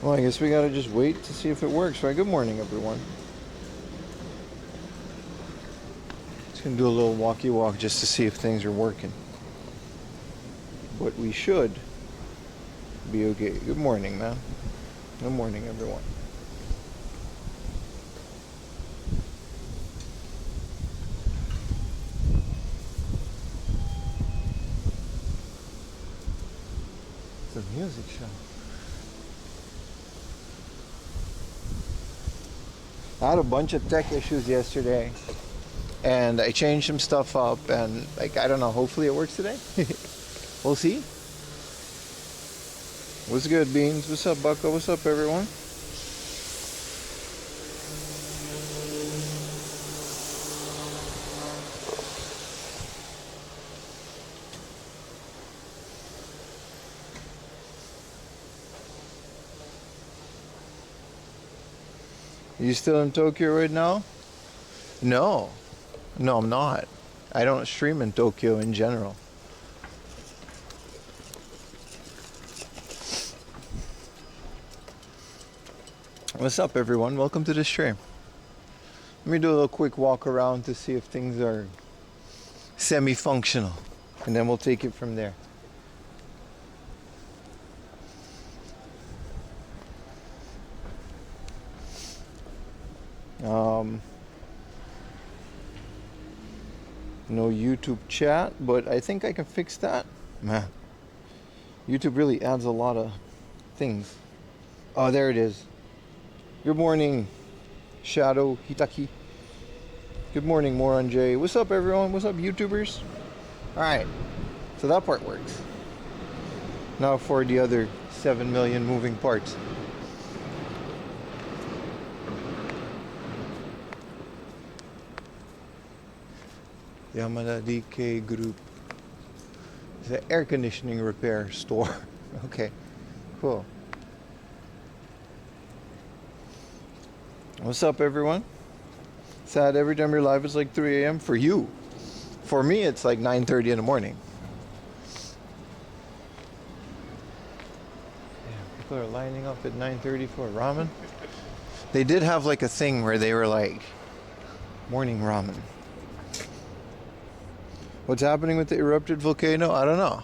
Well, I guess we gotta just wait to see if it works, right? Good morning, everyone. Just gonna do a little walkie walk just to see if things are working. But we should be okay. Good morning, man. Good morning, everyone. It's a music show. I had a bunch of tech issues yesterday, and I changed some stuff up, and like, I don't know, hopefully it works today. We'll see. What's good, Beans? What's up, Bucko? What's up, everyone? You still in Tokyo right now? No, I'm not. I don't stream in Tokyo in general. What's up, everyone? Welcome to the stream. Let me do a little quick walk around to see if things are semi-functional, and then we'll take it from there. No YouTube chat, but I think I can fix that. Man, YouTube really adds a lot of things. Oh, there it is. Good morning, Shadow Hitaki. Good morning, Moron J. What's up, everyone? What's up, YouTubers? All right, so that part works. Now for the other 7 million moving parts. Yamada DK Group. It's an air conditioning repair store. Okay, cool. What's up, everyone? Sad every time you're live it's like 3 a.m. for you. For me, it's like 9:30 in the morning. Yeah, people are lining up at 9:30 for ramen. They did have like a thing where they were like, morning ramen. What's happening with the erupted volcano? I don't know.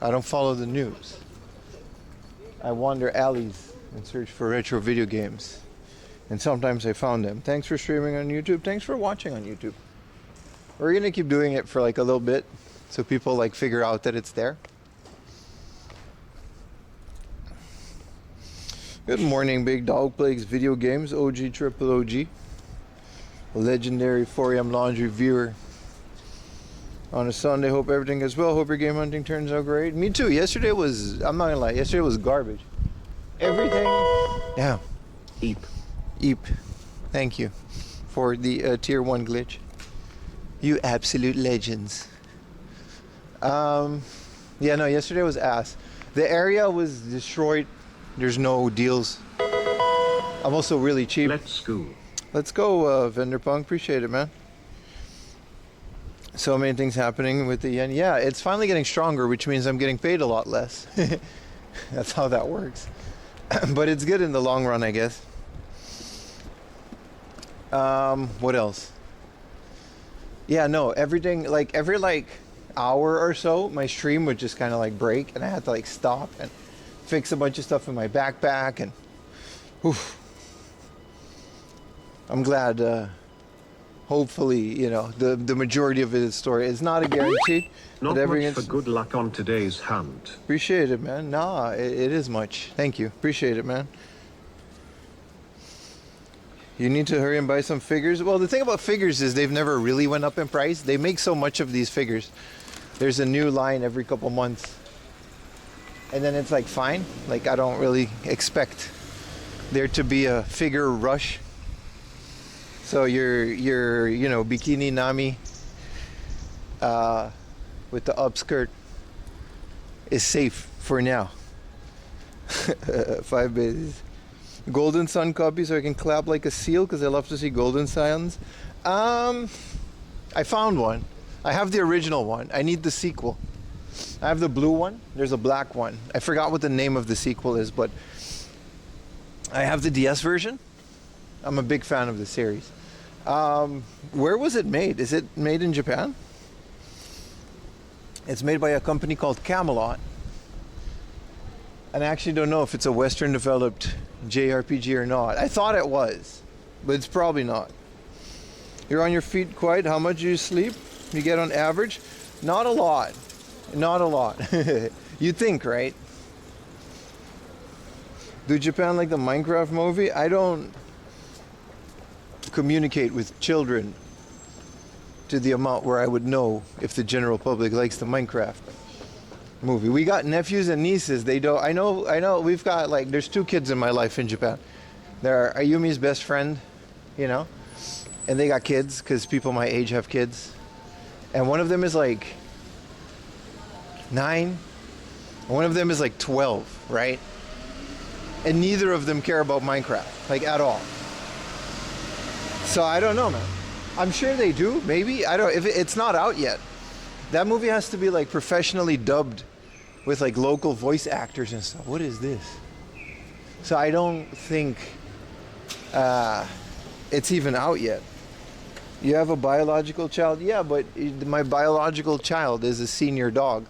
I don't follow the news. I wander alleys and search for retro video games. And sometimes I found them. Thanks for streaming on YouTube. Thanks for watching on YouTube. We're gonna keep doing it for like a little bit so people like figure out that it's there. Good morning, Big Dog Plagues Video Games, OG Triple OG. Legendary 4am Laundry viewer. On a Sunday, hope everything goes well. Hope your game hunting turns out great. Me too. Yesterday was, I'm not gonna lie, yesterday was garbage. Everything. Yeah. Eep. Eep. Thank you for the tier 1 glitch. You absolute legends. Yeah, no, yesterday was ass. The area was destroyed. There's no deals. I'm also really cheap. Let's go. Let's go, Vendor Punk. Appreciate it, man. So many things happening with the yen. Yeah, it's finally getting stronger, which means I'm getting paid a lot less. That's how that works. But it's good in the long run, I guess. What else? Yeah, no, everything, like every hour or so, my stream would just kind of like break, and I had to like stop and fix a bunch of stuff in my backpack, and oof. I'm glad, hopefully, you know, the majority of it is story. It's not a guarantee. Not much for good luck on today's hunt. Appreciate it, man. Nah, it is much. Thank you. Appreciate it, man. You need to hurry and buy some figures. Well, the thing about figures is they've never really went up in price. They make so much of these figures. There's a new line every couple months. And then it's like fine. Like I don't really expect there to be a figure rush. So your you know, Bikini Nami with the upskirt is safe for now. 5 bases. Golden Sun copy so I can clap like a seal because I love to see Golden Suns. I found one. I have the original one. I need the sequel. I have the blue one. There's a black one. I forgot what the name of the sequel is, but I have the DS version. I'm a big fan of the series. Where was it made? Is it made in Japan? It's made by a company called Camelot. And I actually don't know if it's a Western developed JRPG or not. I thought it was, but it's probably not. You're on your feet quite. How much do you sleep? You get on average? Not a lot. Not a lot. You think, right? Do Japan like the Minecraft movie? I don't communicate with children to the amount where I would know if the general public likes the Minecraft movie. We got nephews and nieces. They don't. I know. We've got like. There's 2 kids in my life in Japan. They're Ayumi's best friend, you know, and they got kids because people my age have kids, and one of them is like 9, and one of them is like 12, right? And neither of them care about Minecraft, like at all. So I don't know, man. I'm sure they do. Maybe I don't. If it's not out yet, that movie has to be like professionally dubbed with like local voice actors and stuff. What is this? So I don't think it's even out yet. You have a biological child? Yeah, but my biological child is a senior dog.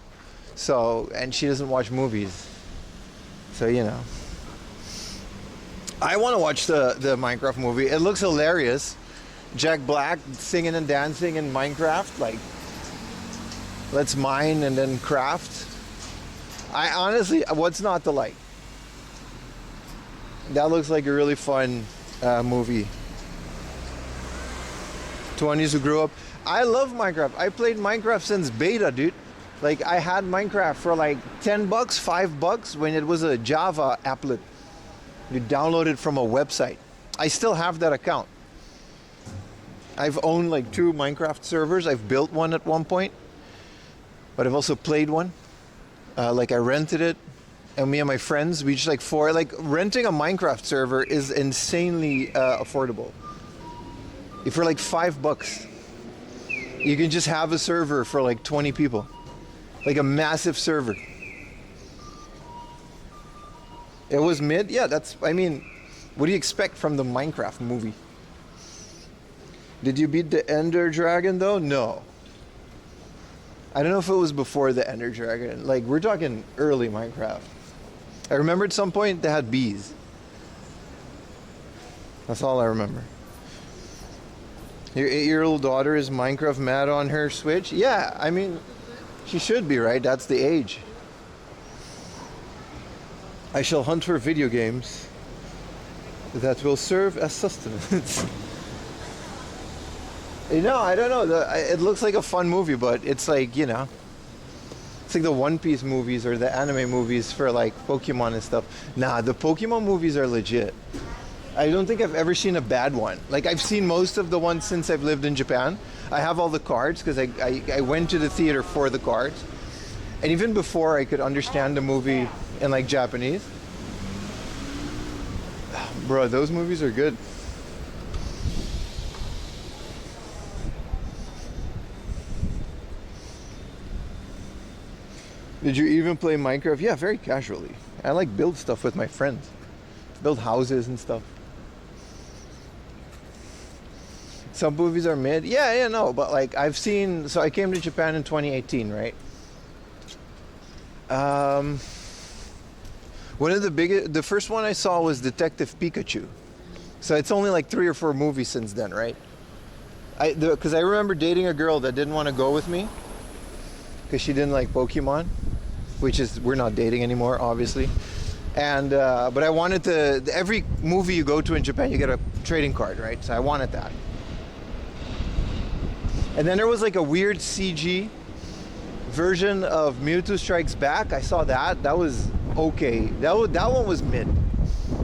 So, and she doesn't watch movies. So, you know. I want to watch the Minecraft movie. It looks hilarious. Jack Black singing and dancing in Minecraft. Like, let's mine and then craft. I honestly, what's not to like? That looks like a really fun movie. 20s who grew up. I love Minecraft. I played Minecraft since beta, dude. Like I had Minecraft for like $10, $5 when it was a Java applet. You download it from a website. I still have that account. I've owned like 2 Minecraft servers. I've built one at one point, but I've also played one. Like I rented it, and me and my friends, we just like renting a Minecraft server is insanely affordable. If for like $5, you can just have a server for like 20 people, like a massive server. It was mid, yeah. I mean, what do you expect from the Minecraft movie? Did you beat the Ender Dragon though? No. I don't know if it was before the Ender Dragon. Like, we're talking early Minecraft. I remember at some point they had bees. That's all I remember. Your 8-year-old daughter is Minecraft mad on her Switch? Yeah, I mean, she should be, right? That's the age. I shall hunt for video games. that will serve as sustenance. I don't know. It looks like a fun movie, but it's like, it's like the One Piece movies or the anime movies for like Pokemon and stuff. Nah, the Pokemon movies are legit. I don't think I've ever seen a bad one. Like, I've seen most of the ones since I've lived in Japan. I have all the cards because I went to the theater for the cards. And even before I could understand the movie in like Japanese. Bro, those movies are good. Did you even play Minecraft? Yeah, very casually. I like build stuff with my friends. Build houses and stuff. Some movies are mid. Yeah, no, but like I've seen, so I came to Japan in 2018, right? One of the biggest, the first one I saw was Detective Pikachu. So it's only like 3 or 4 movies since then, right? Because I remember dating a girl that didn't want to go with me because she didn't like Pokemon, which is, we're not dating anymore, obviously. And but I wanted every movie you go to in Japan, you get a trading card, right? So I wanted that. And then there was like a weird CG version of Mewtwo Strikes Back. I saw that. That was okay. That one was mid.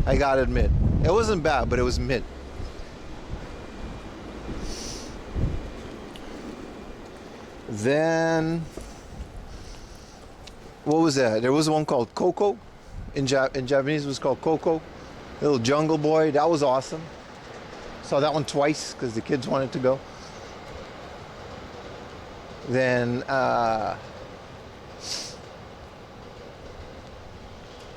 I gotta admit, it wasn't bad, but it was mid. Then what was that? There was one called Coco. In Japanese it was called Coco. Little Jungle Boy. That was awesome. Saw that one twice because the kids wanted to go. Then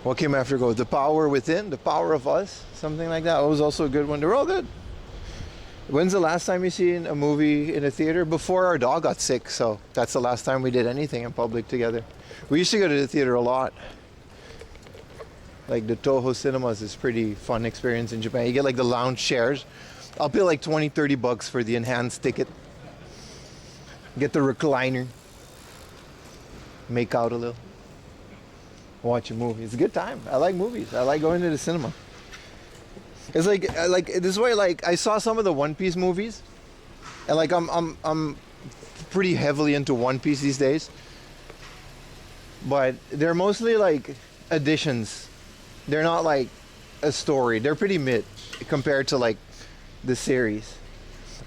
what came after Go? The Power Within, The Power of Us, something like that. It was also a good one. They're all good. When's the last time you seen a movie in a theater? Before our dog got sick, so that's the last time we did anything in public together. We used to go to the theater a lot. Like the Toho Cinemas is pretty fun experience in Japan. You get like the lounge chairs. I'll pay like $20-30 for the enhanced ticket. Get the recliner. Make out a little. Watch a movie. It's a good time. I like movies. I like going to the cinema. It's like this is why like I saw some of the One Piece movies, and like I'm pretty heavily into One Piece these days. But they're mostly like additions. They're not like a story. They're pretty mid compared to like the series.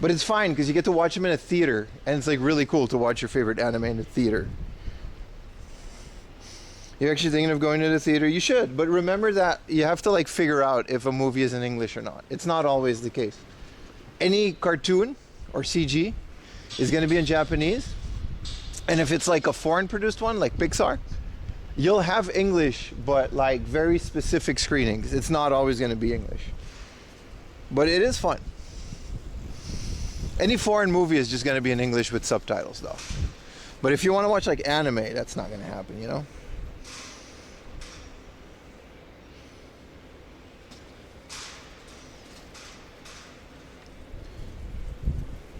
But it's fine because you get to watch them in a theater, and it's like really cool to watch your favorite anime in the theater. You're actually thinking of going to the theater? You should, but remember that you have to like figure out if a movie is in English or not. It's not always the case. Any cartoon or CG is going to be in Japanese, and if it's like a foreign produced one like Pixar, you'll have English, but like very specific screenings. It's not always going to be English, but it is fun. Any foreign movie is just going to be in English with subtitles though. But if you want to watch like anime, that's not going to happen, you know?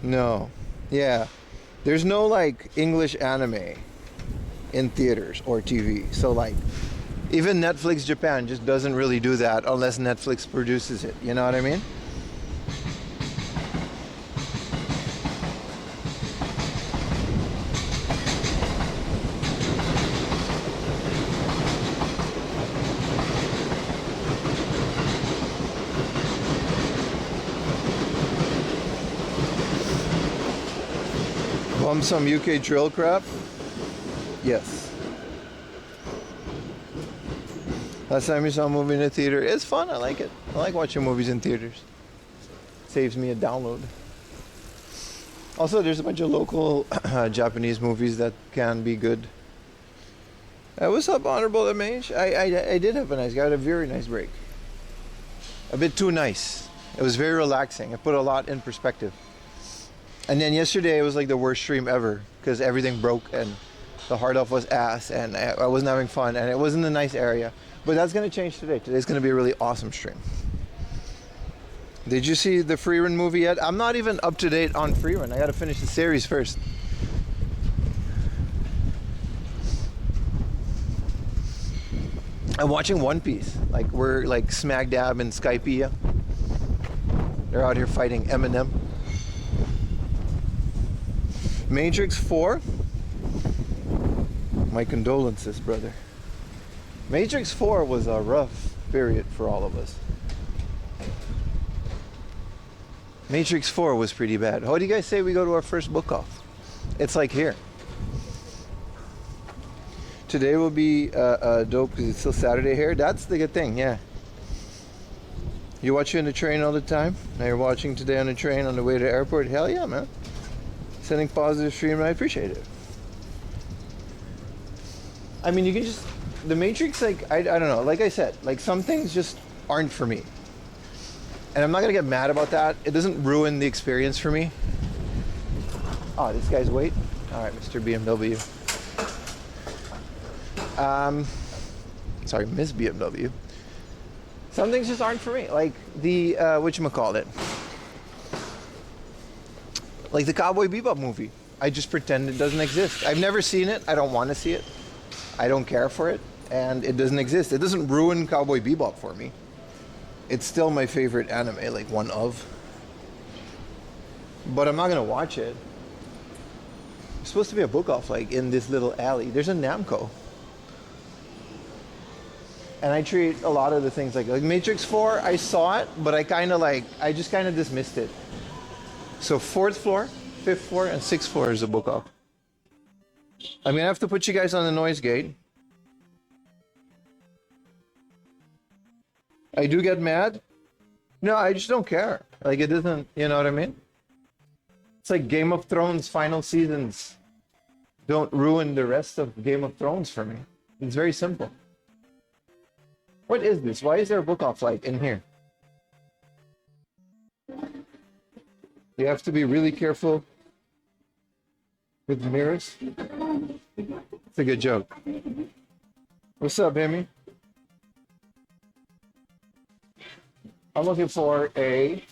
No. Yeah. There's no like English anime in theaters or TV. So like even Netflix Japan just doesn't really do that unless Netflix produces it. You know what I mean? Some UK drill crap? Yes. Last time you saw a movie in a theater, it's fun. I like it. I like watching movies in theaters. Saves me a download. Also, there's a bunch of local Japanese movies that can be good. What's up, Honorable MH? I did have a nice, got a very nice break. A bit too nice. It was very relaxing. It put a lot in perspective. And then yesterday it was like the worst stream ever because everything broke and the hard off was ass and I wasn't having fun and it wasn't a nice area. But that's going to change today. Today's going to be a really awesome stream. Did you see the Freerun movie yet? I'm not even up to date on Freerun. I got to finish the series first. I'm watching One Piece. Like we're like smack dab in Skypiea. They're out here fighting Eminem. Matrix 4? My condolences, brother. Matrix 4 was a rough period for all of us. Matrix 4 was pretty bad. How do you guys say we go to our first book off? It's like here. Today will be dope because it's still Saturday here. That's the good thing, yeah. You watch you on the train all the time? Now you're watching today on the train on the way to the airport? Hell yeah, man. Sending positive stream, I appreciate it. I mean, you can just... The Matrix, like, I don't know. Like I said, like, some things just aren't for me. And I'm not going to get mad about that. It doesn't ruin the experience for me. Oh, this guy's wait. All right, Mr. BMW. Sorry, Miss BMW. Some things just aren't for me. Like the, whatchamacallit. Like the Cowboy Bebop movie. I just pretend it doesn't exist. I've never seen it. I don't want to see it. I don't care for it. And it doesn't exist. It doesn't ruin Cowboy Bebop for me. It's still my favorite anime, like one of. But I'm not going to watch it. There's supposed to be a book off, like, in this little alley. There's a Namco. And I treat a lot of the things like Matrix 4, I saw it, but I just kind of dismissed it. So 4th floor, 5th floor, and 6th floor is a book off. I'm going to have to put you guys on the noise gate. I do get mad. No, I just don't care. Like, it doesn't, you know what I mean? It's like Game of Thrones final seasons don't ruin the rest of Game of Thrones for me. It's very simple. What is this? Why is there a book off like in here? You have to be really careful with mirrors. It's a good joke. What's up, Amy? I'm looking for a...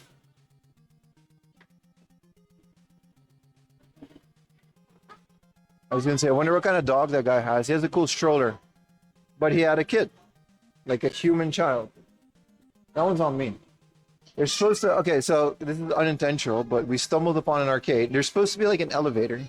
I was gonna say, I wonder what kind of dog that guy has. He has a cool stroller, but he had a kid, like a human child. That one's on me. They're supposed to, okay, so this is unintentional, but we stumbled upon an arcade. There's supposed to be like an elevator.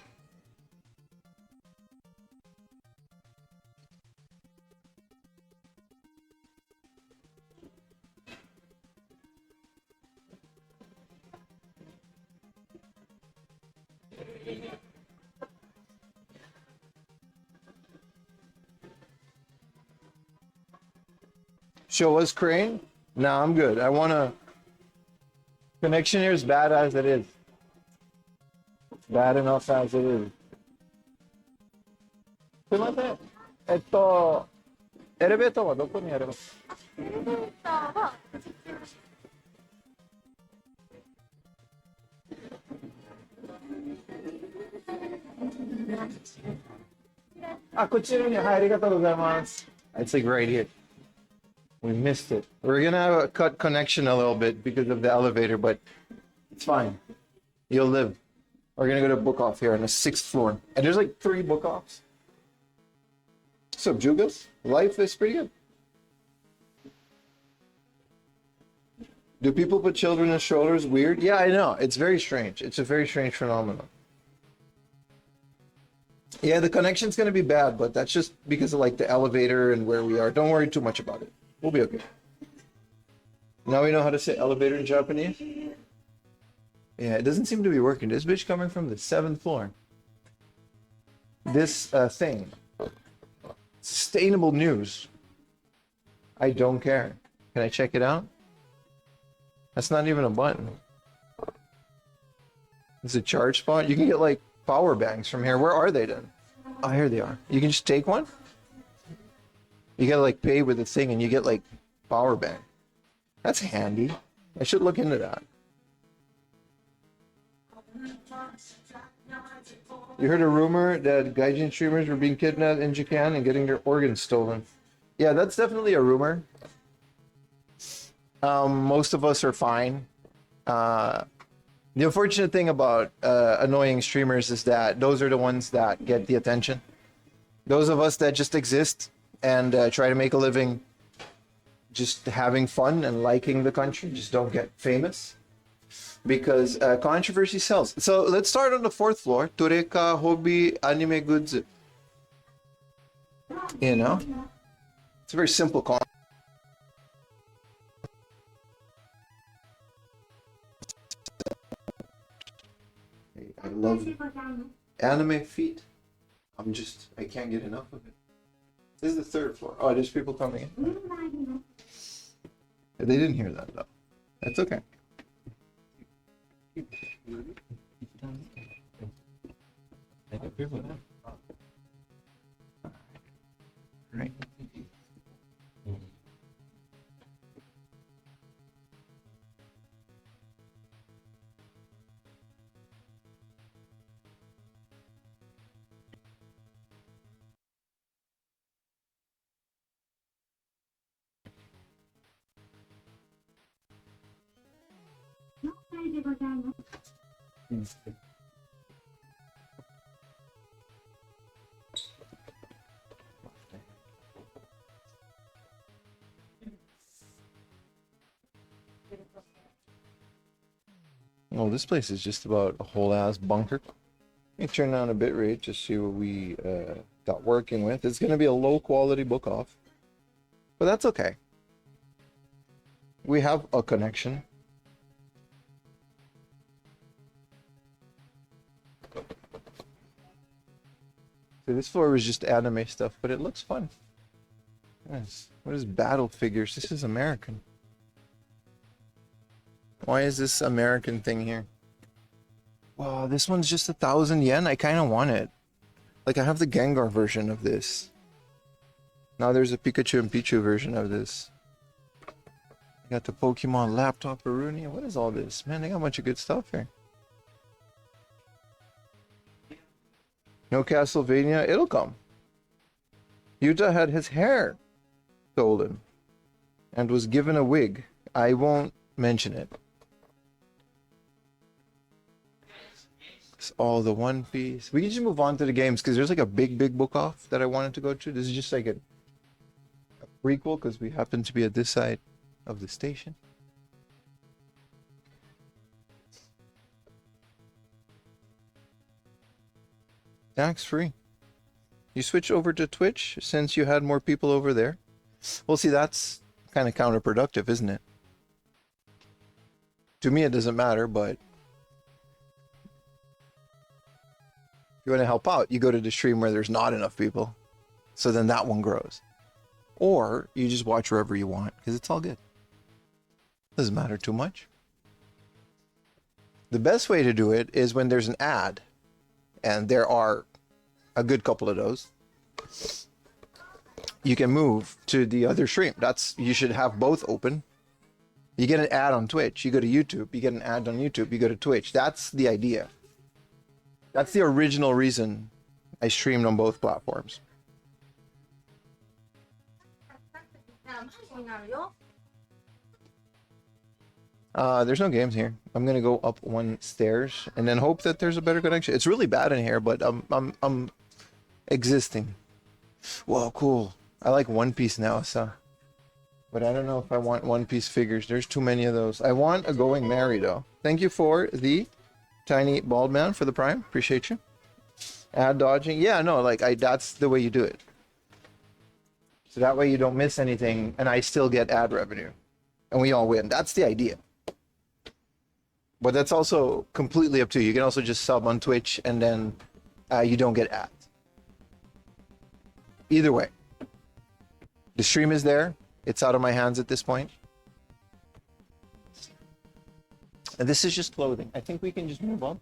Show us Crane? Nah, I'm good. I want to... Connection here is bad as it is. It's bad enough as it is. Sumase, elevator wa doko ni arimasu? Ah, kochira ni arigatou gozaimasu. It's like right here. We missed it. We're gonna have a cut connection a little bit because of the elevator, but it's fine. You'll live. We're gonna go to book off here on the 6th floor. And there's like 3 book offs. What's up, Jugas? Life is pretty good. Do people put children in strollers? Weird? Yeah, I know. It's very strange. It's a very strange phenomenon. Yeah, the connection's gonna be bad, but that's just because of like the elevator and where we are. Don't worry too much about it. We'll be okay. Now we know how to say elevator in Japanese. Yeah, it doesn't seem to be working. This bitch coming from the 7th floor. This thing. Sustainable news. I don't care. Can I check it out? That's not even a button. It's a charge spot. You can get like power banks from here. Where are they then? Oh, here they are. You can just take one? You gotta like pay with the thing and you get like power bank. That's handy. I should look into that. You heard a rumor that gaijin streamers were being kidnapped in Japan and getting their organs stolen. Yeah, that's definitely a rumor. Most of us are fine. The unfortunate thing about annoying streamers is that those are the ones that get the attention. Those of us that just exist and try to make a living just having fun and liking the country just don't get famous. because controversy sells. So let's start on the fourth floor. Tureka Hobby Anime Goods. You know, it's a very simple concept. I love anime feet. I can't get enough of it. This is the third floor. Oh, there's people coming in. They didn't hear that though. That's okay. Right. Oh, this place is just about a whole ass bunker. Let me turn down a bit rate to see what we got working with. It's going to be a low quality book off, but that's okay. We have a connection. So this floor was just anime stuff, but it looks fun. Yes. What is battle figures? This is American. Why is this American thing here? Wow, this one's just 1,000 yen. I kind of want it. Like, I have the Gengar version of this. Now there's a Pikachu and Pichu version of this. I got the Pokemon laptop Aruni. What is all this? Man, they got a bunch of good stuff here. No Castlevania. It'll come. Yuta had his hair stolen and was given a wig. I won't mention it. It's all the One Piece. We can just move on to the games because there's like a big book off that I wanted to go to. This is just like a prequel because we happen to be at this side of the station. Tax free. You switch over to Twitch since you had more people over there. Well, see, that's kind of counterproductive, isn't it? To me, it doesn't matter, but if you want to help out, you go to the stream where there's not enough people. So then that one grows. Or you just watch wherever you want because it's all good. Doesn't matter too much. The best way to do it is when there's an ad, and there are a good couple of those. You can move to the other stream. You should have both open. You get an ad on Twitch, you go to YouTube. You get an ad on YouTube, you go to Twitch. That's the idea. That's the original reason I streamed on both platforms. There's no games here. I'm gonna go up one stairs and then hope that there's a better connection. It's really bad in here, but I'm existing. Whoa, cool. I like One Piece now, so. But I don't know if I want One Piece figures. There's too many of those. I want a Going Merry though. Thank you for the tiny bald man for the prime. Appreciate you. Ad dodging. Yeah, no, like that's the way you do it. So that way you don't miss anything and I still get ad revenue. And we all win. That's the idea. But that's also completely up to you. You can also just sub on Twitch and then you don't get ads. Either way. The stream is there. It's out of my hands at this point. And this is just clothing. I think we can just move on.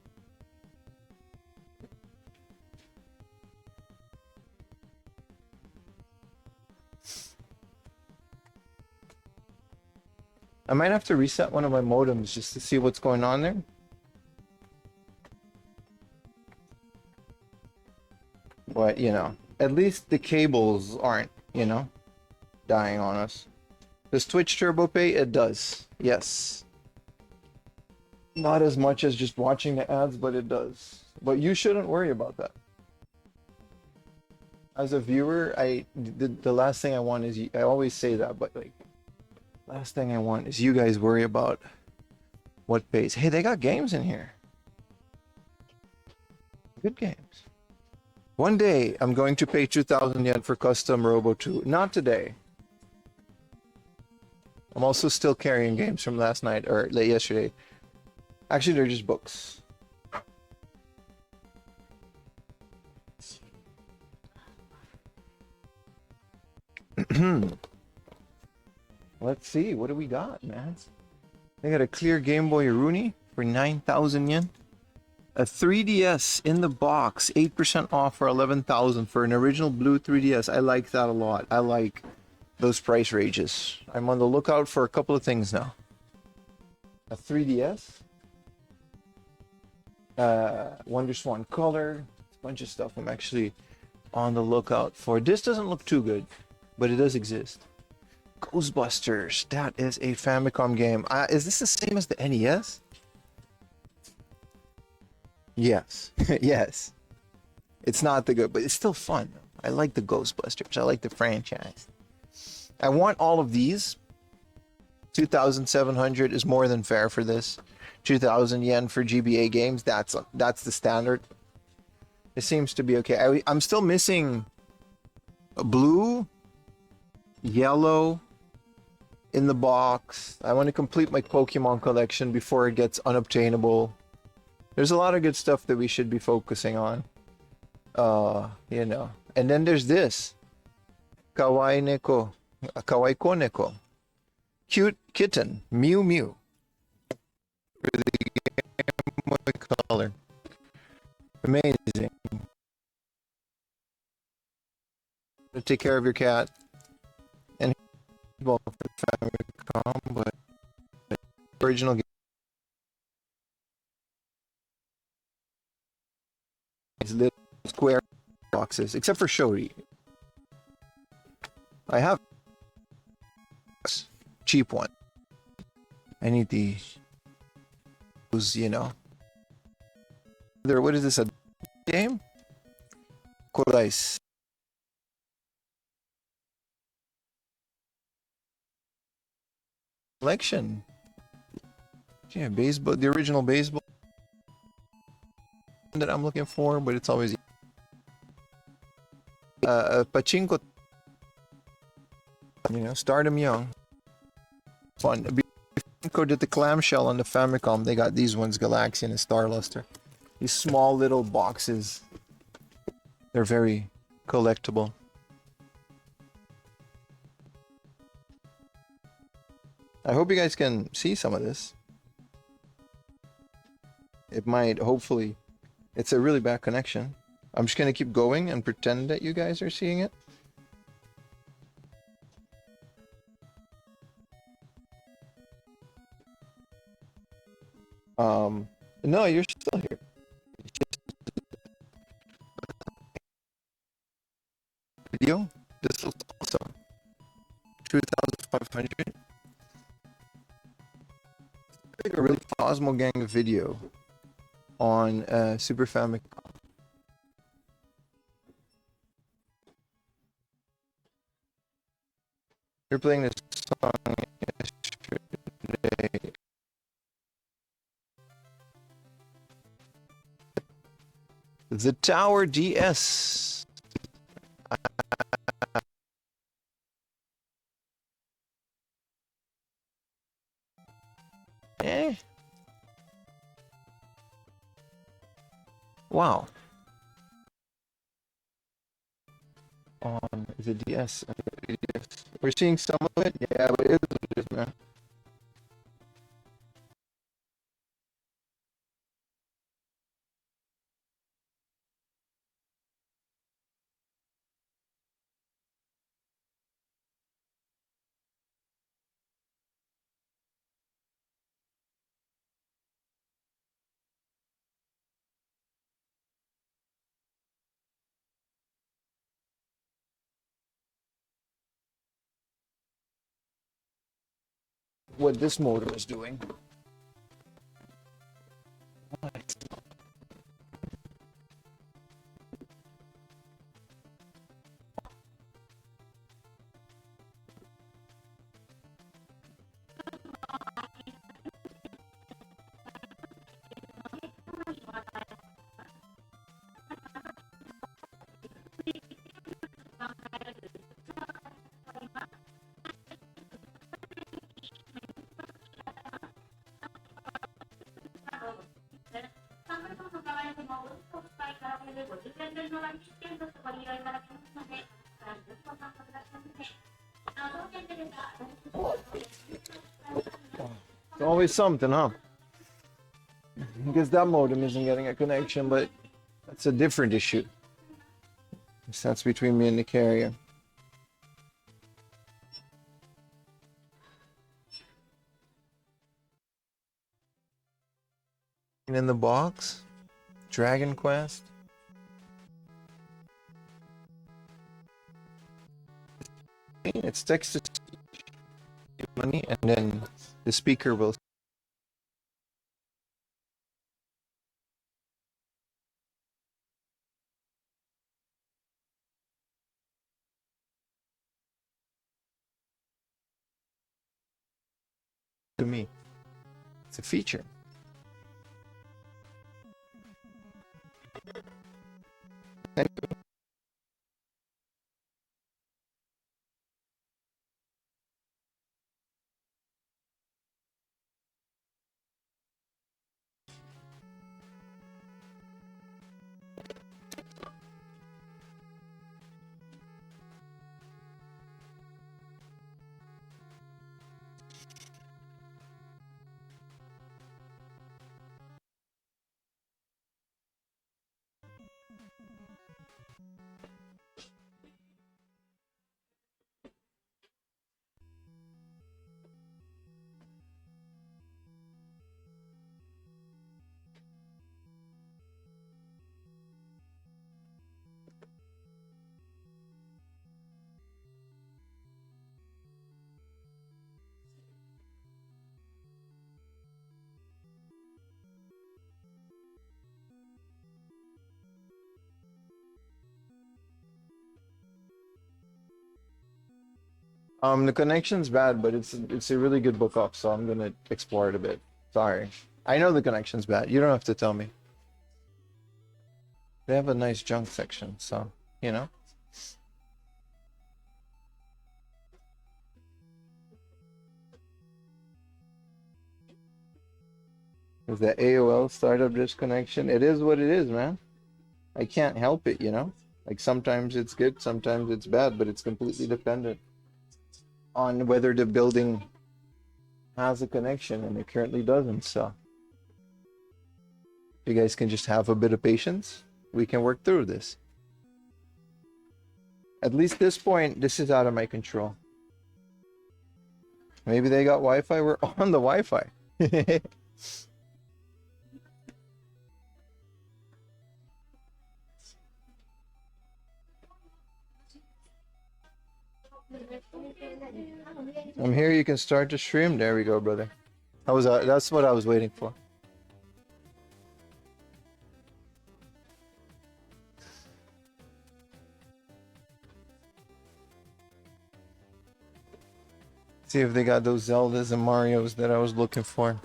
I might have to reset one of my modems just to see what's going on there. But, you know, at least the cables aren't, you know, dying on us. Does Twitch Turbo Pay? It does. Yes. Not as much as just watching the ads, but it does. But you shouldn't worry about that. As a viewer, the last thing I want is, I always say that, but like, last thing I want is you guys worry about What pays? Hey, they got games in here. Good games. One day, I'm going to pay 2,000 yen for custom Robo 2. Not today. I'm also still carrying games from last night or late yesterday. Actually, they're just books. Let's see. What do we got, man? They got a clear Game Boy Rooney for 9,000 yen. A 3DS in the box, 8% off for 11,000 for an original blue 3DS. I like that a lot. I like those price ranges. I'm on the lookout for a couple of things now. A 3DS, Wonder Swan Color, a bunch of stuff I'm actually on the lookout for. This doesn't look too good, but it does exist. Ghostbusters, that is a Famicom game. Is this the same as the NES? Yes, yes. It's not the good, but it's still fun. I like the Ghostbusters. I like the franchise. I want all of these. 2,700 is more than fair for this. 2,000 yen for GBA games. That's the standard. It seems to be okay. I'm still missing blue, yellow in the box. I want to complete my Pokemon collection before it gets unobtainable. There's a lot of good stuff that we should be focusing on. You know. And then there's this. Kawaii Neko. Kawaii Koneko. Cute kitten. Mew Mew. For the Game Boy Color. Amazing. To take care of your cat. And well, for the Famicom, but original game. These little square boxes, except for Shori. I have cheap one. I need the, you know. What is this, a game? Kodais. Collection. Yeah, baseball, the original baseball that I'm looking for, but it's always pachinko. You know, start them young. Fun. Pachinko did the clamshell on the Famicom. They got these ones, Galaxian and Star Luster. These small little boxes. They're very collectible. I hope you guys can see some of this. It might, hopefully. It's a really bad connection. I'm just gonna keep going and pretend that you guys are seeing it. No, you're still here. Video? This looks awesome. 2,500. Like a really Cosmo Gang video on Super Famicom. You're playing this song yesterday. The Tower DS. Eh? Wow. On the DS. We're seeing some of it. Yeah, but it is what it is, man. What this motor is doing. What? It's always something, huh? Because that modem isn't getting a connection, but that's a different issue. That's between me and the carrier. In the box, Dragon Quest. It's text to money, and then the speaker will. To me, it's a feature. Thank you. The connection's bad, but it's a really good book off, so I'm gonna explore it a bit. Sorry. I know the connection's bad. You don't have to tell me. They have a nice junk section, so, you know. With the AOL startup disconnection, it is what it is, man. I can't help it, you know. Like sometimes it's good, sometimes it's bad, but it's completely dependent on whether the building has a connection, and it currently doesn't. So you guys can just have a bit of patience. We can work through this. At least this point, this is out of my control. Maybe they got Wi-Fi. We're on the Wi-Fi. I'm here. You can start to stream. There we go, brother. That's what I was waiting for. See if they got those Zeldas and Marios that I was looking for.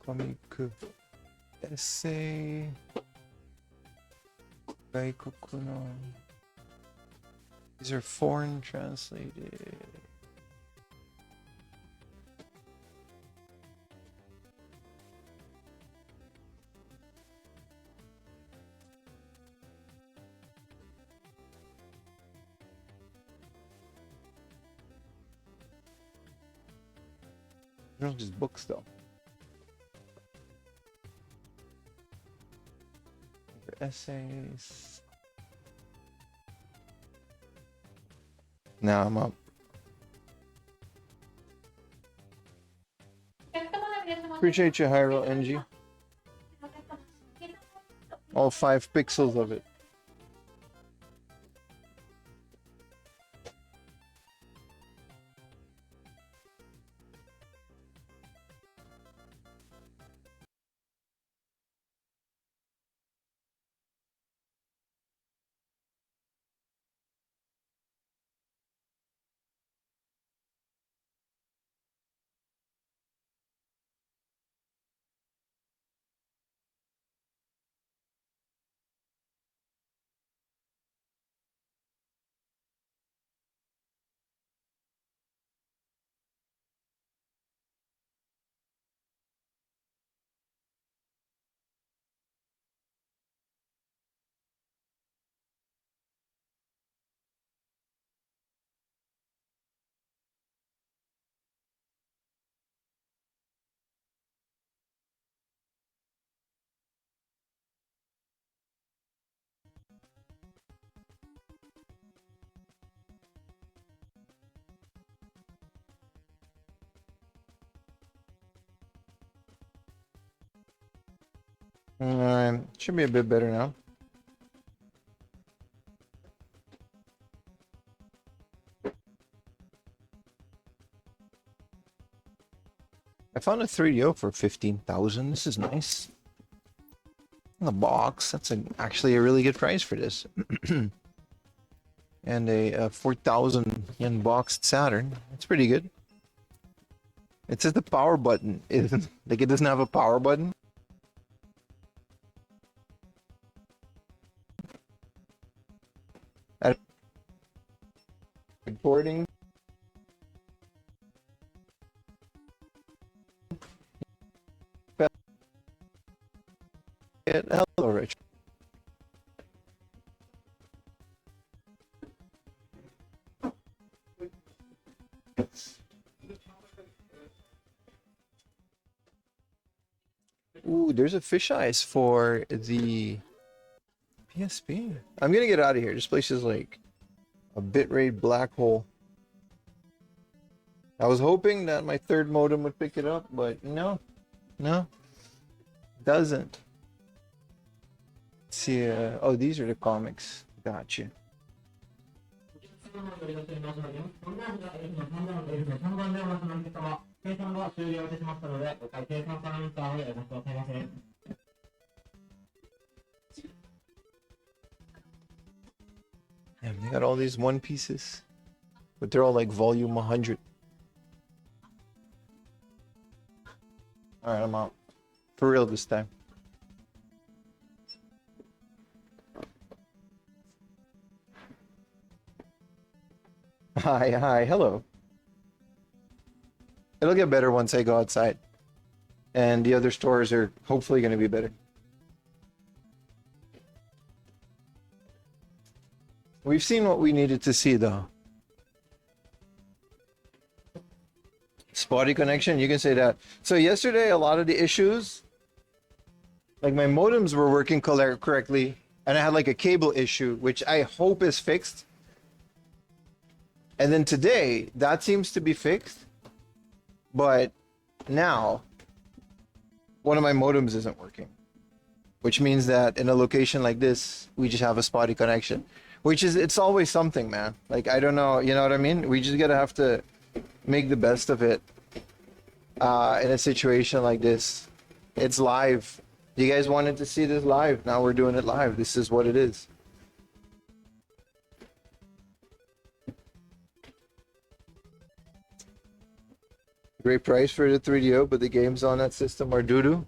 Comic essay. Gaikoku no. These are foreign translated. They're not just books though. They're essays. Now I'm up. Appreciate you, Hyro NG. All 5 pixels of it. Alright, should be a bit better now. I found a 3DO for 15,000. This is nice. In the box, that's actually a really good price for this. And a 4,000 yen boxed Saturn. That's pretty good. It says the power button isn't like it doesn't have a power button. At recording. Hello, Rich. Ooh, there's a fisheyes for the PSP. I'm gonna get out of here. This place is like a bitrate black hole. I was hoping that my third modem would pick it up, but no, doesn't. Let's see, oh, these are the comics. Gotcha. Damn, they got all these One Pieces, but they're all like volume 100. Alright, I'm out. For real this time. Hi, hello. It'll get better once I go outside. And the other stores are hopefully going to be better. We've seen what we needed to see, though. Spotty connection, you can say that. So yesterday, a lot of the issues, like my modems were working correctly, and I had like a cable issue, which I hope is fixed. And then today, that seems to be fixed. But now, one of my modems isn't working. Which means that in a location like this, we just have a spotty connection. Which is, it's always something, man. Like, I don't know, you know what I mean? We just gotta have to make the best of it in a situation like this. It's live. You guys wanted to see this live. Now we're doing it live. This is what it is. Great price for the 3DO, but the games on that system are doo-doo.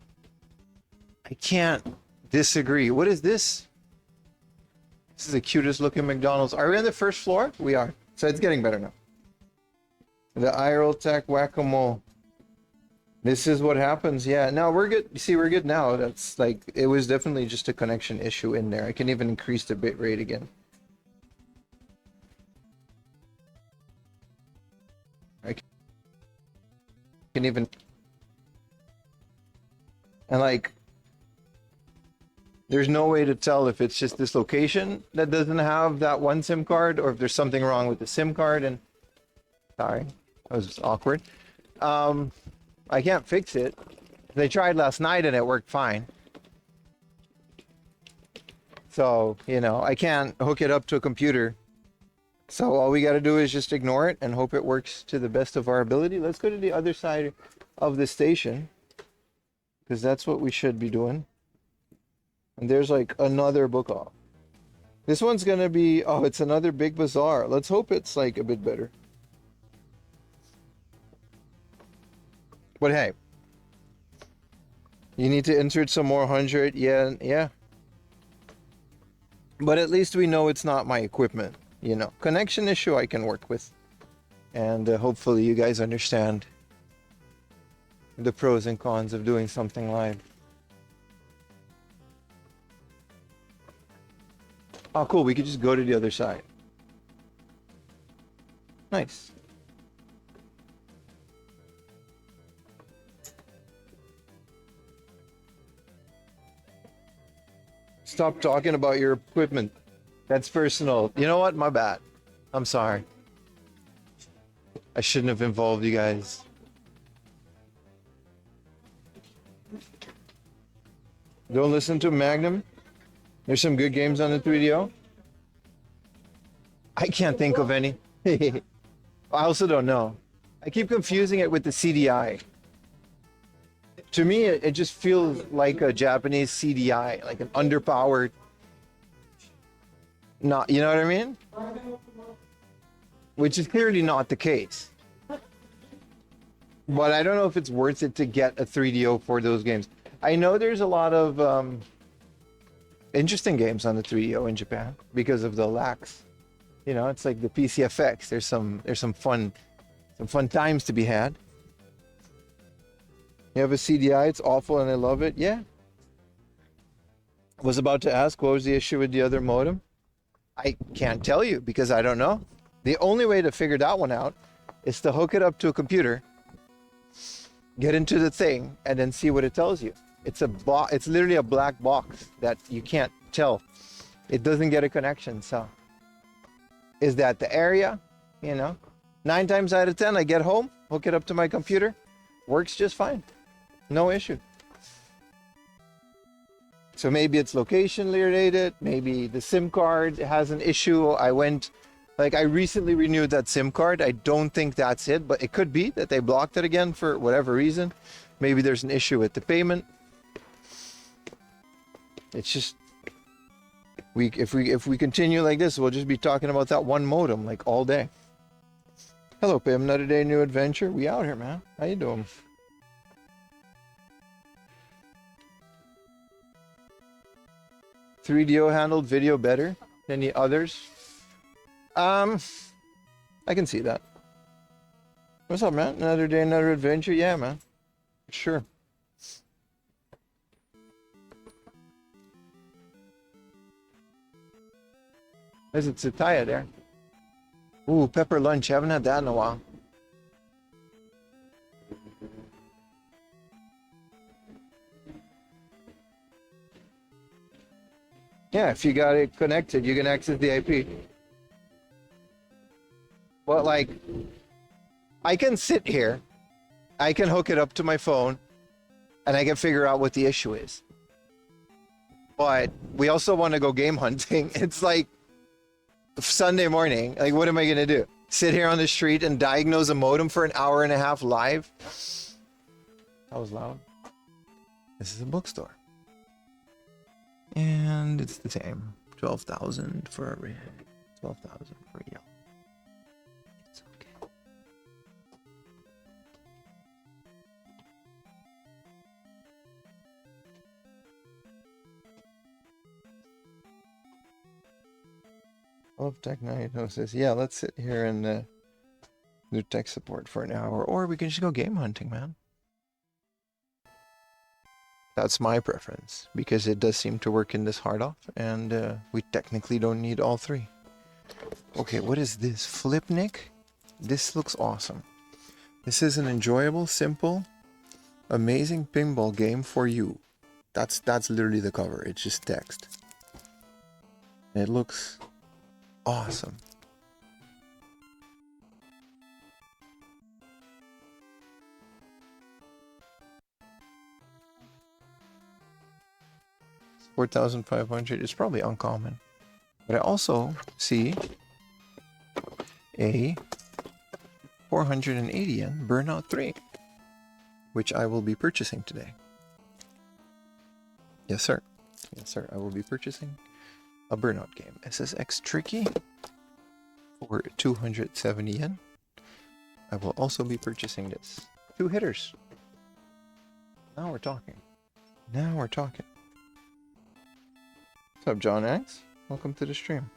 I can't disagree. What is this? This is the cutest looking McDonald's. Are we on the first floor? We are. So it's getting better now. The IRL Tech Whack-A-Mole. This is what happens. Yeah, no, we're good. You see, we're good now. That's like, it was definitely just a connection issue in there. I can even increase the bit rate again. I can even, and like, there's no way to tell if it's just this location that doesn't have that one SIM card or if there's something wrong with the SIM card. And sorry, that was awkward. I can't fix it. They tried last night and it worked fine. So, you know, I can't hook it up to a computer. So all we got to do is just ignore it and hope it works to the best of our ability. Let's go to the other side of the station, because that's what we should be doing. And there's like another book off. This one's going to be, oh, it's another big bazaar. Let's hope it's like a bit better. But hey, you need to insert some more 100 yen. Yeah. But at least we know it's not my equipment. You know, connection issue I can work with. And hopefully you guys understand the pros and cons of doing something live. Oh, cool. We could just go to the other side. Nice. Stop talking about your equipment. That's personal. You know what? My bad. I'm sorry. I shouldn't have involved you guys. Don't listen to Magnum. There's some good games on the 3DO. I can't think of any. I also don't know. I keep confusing it with the CDI. To me, it just feels like a Japanese CDI, like an underpowered. Not, you know what I mean? Which is clearly not the case. But I don't know if it's worth it to get a 3DO for those games. I know there's a lot of interesting games on the 3DO in Japan because of the lax. You know, it's like the PCFX. There's some fun times to be had. You have a CDI, it's awful and I love it. Yeah. I was about to ask what was the issue with the other modem. I can't tell you because I don't know. The only way to figure that one out is to hook it up to a computer, get into the thing, and then see what it tells you. It's literally a black box that you can't tell. It doesn't get a connection. So is that the area? You know, 9 times out of 10, I get home, hook it up to my computer, works just fine. No issue. So maybe it's location related. Maybe the SIM card has an issue. I recently renewed that SIM card. I don't think that's it, but it could be that they blocked it again for whatever reason. Maybe there's an issue with the payment. It's just, if we continue like this, we'll just be talking about that one modem like all day. Hello, Pim. Another day, new adventure. We out here, man. How you doing? .3DO handled video better than the others. I can see that. What's up, man? Another day, another adventure. Yeah, man. Sure. There's a Tsutaya there. Ooh, pepper lunch. Haven't had that in a while. Yeah, if you got it connected, you can access the IP. But like, I can sit here, I can hook it up to my phone, and I can figure out what the issue is. But we also want to go game hunting. It's like Sunday morning. Like, what am I gonna do? Sit here on the street and diagnose a modem for an hour and a half live? That was loud. This is a bookstore. And it's the same. 12,000 for a red. 12,000 for a yellow. It's okay. I love tech diagnosis. Yeah, let's sit here and do tech support for an hour. Or we can just go game hunting, man. That's my preference, because it does seem to work in this hard off, and we technically don't need all three. Okay, what is this? Flipnik? This looks awesome. This is an enjoyable, simple, amazing pinball game for you. That's literally the cover. It's just text. It looks awesome. $4,500. It's probably uncommon. But I also see a 480 yen Burnout 3, which I will be purchasing today. Yes, sir. Yes, sir. I will be purchasing a Burnout game. SSX Tricky for 270 yen. I will also be purchasing this. 2 hitters. Now we're talking. Now we're talking. What's up, John X? Welcome to the stream.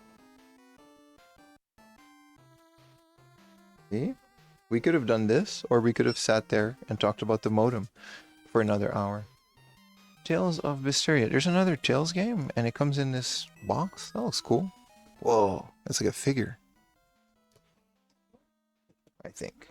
See? We could have done this, or we could have sat there and talked about the modem for another hour. Tales of Mysteria. There's another Tales game, and it comes in this box. That looks cool. Whoa, that's like a figure. I think.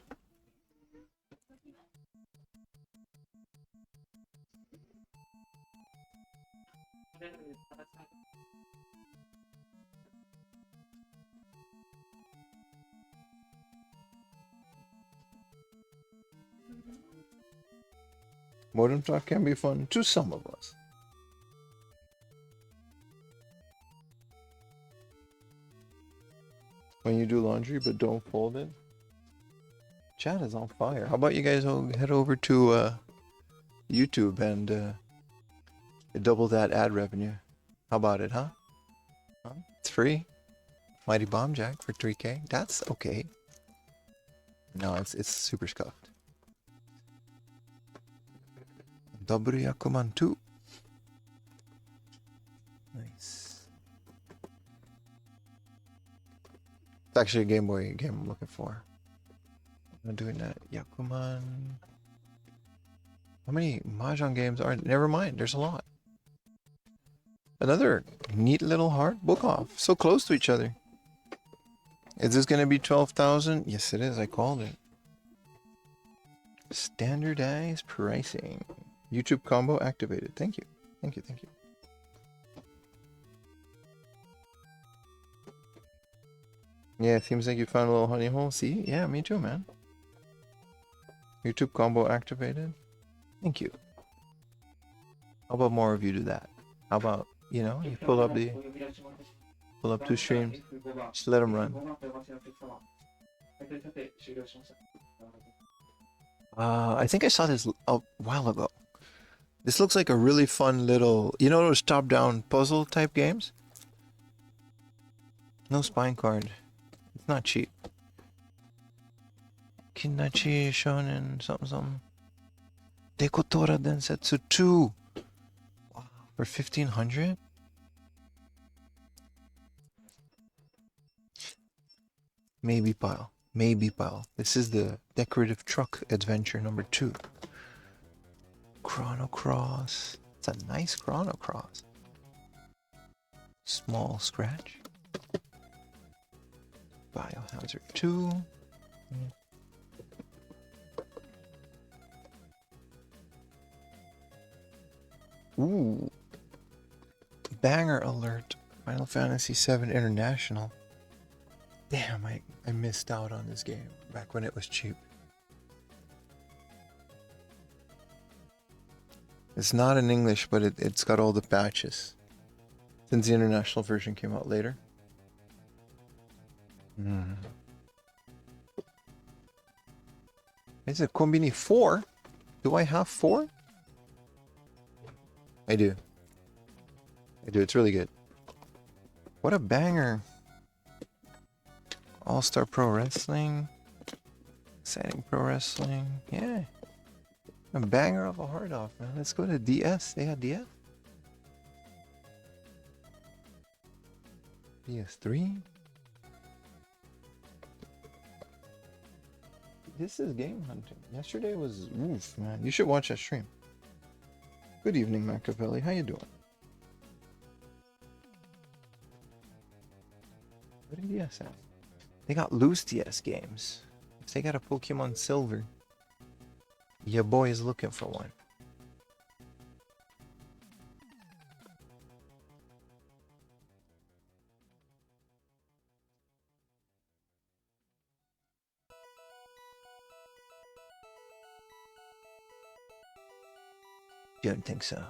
Modem talk can be fun to some of us. when you do laundry, but don't fold it. Chat is on fire. How about you guys head over to YouTube and double that ad revenue? How about it, huh? It's free. Mighty Bomb Jack for 3K. That's okay. No, it's super scuffed. Dobry Yakuman 2. Nice. It's actually a Game Boy game I'm looking for. I'm doing that. Yakuman. How many Mahjong games are there? Never mind, there's a lot. Another neat little heart book off. So close to each other. Is this gonna be 12,000? Yes, it is. I called it. Standardized pricing. YouTube combo activated. Thank you. Thank you. Thank you. Yeah, it seems like you found a little honey hole. See? Yeah, me too, man. YouTube combo activated. Thank you. How about more of you do that? How about, you know, you pull up 2 streams, just let them run. I think I saw this a while ago. This looks like a really fun little, you know those top-down puzzle type games? No spine card. It's not cheap. Kinachi Shonen something. Dekotora Densetsu 2. Wow, for 1,500? Maybe pile. Maybe pile. This is the decorative truck adventure number 2. Chrono Cross. It's a nice Chrono Cross. Small scratch. Biohazard 2. Ooh. Banger alert. Final Fantasy VII International. Damn, I missed out on this game back when it was cheap. It's not in English, but it's got all the patches. Since the international version came out later. It's a Kombini 4? Do I have 4? I do. It's really good. What a banger. All-Star Pro Wrestling. Exciting Pro Wrestling. Yeah. A banger of a hard off, man. Let's go to DS. They had DS? DS3? This is game hunting. Yesterday was oof, man. You should watch that stream. Good evening, Machiavelli. How you doing? What did DS have? They got loose DS games. If they got a Pokemon Silver, your boy is looking for one. You don't think so?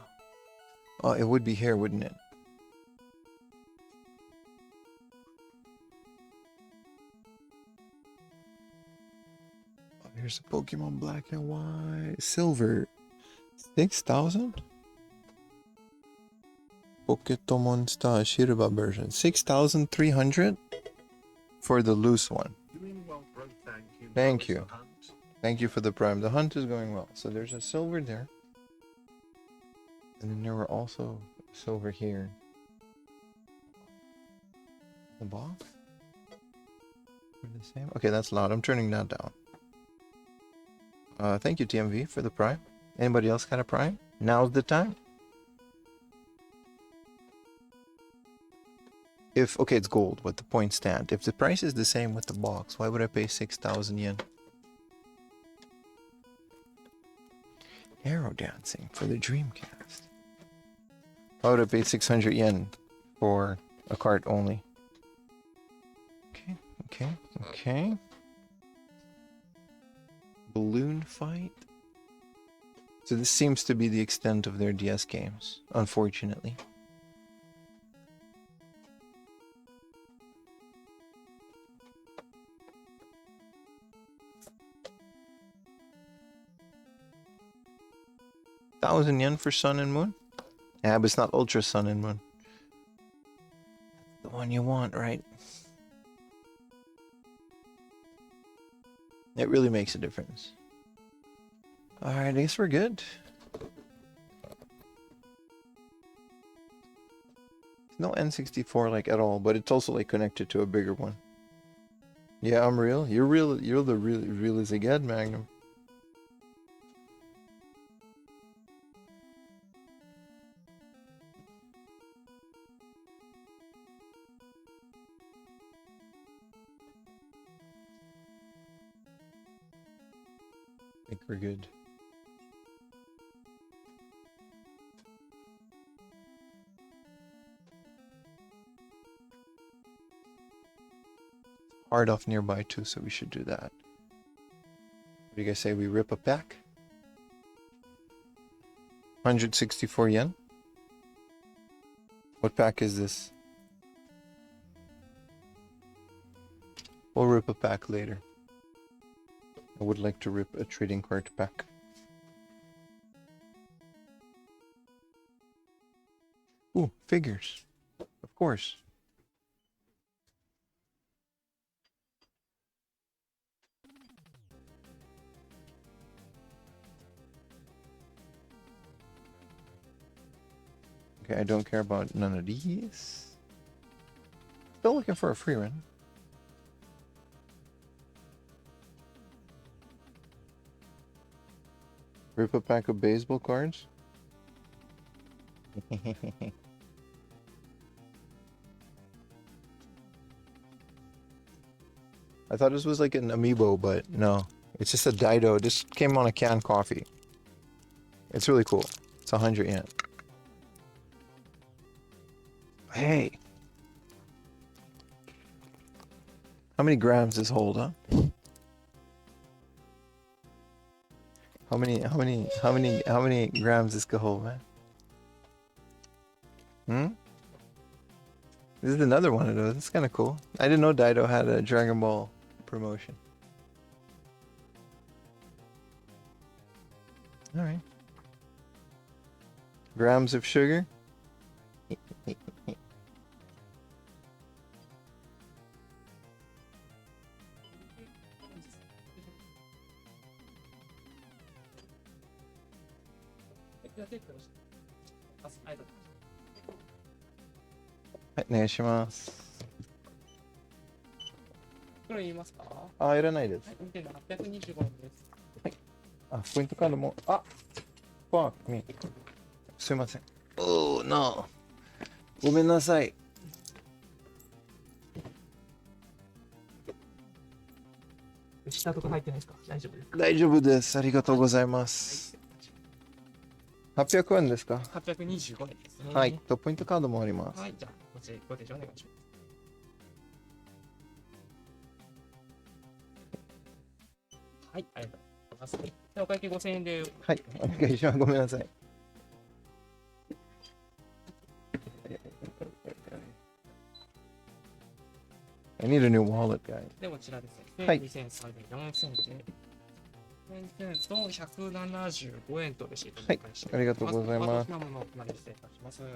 Oh, it would be here, wouldn't it? Oh, here's a Pokemon Black and White. Silver. 6,000? Pokemon Star Shirba version. 6,300 for the loose one. Thank you. Thank you for the prime. The hunt is going well. So there's a silver there. And then there were also silver here. The box? Are the same? Okay, that's loud. I'm turning that down. Thank you, TMV, for the prime. Anybody else got a prime? Now's the time. Okay, it's gold, but the points stand. If the price is the same with the box, why would I pay 6,000 yen? Arrow dancing for the Dreamcast. Why would I pay 600 yen for a cart only? Okay. Balloon fight. So this seems to be the extent of their DS games, unfortunately. 1,000 yen for Sun and Moon? Yeah, but it's not Ultra Sun and Moon. The one you want, right? It really makes a difference. Alright, I guess we're good. No N64 like at all, but it's also like connected to a bigger one. Yeah, I'm real. You're real. You're the real as it get, Magnum. I think we're good. Hard off nearby too, so we should do that. What do you guys say? We rip a pack? 164 yen? What pack is this? We'll rip a pack later. I would like to rip a trading card pack. Ooh, figures. Of course. Okay, I don't care about none of these. Still looking for a free run. Rip a pack of baseball cards. I thought this was like an amiibo, but no. It's just a Dido. This came on a canned coffee. It's really cool. It's 100 yen. Hey. How many grams this hold, huh? How many grams this could hold, man? This is another one of those. It's kind of cool. I didn't know Dido had a Dragon Ball promotion. All right. Grams of sugar.はい、お願いします。これ言いますか？あ、いらないです。はい、825円です。はい。あ、ポイントカードも、あ、fuck me。すいません。Oh no。ごめんなさい。下とか入ってないですか？大丈夫ですか？大丈夫です。ありがとうございます。800円ですか？825円ですね。はい。と、ポイントカードもあります。はい、じゃあ、ご提示お願いします。はい、ありがとうございます。でお会計5000円で。はい、お願いします。ごめんなさい。I need a new wallet, guys. で、こちらですね。はい。234000で。と175円とレシートはい、ありがとうございます。まものお待ち失礼いたします。はい、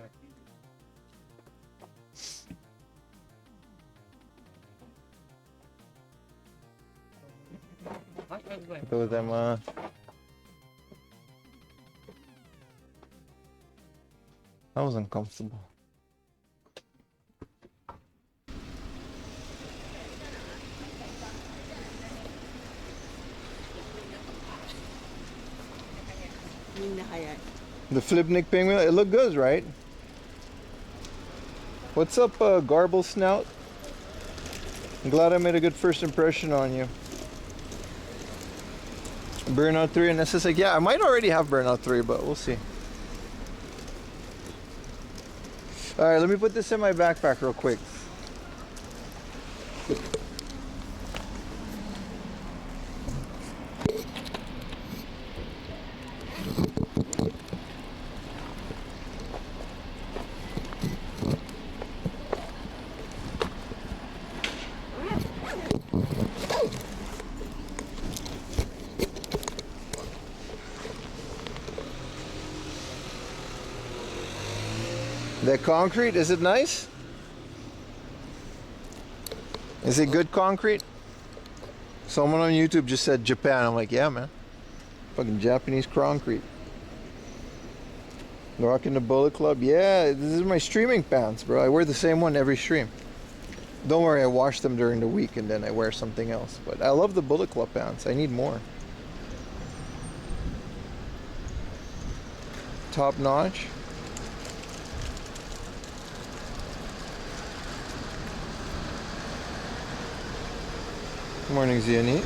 ありがとうございます。That was uncomfortable. The Flipnik penguin, it looked good, right? What's up, Garble Snout? I'm glad I made a good first impression on you. Burnout 3 and SSX. Yeah, I might already have Burnout 3, but we'll see. Alright, let me put this in my backpack real quick. The concrete, is it nice? Is it good concrete? Someone on YouTube just said Japan. I'm like, yeah, man. Fucking Japanese concrete. Rocking the Bullet Club. Yeah, this is my streaming pants, bro. I wear the same one every stream. Don't worry, I wash them during the week and then I wear something else. But I love the Bullet Club pants. I need more. Top notch. Good morning, Ziani.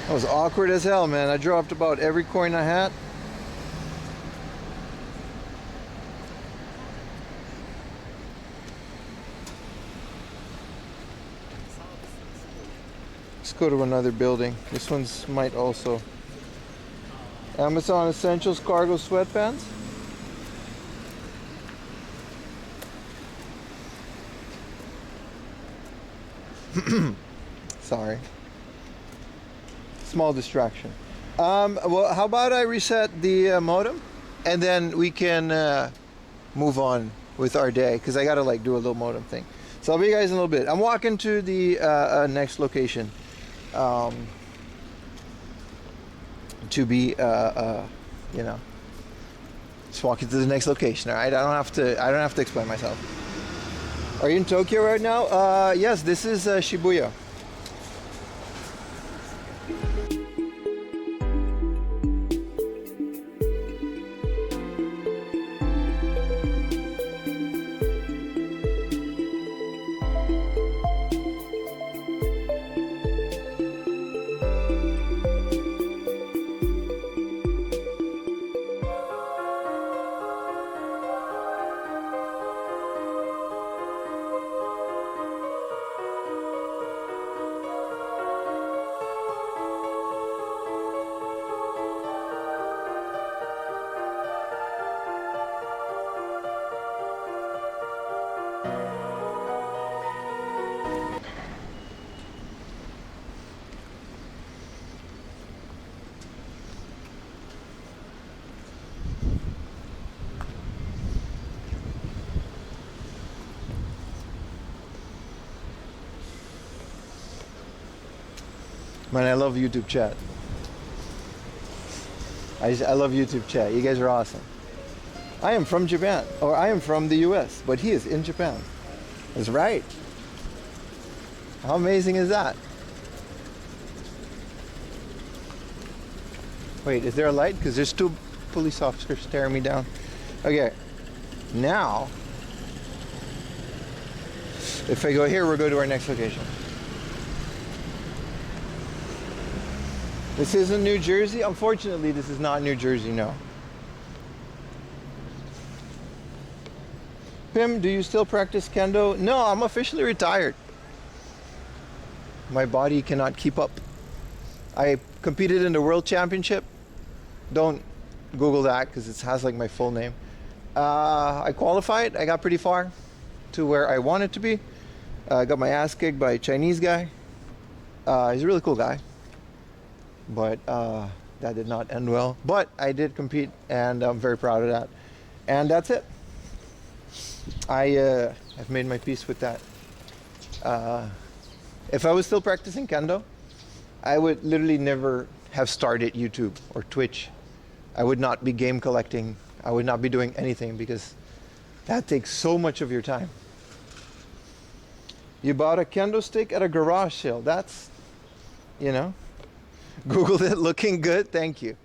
That was awkward as hell, man. I dropped about every coin I had. Let's go to another building. This one's might also. Amazon Essentials cargo sweatpants. Sorry. Small distraction. Well, how about I reset the modem and then we can move on with our day because I gotta like do a little modem thing. So I'll be you guys in a little bit. I'm walking to the next location to be you know, just walking to the next location. All right, I don't have to explain myself. Are you in Tokyo right now? Yes, this is Shibuya. Man, I love YouTube chat. I love YouTube chat. You guys are awesome. I am from Japan, or I am from the US, but he is in Japan. That's right. How amazing is that? Wait, is there a light? Because there's two police officers staring me down. Okay, now, if I go here, we'll go to our next location. This isn't New Jersey. Unfortunately, this is not New Jersey, no. Pim, do you still practice kendo? No, I'm officially retired. My body cannot keep up. I competed in the World Championship. Don't Google that because it has like my full name. I qualified. I got pretty far to where I wanted to be. I got my ass kicked by a Chinese guy. He's a really cool guy. But that did not end well. But I did compete, and I'm very proud of that. And that's it. I've made my peace with that. If I was still practicing kendo, I would literally never have started YouTube or Twitch. I would not be game collecting. I would not be doing anything because that takes so much of your time. You bought a kendo stick at a garage sale. That's, you know. Googled it, looking good, thank you.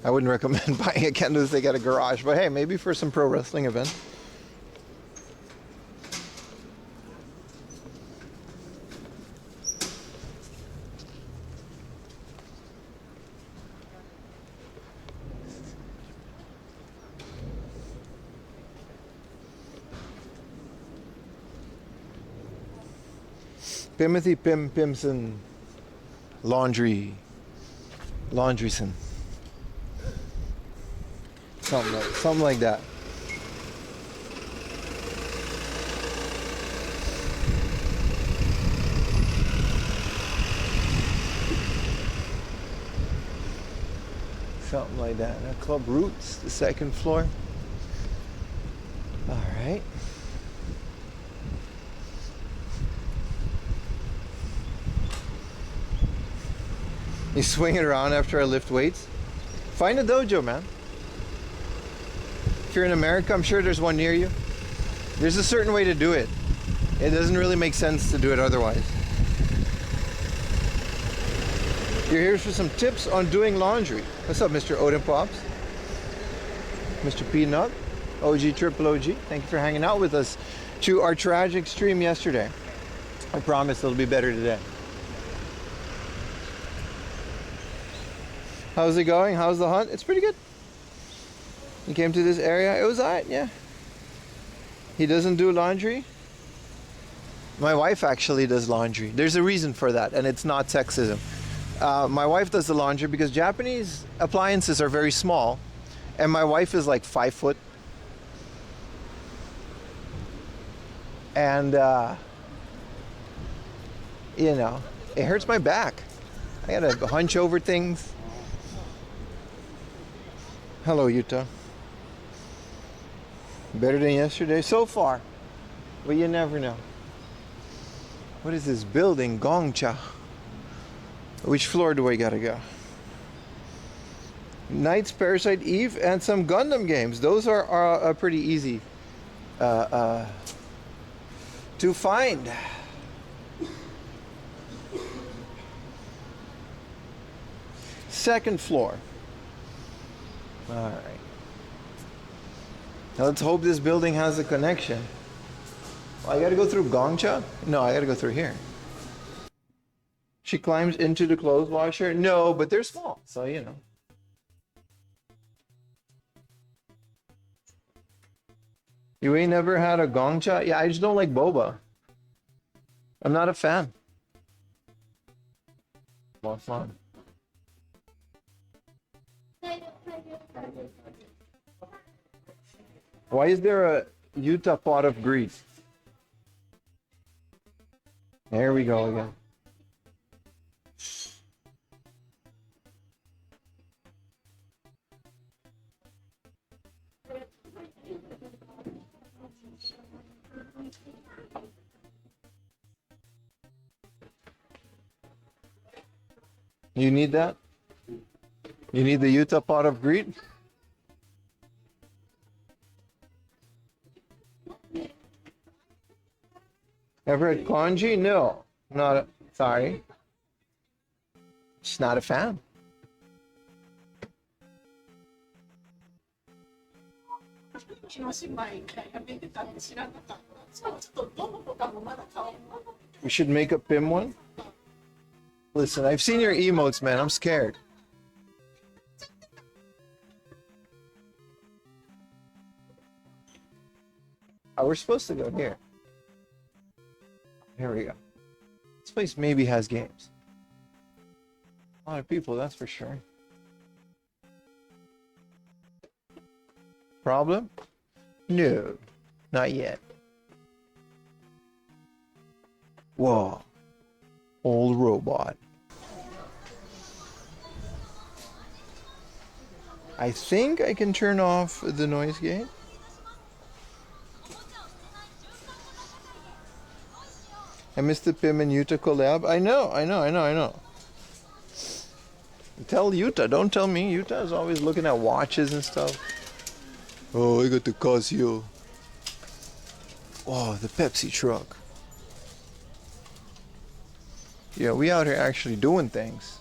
I wouldn't recommend buying a kendo stick at a garage, but hey, maybe for some pro wrestling event. Timothy Pimson Laundryson. Something like that. Something like that. Club Roots, the second floor. All right. You swing it around after I lift weights. Find a dojo, man. If you're in America, I'm sure there's one near you. There's a certain way to do it. It doesn't really make sense to do it otherwise. You're here for some tips on doing laundry. What's up, Mr. Odin Pops? Mr. Peanut, OG Triple OG. Thank you for hanging out with us to our tragic stream yesterday. I promise it'll be better today. How's it going? How's the hunt? It's pretty good. He came to this area. It was alright, yeah. He doesn't do laundry. My wife actually does laundry. There's a reason for that, and it's not sexism. My wife does the laundry because Japanese appliances are very small, and my wife is like 5 foot. And, you know, it hurts my back. I gotta hunch over things. Hello, Utah. Better than yesterday so far, but you never know. What is this building? Gongcha. Which floor do I gotta go? Knights, Parasite Eve, and some Gundam games. Those are pretty easy to find. Second floor. All right. Now let's hope this building has a connection. Oh, I gotta go through Gongcha? No, I gotta go through here. She climbs into the clothes washer? No, but they're small, so you know. You ain't never had a Gongcha? Yeah, I just don't like boba. I'm not a fan. More fun. Why is there a Utah pot of grease? There we go again. You need that? You need the Utah pot of greed? Ever had congee? No. Sorry. Just not a fan. We should make a PIM one? Listen, I've seen your emotes, man. I'm scared. Oh, we're supposed to go here. Here we go. This place maybe has games. A lot of people, that's for sure. Problem? No, not yet. Whoa. Old robot. I think I can turn off the noise gate. I missed the Pim and Utah collab. I know. Tell Utah, don't tell me. Utah is always looking at watches and stuff. Oh, I got the Casio. Oh, the Pepsi truck. Yeah, we out here actually doing things.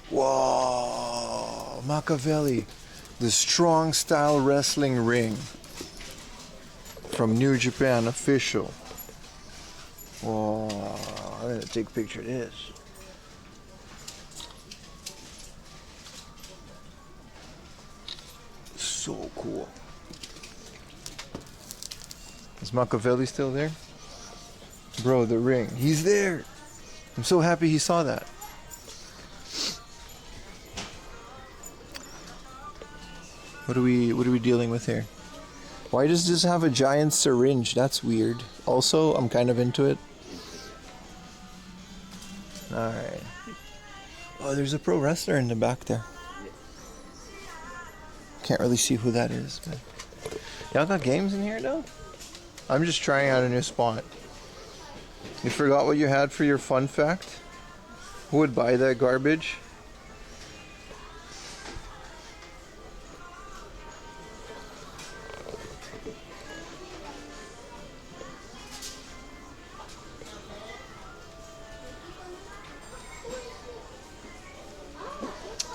Whoa, Machiavelli, the strong style wrestling ring from New Japan official. Whoa, I'm gonna take a picture of this. So cool. Is Machiavelli still there? Bro, the ring. He's there. I'm so happy he saw that. What are we dealing with here? Why does this have a giant syringe? That's weird. Also, I'm kind of into it. Alright. Oh, Oh, there's a pro wrestler in the back there. Can't really see who that is. But... Y'all got games in here, though? I'm just trying out a new spot. You forgot what you had for your fun fact? Who would buy that garbage?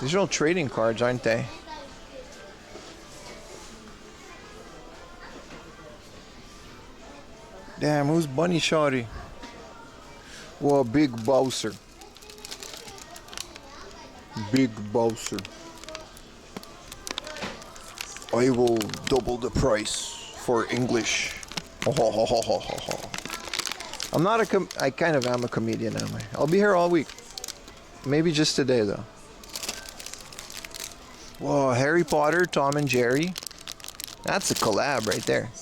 These are all trading cards, aren't they? Damn, who's Bunny Shawty? Whoa, Big Bowser. Big Bowser. I will double the price for English. I'm not I kind of am a comedian, am I? I'll be here all week. Maybe just today, though. Whoa, Harry Potter, Tom and Jerry. That's a collab right there.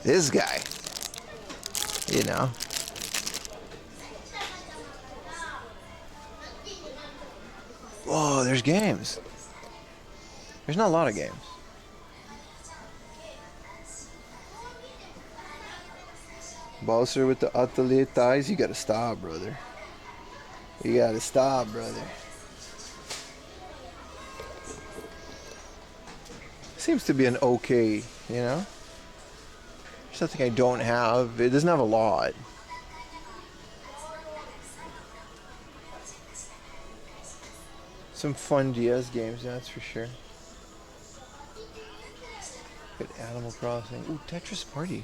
This guy. You know. Whoa, there's games. There's not a lot of games. Bowser with the atelier ties. You gotta stop, brother. You gotta stop, brother. Seems to be an okay, you know? There's something I don't have. It doesn't have a lot. Some fun DS games, that's for sure. Good Animal Crossing. Ooh, Tetris Party.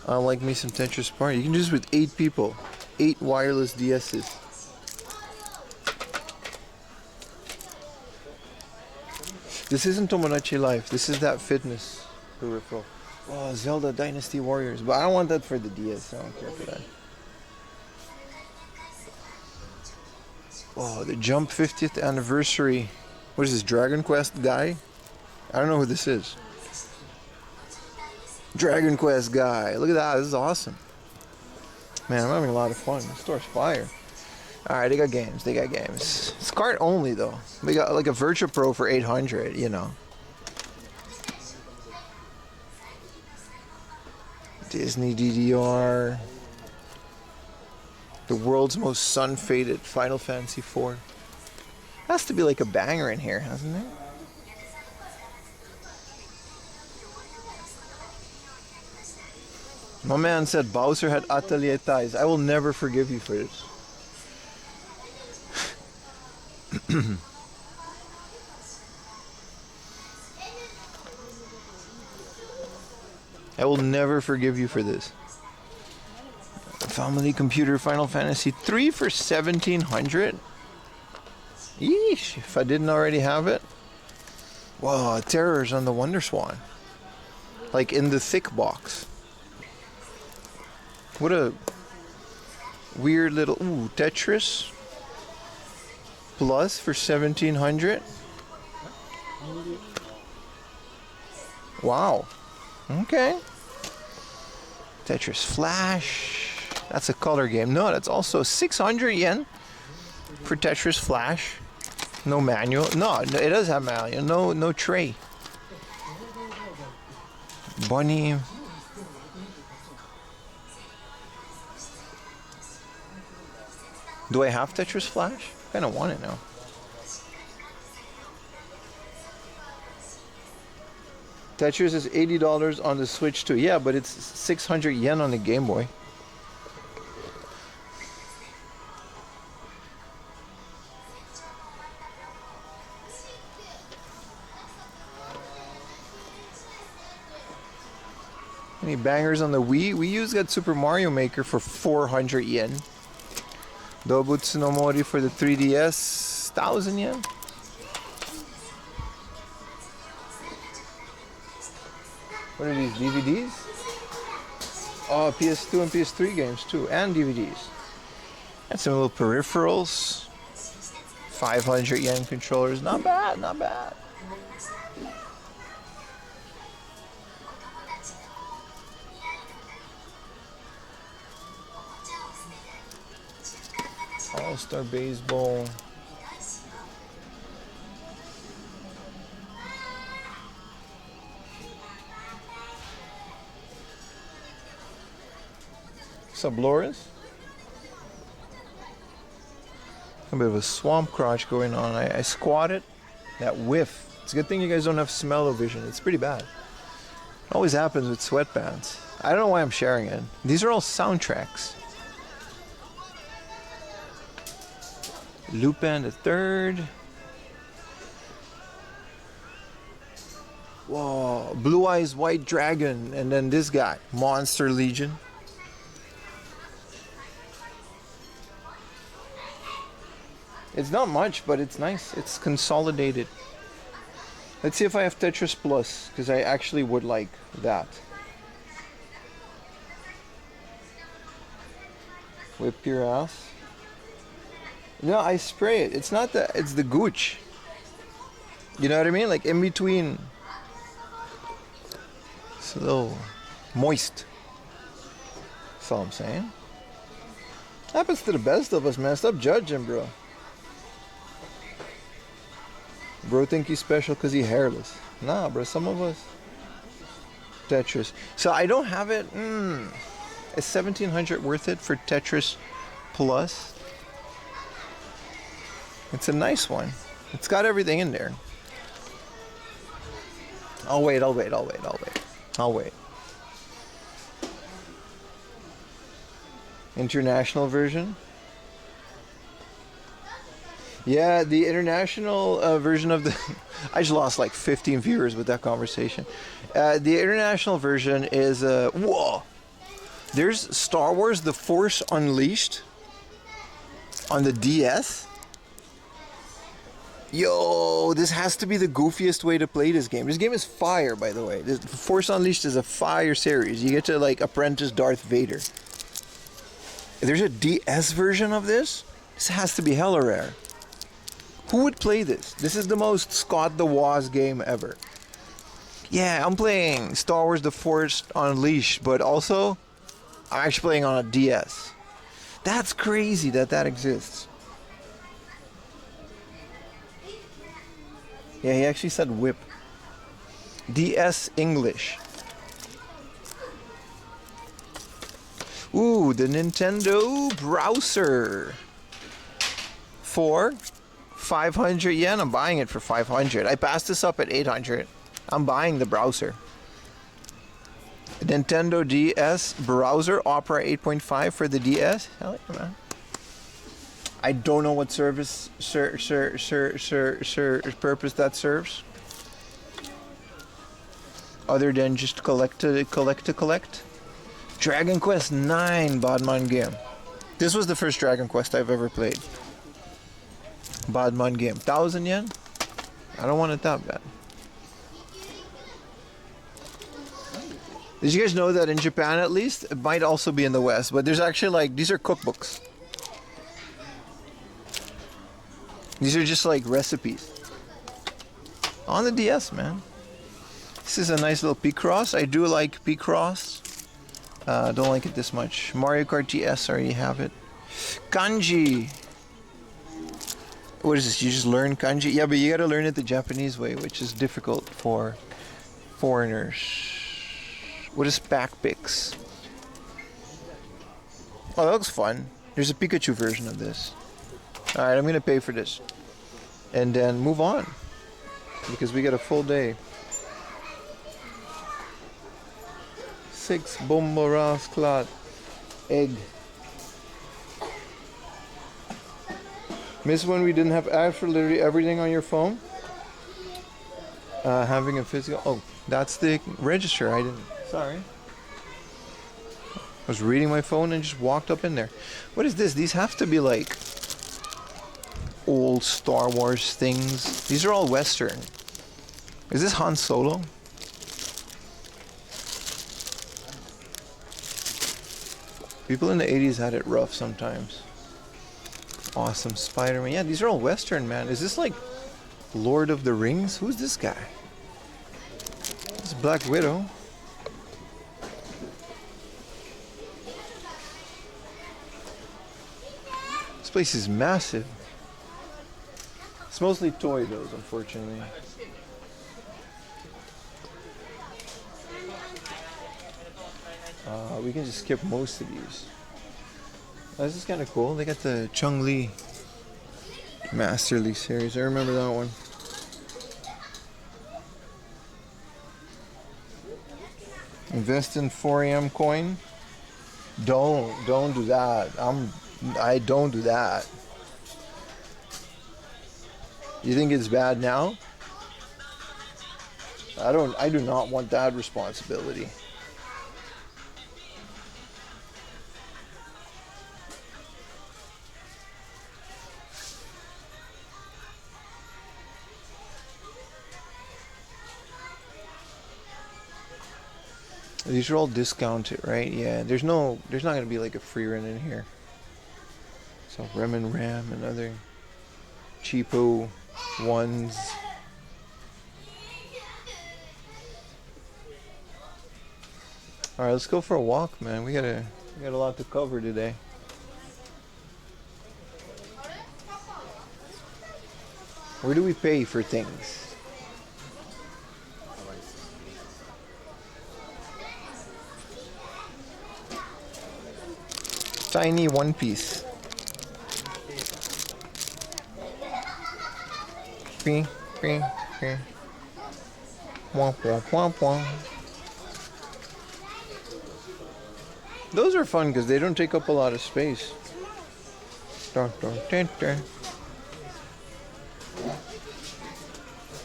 I like me some Tetris Party. You can do this with 8 people. 8 wireless DSs. This isn't Tomodachi Life. This is that fitness peripheral. Oh, Zelda Dynasty Warriors. But I don't want that for the DS. I don't care for that. Oh, the Jump 50th anniversary. What is this, Dragon Quest guy? I don't know who this is. Dragon Quest guy. Look at that. This is awesome. Man, I'm having a lot of fun. The store's fire. Alright, they got games. They got games. It's card only, though. They got like a Virtua Pro for 800, you know. Disney DDR. The world's most sun-faded Final Fantasy IV. Has to be like a banger in here, hasn't it? My man said Bowser had atelier ties. I will never forgive you for this. I will never forgive you for this. Family computer Final Fantasy 3 for 1700. Yeesh, if I didn't already have it. Wow, Terrors on the Wonder Swan. Like in the thick box. What a weird little... Ooh, Tetris. Plus for 1700. Wow. Okay. Tetris Flash. That's a color game. No, that's also 600 yen for Tetris Flash. No manual. No, it does have manual. No tray. Bunny. Do I have Tetris Flash? I kind of want it now. Tetris is $80 on the Switch too. Yeah, but it's 600 yen on the Game Boy. Any bangers on the Wii? Wii U's got Super Mario Maker for 400 yen. Dobutsu no Mori for the 3DS, 1,000 yen. What are these, DVDs? Oh, PS2 and PS3 games too, and DVDs. And some little peripherals. 500 yen controllers, not bad, not bad. All-Star Baseball. What's up, Loris? A bit of a swamp crotch going on. I squatted. That whiff. It's a good thing you guys don't have smell-o-vision. It's pretty bad. It always happens with sweatpants. I don't know why I'm sharing it. These are all soundtracks. Lupin the Third. Whoa, Blue Eyes White Dragon, and then this guy, Monster Legion. It's not much, but it's nice. It's consolidated. Let's see if I have Tetris Plus, because I actually would like that. Whip your ass. No, I spray it. It's not the, it's the gooch. You know what I mean? Like in between. It's a little moist. That's all I'm saying. Happens to the best of us, man. Stop judging, bro. Bro think he's special because he's hairless. Nah, bro, some of us. Tetris. So I don't have it. Is 1700 worth it for Tetris Plus? It's a nice one. It's got everything in there. I'll wait. International version? Yeah, the international version of the... I just lost like 15 viewers with that conversation. The international version is... whoa! There's Star Wars The Force Unleashed on the DS. Yo, this has to be the goofiest way to play this game. This game is fire, by the way. This Force Unleashed is a fire series. You get to like apprentice Darth Vader. There's a DS version of this? This has to be hella rare. Who would play this? This is the most Scott the Woz game ever. Yeah, I'm playing Star Wars The Force Unleashed, but also I'm actually playing on a DS. That's crazy that that exists. Yeah, he actually said whip. DS English. Ooh, the Nintendo browser. For 500 yen. I'm buying it for 500. I passed this up at 800. I'm buying the browser. Nintendo DS browser, Opera 8.5 for the DS. Hell yeah, man. I don't know what purpose that serves. Other than just collect. Dragon Quest 9 Bodman game. This was the first Dragon Quest I've ever played. Bodman game. 1,000 yen? I don't want it that bad. Did you guys know that in Japan at least, it might also be in the West, but there's actually like, these are cookbooks. These are just like recipes. On the DS, man. This is a nice little Picross. I do like Picross. Don't like it this much. Mario Kart DS, I already have it. Kanji. What is this? You just learn kanji? Yeah, but you gotta learn it the Japanese way, which is difficult for foreigners. What is Backpix? Oh, that looks fun. There's a Pikachu version of this. Alright, I'm gonna pay for this. And then move on. Because we got a full day. 6 Bomboras Clot. Egg. Miss when we didn't have apps for literally everything on your phone? Having a physical... Oh, that's the register. I didn't... Sorry. I was reading my phone and just walked up in there. What is this? These have to be like... old Star Wars things. These are all Western. Is this Han Solo? People in the 80s had it rough sometimes. Awesome Spider-Man. Yeah, these are all Western, man. Is this like Lord of the Rings? Who's this guy? It's Black Widow. place is massive. It's mostly toy though, unfortunately. We can just skip most of these. This is kind of cool. They got the Chung-Li Masterly series. I remember that one. Invest in 4am coin. Don't do that. I don't do that. You think it's bad now? I do not want that responsibility. These are all discounted, right? Yeah, there's not gonna be like a free run in here. So Rem and Ram and other cheapo ones. All right, let's go for a walk, man. We got a lot to cover today. Where do we pay for things? Tiny one piece. Womp, womp, womp, womp. Those are fun because they don't take up a lot of space. Dun, dun, dun, dun.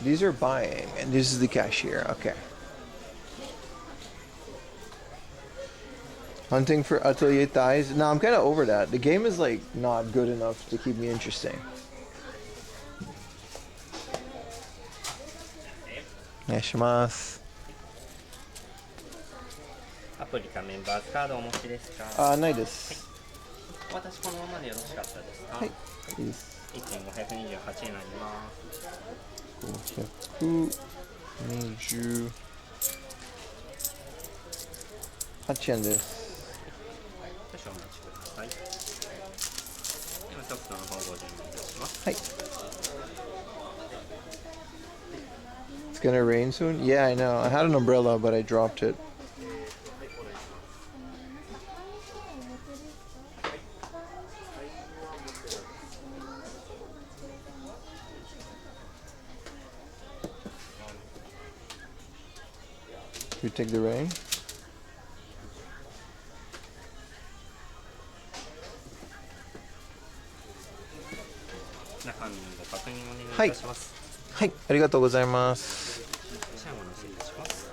These are buying, and this is the cashier. Okay. Hunting for atelier ties. No, I'm kind of over that. The game is like not good enough to keep me interesting. お願いします。アプリかメンバーズカードお持ちですか？ないです。私このままでよろしかったですか？はい、いいです。1.528円になります。528円です。少々お待ちください。今ソフトの方ご準備いたします。はい。It's gonna rain soon? Yeah, I know. I had an umbrella, but I dropped it. You take the rain? 中身のご確認お願いいたします。はい、ありがとうございます。シャンをお乗せいたします。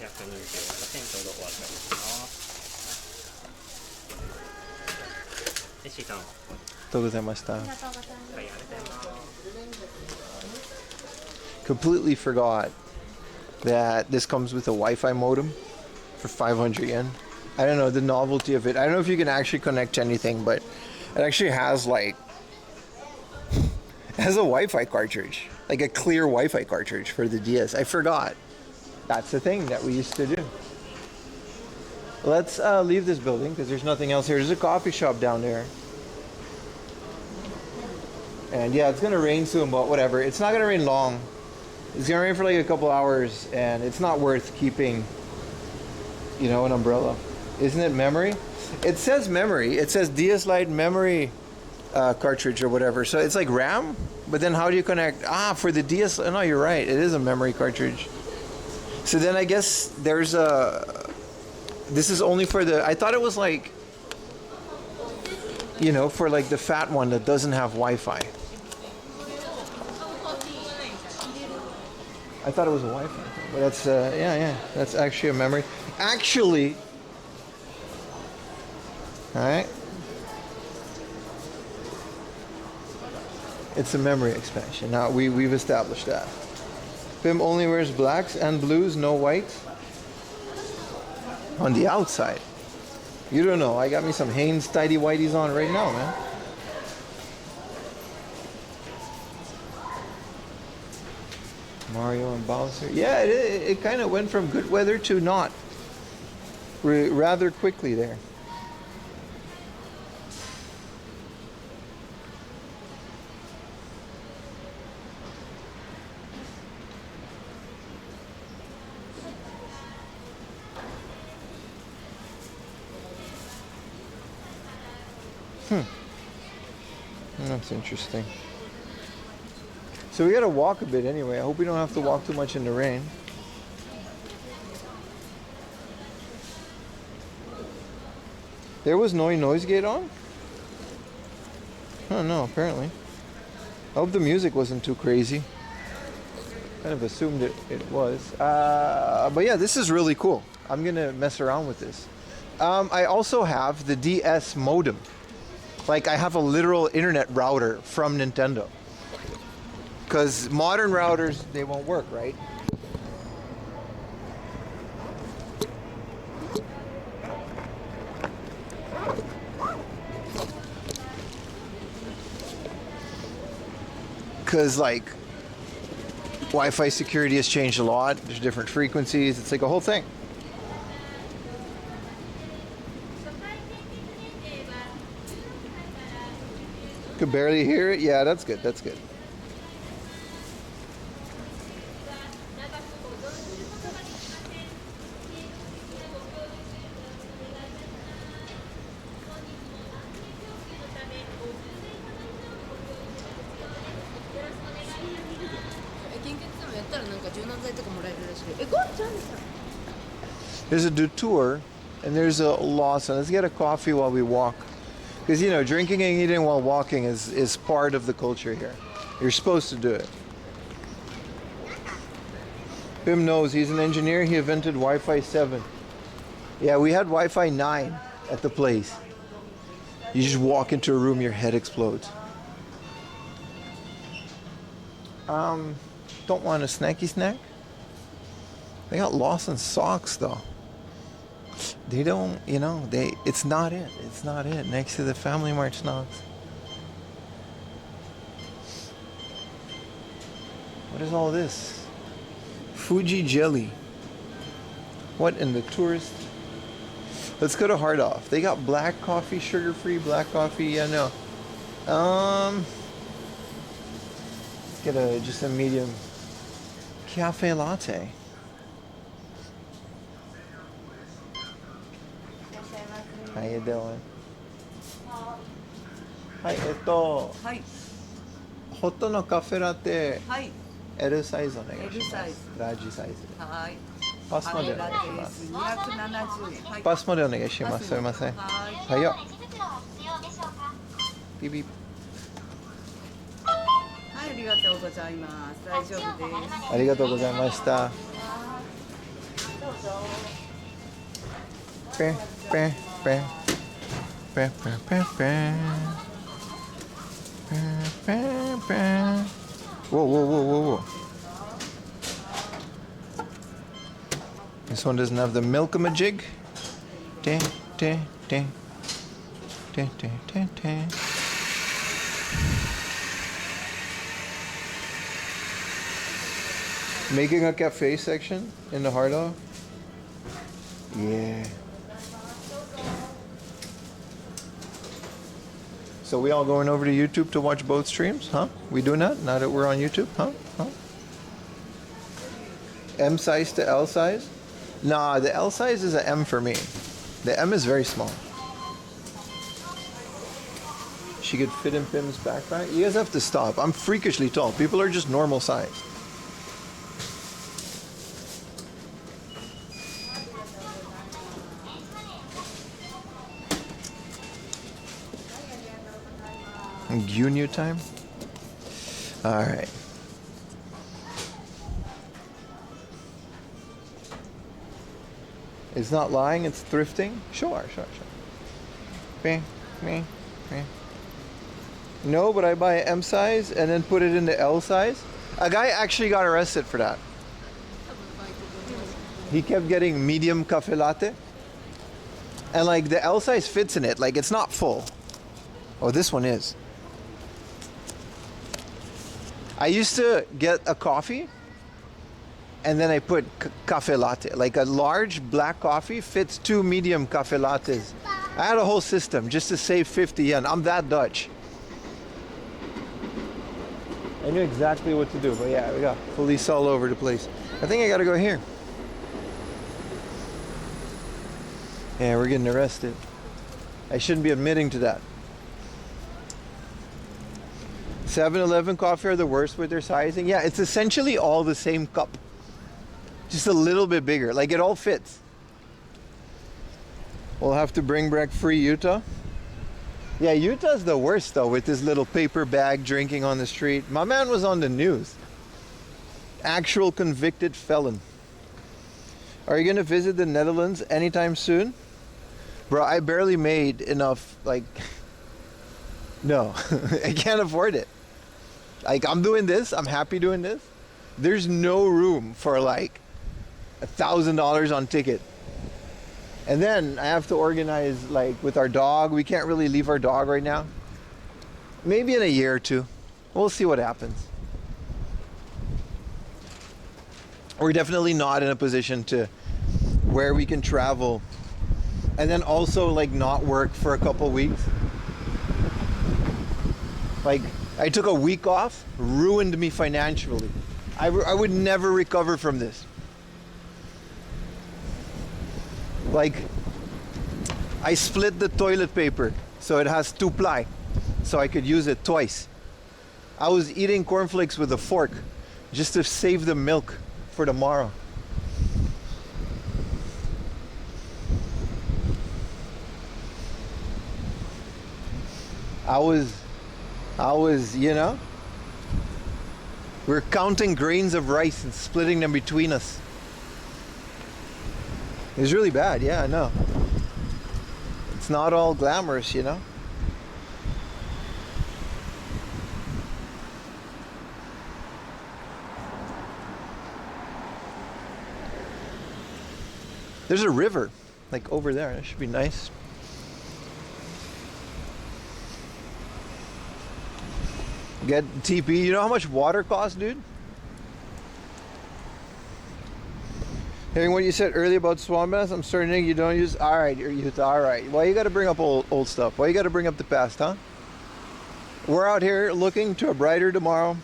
428円ちょうどお預かりします。レシートの方。ありがとうございました。はい、ありがとうございます。Completely forgot that this comes with a Wi-Fi modem for 500 yen. I don't know the novelty of it. I don't know if you can actually connect to anything, but it actually has like it has a Wi-Fi cartridge, like a clear Wi-Fi cartridge for the DS. I forgot. That's the thing that we used to do. Let's leave this building because there's nothing else here. There's a coffee shop down there. And yeah, it's gonna rain soon, but whatever. It's not gonna rain long. It's gonna rain for like a couple hours, and it's not worth keeping, you know, an umbrella. Isn't it memory? It says memory. It says DS Lite memory cartridge or whatever. So it's like RAM, but then how do you connect? For the DS. No, you're right. It is a memory cartridge. So then I guess there's a. This is only for the. I thought it was like, you know, for like the fat one that doesn't have Wi-Fi. I thought it was a Wi-Fi thing, but that's yeah, that's actually a memory. Actually, all right, it's a memory expansion. Now we've established that. Pim only wears blacks and blues, no whites. On the outside, you don't know. I got me some Hanes tidy whities on right now, man. Mario and Bowser. Yeah, it kind of went from good weather to not rather quickly there. That's interesting. So we gotta walk a bit anyway. I hope we don't have to walk too much in the rain. There was no noise gate on? Oh no, apparently. I hope the music wasn't too crazy. Kind of assumed it was. But yeah, this is really cool. I'm gonna mess around with this. I also have the DS modem. Like I have a literal internet router from Nintendo. Because modern routers, they won't work, right? Because like Wi-Fi security has changed a lot. There's different frequencies. It's like a whole thing. Could barely hear it. Yeah, that's good. That's good. There's a detour and there's a Lawson. Let's get a coffee while we walk. Because, you know, drinking and eating while walking is part of the culture here. You're supposed to do it. Pim knows. He's an engineer. He invented Wi-Fi 7. Yeah, we had Wi-Fi 9 at the place. You just walk into a room, your head explodes. Don't want a snacky snack? They got Lawson socks though. They don't, you know, it's not it. It's not it. Next to the Family Mart socks. What is all this? Fuji jelly. What in the tourist? Let's go to Hard Off. They got black coffee, sugar-free black coffee. Yeah, no. Let's get just a medium cafe latte. How you doing? Hi, はい、ホットのカフェラテはい、L サイズお願いし L ます。サイズ。ラージサイズ。はい。パスまでおラ願いしテです。ます。 270円。はい。パスまでお願いします。すいません。はい。はいよ。ビビ。はい、ありがとうございます。大丈夫です。ありがとうございました。ペンペンペンペンペンペンペンペンペンペン。Whoa, whoa, whoa, whoa, whoa. This one doesn't have the milk-a-majig. Ding, ding, ding. Ding, ding, ding, ding. Making a cafe section in the Hard Off? Yeah. So we all going over to YouTube to watch both streams, huh? We doing that now that we're on YouTube, huh? M size to L size? Nah, the L size is an M for me. The M is very small. She could fit in Pim's backpack. You guys have to stop. I'm freakishly tall. People are just normal size. Gunyu time? Alright. It's not lying, it's thrifting? Sure. Bing, bing, bing. No, but I buy an M size and then put it into L size. A guy actually got arrested for that. He kept getting medium cafe latte. And like the L size fits in it, like it's not full. Oh, this one is. I used to get a coffee and then I put cafe latte. Like a large black coffee fits 2 medium cafe lattes. I had a whole system just to save 50 yen. I'm that Dutch. I knew exactly what to do, but yeah, we got police all over the place. I think I gotta go here. Yeah, we're getting arrested. I shouldn't be admitting to that. 7-Eleven coffee are the worst with their sizing. Yeah, it's essentially all the same cup. Just a little bit bigger. Like, it all fits. We'll have to bring back free Utah. Yeah, Utah's the worst though, with this little paper bag drinking on the street. My man was on the news. Actual convicted felon. Are you gonna visit the Netherlands anytime soon? Bro, I barely made enough, like, no, I can't afford it. Like, I'm doing this, I'm happy doing this. There's no room for like $1,000 on ticket. And then I have to organize, like, with our dog. We can't really leave our dog right now. Maybe in a year or two. We'll see what happens. We're definitely not in a position to where we can travel and then also, like, not work for a couple weeks. Like, I took a week off, ruined me financially. I would never recover from this. Like, I split the toilet paper so it has 2-ply, so I could use it twice. I was eating cornflakes with a fork just to save the milk for tomorrow. I was, you know, we're counting grains of rice and splitting them between us. It was really bad, yeah, I know. It's not all glamorous, you know. There's a river, like over there. That should be nice. Get TP. You know how much water costs, dude? Hearing what you said earlier about swamp bass, I'm starting to think you don't use. All right, Utah. All right. Why you got to bring up old stuff? Why you got to bring up the past, huh? We're out here looking to a brighter tomorrow.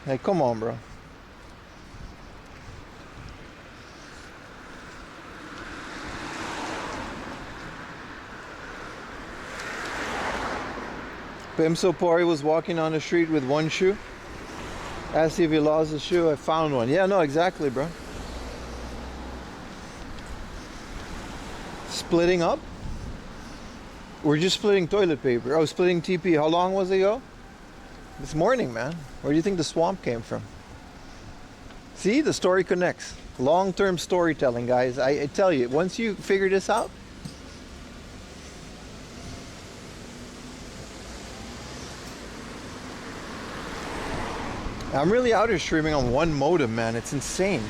Hey, come on, bro. Pimso Pori was walking on the street with one shoe. Asked if he lost his shoe. I found one. Yeah, no, exactly, bro. Splitting up? We're just splitting toilet paper. Oh, splitting TP. How long was it ago? This morning, man. Where do you think the swamp came from? See, the story connects. Long-term storytelling, guys. I tell you, once you figure this out, I'm really out here streaming on one modem, man. It's insane.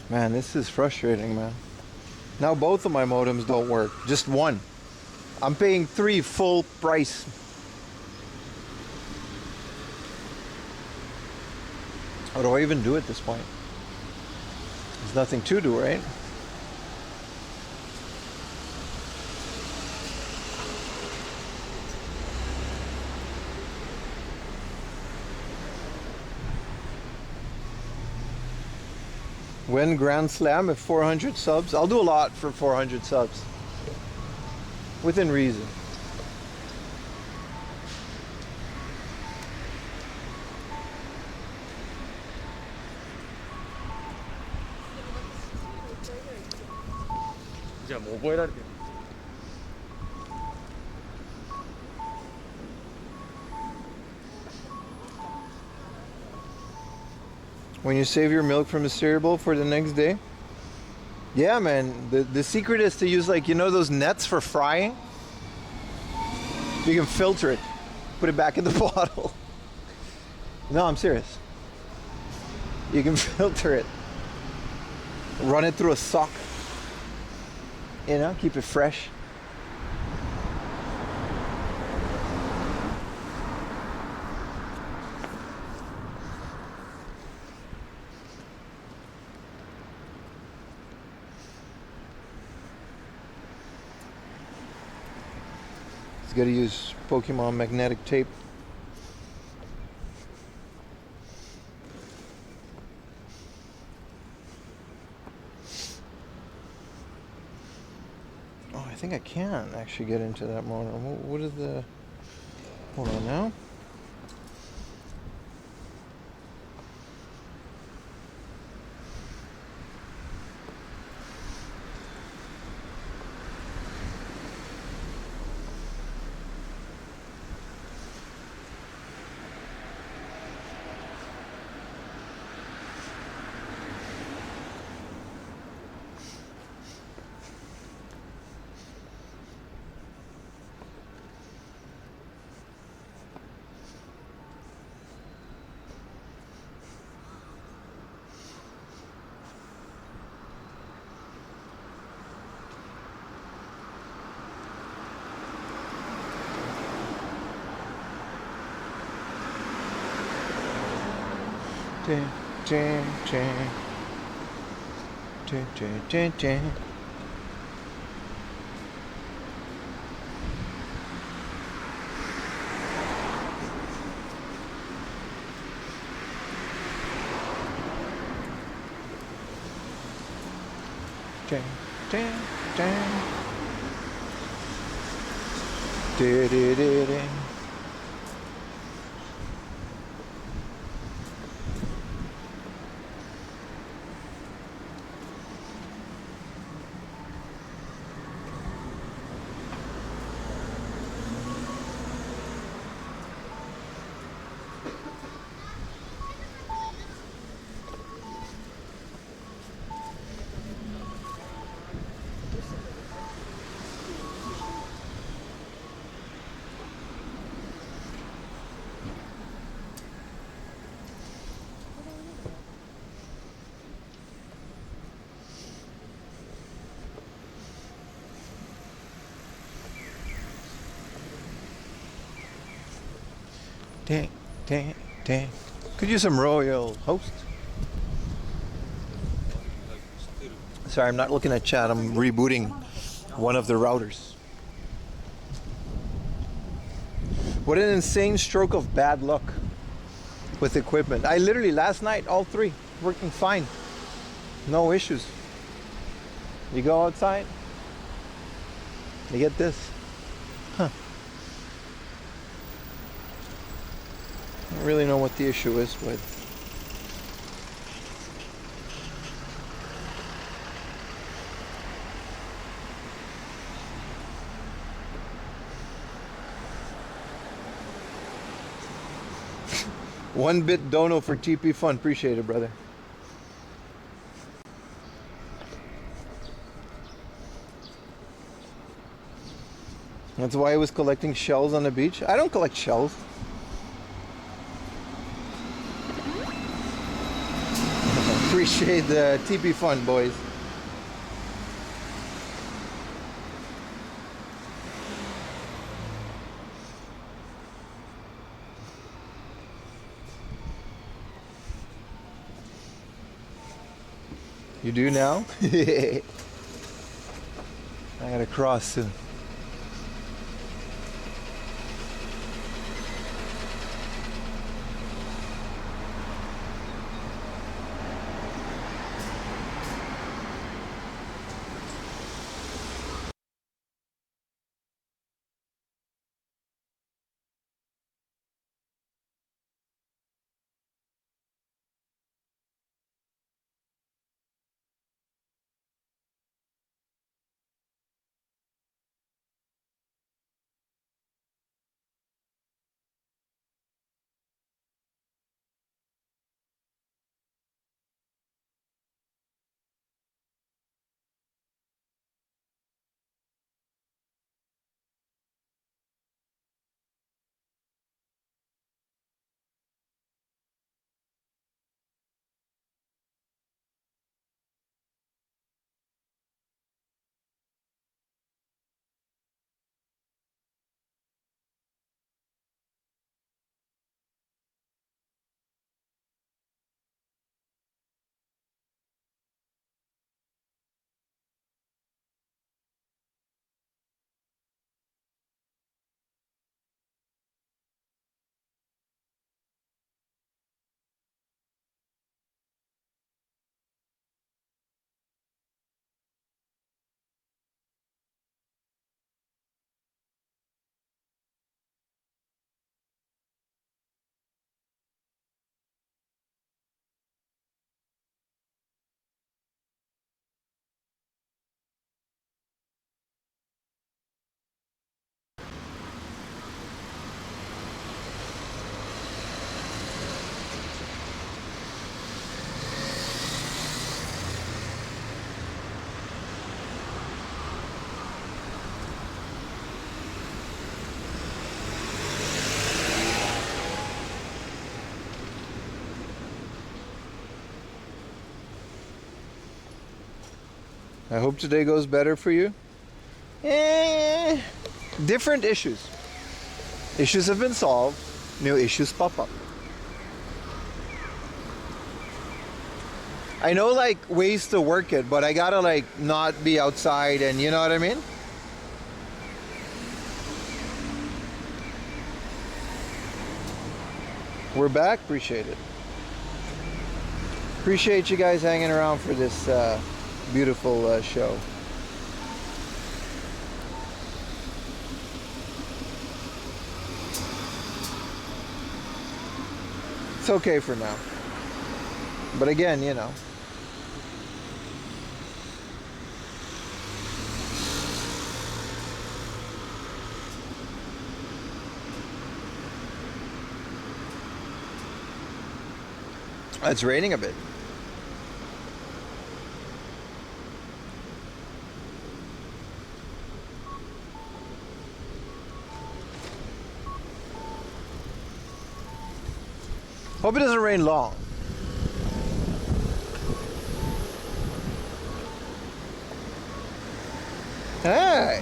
Man, this is frustrating, man. Now both of my modems don't work. Just one. I'm paying 3 full price. What do I even do at this point? There's nothing to do, right? When Grand Slam at 400 subs? I'll do a lot for 400 subs. Within reason. When you save your milk from a cereal bowl for the next day? Yeah, man. The secret is to use, like, you know those nets for frying? You can filter it. Put it back in the bottle. No, I'm serious. You can filter it. Run it through a sock. You know, keep it fresh. Got to use Pokemon magnetic tape. Oh, I think I can actually get into that mode. What is the... Hold on now. Ding, ding, ding. Ding, ding, ding, ding. Ding, ding, ding. Ding, ding, ding, ding. Dang, dang, dang. Could use some Royal Host. Sorry, I'm not looking at chat. I'm rebooting one of the routers. What an insane stroke of bad luck with equipment. I literally, last night, all three working fine. No issues. You go outside, you get this. Huh. I don't really know what the issue is, but one bit Dono for TP Fun. Appreciate it, brother. That's why I was collecting shells on the beach. I don't collect shells. Appreciate the TP Fun, boys. You do now? I gotta cross soon. I hope today goes better for you. Different issues. Issues have been solved. New issues pop up. I know like ways to work it, but I gotta like not be outside, and you know what I mean? We're back. Appreciate it. Appreciate you guys hanging around for this beautiful show. It's okay for now. But again, you know. It's raining a bit. Hope it doesn't rain long. Hey!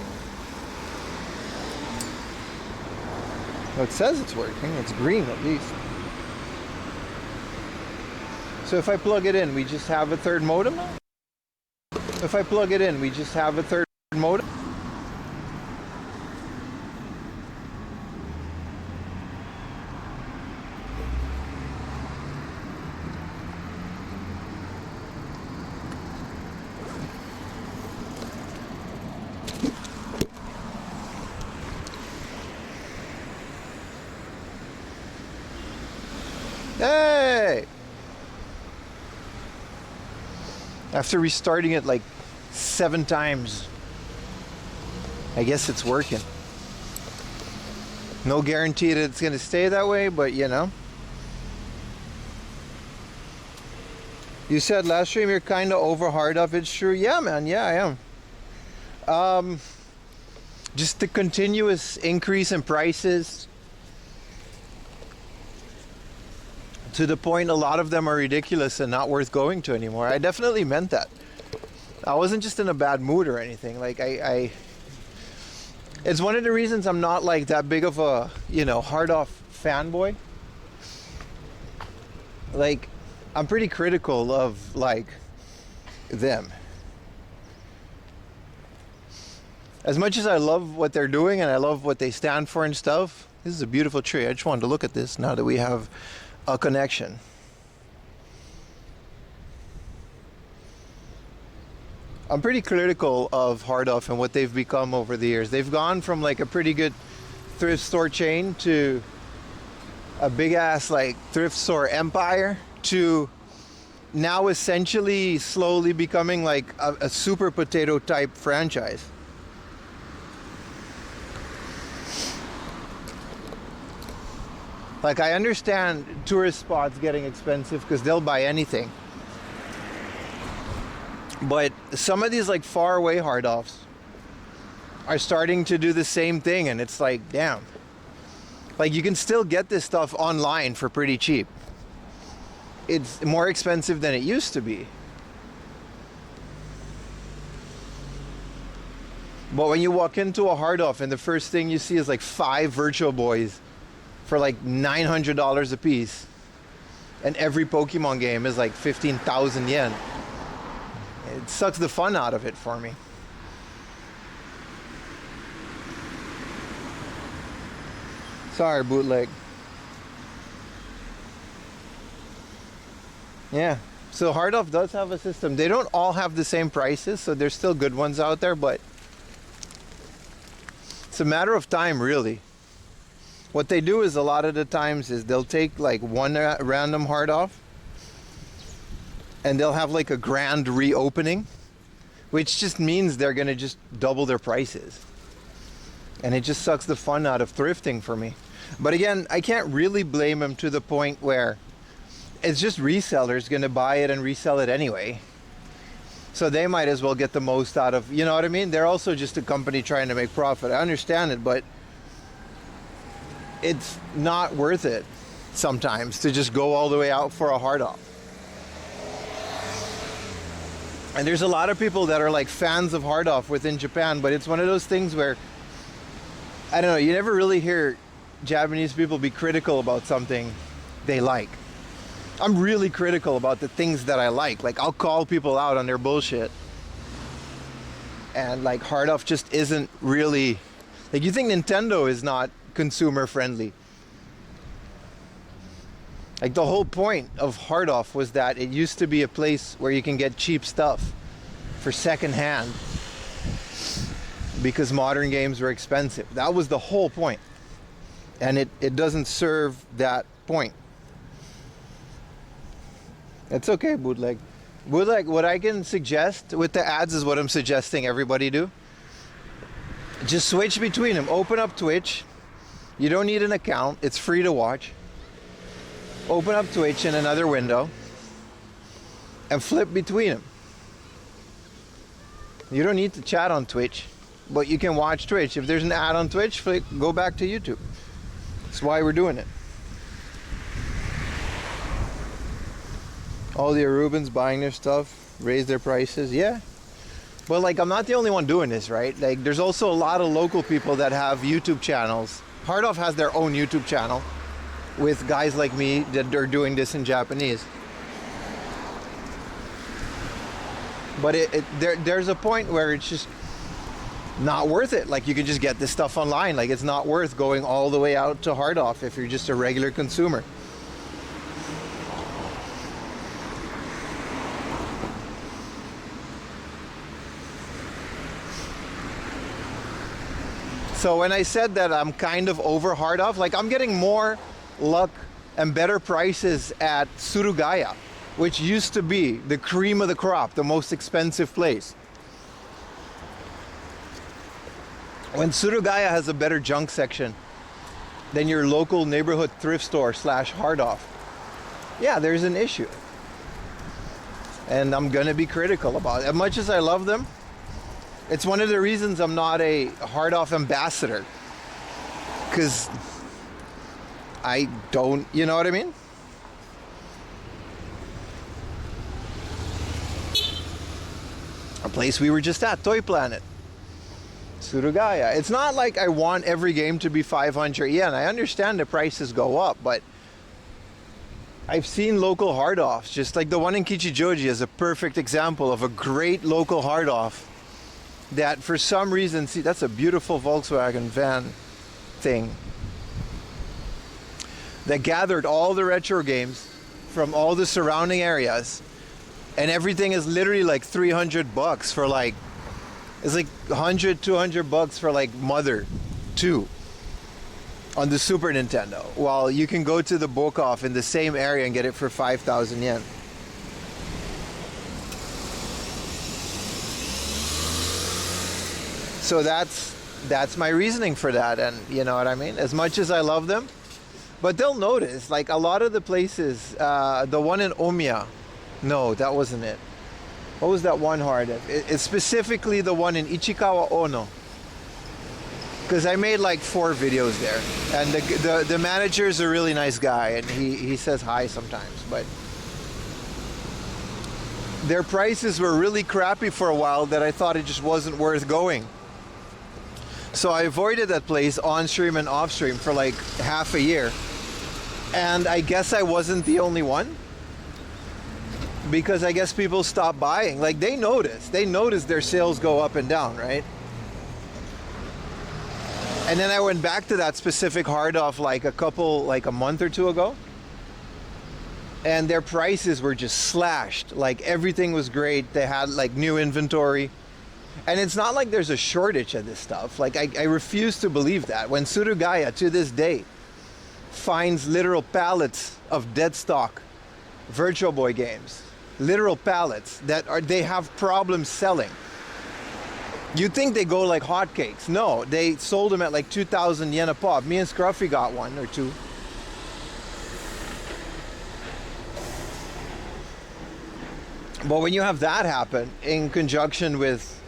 Well, it says it's working. It's green at least. So if I plug it in, we just have a third modem? If I plug it in, we just have a third modem? Hey! After restarting it like 7 times, I guess it's working. No guarantee that it's gonna stay that way, but you know. You said last stream you're kind of over hard up. It's true. Yeah, man. Yeah, I am. Just the continuous increase in prices, to the point a lot of them are ridiculous and not worth going to anymore. I definitely meant that. I wasn't just in a bad mood or anything. Like it's one of the reasons I'm not like that big of a, you know, hard off fanboy. Like, I'm pretty critical of like them. As much as I love what they're doing and I love what they stand for and stuff, this is a beautiful tree. I just wanted to look at this now that we have a connection. I'm pretty critical of Hard Off and what they've become over the years. They've gone from like a pretty good thrift store chain to a big ass like thrift store empire to now essentially slowly becoming like a super potato type franchise. Like, I understand tourist spots getting expensive because they'll buy anything. But some of these like far away hard offs are starting to do the same thing, and it's like, damn. Like, you can still get this stuff online for pretty cheap. It's more expensive than it used to be. But when you walk into a hard off and the first thing you see is like 5 Virtual Boys for like $900 a piece, and every Pokemon game is like 15,000 yen. It sucks the fun out of it for me. Sorry, bootleg. Yeah, so Hard Off does have a system. They don't all have the same prices, so there's still good ones out there, but it's a matter of time, really. What they do is a lot of the times is they'll take like one random Hard Off and they'll have like a grand reopening, which just means they're gonna just double their prices. And it just sucks the fun out of thrifting for me. But again, I can't really blame them to the point where it's just resellers gonna buy it and resell it anyway. So they might as well get the most out of, you know what I mean? They're also just a company trying to make profit. I understand it, but it's not worth it sometimes to just go all the way out for a Hard Off. And there's a lot of people that are like fans of hard off within Japan, but it's one of those things where, I don't know, you never really hear Japanese people be critical about something they like. I'm really critical about the things that I like. Like, I'll call people out on their bullshit. And like, hard off just isn't really, like, you think Nintendo is not consumer friendly. Like, the whole point of hard off was that it used to be a place where you can get cheap stuff for second hand because modern games were expensive. That was the whole point. And it doesn't serve that point. It's okay, bootleg. Bootleg, what I can suggest with the ads is what I'm suggesting everybody do. Just switch between them. Open up Twitch. You don't need an account. It's free to watch. Open up Twitch in another window and flip between them. You don't need to chat on Twitch, but you can watch Twitch. If there's an ad on Twitch, go back to YouTube. That's why we're doing it. All the Arubans buying their stuff, raise their prices, yeah. But like, I'm not the only one doing this, right? Like, there's also a lot of local people that have YouTube channels. Hard Off has their own YouTube channel with guys like me that are doing this in Japanese. But there's a point where it's just not worth it. Like, you can just get this stuff online. Like, it's not worth going all the way out to Hard Off if you're just a regular consumer. So when I said that I'm kind of over Hard Off, like, I'm getting more luck and better prices at Surugaya, which used to be the cream of the crop, the most expensive place. When Surugaya has a better junk section than your local neighborhood thrift store / Hard Off, yeah, there's an issue. And I'm gonna be critical about it. As much as I love them, it's one of the reasons I'm not a Hard Off ambassador. Because I don't, you know what I mean? A place we were just at, Toy Planet. Surugaya. It's not like I want every game to be 500 yen. I understand the prices go up, but I've seen local Hard Offs, just like the one in Kichijoji is a perfect example of a great local Hard Off that for some reason, see, that's a beautiful Volkswagen van thing that gathered all the retro games from all the surrounding areas, and everything is literally like $300 for like, it's like 100, 200 bucks for like Mother 2 on the Super Nintendo, while you can go to the Bokoff in the same area and get it for 5,000 yen. So that's my reasoning for that, and you know what I mean? As much as I love them, but they'll notice, like, a lot of the places, the one in Omiya, no, that wasn't it. What was that one Hard Off? It's specifically the one in Ichikawa Ono. Because I made like 4 videos there. And the manager is a really nice guy, and he says hi sometimes. But their prices were really crappy for a while that I thought it just wasn't worth going. So I avoided that place on stream and off stream for like half a year. And I guess I wasn't the only one, because I guess people stopped buying. Like, they notice their sales go up and down, right? And then I went back to that specific Hard Off like a month or 2 ago, and their prices were just slashed. Like, everything was great. They had like new inventory, and it's not like there's a shortage of this stuff. Like, I refuse to believe that when Surugaya to this day finds literal pallets of dead stock Virtual Boy games, literal pallets that they have problems selling. You'd think they go like hotcakes. No, they sold them at like 2,000 yen a pop. Me and Scruffy got 1 or 2. But when you have that happen in conjunction with,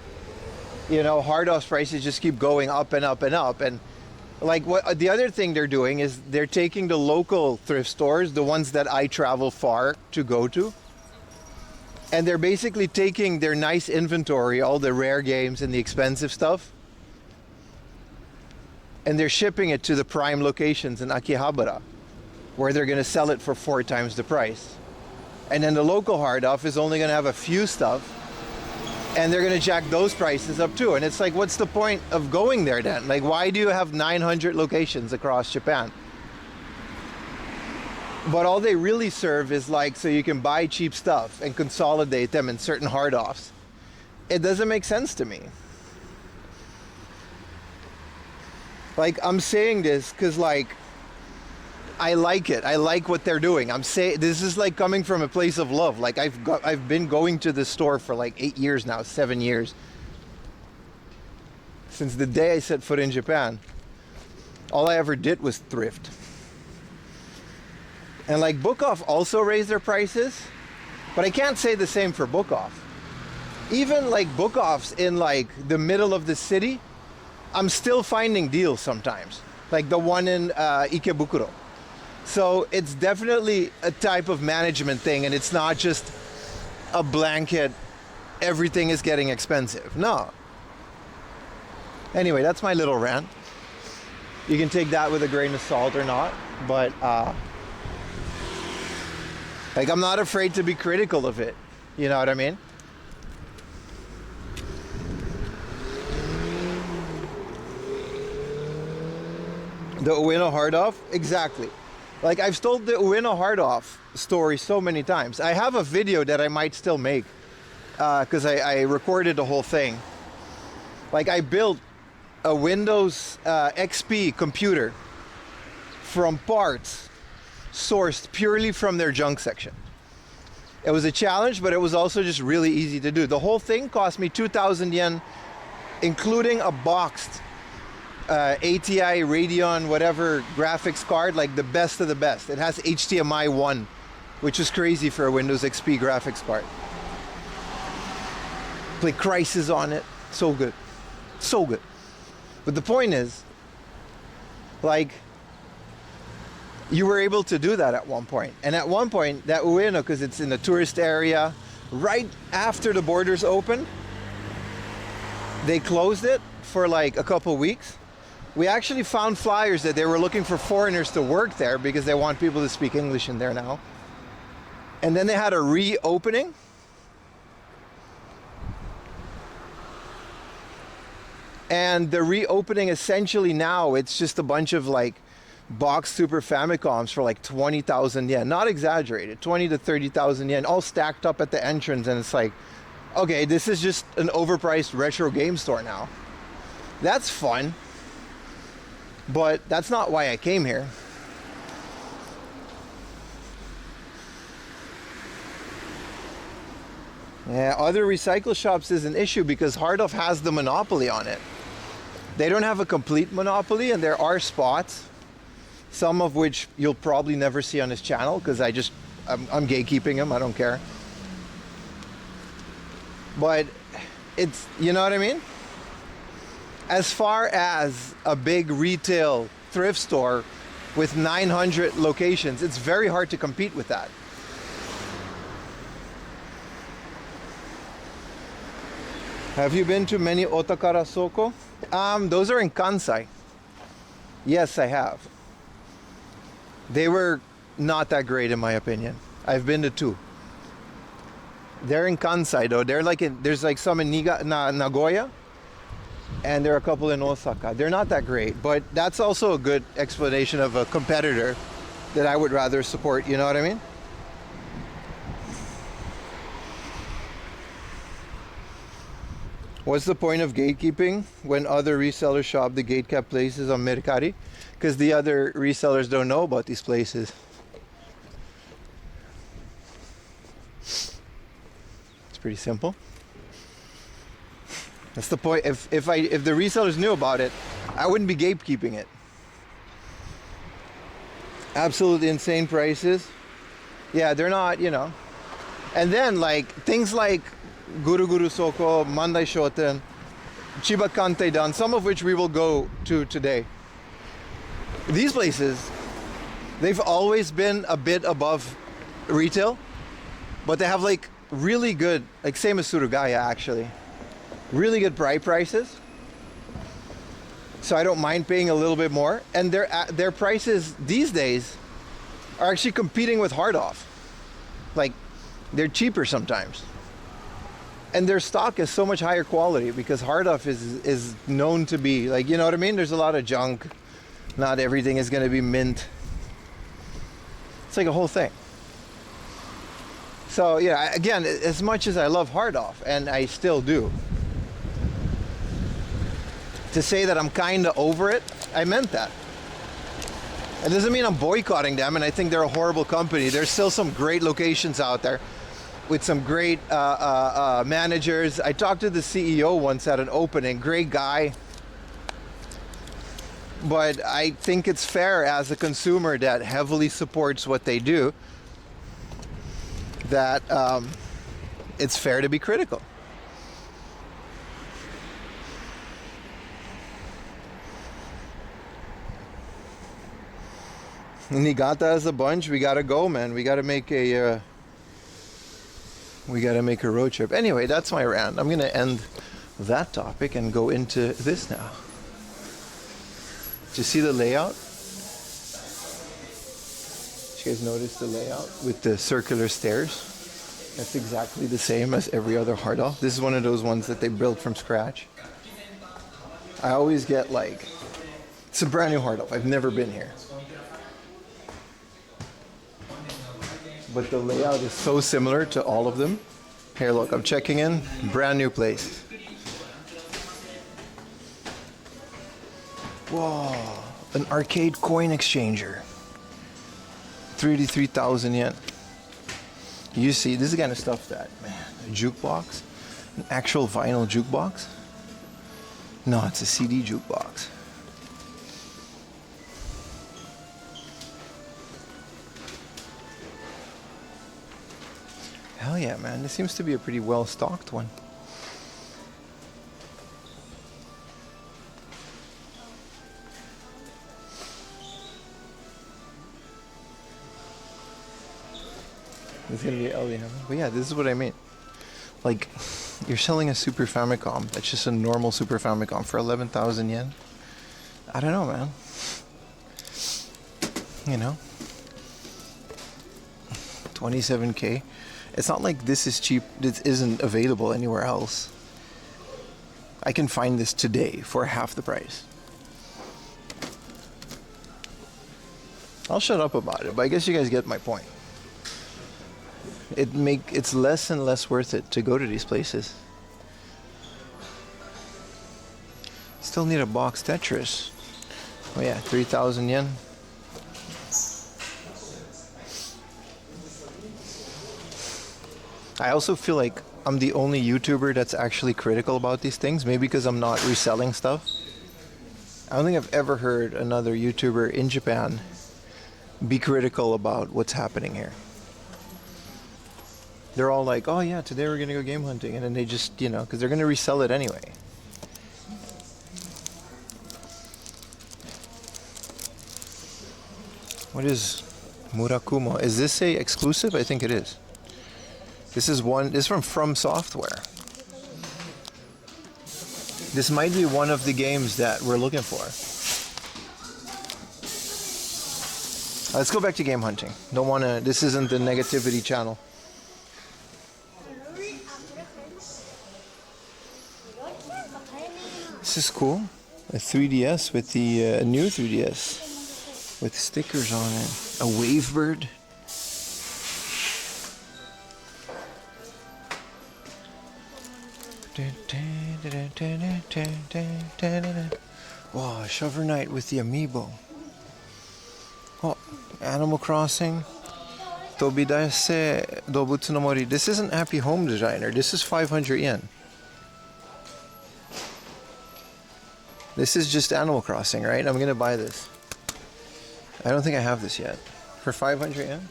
you know, Hard Off's prices just keep going up and up and up. And like, what the other thing they're doing is they're taking the local thrift stores, the ones that I travel far to go to, And they're basically taking their nice inventory, all the rare games and the expensive stuff, and they're shipping it to the prime locations in Akihabara, where they're going to sell it for 4 times the price. And then the local hard off is only going to have a few stuff, and they're going to jack those prices up too. And it's like, what's the point of going there then? Like, why do you have 900 locations across Japan? But all they really serve is like, so you can buy cheap stuff and consolidate them in certain hard offs. It doesn't make sense to me. Like, I'm saying this because, like, I like it. I like what they're doing. I'm saying this is like coming from a place of love. Like, I've been going to this store for like 8 years now, 7 years. Since the day I set foot in Japan, all I ever did was thrift. And like, Book Off also raised their prices, but I can't say the same for Book Off. Even like Book Offs in like the middle of the city, I'm still finding deals sometimes, like the one in Ikebukuro. So it's definitely a type of management thing, and it's not just a blanket, everything is getting expensive. No. Anyway, that's my little rant. You can take that with a grain of salt or not, but like, I'm not afraid to be critical of it. You know what I mean? The Ueno hard-off? Exactly. Like, I've told the Ueno hard-off story so many times. I have a video that I might still make because I recorded the whole thing. Like, I built a Windows XP computer from parts sourced purely from their junk section. It was a challenge, but it was also just really easy to do. The whole thing cost me 2,000 yen, including a boxed ATI Radeon whatever graphics card, like the best of the best. It has HDMI 1, which is crazy for a Windows XP graphics card. Play Crysis on it. So good. So good. But the point is, like, you were able to do that at one point. And at one point, that Ueno, because it's in the tourist area, right after the borders opened, they closed it for like a couple weeks. We actually found flyers that they were looking for foreigners to work there because they want people to speak English in there now. And then they had a reopening. And the reopening, essentially now, it's just a bunch of like box Super Famicoms for like 20,000 yen. Not exaggerated, 20 to 30,000 yen, all stacked up at the entrance. And it's like, okay, this is just an overpriced retro game store now. That's fun. But that's not why I came here. Yeah, other recycle shops is an issue because Hardov has the monopoly on it. They don't have a complete monopoly, and there are spots, some of which you'll probably never see on his channel because I'm gatekeeping him, I don't care. But it's, you know what I mean? As far as a big retail thrift store with 900 locations, it's very hard to compete with that. Have you been to many Otakara Soko? Those are in Kansai. Yes, I have. They were not that great in my opinion. I've been to 2. They're in Kansai though. They're like there's like some in Nagoya, and there are a couple in Osaka. They're not that great, but that's also a good explanation of a competitor that I would rather support, you know what I mean? What's the point of gatekeeping when other resellers shop the gatekept places on Mercari? Because the other resellers don't know about these places. It's pretty simple. That's the point. If the resellers knew about it, I wouldn't be gatekeeping it. Absolutely insane prices. Yeah, they're not, you know. And then like things like Guru Guru Soko, Mandai Shoten, Chiba Kanteidan, some of which we will go to today. These places, they've always been a bit above retail, but they have like really good, like same as Surugaya actually. Really good prices. So I don't mind paying a little bit more. And their prices these days are actually competing with Hard Off. Like, they're cheaper sometimes. And their stock is so much higher quality because Hard Off is known to be, like, you know what I mean? There's a lot of junk. Not everything is going to be mint. It's like a whole thing. So, yeah, again, as much as I love Hard Off, and I still do, to say that I'm kind of over it, I meant that. It doesn't mean I'm boycotting them, and I think they're a horrible company. There's still some great locations out there with some great managers. I talked to the CEO once at an opening, great guy. But I think it's fair as a consumer that heavily supports what they do, that it's fair to be critical. Niigata as a bunch, we gotta go, man. We gotta make a road trip. Anyway, that's my rant. I'm gonna end that topic and go into this now. Do you see the layout? Did you guys notice the layout with the circular stairs? That's exactly the same as every other Hard Off. This is one of those ones that they built from scratch. I always get like, it's a brand new Hard Off. I've never been here. But the layout is so similar to all of them. Here, look, I'm checking in. Brand new place. Whoa, an arcade coin exchanger. 33,000 yen. You see, this is the kind of stuff that, man, a jukebox, an actual vinyl jukebox. No, it's a CD jukebox. Hell yeah, man. This seems to be a pretty well-stocked one. It's gonna be LD, but yeah, this is what I mean. Like, you're selling a Super Famicom that's just a normal Super Famicom for 11,000 yen. I don't know, man. You know, 27K. It's not like this is cheap. This isn't available anywhere else. I can find this today for half the price. I'll shut up about it, but I guess you guys get my point. It's less and less worth it to go to these places. Still need a box Tetris. Oh yeah, 3,000 yen. I also feel like I'm the only YouTuber that's actually critical about these things. Maybe because I'm not reselling stuff. I don't think I've ever heard another YouTuber in Japan be critical about what's happening here. They're all like, oh yeah, today we're gonna go game hunting. And then they just, you know, because they're gonna resell it anyway. What is Murakumo? Is this a exclusive? I think it is. This is from Software. This might be one of the games that we're looking for. Let's go back to game hunting. Don't wanna, this isn't the negativity channel. This is cool. A 3DS with the new 3DS with stickers on it. A Wavebird. Wow, Shovel Knight with the amiibo. Oh, Animal Crossing. Tobidase Dobutsu no Mori. This isn't Happy Home Designer. This is 500 yen. This is just Animal Crossing, right? I'm gonna buy this. I don't think I have this yet. For 500 yen?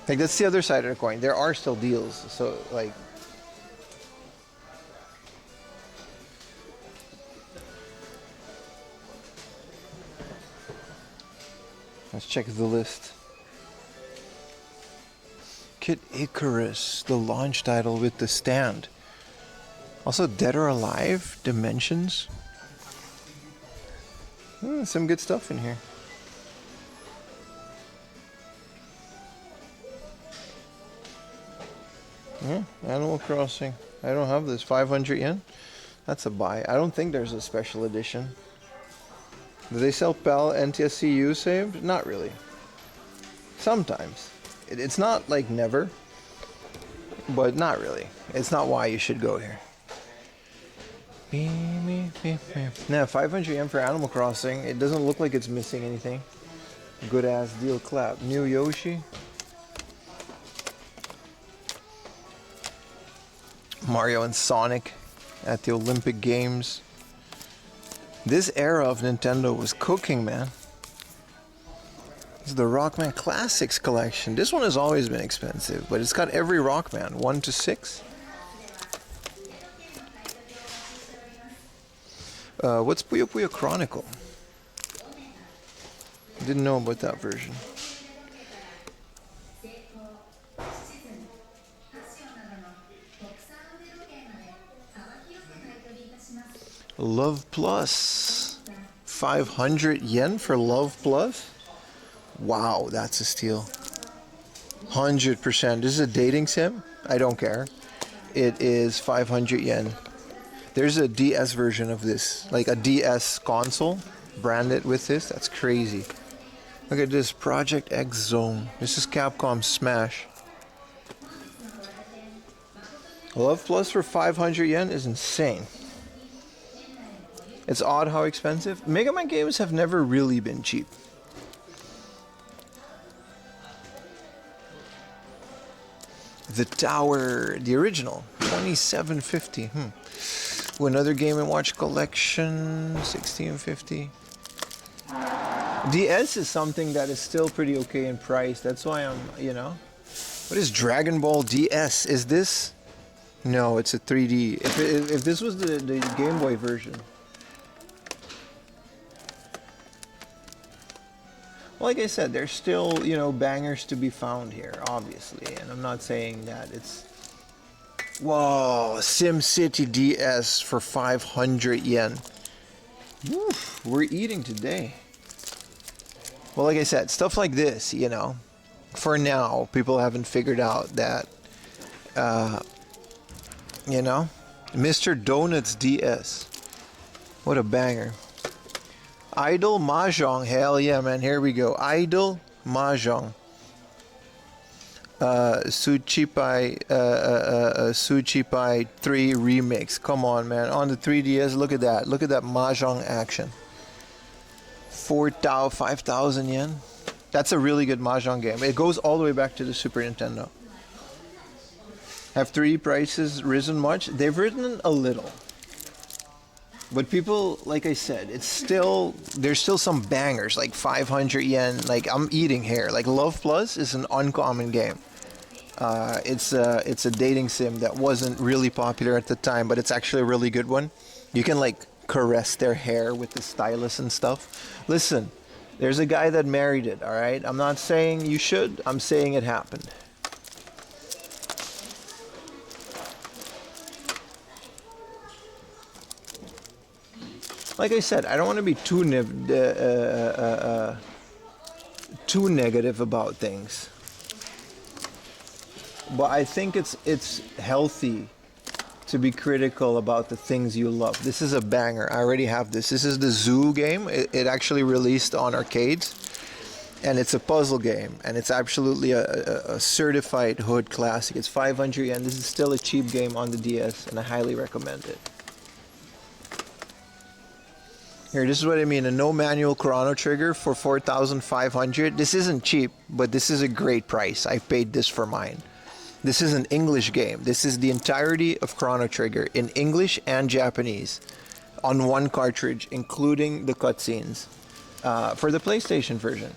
Like, that's the other side of the coin. There are still deals, so, like... Let's check the list. Kid Icarus, the launch title with the stand. Also, Dead or Alive, Dimensions. Some good stuff in here. Yeah, Animal Crossing. I don't have this. 500 yen? That's a buy. I don't think there's a special edition. Do they sell PAL NTSC saved? Not really. Sometimes. It's not like never, but not really. It's not why you should go here. Now, 500 yen for Animal Crossing. It doesn't look like it's missing anything. Good ass deal. Clap. New Yoshi. Mario and Sonic at the Olympic Games. This era of Nintendo was cooking, man. This is the Rockman Classics collection. This one has always been expensive, but it's got every Rockman, 1 to 6. What's Puyo Puyo Chronicle? Didn't know about that version. Love Plus. 500 yen for Love Plus? Wow, that's a steal. 100%. This is a dating sim? I don't care. It is 500 yen. There's a DS version of this, like a DS console branded with this. That's crazy. Look at this, Project X Zone. This is Capcom Smash. Love Plus for 500 yen is insane. It's odd how expensive. Mega Man games have never really been cheap. The Tower, the original, 2750. Another Game & Watch collection, 1650. DS is something that is still pretty okay in price. That's why I'm, What is Dragon Ball DS? Is this? No, it's a 3D. If this was the Game Boy version. Like I said, there's still, bangers to be found here, obviously. And I'm not saying that it's... Whoa, SimCity DS for 500 yen. Woof, we're eating today. Well, like I said, stuff like this, for now, people haven't figured out that, Mr. Donut's DS. What a banger. Idol Mahjong, hell yeah, man. Here we go. Idol Mahjong. Suchipai 3 remix. Come on, man. On the 3DS, look at that. Look at that Mahjong action. 5,000 yen. That's a really good Mahjong game. It goes all the way back to the Super Nintendo. Have 3D prices risen much? They've risen a little. But people, like I said, there's still some bangers, like 500 yen, like I'm eating here. Like Love Plus is an uncommon game. It's a dating sim that wasn't really popular at the time, but it's actually a really good one. You can like caress their hair with the stylus and stuff. Listen, there's a guy that married it, all right? I'm not saying you should, I'm saying it happened. Like I said, I don't want to be too negative about things, but I think it's healthy to be critical about the things you love. This is a banger. I already have this. This is the Zoo game. It actually released on arcades, and it's a puzzle game, and it's absolutely a certified hood classic. It's 500 yen. This is still a cheap game on the DS, and I highly recommend it. Here, this is what I mean, a no manual Chrono Trigger for 4,500. This isn't cheap, but this is a great price. I paid this for mine. This is an English game. This is the entirety of Chrono Trigger in English and Japanese on one cartridge, including the cutscenes for the PlayStation version.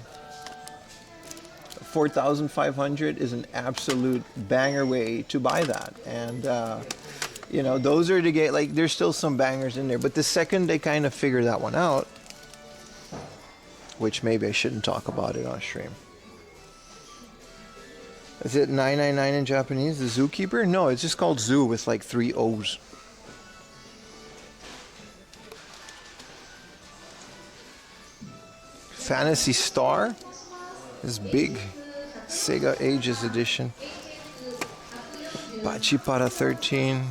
4,500 is an absolute banger way to buy that. And those are the game, like there's still some bangers in there, but the second they kind of figure that one out, which maybe I shouldn't talk about it on stream. Is it 999 in Japanese? The Zookeeper? No, it's just called Zoo with like 3 O's. Fantasy Star is big. Sega Ages Edition. Bachipara 13.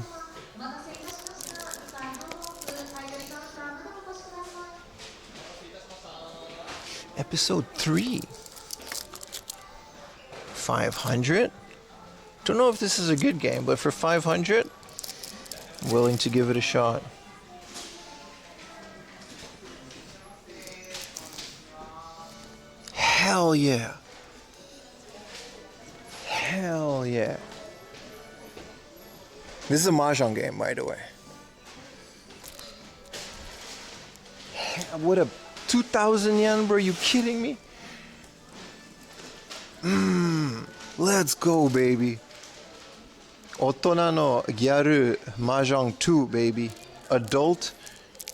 Episode 3. 500. Don't know if this is a good game, but for 500, willing to give it a shot. Hell yeah. Hell yeah. This is a Mahjong game, by the way. What a 2,000 yen, bro. You kidding me? Let's go, baby. Otona no Gyaru Mahjong 2, baby. Adult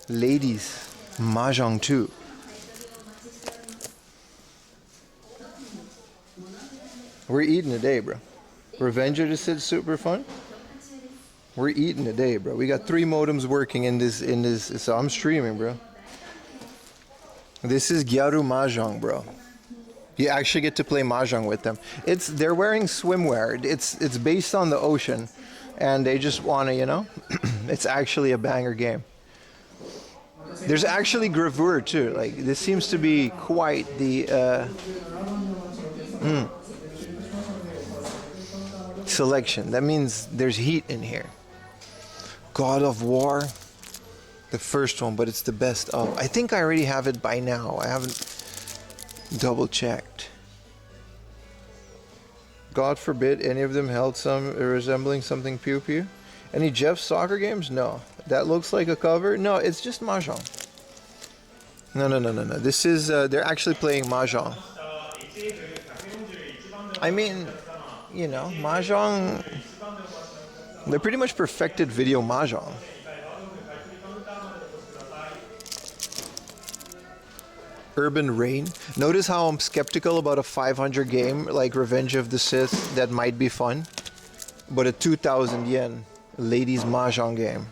ladies Mahjong 2. We're eating today, bro. Revenger just said super fun. We're eating today, bro. We got 3 modems working in this. So I'm streaming, bro. This is Gyaru Mahjong, bro. You actually get to play Mahjong with them. They're wearing swimwear. It's based on the ocean, and they just wanna, you know. It's actually a banger game. There's actually gravure too. Like, this seems to be quite the selection. That means there's heat in here. God of War, the first one, but it's the best of. I think I already have it by now. I haven't double checked. God forbid any of them held some resembling something Pew Pew. Any Jeff's soccer games? No. That looks like a cover? No, it's just Mahjong. No. This is, they're actually playing Mahjong. I mean, you know, Mahjong, they pretty much perfected video Mahjong. Urban Rain. Notice how I'm skeptical about a 500 game like Revenge of the Sith that might be fun, but a 2,000 yen ladies Mahjong game.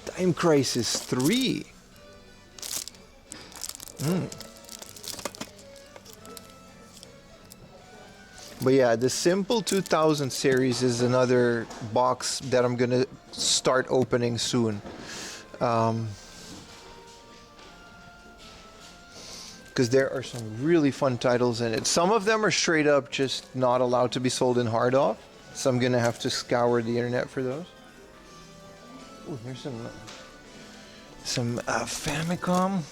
Time Crisis 3. But yeah, the Simple 2000 series is another box that I'm gonna start opening soon. Because there are some really fun titles in it. Some of them are straight up just not allowed to be sold in hard off, so I'm gonna have to scour the internet for those. Ooh, here's some Famicom.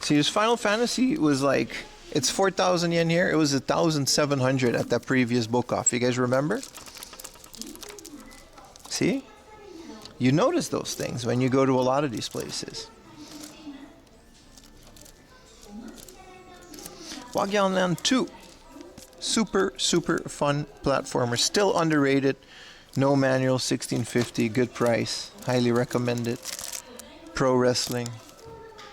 See, this Final Fantasy was like, it's 4,000 yen here. It was 1,700 at that previous book off. You guys remember? See? You notice those things when you go to a lot of these places. Wagyanland 2. Super fun platformer. Still underrated. No manual, 1650. Good price. Highly recommend it. Pro wrestling.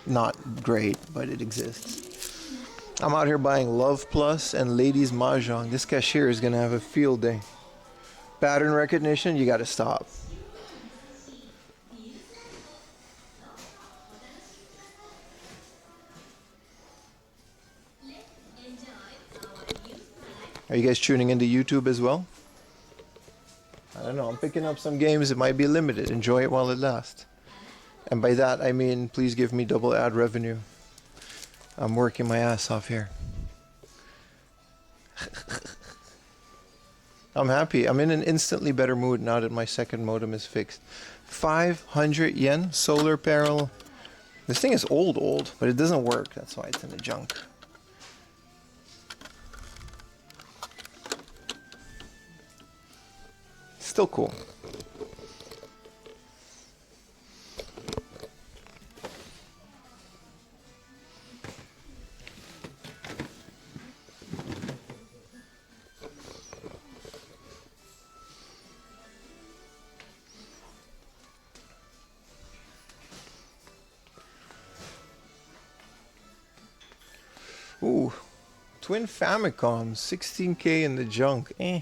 Not great, but it exists. I'm out here buying Love Plus and Ladies Mahjong. This cashier is gonna have a field day. Pattern recognition, you gotta stop. Are you guys tuning into YouTube as well? I don't know, I'm picking up some games. It might be limited. Enjoy it while it lasts. And by that, I mean, please give me double ad revenue. I'm working my ass off here. I'm happy. I'm in an instantly better mood now that my second modem is fixed. 500 yen, solar panel. This thing is old, but it doesn't work. That's why it's in the junk. Still cool. Twin Famicom, 16K in the junk. Eh.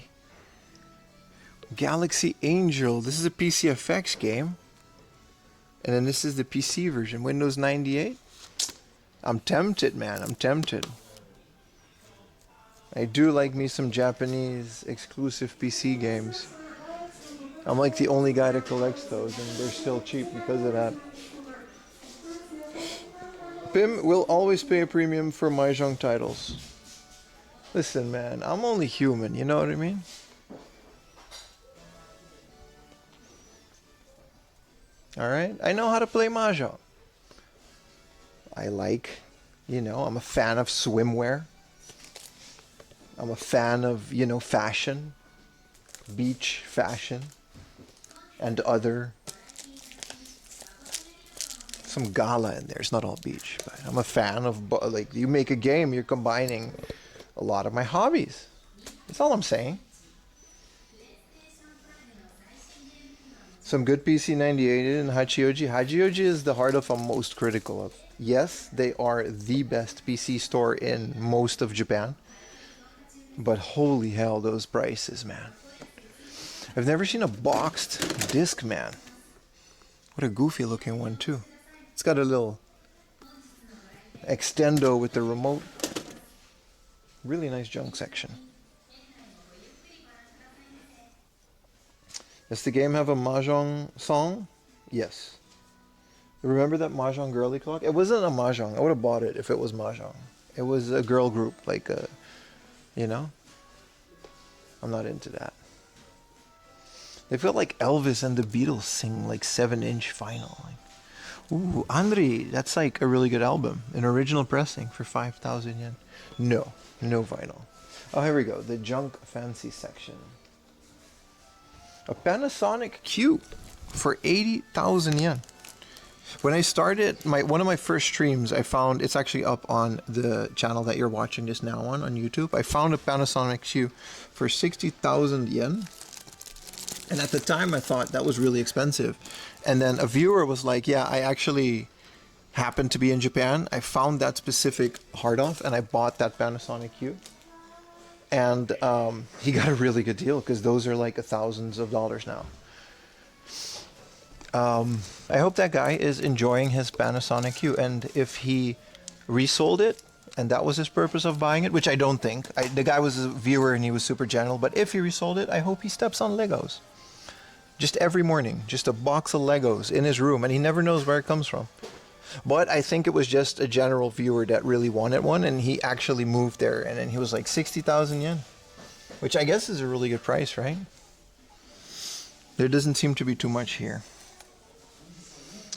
Galaxy Angel. This is a PCFX game. And then this is the PC version, Windows 98. I'm tempted, man. I'm tempted. I do like me some Japanese exclusive PC games. I'm like the only guy that collects those, and they're still cheap because of that. Pim will always pay a premium for Mahjong titles. Listen, man, I'm only human, you know what I mean? Alright? I know how to play Mahjong. I like, you know, I'm a fan of swimwear. I'm a fan of, you know, fashion. Beach fashion. And other... some gala in there. It's not all beach, but I'm a fan of, like, you make a game, you're combining a lot of my hobbies. That's all I'm saying. Some good PC 98 and Hachioji. Hachioji is the hard-off I'm most critical of. Yes, they are the best PC store in most of Japan. But holy hell, those prices, man. I've never seen a boxed disc, man. What a goofy looking one, too. It's got a little extendo with the remote. Really nice junk section. Does the game have a Mahjong song? Yes. Remember that Mahjong girly clock? It wasn't a Mahjong. I would have bought it if it was Mahjong. It was a girl group, like a, you know? I'm not into that. They feel like Elvis and the Beatles sing like 7-inch vinyl. Like, ooh, Andre, that's like a really good album. An original pressing for 5,000 yen. No, no vinyl. Oh, here we go. The junk fancy section. A Panasonic Q for 80,000 yen. When I started one of my first streams, I found, it's actually up on the channel that you're watching just now on YouTube. I found a Panasonic Q for 60,000 yen. And at the time I thought that was really expensive. And then a viewer was like, yeah, I actually happened to be in Japan. I found that specific hard-off and I bought that Panasonic Q. And he got a really good deal because those are like thousands of dollars now. I hope that guy is enjoying his Panasonic Q, and if he resold it and that was his purpose of buying it, which I don't think. The guy was a viewer and he was super gentle, but if he resold it, I hope he steps on Legos. Just every morning, just a box of Legos in his room, and he never knows where it comes from. But I think it was just a general viewer that really wanted one, and he actually moved there, and then he was like 60,000 yen, which I guess is a really good price, right? There doesn't seem to be too much here.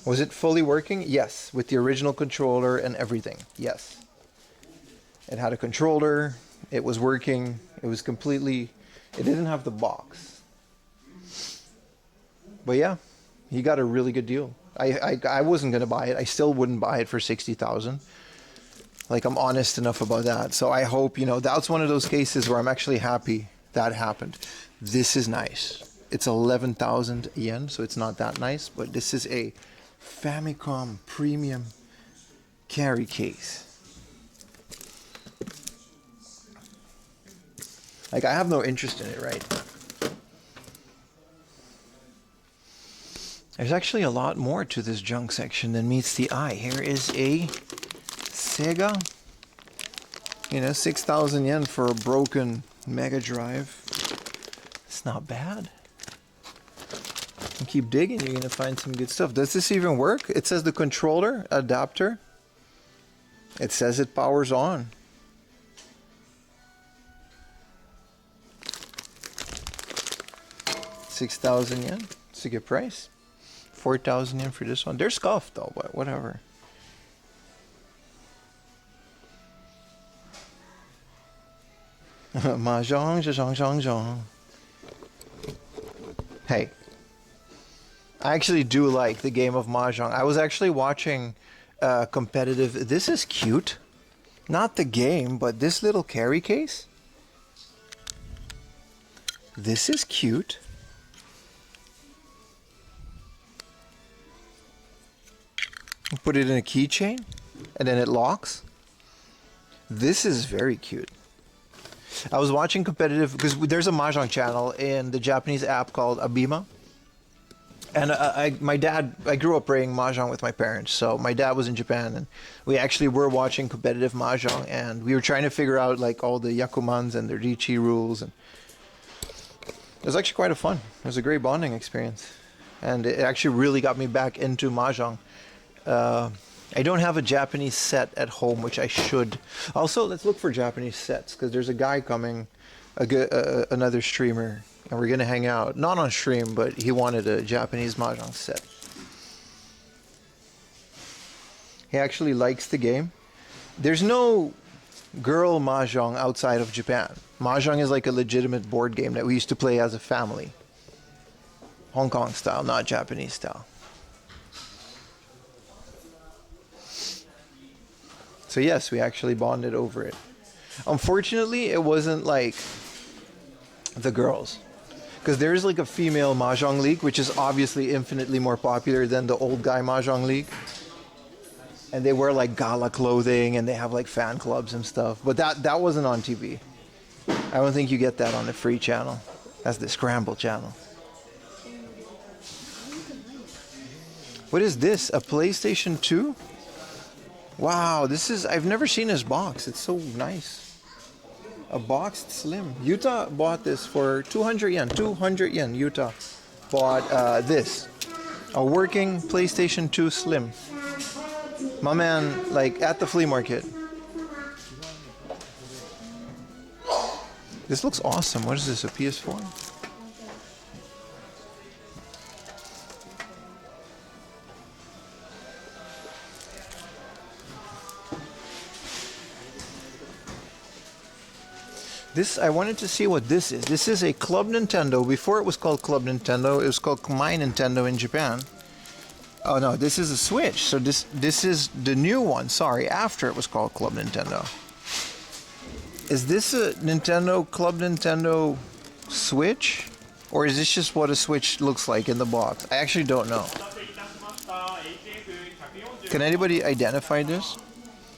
Was it fully working? Yes, with the original controller and everything. Yes. It had a controller, it was working, it was completely, it didn't have the box. But yeah, he got a really good deal. I wasn't going to buy it. I still wouldn't buy it for 60,000. Like, I'm honest enough about that. So I hope, you know, that's one of those cases where I'm actually happy that happened. This is nice. It's 11,000 yen, so it's not that nice. But this is a Famicom premium carry case. Like, I have no interest in it, right? There's actually a lot more to this junk section than meets the eye. Here is a Sega. You know, 6,000 yen for a broken Mega Drive. It's not bad. And keep digging, you're going to find some good stuff. Does this even work? It says the controller adapter. It says it powers on. $6,000 yen. It's a good price. 4,000 yen for this one. They're scuffed though, but whatever. Mahjong, zhang, zhang, zhang. Hey, I actually do like the game of Mahjong. I was actually watching competitive. This is cute. Not the game, but this little carry case. This is cute. Put it in a keychain and then it locks. This is very cute. I was watching competitive because there's a mahjong channel in the Japanese app called Abima. And I grew up playing mahjong with my parents. So my dad was in Japan, and we actually were watching competitive mahjong, and we were trying to figure out like all the yakumans and the richi rules, and it was actually quite fun. It was a great bonding experience, and it actually really got me back into mahjong. I don't have a Japanese set at home, which I should. Also, let's look for Japanese sets because there's a guy coming, another streamer, and we're gonna hang out. Not on stream, but he wanted a Japanese mahjong set. He actually likes the game. There's no girl mahjong outside of Japan. Mahjong is like a legitimate board game that we used to play as a family. Hong Kong style, not Japanese style. So yes, we actually bonded over it. Unfortunately, it wasn't like the girls. Because there's like a female mahjong league, which is obviously infinitely more popular than the old guy mahjong league. And they wear like gala clothing and they have like fan clubs and stuff. But that wasn't on TV. I don't think you get that on the free channel. That's the Scramble channel. What is this? A PlayStation 2? Wow, I've never seen this box. It's so nice. A boxed Slim. Utah bought this for 200 yen. 200 yen. Utah bought this. A working PlayStation 2 Slim. My man, like at the flea market. This looks awesome. What is this, a PS4? I wanted to see what this is. This is a Club Nintendo. Before it was called Club Nintendo, it was called My Nintendo in Japan. Oh no, this is a Switch. So this is the new one. Sorry, after it was called Club Nintendo. Is this a Nintendo Club Nintendo Switch? Or is this just what a Switch looks like in the box? I actually don't know. Can anybody identify this?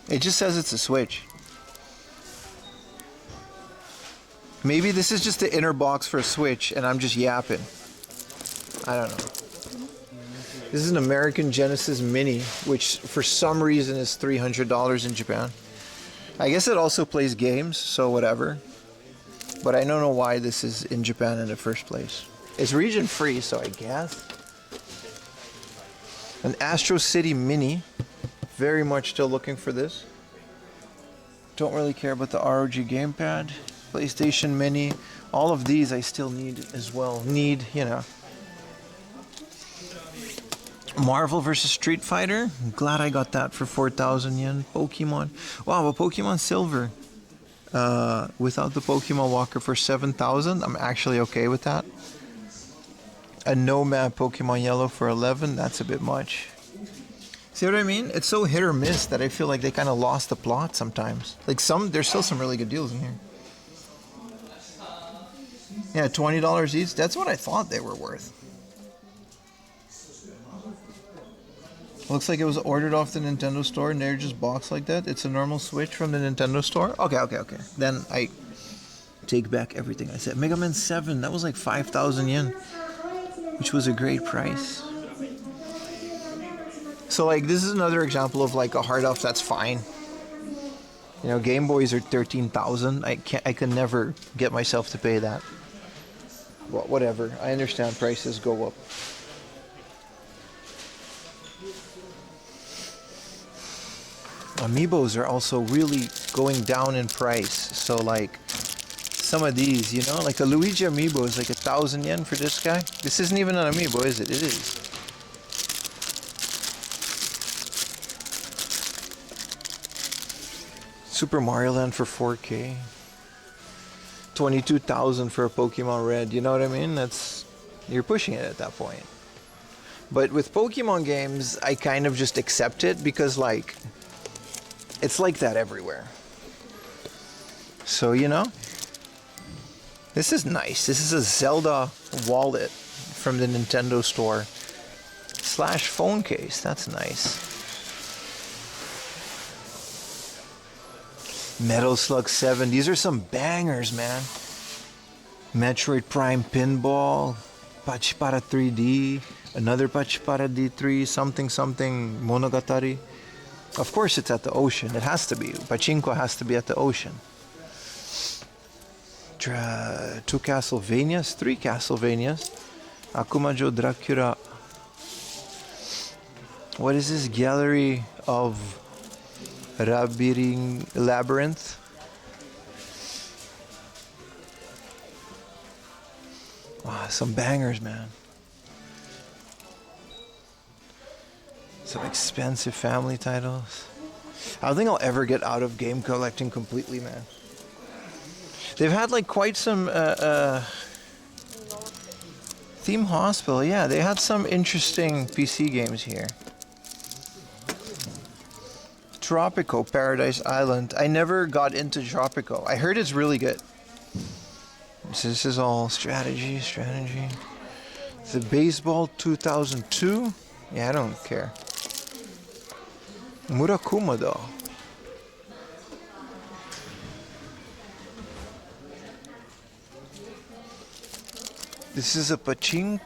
It just says it's a Switch. Maybe this is just the inner box for a Switch and I'm just yapping. I don't know. This is an American Genesis Mini, which for some reason is $300 in Japan. I guess it also plays games, so whatever. But I don't know why this is in Japan in the first place. It's region free, so I guess. An Astro City Mini. Very much still looking for this. Don't really care about the ROG gamepad. PlayStation Mini. All of these I still need as well. You know. Marvel vs. Street Fighter. I'm glad I got that for 4,000 yen. Pokemon. Wow, a Pokemon Silver. Without the Pokemon Walker for 7,000. I'm actually okay with that. A Nomad Pokemon Yellow for 11. That's a bit much. See what I mean? It's so hit or miss that I feel like they kind of lost the plot sometimes. Like there's still some really good deals in here. Yeah, $20 each. That's what I thought they were worth. Looks like it was ordered off the Nintendo store and they're just boxed like that. It's a normal Switch from the Nintendo store. Okay. Then I take back everything I said. Mega Man 7, that was like 5,000 yen, which was a great price. So like this is another example of like a hard off that's fine. You know, Game Boys are 13,000. I can never get myself to pay that. Well, whatever. I understand prices go up. Amiibos are also really going down in price. So like some of these, you know, like a Luigi Amiibo is like 1,000 yen for this guy. This isn't even an Amiibo, is it? It is. Super Mario Land for 4K. 22,000 for a Pokemon Red. You know what I mean? You're pushing it at that point. But with Pokemon games, I kind of just accept it because like it's like that everywhere. So, you know, this is nice. This is a Zelda wallet from the Nintendo store / phone case. That's nice. Metal Slug 7. These are some bangers, man. Metroid Prime Pinball. Pachipara 3D. Another Pachipara D3. Something Monogatari. Of course it's at the ocean. It has to be. Pachinko has to be at the ocean. 2 Castlevanias. 3 Castlevanias. Akumajo Dracula. What is this? Gallery of Labyrinth. Wow, some bangers, man. Some expensive family titles. I don't think I'll ever get out of game collecting completely, man. They've had like quite some Theme Hospital, yeah, they had some interesting PC games here. Tropico Paradise Island. I never got into Tropico. I heard it's really good. So this is all strategy. The Baseball 2002. Yeah, I don't care. Murakuma though. This is a pachinko.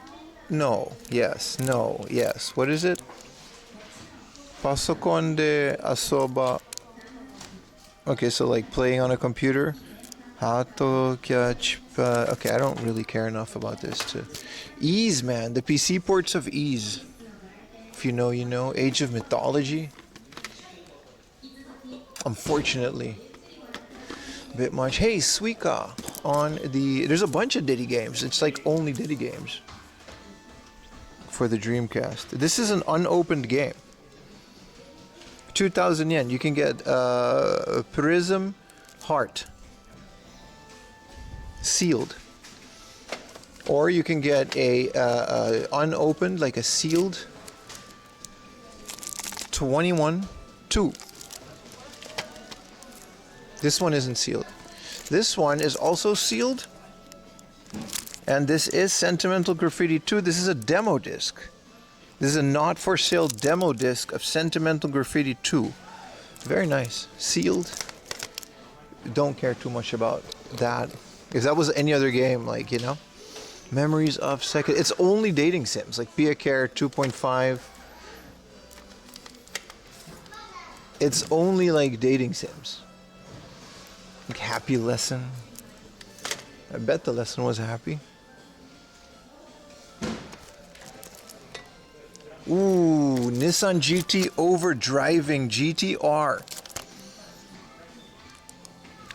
No. Yes. No. Yes. What is it? Pasokon de asoba. Okay, so like playing on a computer. Hato kyachpa. Okay, I don't really care enough about this to. Ease, man. The PC ports of Ease. If you know, you know. Age of Mythology. Unfortunately. A bit much. Hey, Suika. On the. There's a bunch of Diddy games. It's like only Diddy games. For the Dreamcast. This is an unopened game. 2,000 yen. You can get Prism Heart. Sealed. Or you can get a unopened, like a sealed 21-2. This one isn't sealed. This one is also sealed. And this is Sentimental Graffiti 2. This is a demo disc. This is a not for sale demo disc of Sentimental Graffiti 2. Very nice. Sealed. Don't care too much about that. If that was any other game, like, you know. Memories of Second. It's only dating sims, like Pia Care 2.5. It's only like dating sims. Like Happy Lesson. I bet the lesson was happy. Ooh, Nissan GT Overdriving GTR.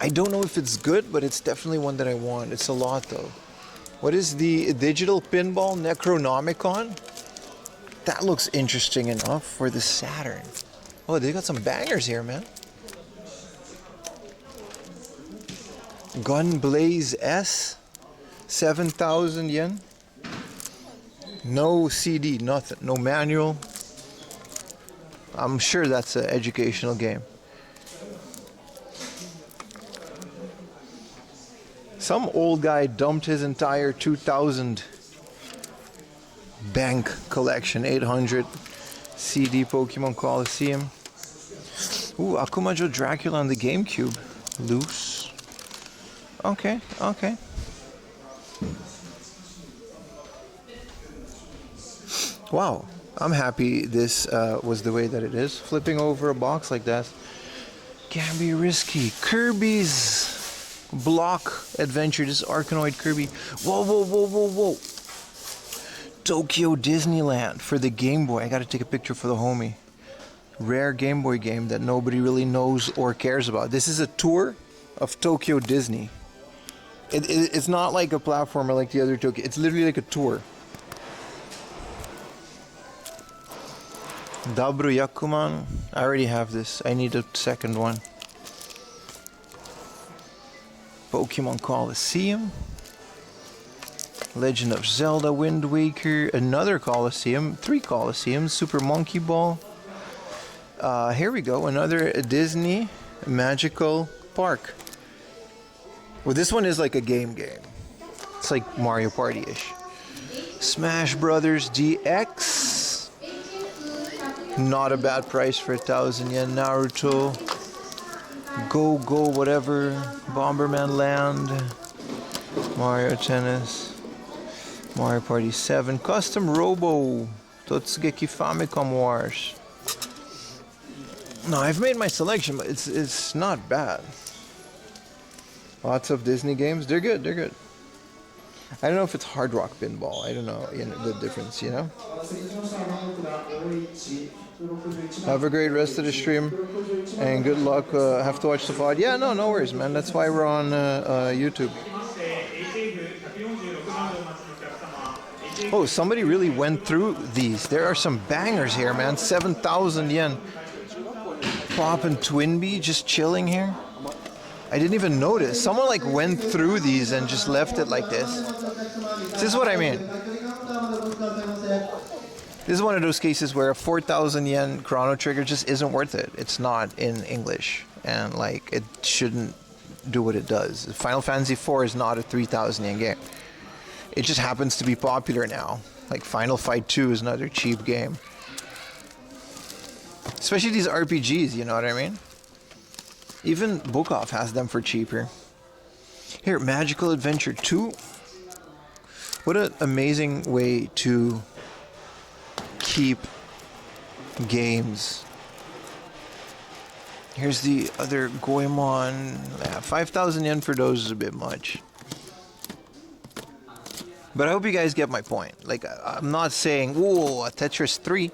I don't know if it's good, but it's definitely one that I want. It's a lot though. What is the digital pinball Necronomicon? That looks interesting enough for the Saturn. Oh, they got some bangers here, man. Gunblaze S, 7,000 yen. No CD, nothing, no manual. I'm sure that's an educational game. Some old guy dumped his entire 2000 bank collection, 800 CD Pokemon Coliseum. Ooh, Akumajo Dracula on the GameCube. Loose. Okay, okay. Wow, I'm happy this was the way that it is. Flipping over a box like that can be risky. Kirby's Block Adventure. This is Arkanoid Kirby. Whoa, whoa, whoa, whoa, whoa. Tokyo Disneyland for the Game Boy. I gotta take a picture for the homie. Rare Game Boy game that nobody really knows or cares about. This is a tour of Tokyo Disney. It's not like a platformer like the other Tokyo. It's literally like a tour. Dabru Yakuman. I already have this. I need a second one. Pokemon Coliseum. Legend of Zelda Wind Waker. Another Coliseum. 3 Coliseums. Super Monkey Ball. Here we go. Another Disney Magical Park. Well, this one is like a game. It's like Mario Party-ish. Smash Brothers DX. Not a bad price for 1,000 yen. Naruto. Go, whatever. Bomberman Land. Mario Tennis. Mario Party 7. Custom Robo. Totsugeki Famicom Wars. No, I've made my selection, but it's not bad. Lots of Disney games. They're good. I don't know if it's Hard Rock Pinball. I don't know the difference, you know? Have a great rest of the stream. And good luck. Have to watch the VOD. Yeah, no worries, man. That's why we're on YouTube. Oh, somebody really went through these. There are some bangers here, man. 7,000 yen. Pop and Twinbee just chilling here. I didn't even notice. Someone like went through these and just left it like this. This is what I mean. This is one of those cases where a 4,000 yen Chrono Trigger just isn't worth it. It's not in English, and like it shouldn't do what it does. Final Fantasy IV is not a 3,000 yen game. It just happens to be popular now. Like Final Fight 2 is another cheap game. Especially these RPGs, you know what I mean? Even Bookoff has them for cheaper. Here, Magical Adventure 2. What an amazing way to keep games. Here's the other Goemon. Yeah, 5,000 yen for those is a bit much. But I hope you guys get my point. Like, I'm not saying, ooh, a Tetris 3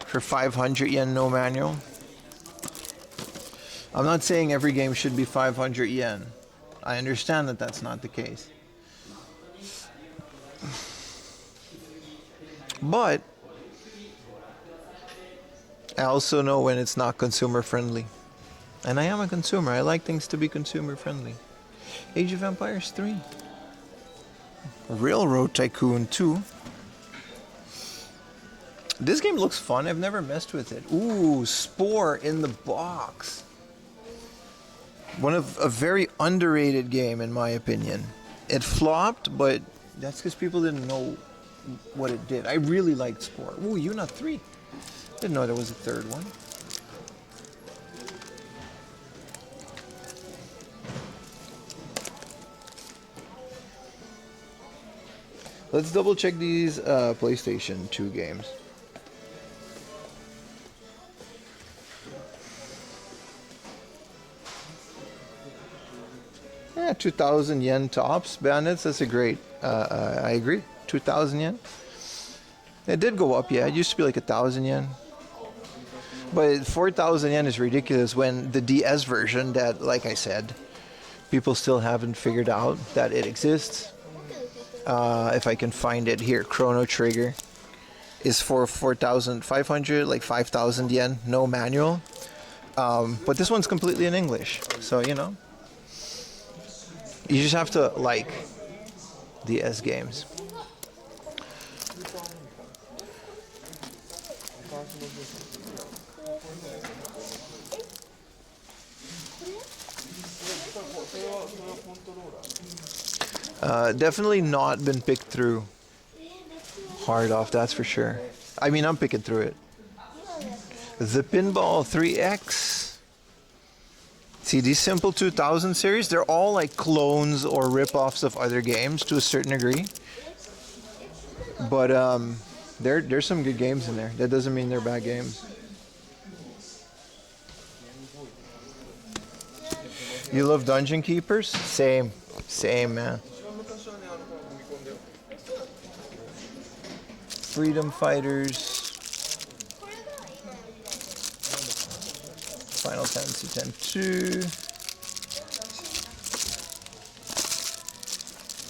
for 500 yen, no manual. I'm not saying every game should be 500 yen. I understand that that's not the case. But I also know when it's not consumer friendly. And I am a consumer. I like things to be consumer friendly. Age of Empires 3. Railroad Tycoon 2. This game looks fun. I've never messed with it. Ooh, Spore in the box. One of a very underrated game in my opinion. It flopped, but that's because people didn't know what it did. I really liked Spore. Ooh, Yuna 3. Didn't know there was a third one. Let's double check these PlayStation 2 games. Yeah, 2,000 yen tops. Bandits, that's a great, I agree. 2,000 yen. It did go up, yeah. It used to be like 1,000 yen. But 4,000 yen is ridiculous when the DS version that, like I said, people still haven't figured out that it exists. If I can find it here, Chrono Trigger is for 4,500, like 5,000 yen, no manual. But this one's completely in English, so you know. You just have to like DS games. Definitely not been picked through hard off, that's for sure. I mean, I'm picking through it. The Pinball 3X. See, these Simple 2000 series, they're all like clones or rip-offs of other games to a certain degree. But there's some good games in there. That doesn't mean they're bad games. You love Dungeon Keepers? Same, man. Freedom Fighters. Final Fantasy X-2.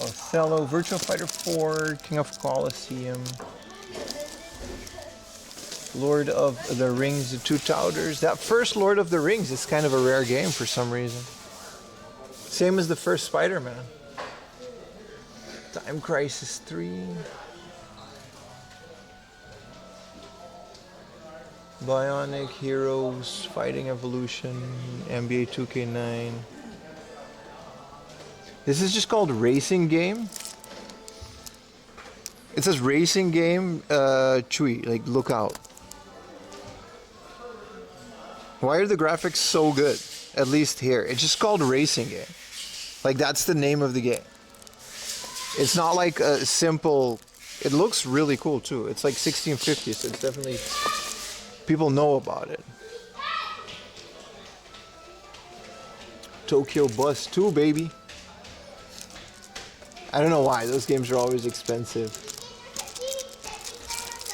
Othello, Virtua Fighter 4, King of Colosseum. Lord of the Rings, The Two Towers. That first Lord of the Rings is kind of a rare game for some reason. Same as the first Spider-Man. Time Crisis 3. Bionic Heroes, Fighting Evolution, NBA 2K9. This is just called Racing Game. It says Racing Game, Chewy, like look out. Why are the graphics so good? At least here. It's just called Racing Game. Like, that's the name of the game. It's not like a simple... It looks really cool, too. It's like 1650, so it's definitely... People know about it. Tokyo Bus 2, baby. I don't know why. Those games are always expensive.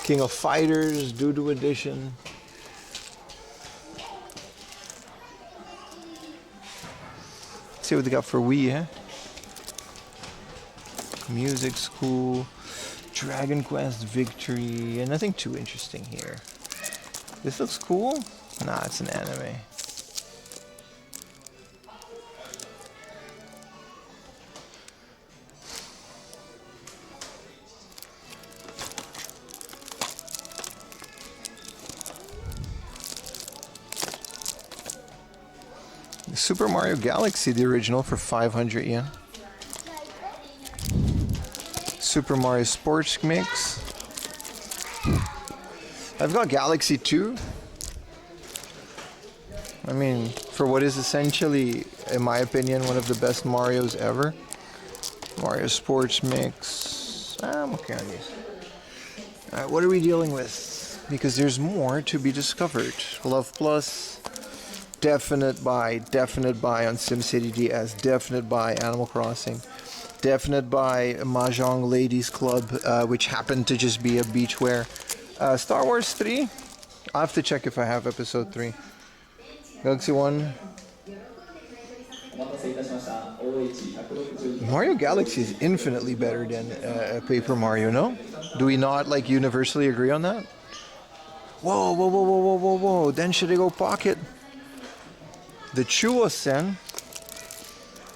King of Fighters, Doodoo Edition. Let's see what they got for Wii, huh? Music School, Dragon Quest Victory, and nothing too interesting here. This looks cool. Nah, it's an anime. Super Mario Galaxy, the original, for 500 yen. Super Mario Sports Mix. I've got Galaxy 2. I mean, for what is essentially, in my opinion, one of the best Marios ever. Mario Sports Mix. I'm okay on these. Alright, what are we dealing with? Because there's more to be discovered. Love Plus. Definite buy on SimCity DS. Definite buy Animal Crossing. Definite buy Mahjong Ladies Club, which happened to just be a beachwear. Star Wars 3. I'll have to check if I have episode 3. Galaxy 1. Mario Galaxy is infinitely better than Paper Mario, no? Do we not like universally agree on that? Whoa, whoa, whoa, whoa, whoa, whoa, whoa. Then should I go Pocket? The Chuo-sen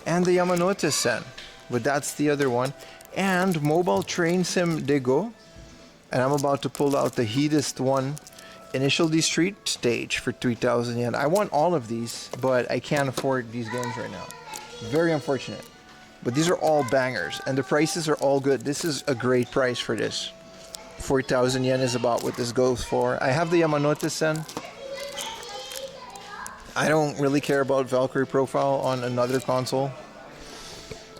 and the Yamanote-sen, but that's the other one, and Mobile Train Sim Dego, and I'm about to pull out the heatest one, Initial D Street Stage for 3,000 yen. I want all of these, but I can't afford these games right now. Very unfortunate, but these are all bangers, and the prices are all good. This is a great price for this. 4,000 yen is about what this goes for. I have the Yamanote-sen. I don't really care about Valkyrie Profile on another console.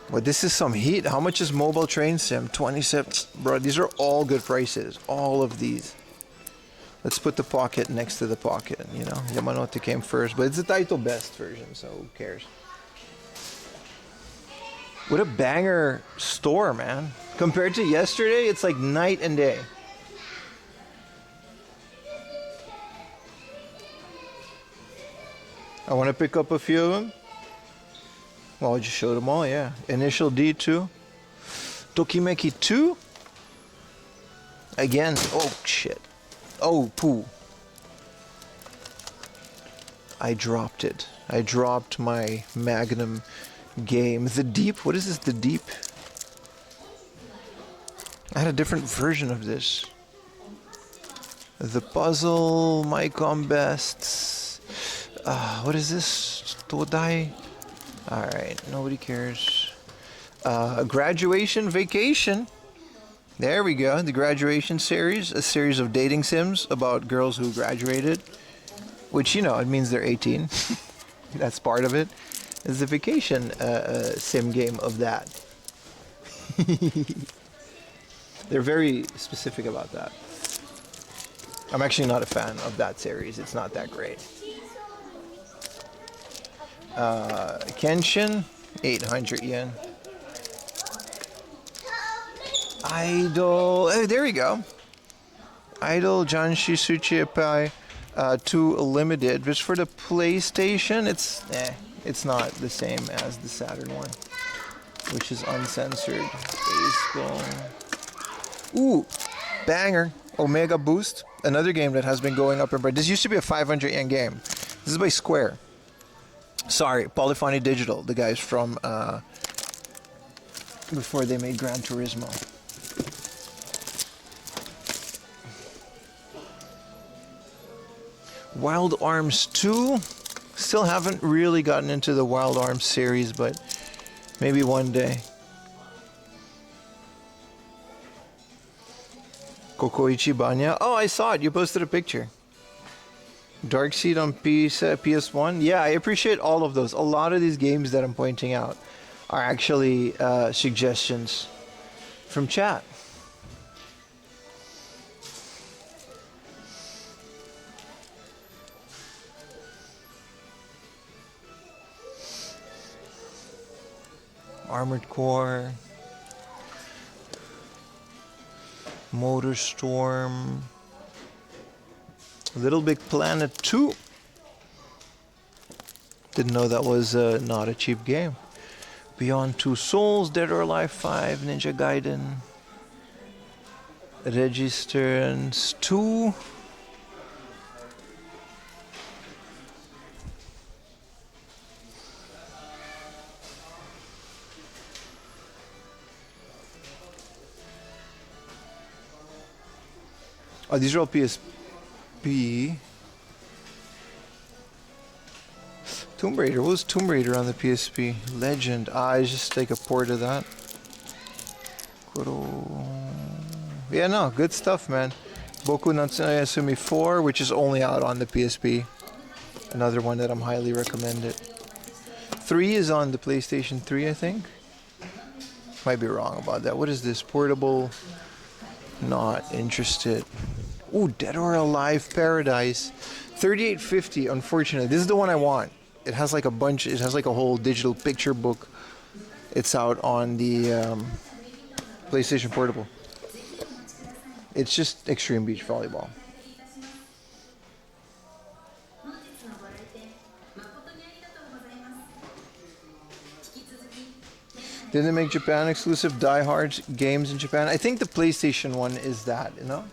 But this is some heat. How much is Mobile Train Sim? 27. Bro, these are all good prices. All of these. Let's put the Pocket next to the Pocket. You know, Yamanote came first. But it's the title best version, so who cares? What a banger store, man. Compared to yesterday, it's like night and day. I want to pick up a few of them. Well, I just showed them all, yeah. Initial D2. Tokimeki 2. Again. Oh, shit. Oh, poo. I dropped it. I dropped my Magnum game. The Deep? What is this, The Deep? I had a different version of this. The Puzzle, Mycom Bests. What is this? Todai? Alright, nobody cares. Graduation Vacation. There we go. The Graduation series. A series of dating sims about girls who graduated. Which, you know, it means they're 18. That's part of it. It's the vacation sim game of that. They're very specific about that. I'm actually not a fan of that series. It's not that great. Kenshin, 800 yen. Idol, oh, there we go. Idol Janshi Suchiepai 2 Limited. Just for the PlayStation, it's not the same as the Saturn one, which is uncensored. Baseball. Ooh, banger. Omega Boost, another game that has been going up in price. This used to be a 500 yen game. This is by Square. Sorry, Polyphony Digital, the guys from before they made Gran Turismo. Wild Arms 2. Still haven't really gotten into the Wild Arms series, but maybe one day. Kokoichi Banya. Oh, I saw it. You posted a picture. Dark Seed on PS1. Yeah, I appreciate all of those. A lot of these games that I'm pointing out are actually suggestions from chat. Armored Core, Motor Storm, Little Big Planet 2. Didn't know that was not a cheap game. Beyond Two Souls, Dead or Alive 5, Ninja Gaiden, Resistance 2. Oh, these are all PSP. Tomb Raider. What was Tomb Raider on the PSP? Legend. It's just like a port of that. Yeah, no, good stuff, man. Boku no Yasumi 4, which is only out on the PSP. Another one that I'm highly recommended. 3 is on the PlayStation 3, I think. Might be wrong about that. What is this? Portable. Not interested. Ooh, Dead or Alive Paradise. 3850, unfortunately. This is the one I want. It has like a bunch, it has like a whole digital picture book. It's out on the PlayStation Portable. It's just Extreme Beach Volleyball. Didn't they make Japan exclusive Die Hard games in Japan? I think the PlayStation one is that, you know?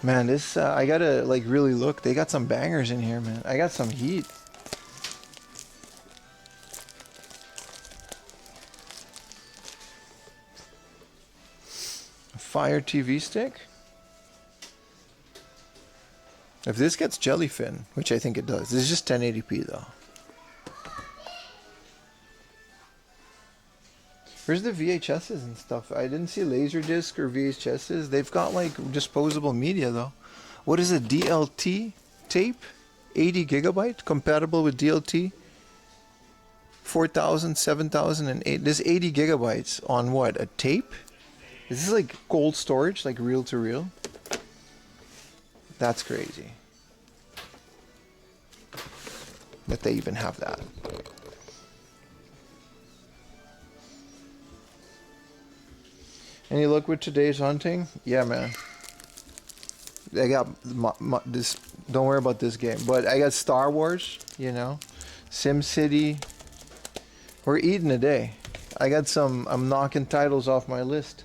Man, this, I gotta like really look. They got some bangers in here, man. I got some heat. A Fire TV stick? If this gets jellyfin, which I think it does, this is just 1080p though. Where's the VHSs and stuff? I didn't see Laserdisc or VHSs. They've got like disposable media though. What is a DLT tape? 80 gigabyte, compatible with DLT? 4,000, 7,000, and 8. This 80 gigabytes on what? A tape? Is this like cold storage, like reel to reel? That's crazy. That they even have that. Any luck with today's hunting? Yeah, man. I got this. Don't worry about this game, but I got Star Wars. You know, Sim City. We're eating a day. I got some. I'm knocking titles off my list,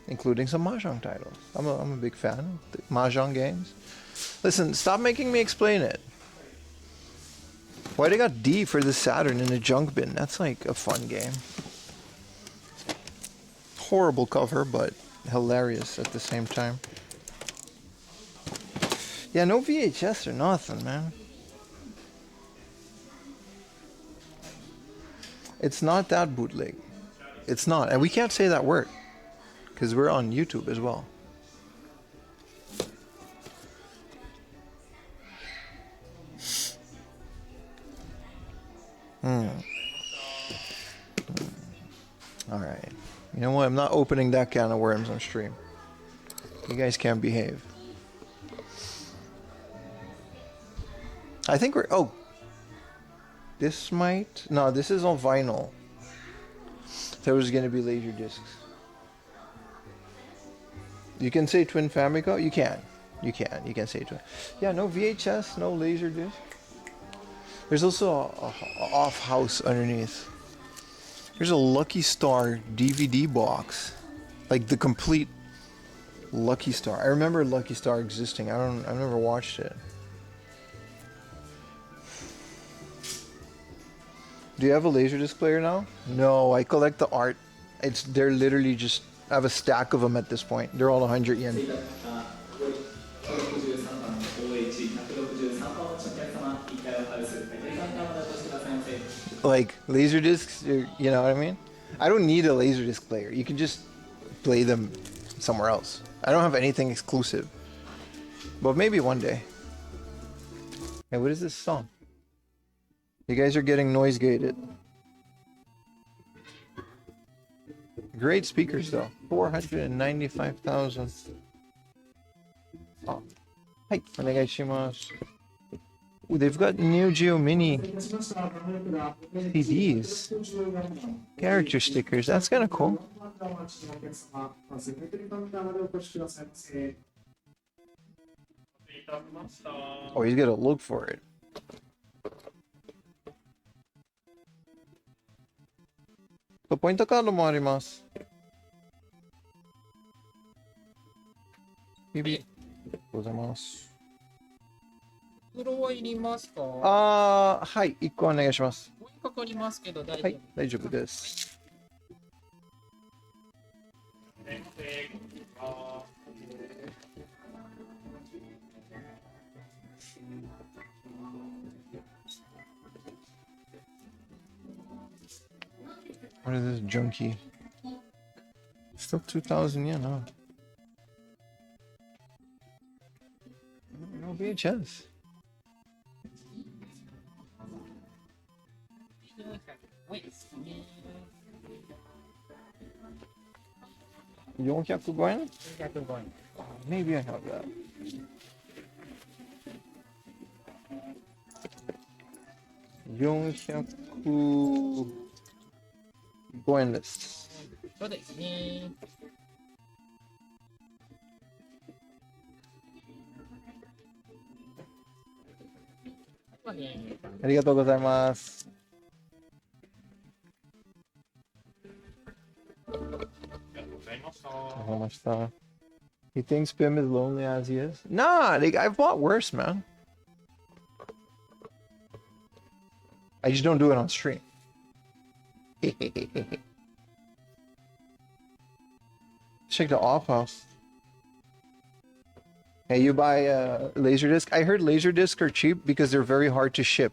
including some mahjong titles. I'm a big fan of the mahjong games. Listen, stop making me explain it. Why they got D for the Saturn in a junk bin? That's like a fun game. Horrible cover, but hilarious at the same time. Yeah, no VHS or nothing, man. It's not that bootleg. It's not. And we can't say that word because we're on YouTube as well. All right. You know what? I'm not opening that can of worms on stream. You guys can't behave. I think we're... Oh. This might... No, this is on vinyl. There was going to be laser discs. You can say Twin Famicom? You can. You can. You can say Twin. Yeah, no VHS, no laser disc. There's also a off house underneath. There's a Lucky Star DVD box. Like the complete Lucky Star. I remember Lucky Star existing. I've never watched it. Do you have a Laserdisc player now? No, I collect the art. They're literally just, I have a stack of them at this point. They're all 100 yen. Like Laserdiscs, you know what I mean? I don't need a Laserdisc player. You can just play them somewhere else. I don't have anything exclusive. But maybe one day. Hey, what is this song? You guys are getting noise gated. Great speakers though. 495,000. Oh. Hi, onegaishimasu. Ooh, they've got Neo Geo Mini CDs. Character stickers. That's kind of cool. Oh, he's got to look for it. Point card mo arimasu. Maybe. ございます。袋はいりますか？はい、1個お願いします。お湯かかりますけど大丈夫。はい、大丈夫です。What is this junkie? Still 2,000 yen, huh? No VHS. 405 yen? 405円。Maybe I have that. 405円です。そうですね。ありがとうございます。ありがとうございました。He thinks Pim is lonely as he is. Nah, I've bought worse, man. I just don't do it on stream. Check the off house. Hey, you buy Laserdisc? I heard Laserdisc are cheap because they're very hard to ship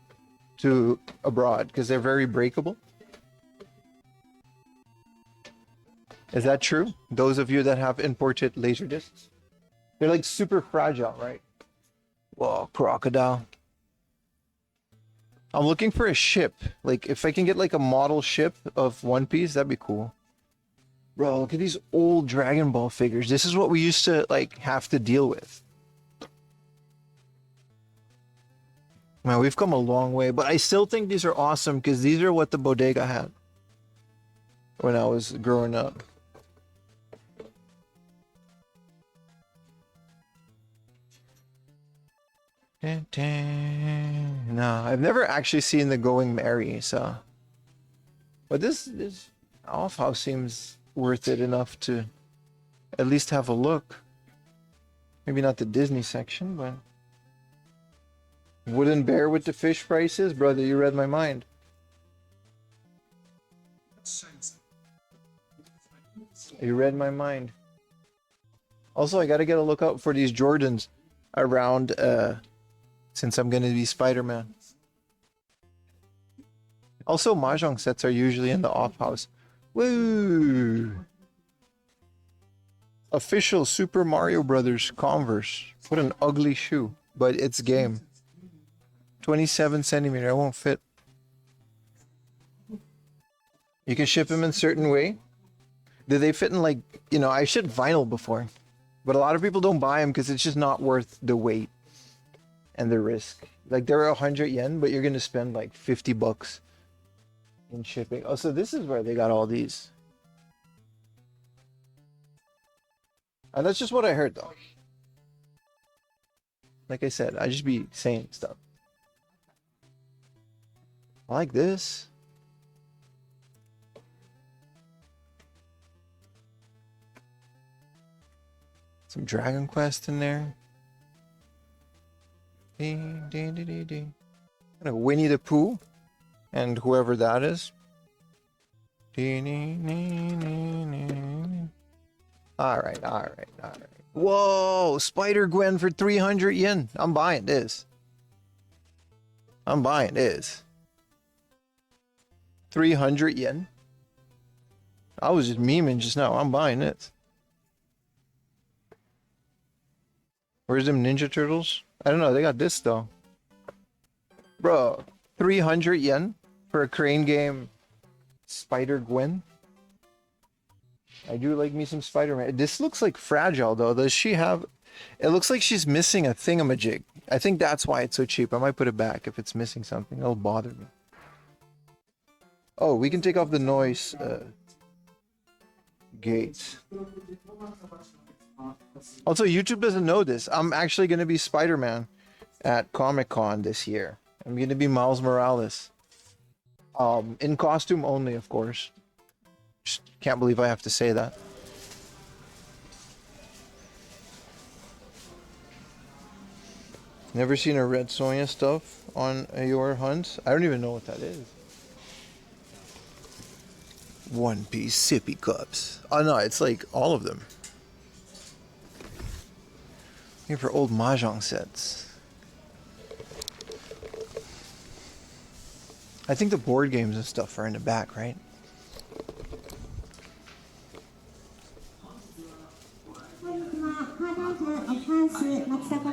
to abroad because they're very breakable. Is that true? Those of you that have imported Laserdiscs? They're like super fragile, right? Whoa, crocodile. I'm looking for a ship. Like, if I can get like a model ship of One Piece, that'd be cool. Bro, look at these old Dragon Ball figures. This is what we used to like have to deal with. Man, we've come a long way, but I still think these are awesome because these are what the bodega had when I was growing up. No, I've never actually seen the Going Merry, so. But this off house seems worth it enough to at least have a look. Maybe not the Disney section, but Wooden Bear with the fish prices, brother. You read my mind. You read my mind. Also, I gotta get a look out for these Jordans around since I'm gonna be Spider-Man. Also, mahjong sets are usually in the off house. Woo! Official Super Mario Brothers Converse. What an ugly shoe, but it's game. 27 centimeter. I won't fit. You can ship them in certain way. Do they fit in like, you know, I shipped vinyl before, but a lot of people don't buy them because it's just not worth the weight and the risk. Like they're 100 yen, but you're gonna spend like 50 bucks in shipping. Oh, so this is where they got all these. And that's just what I heard though. Like I said, I just be saying stuff. I like this. Some Dragon Quest in there. Kind of Winnie the Pooh and whoever that is. Alright. Whoa! Spider-Gwen for 300 yen. I'm buying this. 300 yen. I was just memeing just now. I'm buying it. Where's them Ninja Turtles? I don't know. They got this though. Bro, 300 yen for a crane game Spider-Gwen? I do like me some Spider-Man. This looks like fragile though. Does she have... It looks like she's missing a thingamajig. I think that's why it's so cheap. I might put it back if it's missing something. It'll bother me. Oh, we can take off the noise gate. Also, YouTube doesn't know this. I'm actually going to be Spider-Man at Comic-Con this year. I'm going to be Miles Morales. In costume only, of course. Just can't believe I have to say that. Never seen a Red Sonja stuff on your hunts? I don't even know what that is. One Piece sippy cups. Oh no, it's like all of them. Here for old mahjong sets. I think the board games and stuff are in the back, right?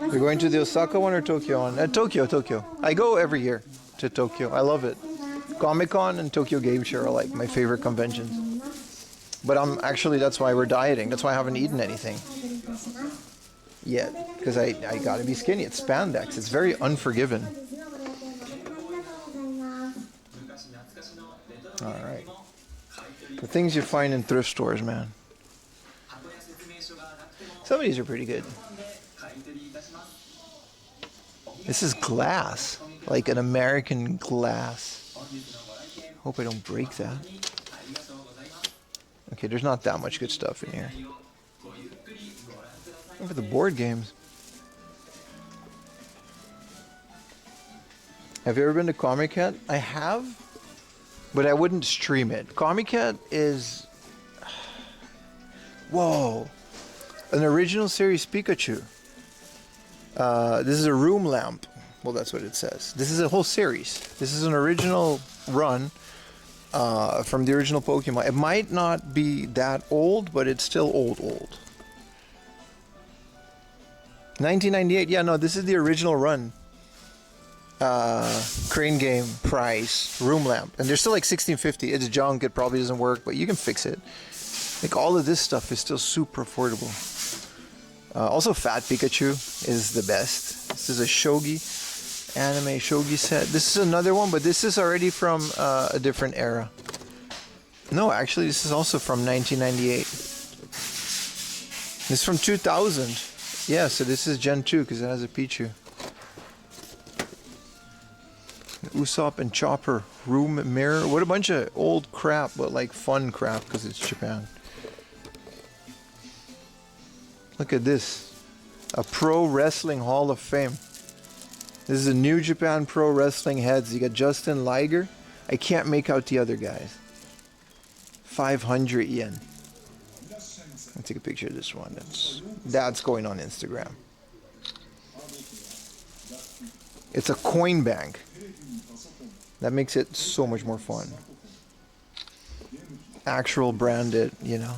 You're going to the Osaka one or Tokyo one? Tokyo. I go every year to Tokyo. I love it. Comic-Con and Tokyo Game Show are like my favorite conventions. But I'm actually, that's why we're dieting. That's why I haven't eaten anything yet. Because I gotta be skinny. It's spandex. It's very unforgiving. Alright. The things you find in thrift stores, man. Some of these are pretty good. This is glass. Like an American glass. Hope I don't break that. Okay, there's not that much good stuff in here. Look for the board games. Have you ever been to Comic Cat? I have, but I wouldn't stream it. Comic Cat is... Whoa. An original series Pikachu. This is a room lamp. Well, that's what it says. This is a whole series. This is an original run from the original Pokemon. It might not be that old, but it's still old. 1998. Yeah, no, this is the original run. Crane game price room lamp, and they're still like $16.50. It's junk. It probably doesn't work, but you can fix it. Like all of this stuff is still super affordable. Also, Fat Pikachu is the best. This is a shogi, anime shogi set. This is another one, but this is already from a different era. No, actually, this is also from 1998. This is from 2000. Yeah, so this is Gen 2 because it has a Pichu. Usopp and Chopper room mirror. What a bunch of old crap, but like fun crap because it's Japan. Look at this. A Pro Wrestling Hall of Fame. This is a New Japan Pro Wrestling heads. You got Justin Liger. I can't make out the other guys. 500 yen. I'll take a picture of this one. That's going on Instagram. It's a coin bank. That makes it so much more fun. Actual branded, you know.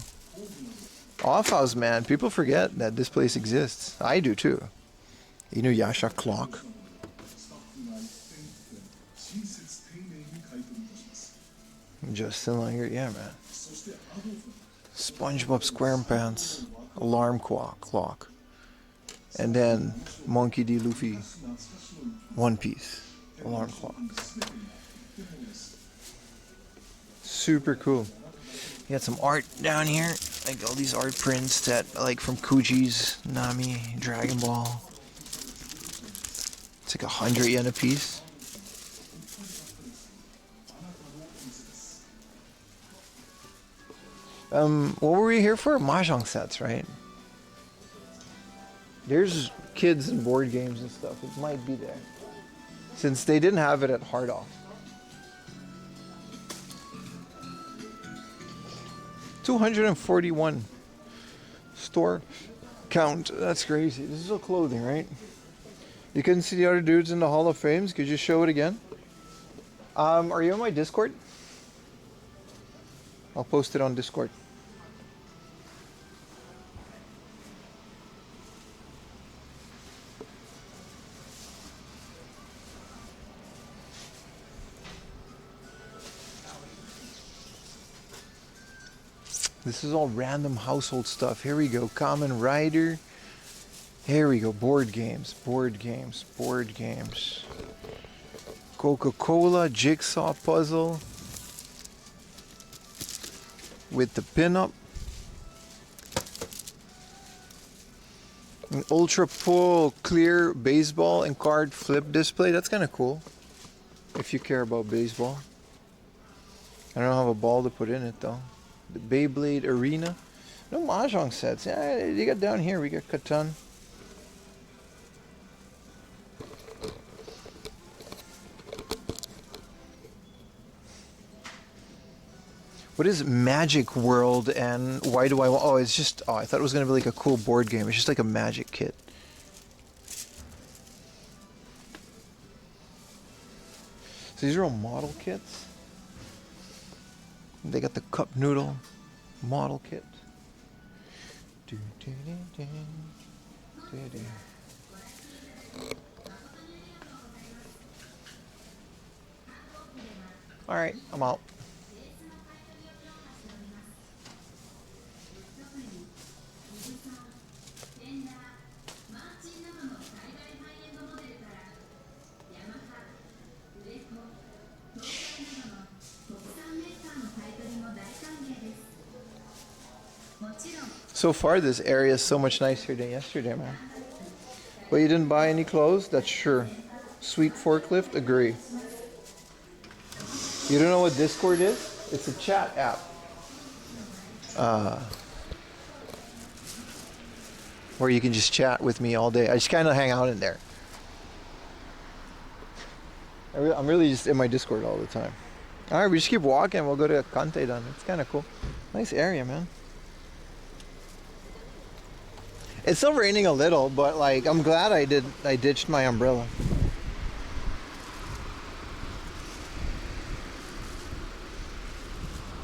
Off House, man. People forget that this place exists. I do too. Inuyasha clock. Justin Langer, yeah, man. SpongeBob SquarePants alarm clock. And then Monkey D. Luffy One Piece alarm clock. Super cool. You got some art down here, like all these art prints that like from Kuji's Nami, Dragon Ball. It's like 100 yen a piece. What were we here for? Mahjong sets, right? There's kids and board games and stuff. It might be there. Since they didn't have it at Hard Off. 241 store count. That's crazy. This is all clothing, right? You couldn't see the other dudes in the Hall of Fames. Could you show it again? Are you on my Discord? I'll post it on Discord. This is all random household stuff. Here we go. Kamen Rider. Here we go. Board games. Board games. Board games. Coca-Cola jigsaw puzzle. With the pinup. An ultra full clear baseball and card flip display. That's kind of cool. If you care about baseball. I don't have a ball to put in it though. The Beyblade Arena. No Mahjong sets. Yeah, you got down here. We got Catan. What is Magic World and why do I want... Oh, it's just... Oh, I thought it was going to be like a cool board game. It's just like a Magic kit. So these are all model kits. They got the cup noodle model kit. All right, I'm out. So far, this area is so much nicer than yesterday, man. But you didn't buy any clothes? That's sure. Sweet forklift? Agree. You don't know what Discord is? It's a chat app. Where you can just chat with me all day. I just kind of hang out in there. I'm really just in my Discord all the time. All right, we just keep walking. We'll go to Kanteidan. It's kind of cool. Nice area, man. It's still raining a little, but like I'm glad I ditched my umbrella.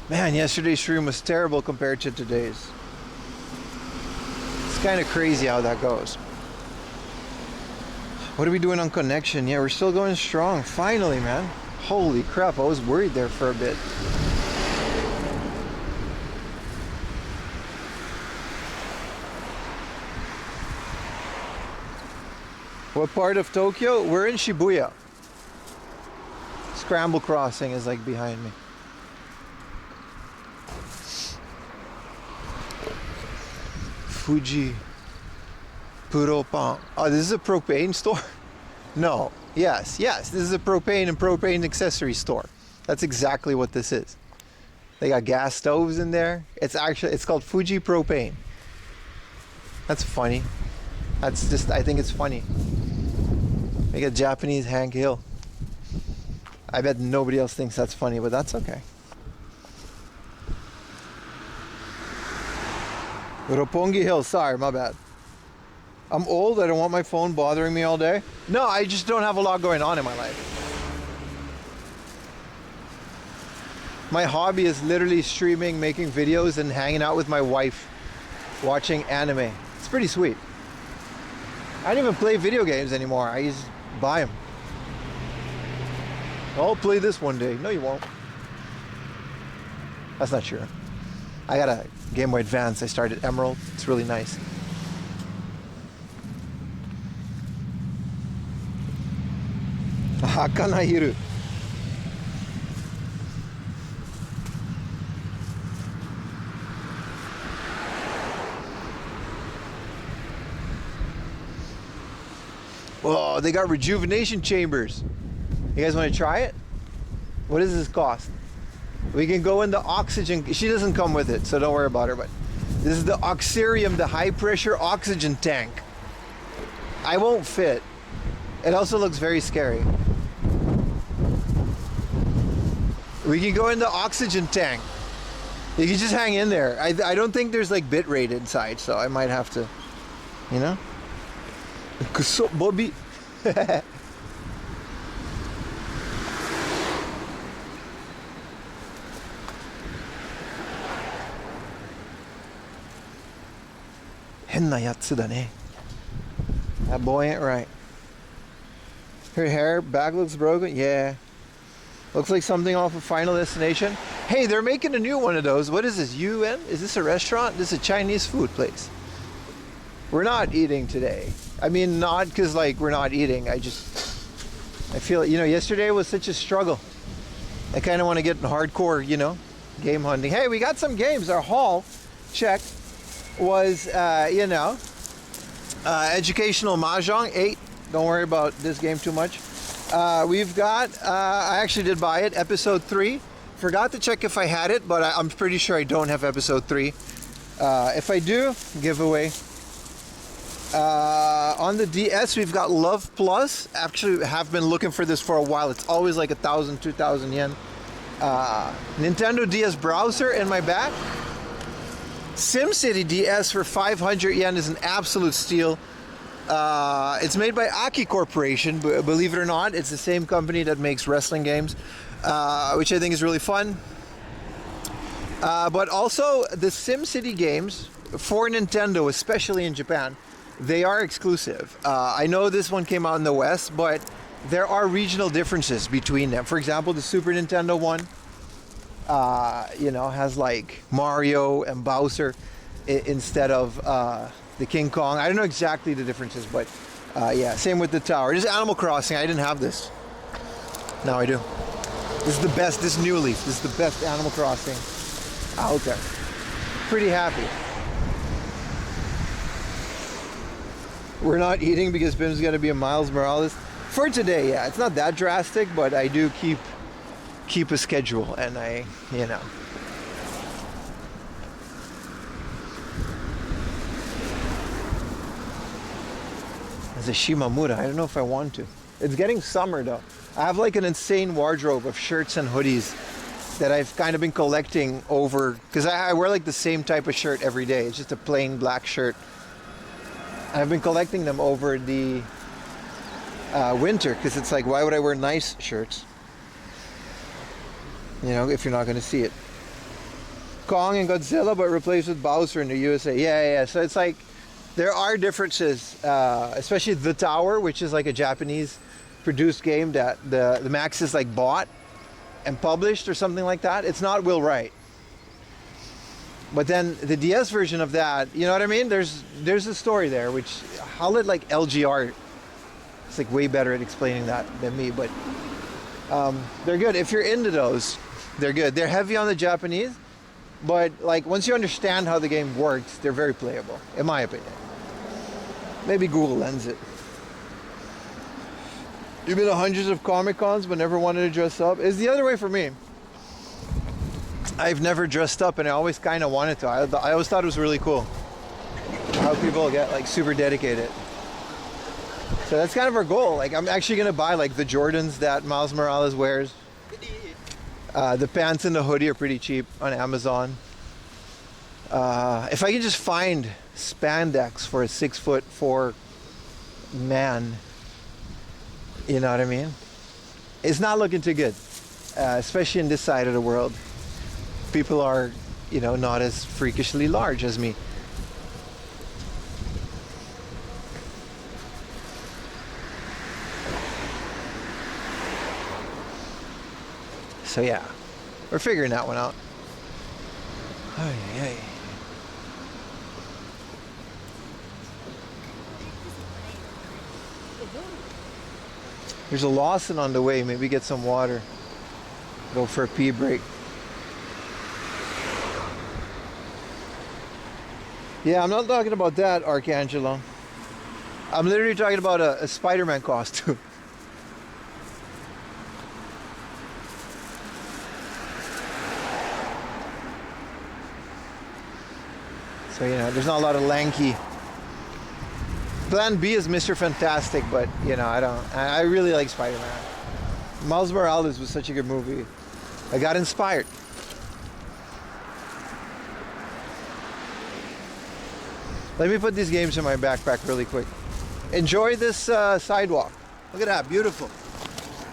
Man, yesterday's stream was terrible compared to today's. It's kind of crazy how that goes. What are we doing on connection? Yeah, we're still going strong. Finally, man. Holy crap, I was worried there for a bit. What part of Tokyo? We're in Shibuya. Scramble Crossing is like behind me. Fuji Puropan. Oh, this is a propane store? No. Yes. This is a propane and propane accessory store. That's exactly what this is. They got gas stoves in there. It's called Fuji Propane. That's funny. I think it's funny. They got Japanese Hank Hill. I bet nobody else thinks that's funny, but that's okay. Roppongi Hill, sorry, my bad. I'm old, I don't want my phone bothering me all day. No, I just don't have a lot going on in my life. My hobby is literally streaming, making videos, and hanging out with my wife, watching anime. It's pretty sweet. I don't even play video games anymore. I just buy them. I'll play this one day. No, you won't. That's not true. I got a Game Boy Advance. I started Emerald. It's really nice. Hakanahiru. Oh, they got rejuvenation chambers. You guys want to try it? What does this cost? We can go in the oxygen. She doesn't come with it, so don't worry about her. But this is the Oxyrium, the high pressure oxygen tank. I won't fit. It also looks very scary. We can go in the oxygen tank. You can just hang in there. I don't think there's like bit rate inside, so I might have to, you know? Kuso Bobby. 変なやつだね. That boy ain't right. Her hair back looks broken. Yeah. Looks like something off of Final Destination. Hey, they're making a new one of those. What is this? UN? Is this a restaurant? This is a Chinese food place. We're not eating today. I mean, not because like we're not eating. I feel, you know, yesterday was such a struggle. I kind of want to get hardcore, you know, game hunting. Hey, we got some games. Our haul check was, you know, educational mahjong 8. Don't worry about this game too much. We've got, I actually did buy it, episode 3. Forgot to check if I had it, but I'm pretty sure I don't have episode 3. If I do, giveaway. On the DS, we've got Love Plus. Actually, have been looking for this for a while. It's always like 1,000, 2,000 yen. Nintendo DS browser in my back. SimCity DS for 500 yen is an absolute steal. It's made by Aki Corporation, believe it or not. It's the same company that makes wrestling games, which I think is really fun. But also, the SimCity games for Nintendo, especially in Japan, they are exclusive. I know this one came out in the West, but there are regional differences between them. For example, the Super Nintendo one, you know, has like Mario and Bowser instead of the King Kong. I don't know exactly the differences, but yeah, same with the tower. Just Animal Crossing. I didn't have this. Now I do. This is the best. This New Leaf. This is the best Animal Crossing out there. Pretty happy. We're not eating because Bim's got to be a Miles Morales for today. Yeah, it's not that drastic, but I do keep a schedule, and I, you know. As a Shimamura, I don't know if I want to. It's getting summer though. I have like an insane wardrobe of shirts and hoodies that I've kind of been collecting over, because I wear like the same type of shirt every day. It's just a plain black shirt. I've been collecting them over the winter, because it's like, why would I wear nice shirts? You know, if you're not going to see it. Kong and Godzilla, but replaced with Bowser in the USA. Yeah. So it's like, there are differences, especially The Tower, which is like a Japanese produced game that the Maxis like bought and published or something like that. It's not Will Wright. But then the DS version of that, you know what I mean? There's a story there, which I'll let like LGR, it's like way better at explaining that than me, but they're good. If you're into those, they're good. They're heavy on the Japanese, but like once you understand how the game works, they're very playable, in my opinion. Maybe Google lends it. You've been to hundreds of Comic Cons but never wanted to dress up? It's the other way for me. I've never dressed up, and I always kind of wanted to. I always thought it was really cool how people get like super dedicated. So that's kind of our goal. Like, I'm actually gonna buy like the Jordans that Miles Morales wears. The pants and the hoodie are pretty cheap on Amazon. If I can just find spandex for a 6'4" man, you know what I mean? It's not looking too good, especially in this side of the world. People are, you know, not as freakishly large as me. So yeah, we're figuring that one out. Hey. There's a Lawson on the way. Maybe get some water. Go for a pee break. Yeah, I'm not talking about that, Archangelo. I'm literally talking about a Spider-Man costume. So, you know, there's not a lot of lanky. Plan B is Mr. Fantastic, but, you know, I really like Spider-Man. Miles Morales was such a good movie. I got inspired. Let me put these games in my backpack really quick. Enjoy this sidewalk. Look at that, beautiful.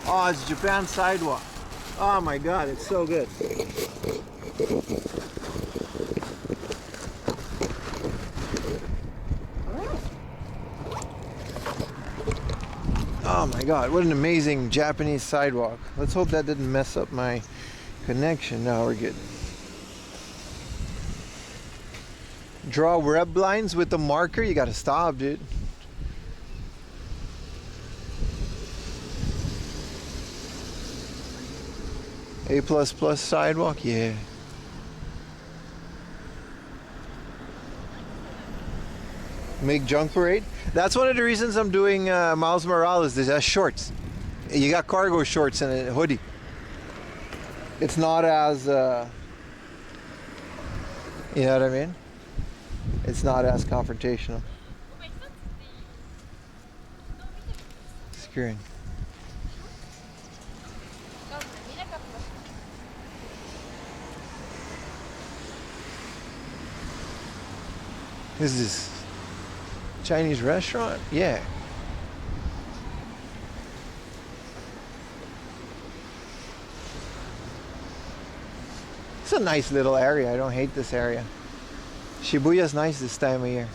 Oh, it's Japan sidewalk. Oh my God, it's so good. my god, what an amazing Japanese sidewalk. Let's hope that didn't mess up my connection. No, we're good. Draw rep lines with the marker. You gotta stop, dude. A++ sidewalk, yeah. Make junk parade. That's one of the reasons I'm doing Miles Morales. There's shorts. You got cargo shorts and a hoodie. It's not as, you know what I mean? It's not as confrontational. Screwing. Is this Chinese restaurant? Yeah. It's a nice little area. I don't hate this area. Shibuya's nice this time of year.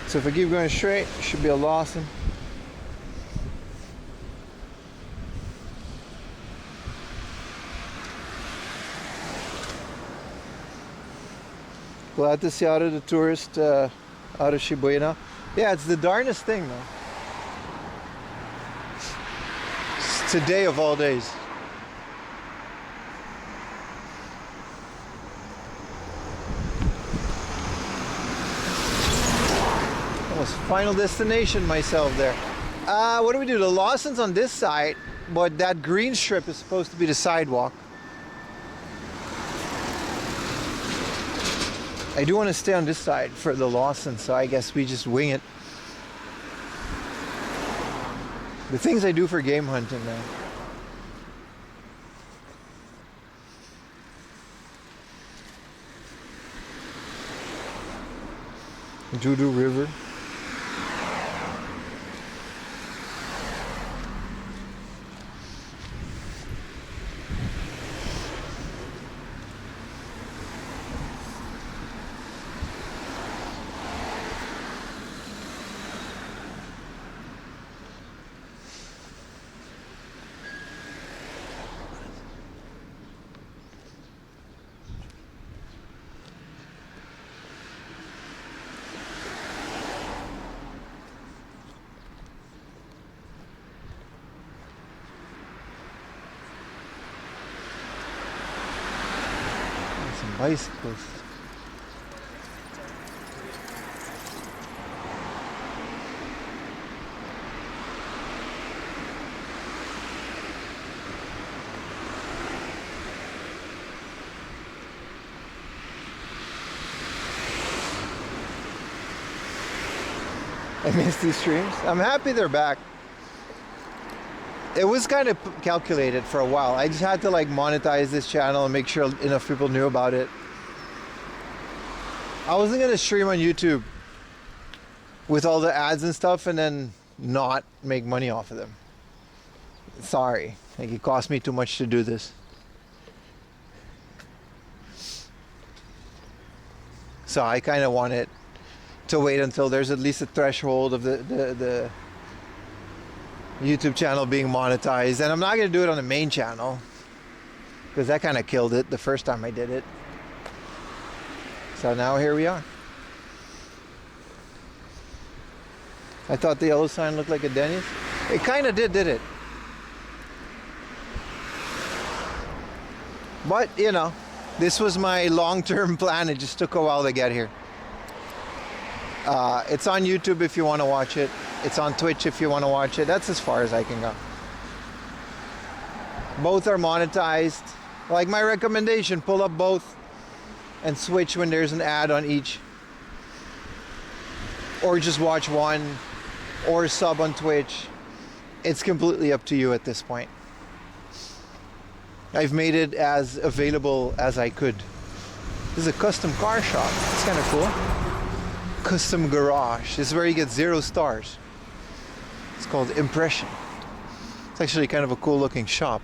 So if I keep going straight, it should be a Lawson. Glad to see out of the tourist out of Shibuya now. Yeah, it's the darnest thing, though. It's today of all days. Final destination myself there. What do we do? The Lawson's on this side, but that green strip is supposed to be the sidewalk. I do want to stay on this side for the Lawson, so I guess we just wing it. The things I do for game hunting, man. Judu River. Bicycles. I missed these streams. I'm happy they're back. It was kind of calculated for a while. I just had to like monetize this channel and make sure enough people knew about it. I wasn't gonna stream on YouTube with all the ads and stuff and then not make money off of them. Sorry, like it cost me too much to do this. So I kind of wanted to wait until there's at least a threshold of the YouTube channel being monetized, and I'm not going to do it on the main channel because that kind of killed it the first time I did it. So now here we are. I thought the yellow sign looked like a Denny's. It kind of did it? But you know, this was my long-term plan. It just took a while to get here. It's on YouTube if you want to watch it. It's on Twitch if you want to watch it. That's as far as I can go. Both are monetized. Like my recommendation, pull up both and switch when there's an ad on each. or just watch one, or sub on Twitch. It's completely up to you at this point. I've made it as available as I could. This is a custom car shop. It's kind of cool. Custom garage. This is where you get 0 stars. It's called Impression. It's actually kind of a cool looking shop.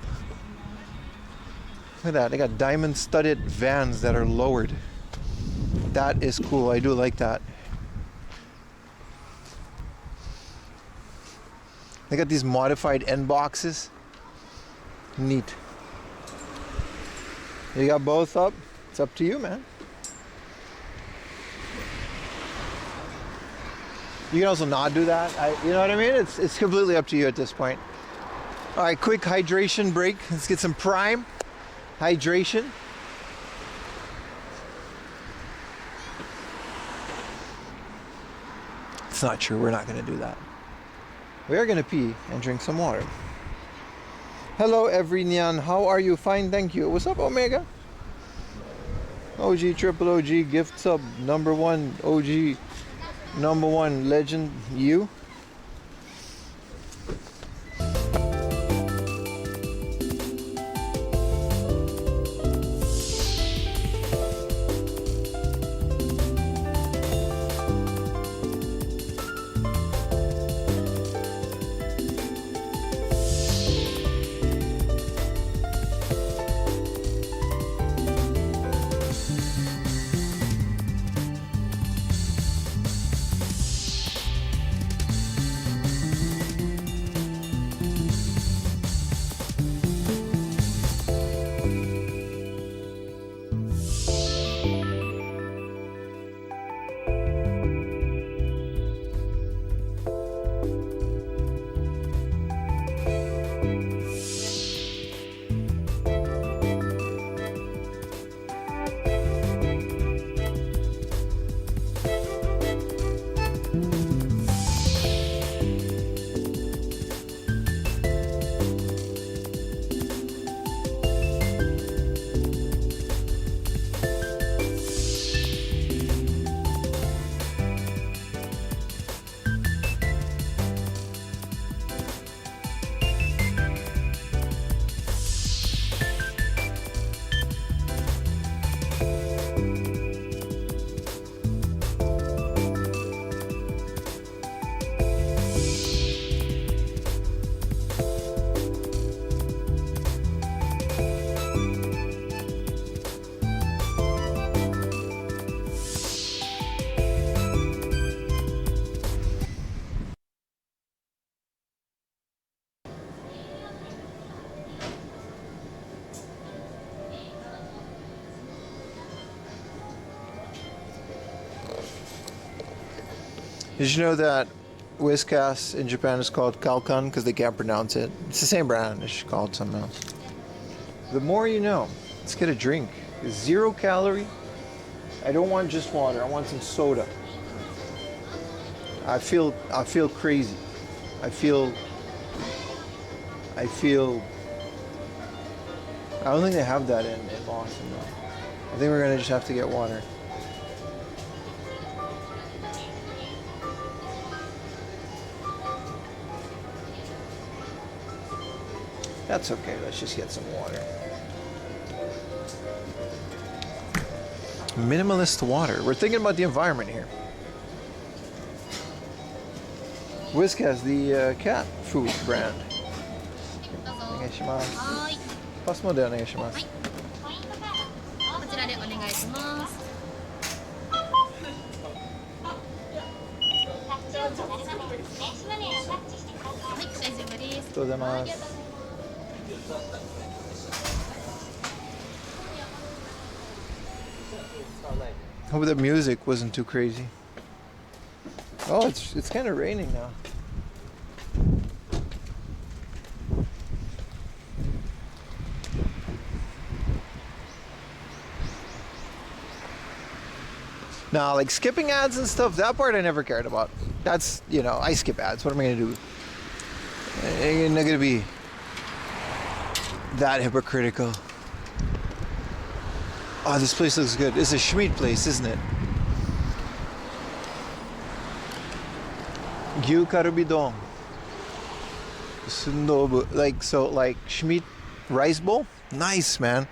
Look at that. They got diamond studded vans that are lowered. That is cool. I do like that. They got these modified end boxes. Neat. You got both up. It's up to you, man. You can also not do that. You know what I mean? It's completely up to you at this point. All right, quick hydration break. Let's get some prime hydration. It's not true. We're not going to do that. We are going to pee and drink some water. Hello, Everinian. How are you? Fine, thank you. What's up, Omega? OG, triple OG, gift sub, number 1, OG, number 1, legend, you. Did you know that Whiskas in Japan is called Kalkan because they can't pronounce it? It's the same brand, it's just called something else. The more you know. Let's get a drink. It's 0 calorie. I don't want just water, I want some soda. I feel crazy. I don't think they have that in Boston though. I think we're gonna just have to get water. That's okay, let's just get some water. Minimalist water. We're thinking about the environment here. Whiskas, the cat food brand. お願いします。パスモでお願いします。こちらでお願いします。はい、大丈夫です。ありがとうございます。Hope the music wasn't too crazy. Oh, it's kind of raining now. Nah, like skipping ads and stuff, that part I never cared about. That's, you know, I skip ads. What am I going to do? I'm not going to be that hypocritical. Oh, this place looks good. It's a Schmied place, isn't it? Gyu karubidon. Sundobu. Like Schmidt rice bowl? Nice, man.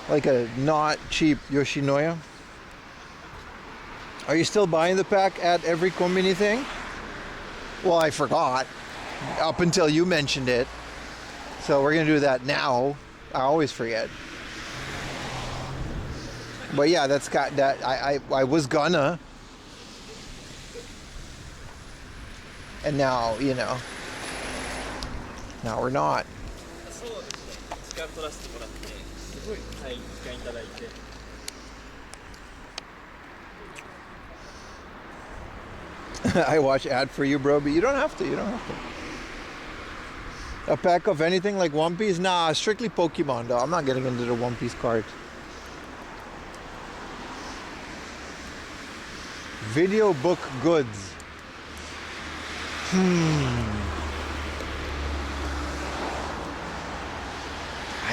Like a not cheap Yoshinoya. Are you still buying the pack at every kombini thing? Well, I forgot. Up until you mentioned it. So we're gonna do that now. I always forget. But yeah, that's got that. I was gonna. And now, you know. Now we're not. そうですね。時間取らせてもらって、すごい、はい、時間いただいて。I watch ad for you, bro, but you don't have to. You don't have to. A pack of anything like One Piece? Nah, strictly Pokemon, though. I'm not getting into the One Piece cards. Video book goods. I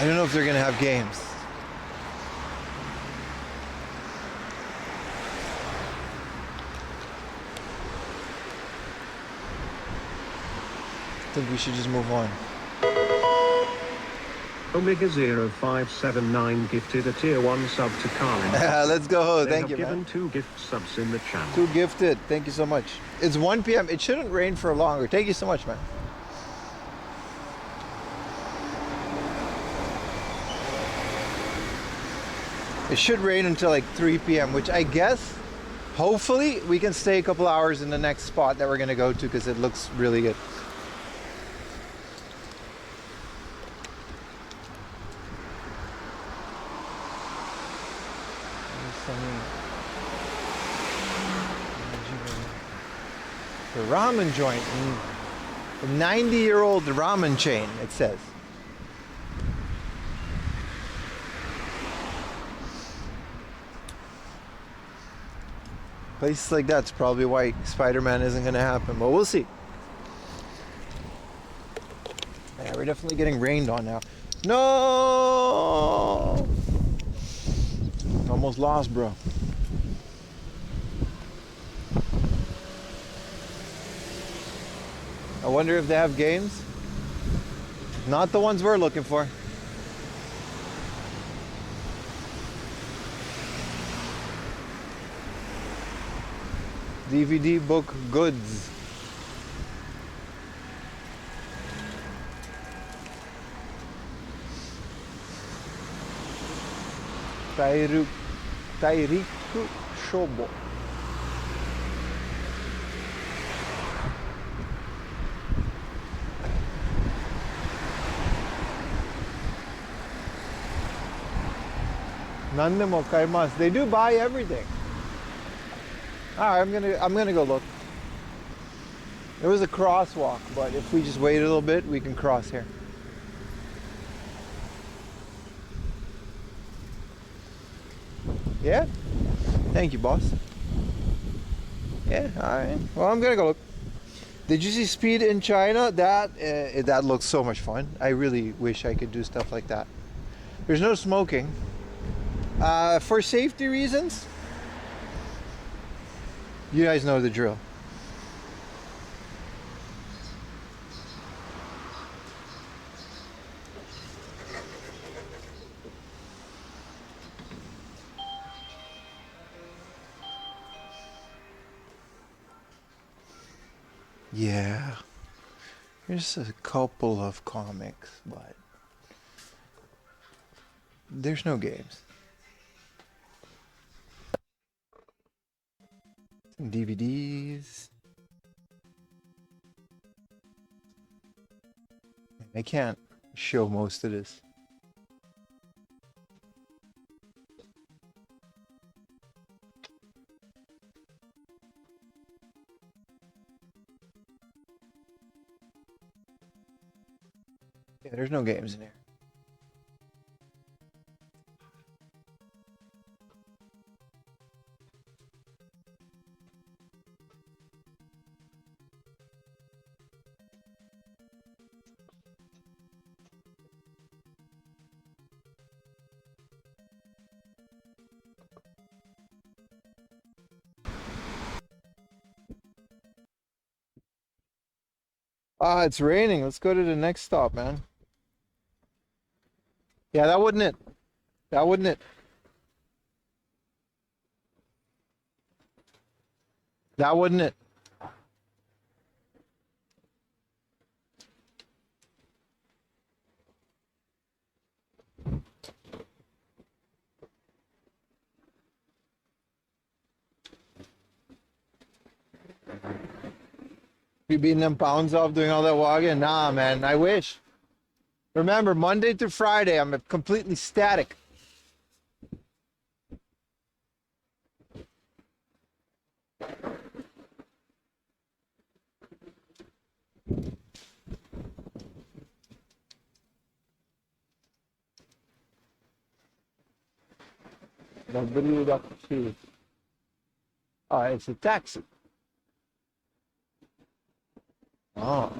don't know if they're gonna have games. I think we should just move on. Omega0579 gifted a tier 1 sub to Carlin. Let's go. They Thank have you, man. given 2 gift subs in the channel. 2 gifted. Thank you so much. It's 1 p.m. It shouldn't rain for longer. Thank you so much, man. It should rain until like 3 p.m., which I guess, hopefully, we can stay a couple hours in the next spot that we're going to go to because it looks really good. The ramen joint. The 90-year-old ramen chain, it says. Places like that's probably why Spider-Man isn't going to happen, but we'll see. Yeah, we're definitely getting rained on now. No! Almost lost, bro. I wonder if they have games. Not the ones we're looking for. DVD book goods. Tairiku Shobo. Nandemo kaimasu. They do buy everything. Alright, I'm gonna go look. There was a crosswalk, but if we just wait a little bit, we can cross here. Yeah? Thank you, boss. Yeah, alright. Well, I'm gonna go look. Did you see Speed in China? That looks so much fun. I really wish I could do stuff like that. There's no smoking. For safety reasons, you guys know the drill. Yeah. There's a couple of comics, but there's no games. Some DVDs. I can't show most of this. Yeah, there's no games in here. Ah, it's raining. Let's go to the next stop, man. Yeah, that wouldn't it. That wouldn't it. That wouldn't it. You beating them pounds off doing all that walking? Nah, man. I wish. Remember, Monday through Friday, I'm completely static. Oh, it's a taxi. Oh.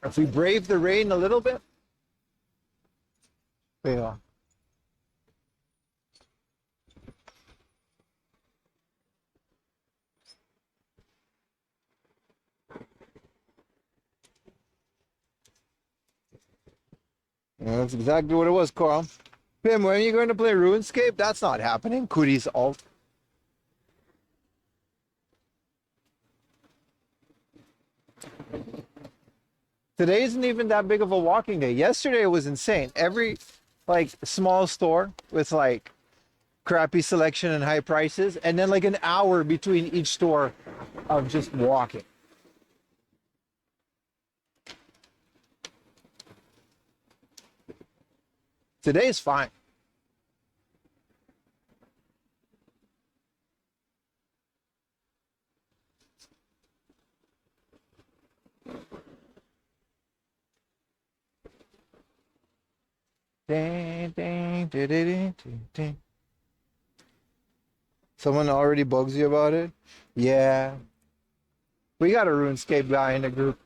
If we brave the rain a little bit. Yeah. Yeah, that's exactly what it was, Carl. Pim, when are you going to play RuneScape? That's not happening. Cootie's alt. Today isn't even that big of a walking day. Yesterday was insane. Every like small store with like crappy selection and high prices, and then like an hour between each store of just walking. Today's fine. Ding, ding, ding, ding, ding, ding. Someone already bugs you about it? Yeah. We got a RuneScape guy in the group.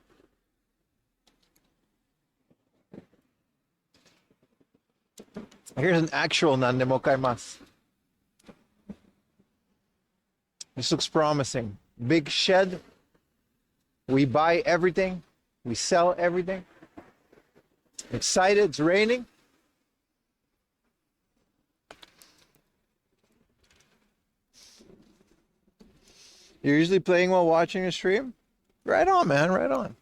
Here's an actual Nandemo Kaimas. This looks promising. Big shed. We buy everything. We sell everything. Excited. It's raining. You're usually playing while watching a stream? Right on, man. Right on.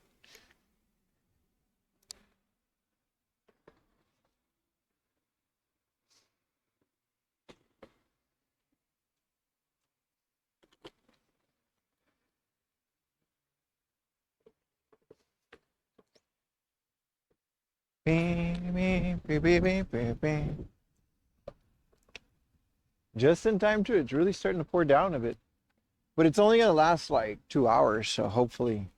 Just in time too. It's really starting to pour down a bit. But it's only gonna last like 2 hours, so hopefully.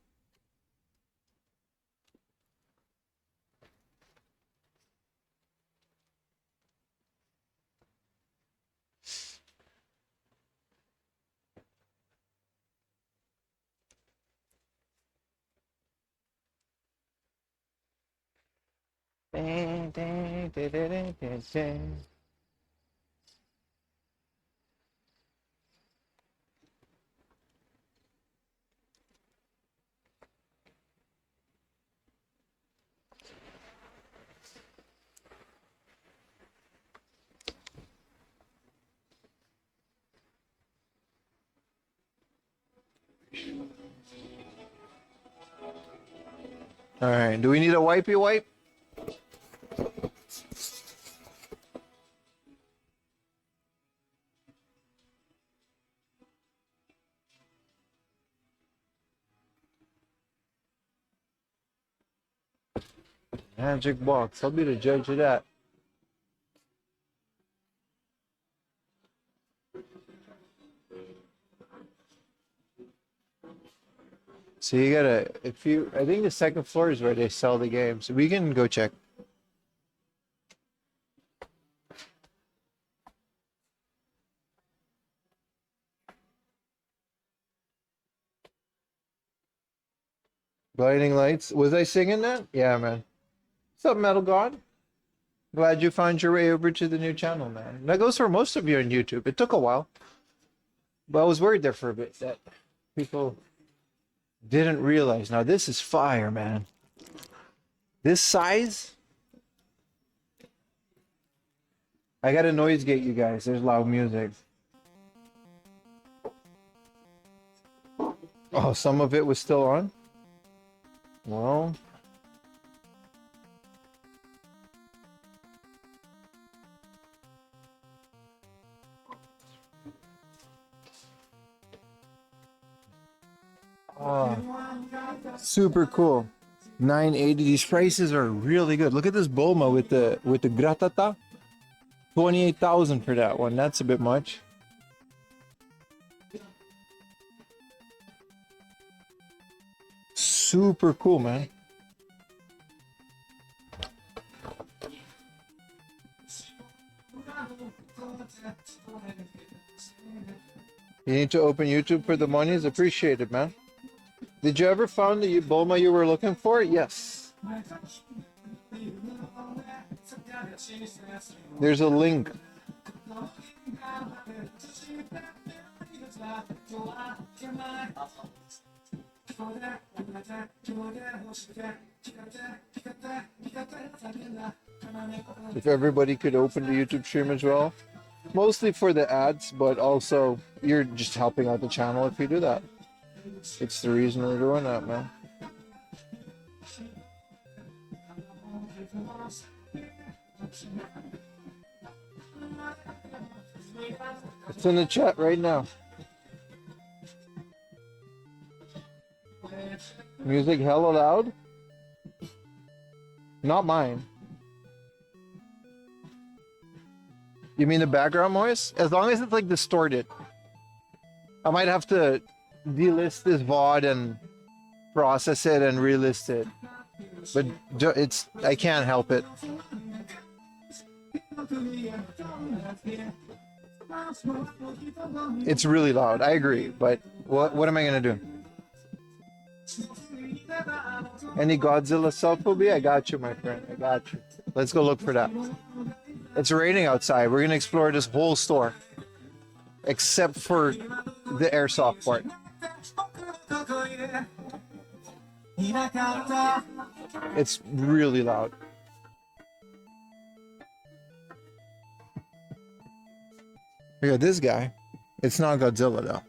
All right. Do we need a wipey wipe? Magic box. I'll be the judge of that. So you gotta, if you, I think the second floor is where they sell the game. So we can go check. Blinding lights. Was I singing that? Yeah, man. What's up, Metal God? Glad you found your way over to the new channel, man. That goes for most of you on YouTube. It took a while, but I was worried there for a bit that people didn't realize. Now this is fire, man. This size. I got a noise gate, you guys. There's loud music. Oh, some of it was still on? Well. Oh, super cool. 980. These prices are really good. Look at this Bulma with the gratata. 28,000 for that one. That's a bit much. Super cool, man. You need to open YouTube for the monies. Appreciate it, man. Did you ever find the Bulma you were looking for? Yes. There's a link. If everybody could open the YouTube stream as well. Mostly for the ads, but also you're just helping out the channel if you do that. It's the reason we're doing that, man. It's in the chat right now. Music hella loud? Not mine. You mean the background noise? As long as it's like distorted. I might have to delist this VOD and process it and relist it. But I can't help it. It's really loud. I agree, but what am I gonna do? Any Godzilla self-phobia? I got you, my friend. I got you. Let's go look for that. It's raining outside. We're gonna explore this whole store, except for the airsoft part. It's really loud. Look at this guy. It's not Godzilla though.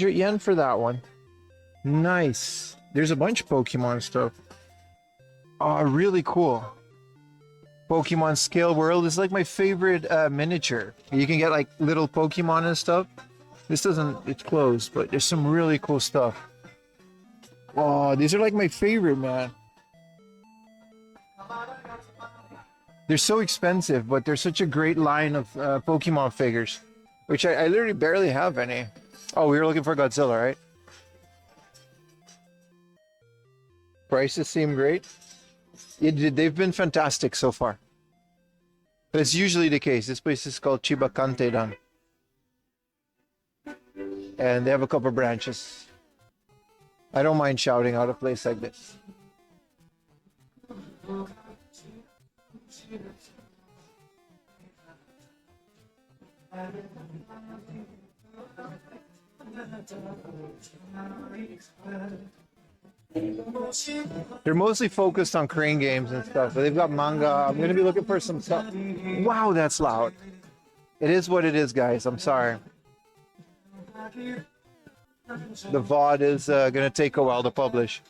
yen for that one. Nice. There's a bunch of Pokemon stuff. Oh, really cool. Pokemon Scale World is like my favorite miniature. You can get like little Pokemon and stuff. This doesn't, it's closed, but there's some really cool stuff. Oh, these are like my favorite, man. They're so expensive, but they're such a great line of Pokemon figures, which I literally barely have any. Oh, we were looking for Godzilla, right? Prices seem great. They've been fantastic so far. But it's usually the case. This place is called Chiba Kanteidan. And they have a couple branches. I don't mind shouting out a place like this. They're mostly focused on crane games and stuff, but they've got manga. I'm going to be looking for some stuff. Wow, that's loud. It is what it is, guys. I'm sorry. The VOD is going to take a while to publish.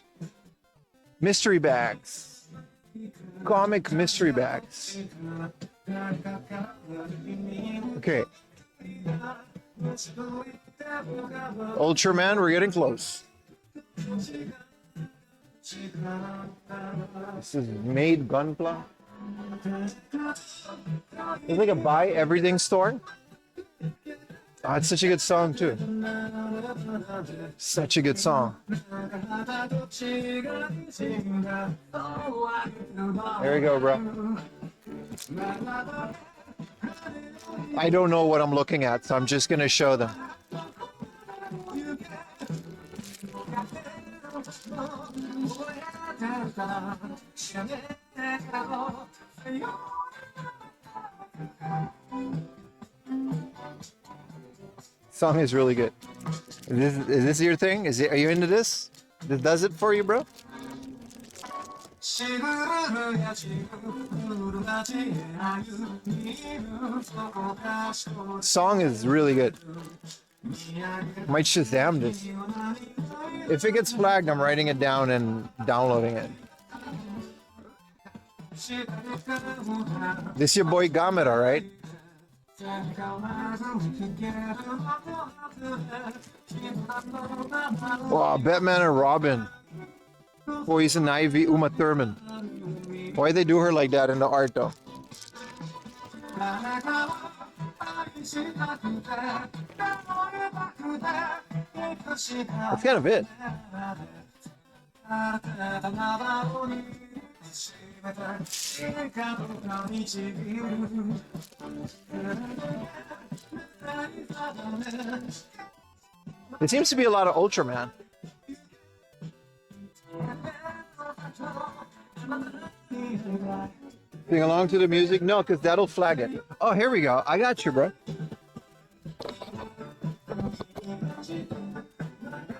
Mystery bags. Comic mystery bags. Okay. Ultraman, we're getting close. This is Made Gunpla. It's like a buy everything store. Oh, it's such a good song too. Such a good song. There we go, bro. I don't know what I'm looking at, so I'm just gonna show them. Song is really good. Is this your thing? Are you into this? This does it for you, bro? Song is really good. Might Shazam this. If it gets flagged, I'm writing it down and downloading it. This your boy Gamera, right? Wow, Batman and Robin. Poison Ivy, Uma Thurman. Why they do her like that in the art though? That's kind of it. There seems to be a lot of Ultraman. Sing along to the music? No, because that'll flag it. Oh, here we go. I got you, bro.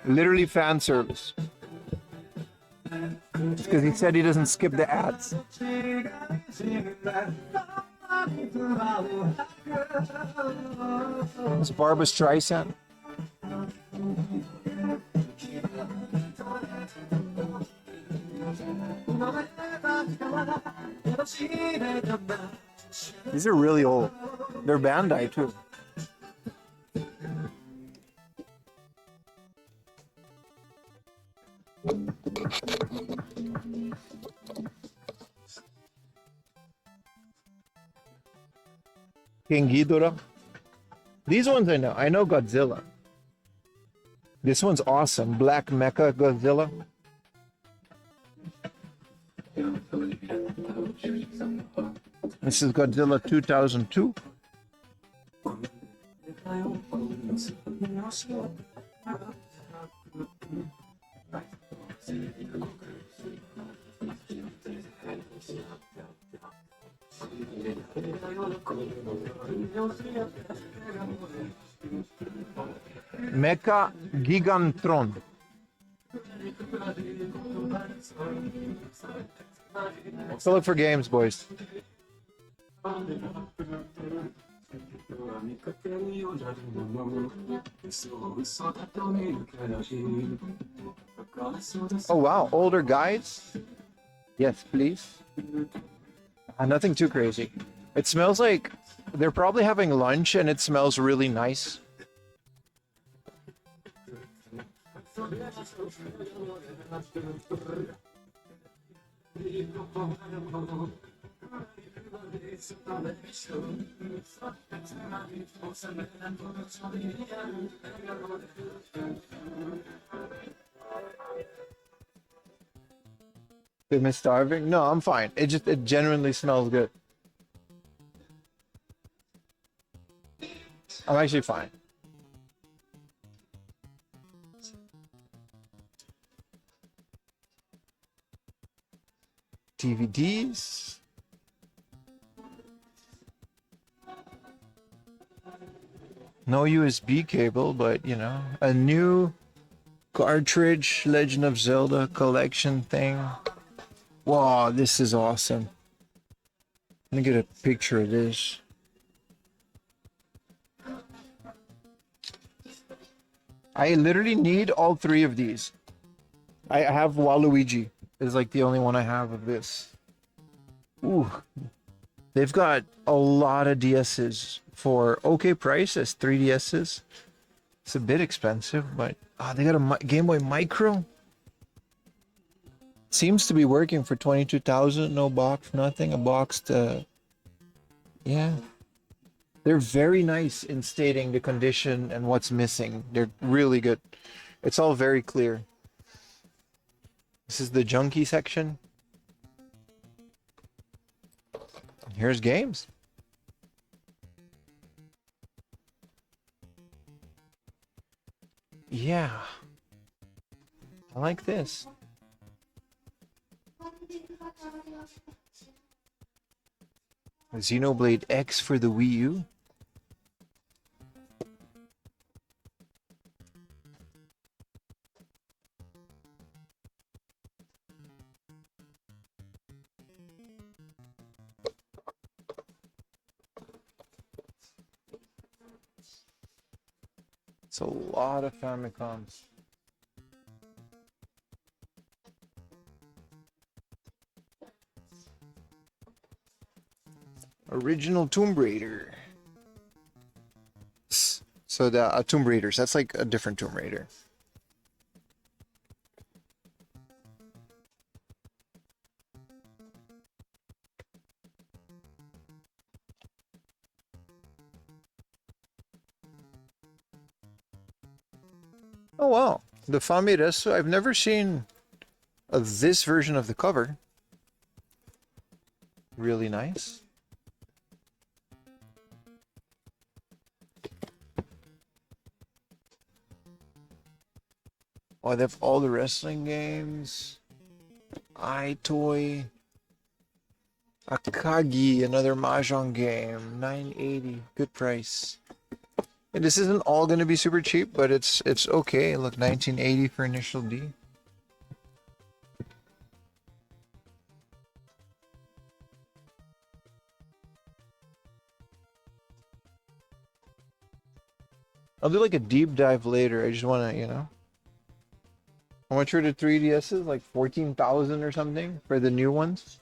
Literally fan service. It's because he said he doesn't skip the ads. It's Barbra Streisand. These are really old. They're Bandai too. King Ghidorah. These ones I know. I know Godzilla. This one's awesome. Black Mecha Godzilla. This is Godzilla 2002. Mecha Gigantron. So look for games, boys. Oh wow, older guys? Yes, please. Nothing too crazy. It smells like they're probably having lunch and it smells really nice. They miss starving? No, I'm fine. It genuinely smells good. I'm actually fine. DVDs. No USB cable, but you know, a new cartridge Legend of Zelda collection thing. Wow, this is awesome. Let me get a picture of this. I literally need all three of these. I have Waluigi. Is like the only one I have of this. Ooh. They've got a lot of DSs for okay prices. 3DSs. It's a bit expensive, but they got a Game Boy Micro. Seems to be working for 22,000. No box, nothing. A box to... Yeah. They're very nice in stating the condition and what's missing. They're really good. It's all very clear. This is the junkie section. Here's games. Yeah. I like this. Xenoblade X for the Wii U. It's a lot of Famicoms. Original Tomb Raider. So the Tomb Raiders, that's like a different Tomb Raider. Oh wow, the Famiresu, I've never seen this version of the cover. Really nice. Oh, they have all the wrestling games. iToy. Akagi, another Mahjong game. $9.80. Good price. And this isn't all going to be super cheap, but it's okay. Look, $19.80 for Initial D. I'll do like a deep dive later. I just want to, you know. How much are the 3DSs? Like 14,000 or something for the new ones?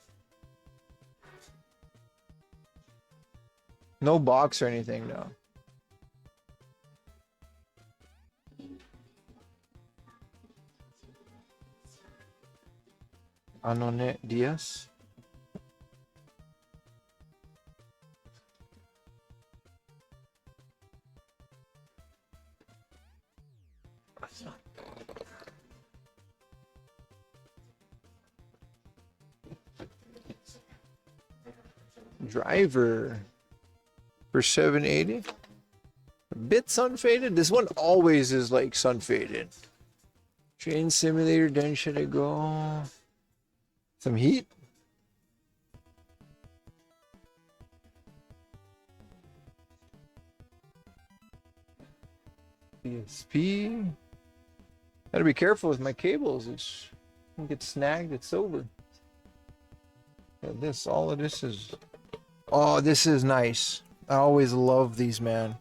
No box or anything, no. Anone DS? Driver for $7.80. A bit sun faded. This one always is like sun faded. Train simulator, then should I go? Some heat. PSP. Gotta be careful with my cables. It's get snagged. It's over. Yeah, this, all of this is. Oh, this is nice. I always love these, man.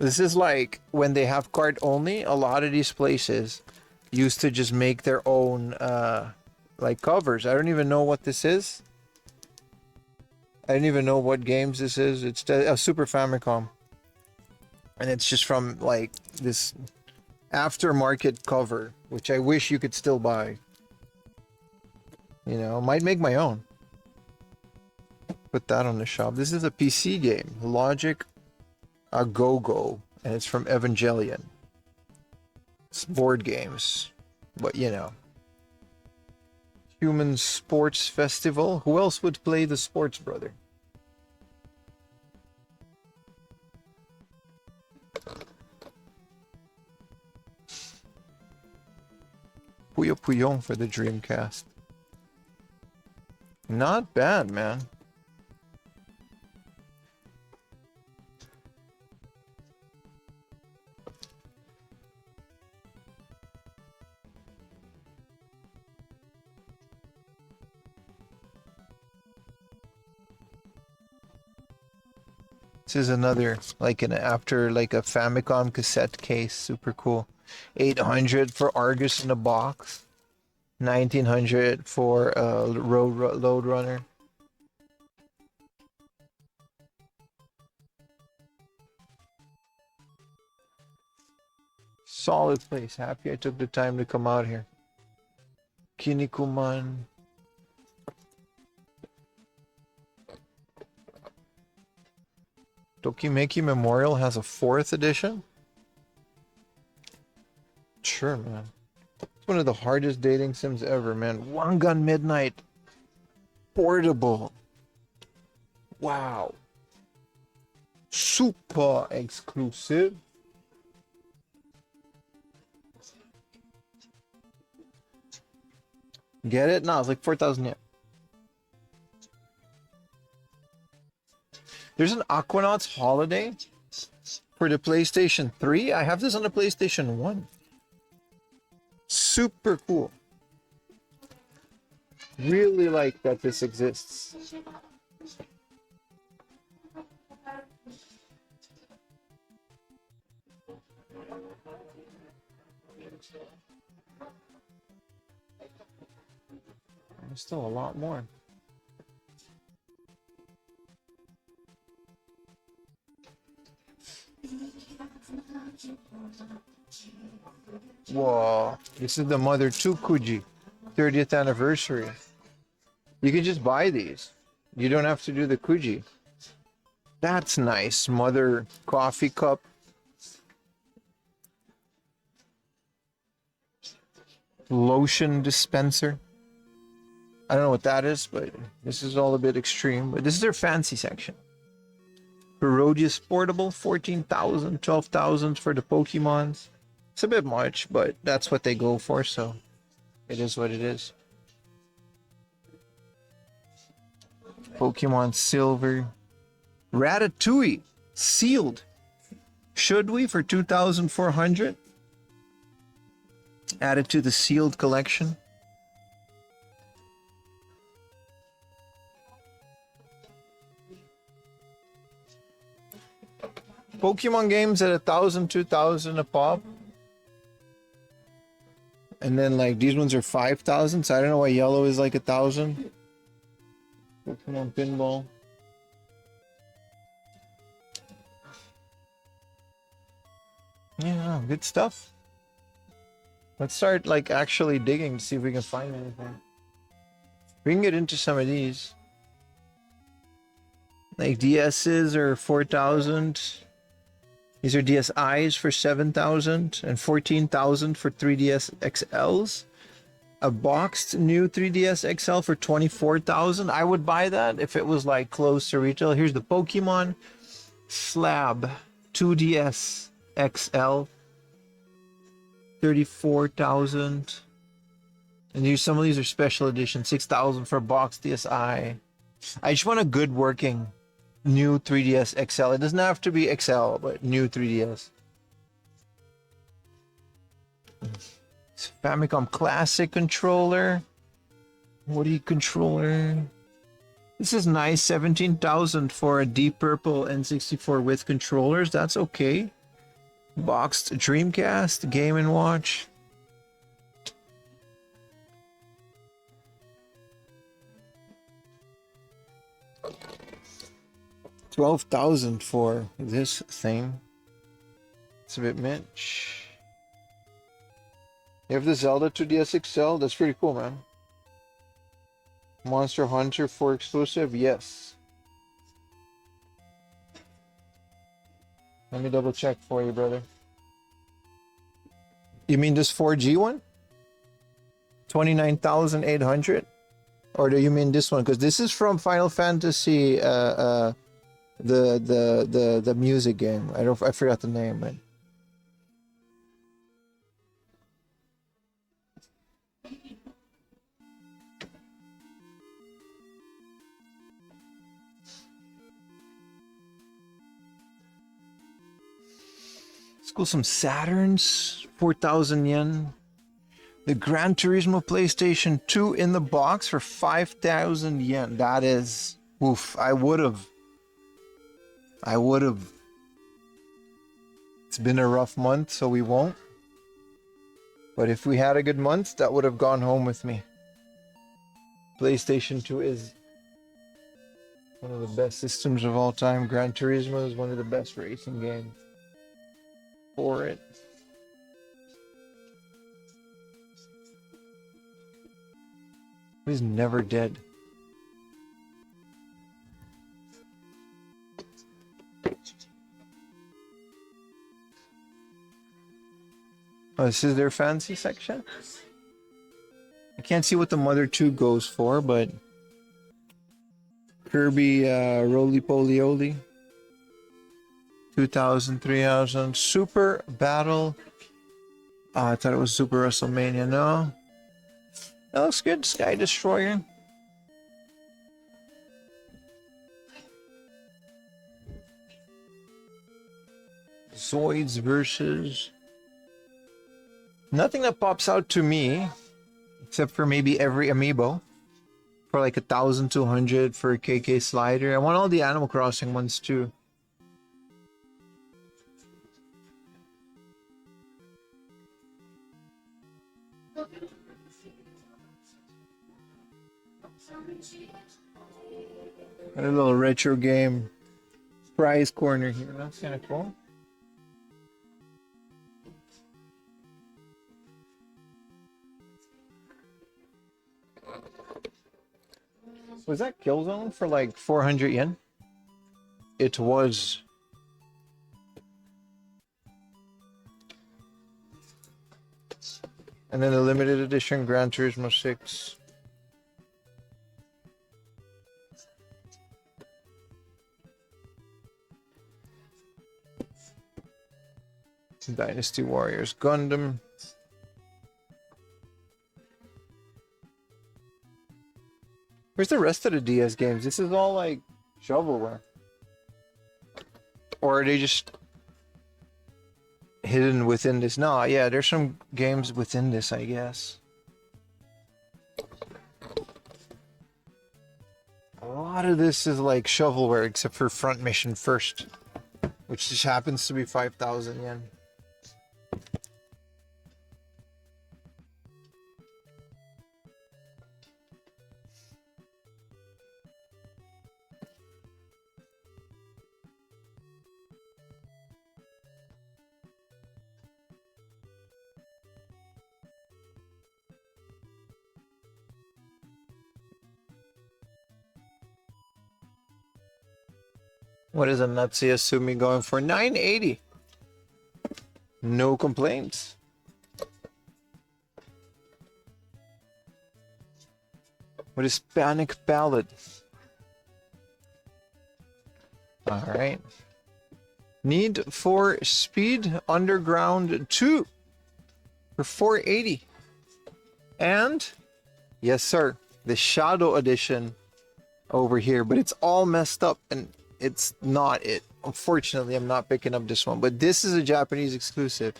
This is like when they have card only. A lot of these places used to just make their own like covers. I don't even know what this is. I don't even know what games this is. It's a Super Famicom, and it's just from like this aftermarket cover, which I wish you could still buy. You know, might make my own. Put that on the shop. This is a PC game, Logic A Go-Go, and it's from Evangelion. It's board games, but you know. Human Sports Festival. Who else would play the sports, brother? Puyo Puyon for the Dreamcast. Not bad, man. This is another, like an after, like a Famicom cassette case. Super cool. 800 for Argus in a box. 1900 for Load Runner. Solid place. Happy I took the time to come out here. Kinnikuman. Tokimeki Memorial has a 4th edition? Sure, man. It's one of the hardest dating sims ever, man. One Gun Midnight. Portable. Wow. Super exclusive. Get it? No, it's like 4,000 yen. There's an Aquanauts holiday for the PlayStation 3. I have this on the PlayStation 1. Super cool. Really like that this exists. There's still a lot more. Whoa, this is the Mother 2 Kuji, 30th anniversary. You can just buy these. You don't have to do the Kuji. That's nice. Mother coffee cup. Lotion dispenser. I don't know what that is, but this is all a bit extreme. But this is their fancy section. Herodias Portable, 14,000, 12,000 for the Pokemons. It's a bit much, but that's what they go for, so it is what it is. Pokemon Silver. Ratatouille, sealed. Should we for 2,400? Add it to the sealed collection. Pokemon games at 1,000, 2,000 a pop. And then like these ones are 5,000, so I don't know why yellow is like 1,000. Pokemon Pinball. Yeah, good stuff. Let's start like actually digging to see if we can find anything. We can get into some of these. Like DSs are 4,000. These are DSIs for 7,000 and 14,000 for 3DS XLs. A boxed new 3DS XL for 24,000. I would buy that if it was like close to retail. Here's the Pokemon Slab 2DS XL, 34,000. And here's some of these are special edition, 6,000 for a boxed DSi. I just want a good working new 3DS XL. It doesn't have to be XL, but new 3DS. It's Famicom Classic controller. Woody controller. This is nice. 17,000 for a Deep Purple N64 with controllers. That's okay. Boxed Dreamcast, Game & Watch. $12,000 for this thing. It's a bit mitch. You have the Zelda 2DS XL? That's pretty cool, man. Monster Hunter 4 exclusive? Yes. Let me double check for you, brother. You mean this 4G one? 29,800? Or do you mean this one? Because this is from Final Fantasy, the music game. I forgot the name, man. Let's go some Saturns, 4,000 yen. The Gran Turismo PlayStation 2 in the box for 5,000 yen. That is, oof, I would have. It's been a rough month, so we won't. But if we had a good month, that would have gone home with me. PlayStation 2 is one of the best systems of all time. Gran Turismo is one of the best racing games. For it. He's never dead. Oh, this is their fancy section? I can't see what the Mother 2 goes for, but Kirby Roly Poly Oly. 2,000, 3,000. Super Battle. Oh, I thought it was Super WrestleMania. No. That looks good. Sky Destroyer. Zoids versus... Nothing that pops out to me, except for maybe every amiibo. For like 1,200 for a KK slider. I want all the Animal Crossing ones too. Got a little retro game prize corner here. That's kind of cool. Was that Killzone for like 400 yen? It was. And then the limited edition Gran Turismo 6. Dynasty Warriors Gundam. Where's the rest of the DS games? This is all like shovelware. Or are they just hidden within this? No, yeah, there's some games within this, I guess. A lot of this is like shovelware, except for Front Mission First, which just happens to be 5,000 yen. What is a Natsuya Sumi going for? 980. No complaints. What is Panic Ballad? All right. Need for Speed Underground 2 for 480. And yes, sir, the Shadow Edition over here, but it's all messed up and it's not it. Unfortunately, I'm not picking up this one, but this is a Japanese exclusive.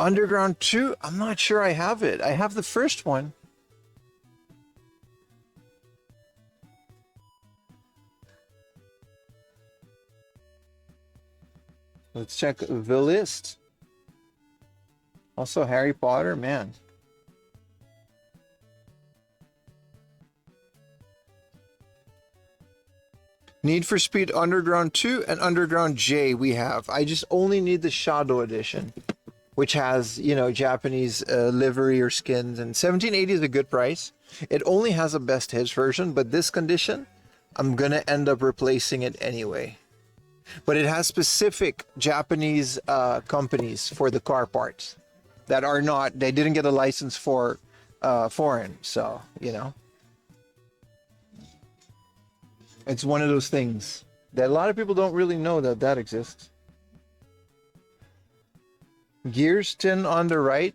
Underground 2, I'm not sure I have it. I have the first one. Let's check the list. Also, Harry Potter, man. Need for Speed Underground 2 and Underground J we have. I just only need the Shadow Edition, which has, you know, Japanese livery or skins. And 1780 is a good price. It only has a best hits version, but this condition, I'm going to end up replacing it anyway. But it has specific Japanese companies for the car parts that are not, they didn't get a license for foreign. So, you know. It's one of those things that a lot of people don't really know that exists. Gears tin on the right.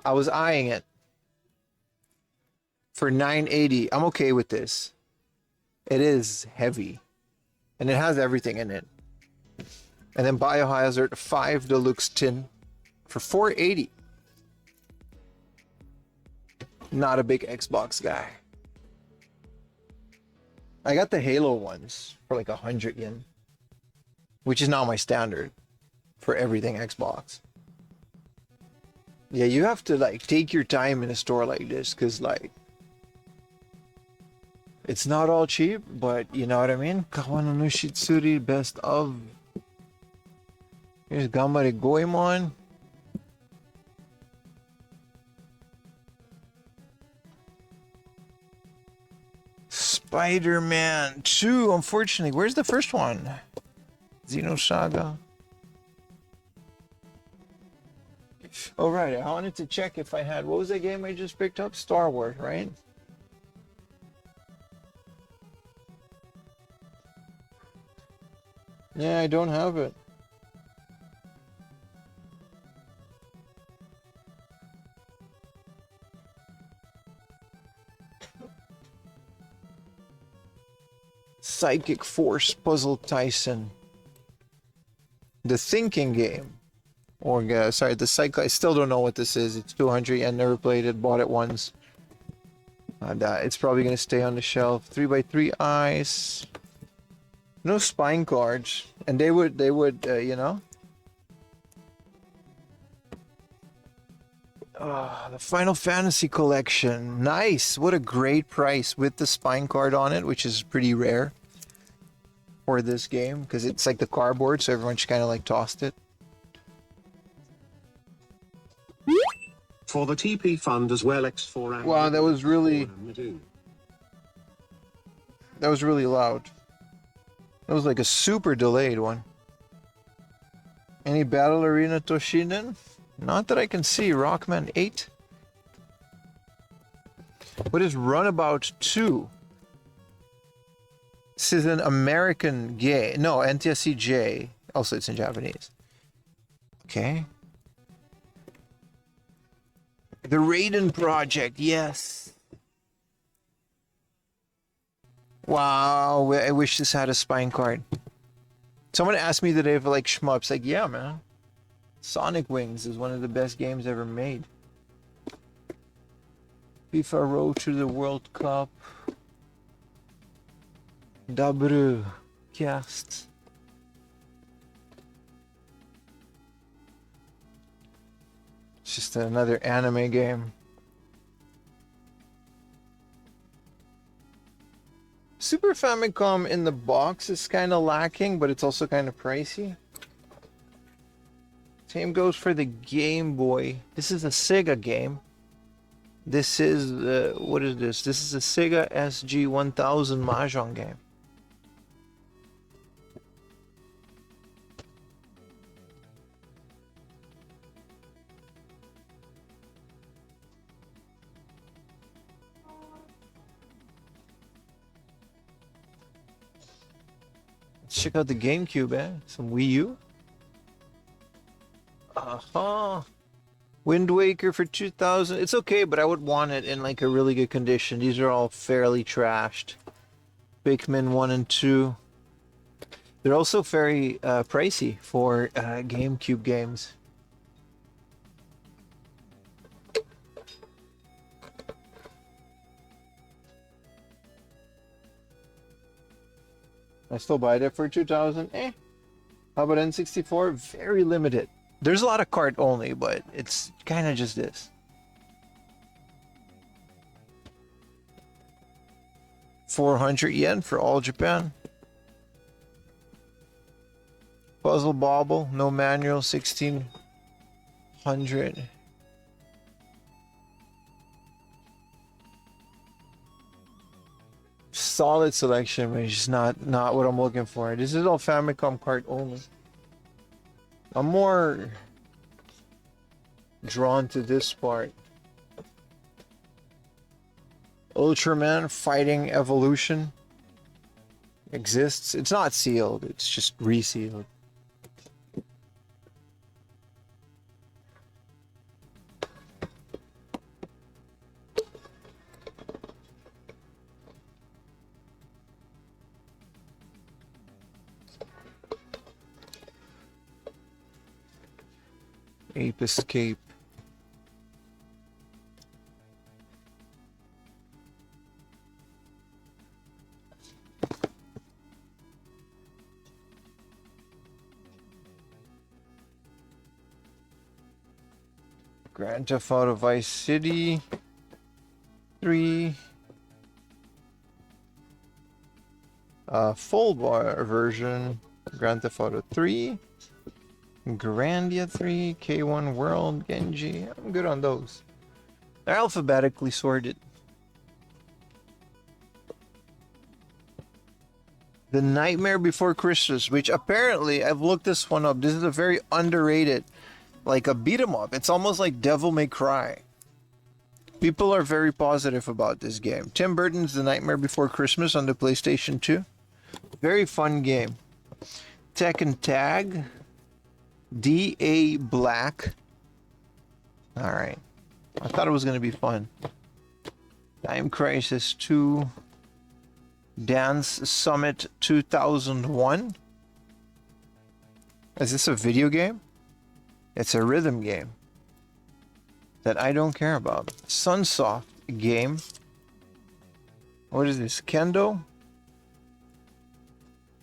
I was eyeing it for 980. I'm okay with this. It is heavy. And it has everything in it. And then Biohazard 5 Deluxe tin for 480. Not a big Xbox guy. I got the Halo ones for like 100 yen, which is not my standard for everything Xbox. Yeah, you have to like take your time in a store like this, because like it's not all cheap, but you know what I mean? Kawano no Shitsuri best of. Here's Gambare Goemon. Spider-Man 2, unfortunately. Where's the first one? Xenosaga. Oh, right. I wanted to check if I had... What was that game I just picked up? Star Wars, right? Yeah, I don't have it. Psychic Force Puzzle Tyson. The thinking game. Or, sorry, the cycle. I still don't know what this is. It's 200 yen. Never played it. Bought it once. And it's probably going to stay on the shelf. 3x3 ice. No spine cards. And they would, you know. The Final Fantasy collection. Nice. What a great price with the spine card on it, which is pretty rare for this game because it's like the cardboard, so everyone just kind of like tossed it. For the TP fund as well, X4 and Wow, that was really loud. That was like a super delayed one. Any Battle Arena Toshiden? Not that I can see. Rockman 8. What is Runabout 2? This is an American game. No, NTSC-J. Also, it's in Japanese. Okay. The Raiden Project, yes. Wow, I wish this had a spine card. Someone asked me today if I like shmups. Like, yeah, man. Sonic Wings is one of the best games ever made. FIFA Road to the World Cup. Dabru Cast. It's just another anime game. Super Famicom in the box is kind of lacking, but it's also kind of pricey. Same goes for the Game Boy. This is a Sega game. This is, what is this? This is a Sega SG-1000 Mahjong game. Let's check out the GameCube, eh? Some Wii U. Wind Waker for 2000. It's okay, but I would want it in like a really good condition. These are all fairly trashed. Pikmin 1 and 2. They're also very pricey for GameCube games. I still buy it for 2000. How about N64? Very limited. There's a lot of cart only, but it's kind of just this. ¥400 for all Japan. Puzzle Bobble, no manual, 1600. Solid selection, but it's just not what I'm looking for. This is all Famicom cart only. I'm more drawn to this part. Ultraman Fighting Evolution exists. It's not sealed, it's just resealed. Ape Escape. Grand Theft Auto Vice City 3. Full bar version. Grand Theft Auto 3. Grandia 3, K1 World, Genji. I'm good on those. They're alphabetically sorted. The Nightmare Before Christmas, which apparently, I've looked this one up. This is a very underrated, like a beat 'em up. It's almost like Devil May Cry. People are very positive about this game. Tim Burton's The Nightmare Before Christmas on the PlayStation 2. Very fun game. Tekken Tag. D.A. Black. Alright. I thought it was going to be fun. Time Crisis 2. Dance Summit 2001. Is this a video game? It's a rhythm game that I don't care about. Sunsoft game. What is this? Kendo?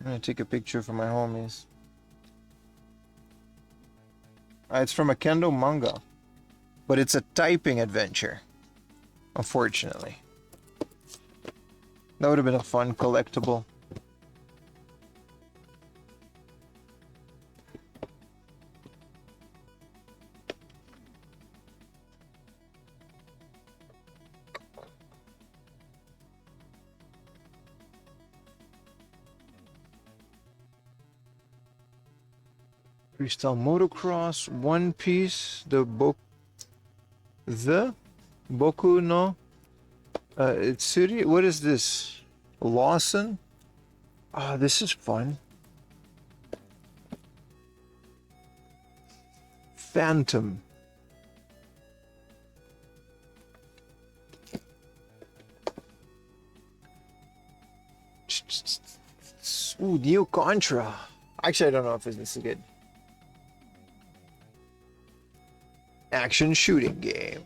I'm gonna take a picture for my homies. It's from a Kendo manga, but it's a typing adventure, unfortunately. That would have been a fun collectible. Freestyle motocross, One Piece, the Boku no Itsuri. What is this? Lawson? Ah, this is fun. Phantom. Ooh, Neo Contra. Actually, I don't know if this is good. Action shooting game.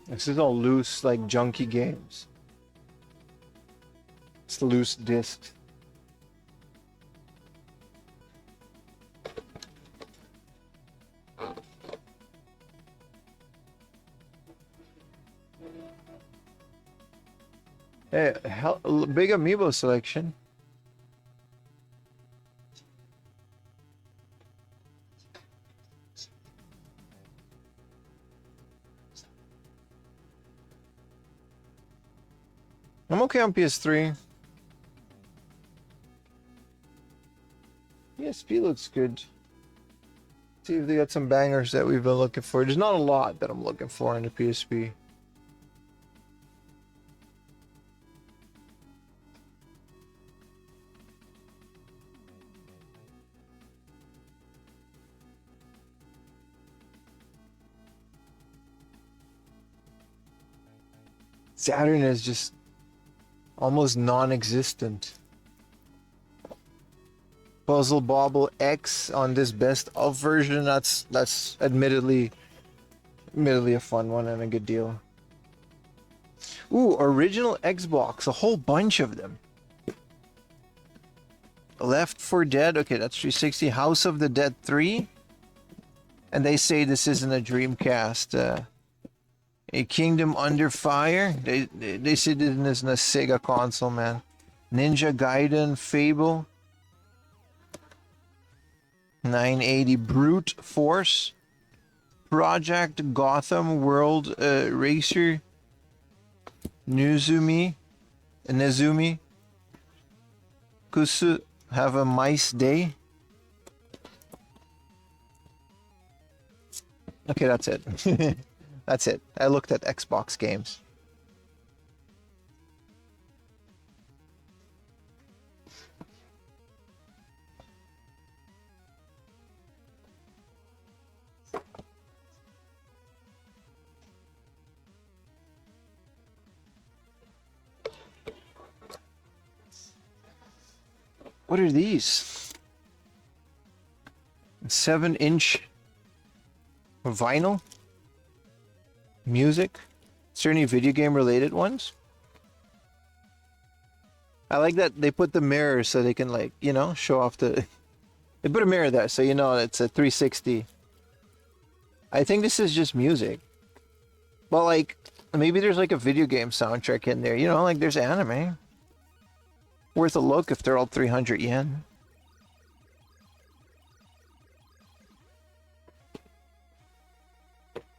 This is all loose, like junky games. It's loose discs. Hey, big amiibo selection. I'm okay on PS3. PSP looks good. See if they got some bangers that we've been looking for. There's not a lot that I'm looking for in the PSP. Saturn is just almost non-existent. Puzzle Bobble X on this best of version. That's admittedly a fun one and a good deal. Ooh, original Xbox, a whole bunch of them. Left 4 Dead, okay, that's 360. House of the Dead 3, and they say this isn't a Dreamcast. A Kingdom Under Fire. They said it isn't a Sega console, man. Ninja Gaiden, Fable. 980 Brute Force. Project Gotham World Racer. Nezumi. Kusu. Have a Mice Day. Okay, that's it. That's it. I looked at Xbox games. What are these? 7-inch vinyl? Music? Is there any video game related ones? I like that they put the mirror so they can, like, you know, show off the... They put a mirror there so you know it's a 360. I think this is just music. But, like, maybe there's like a video game soundtrack in there. You know, like there's anime. Worth a look if they're all 300 yen.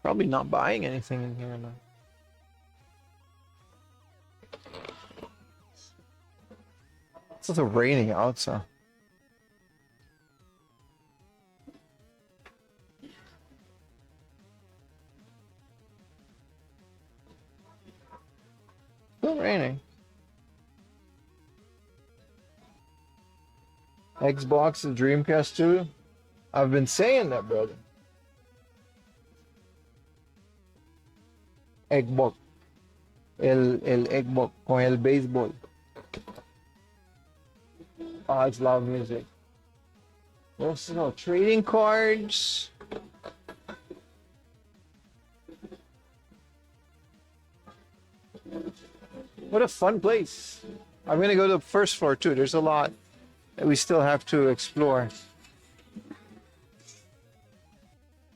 Probably not buying anything in here now. It's also raining out, so. Still raining. Xbox and Dreamcast 2. I've been saying that, brother. Eggbok. El Eggbok con el béisbol. Oh, it's loud music. Also, trading cards. What a fun place. I'm gonna go to the first floor too. There's a lot that we still have to explore.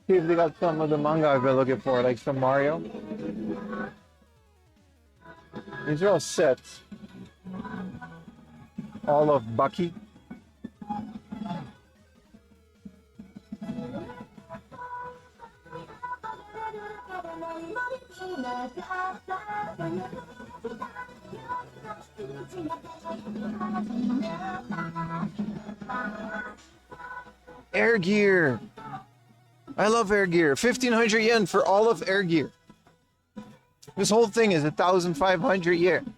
See if they got some of the manga I've been looking for, like some Mario. These are all sets. All of Bucky. Air gear. I love air gear. 1,500 yen for all of air gear. This whole thing is 1,500 yen.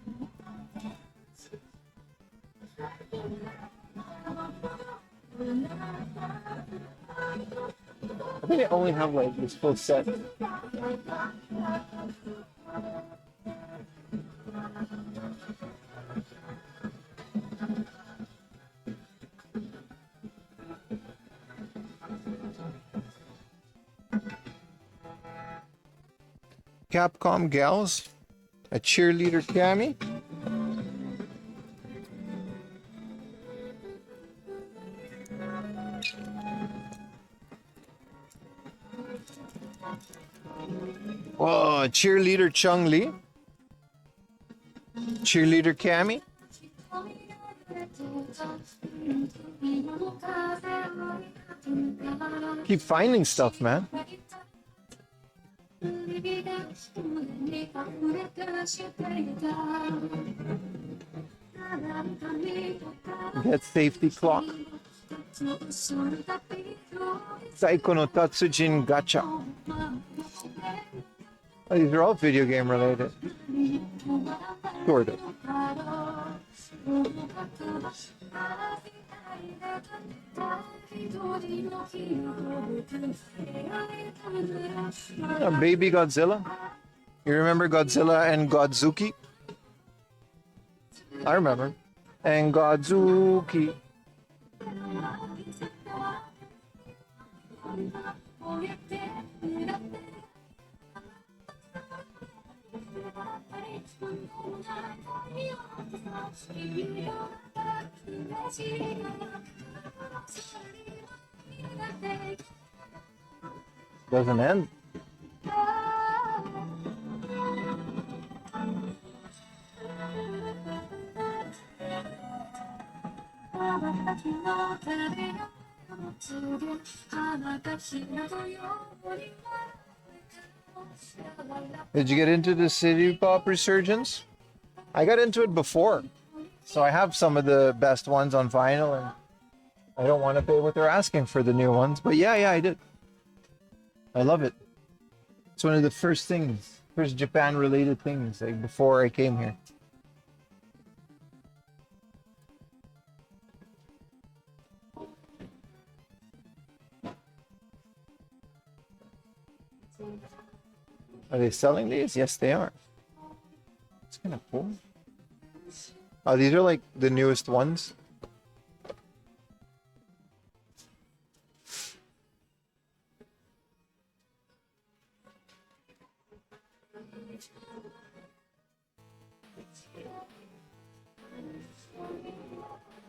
I think they only have like this full set. Capcom gals, a cheerleader cami. Oh, cheerleader Chung Lee. Cheerleader Cammy. Keep finding stuff, man. Get safety clock. Saiko no Tatsujin Gacha. Oh, these are all video game related. Sort of. Baby Godzilla. You remember Godzilla and Godzuki? I remember. And Godzuki. Doesn't end. Did you get into the City Pop Resurgence? I got into it before, so I have some of the best ones on vinyl, and I don't want to pay what they're asking for the new ones. But yeah, I did. I love it. It's one of the first Japan-related things, like before I came here. Are they selling these? Yes, they are. It's kind of cool. Oh, these are like the newest ones.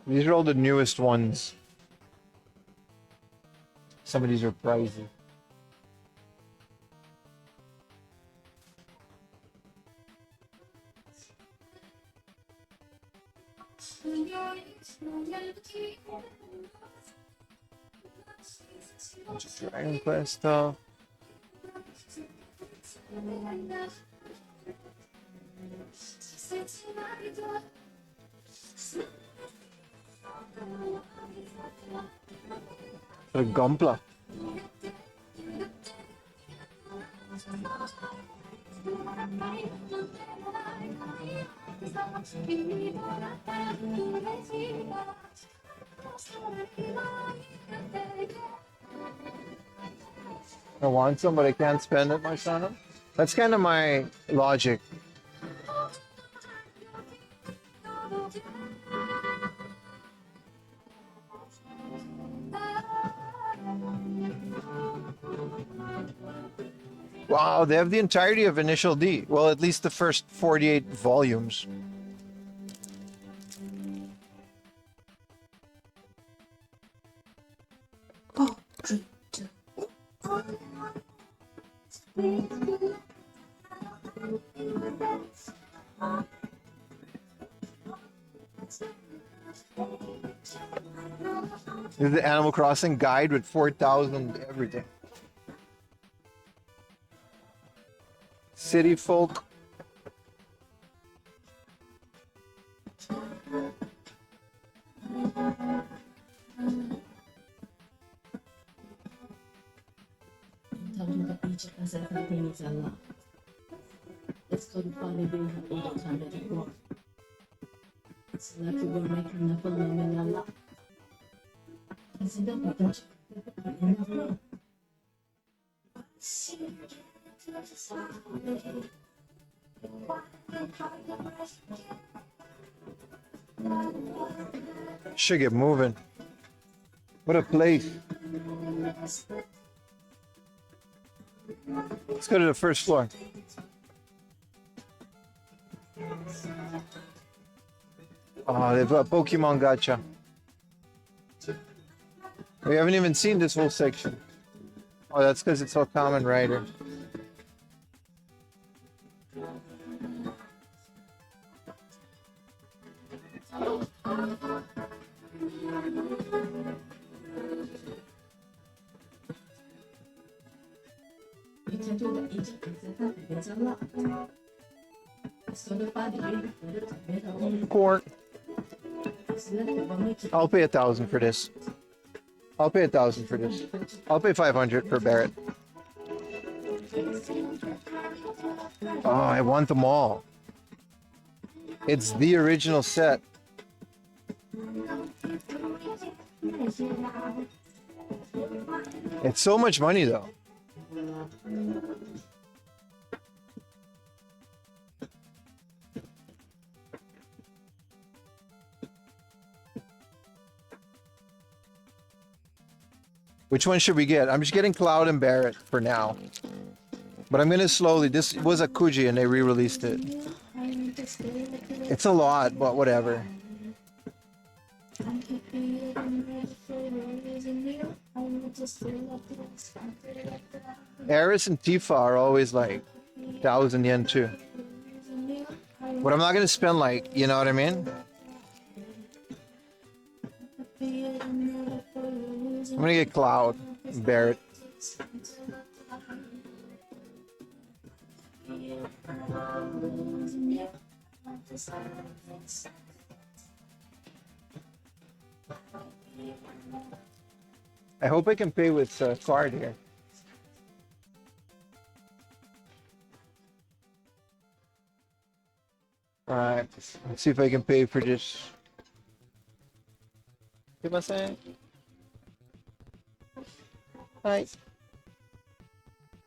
These are all the newest ones. Some of these are pricey. Bunch of Dragon Quest stuff. The Gunpla. I want some, but I can't spend it, my son. That's kind of my logic. Wow, they have the entirety of Initial D. Well, at least the first 48 volumes. This is the Animal Crossing guide with 4,000 everything. City folk. Talking to each of us at the thing is a lot. It's called Funny Being all the time that it works. It's like you were making a phenomenal lot. Incidentally, don't you? Should get moving. What a place. Let's go to the first floor. Oh, they've got Pokemon Gacha. We haven't even seen this whole section. Oh, that's because it's all Kamen Rider. You can do the each of it's a lot. So the body really Court. I'll pay 1,000 for this. I'll pay 1,000 for this. I'll pay 500 for Barrett. Oh, I want them all. It's the original set. It's so much money though. Which one should we get? I'm just getting Cloud and Barrett for now. But I'm gonna slowly, this was a Kuji and they re-released it. It's a lot, but whatever. Eris and Tifa are always like 1,000 yen too. But I'm not gonna spend like, you know what I mean? I'm gonna get Cloud, Barrett. I hope I can pay with card here. Alright, let's see if I can pay for this. Hi.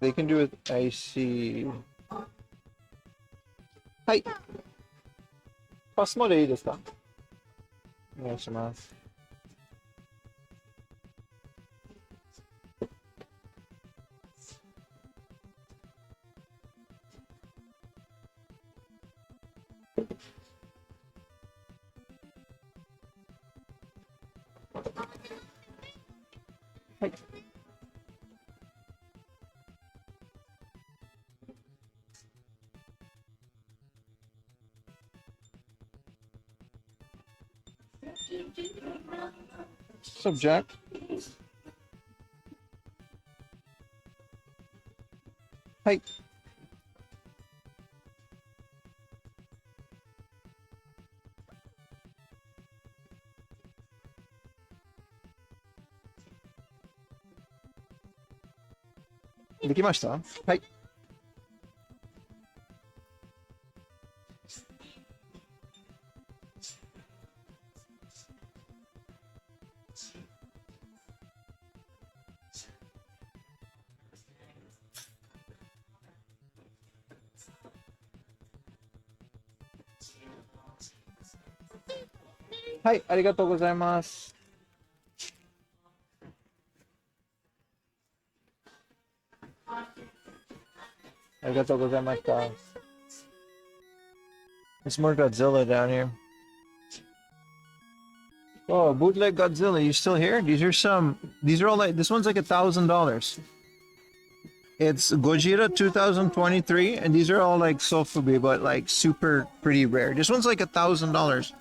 They can do it. I see. Hi. パスまでいいですか？お願いします。はい。Subject. Hi. Deきました？はい。Hi, arigatou gozaimasu. Arigatou gozaimashita. There's more Godzilla down here. Oh, bootleg Godzilla, you still here? These are all like, this one's like $1,000. It's Gojira 2023, and these are all like Sofubi, but like super pretty rare. This one's like $1,000.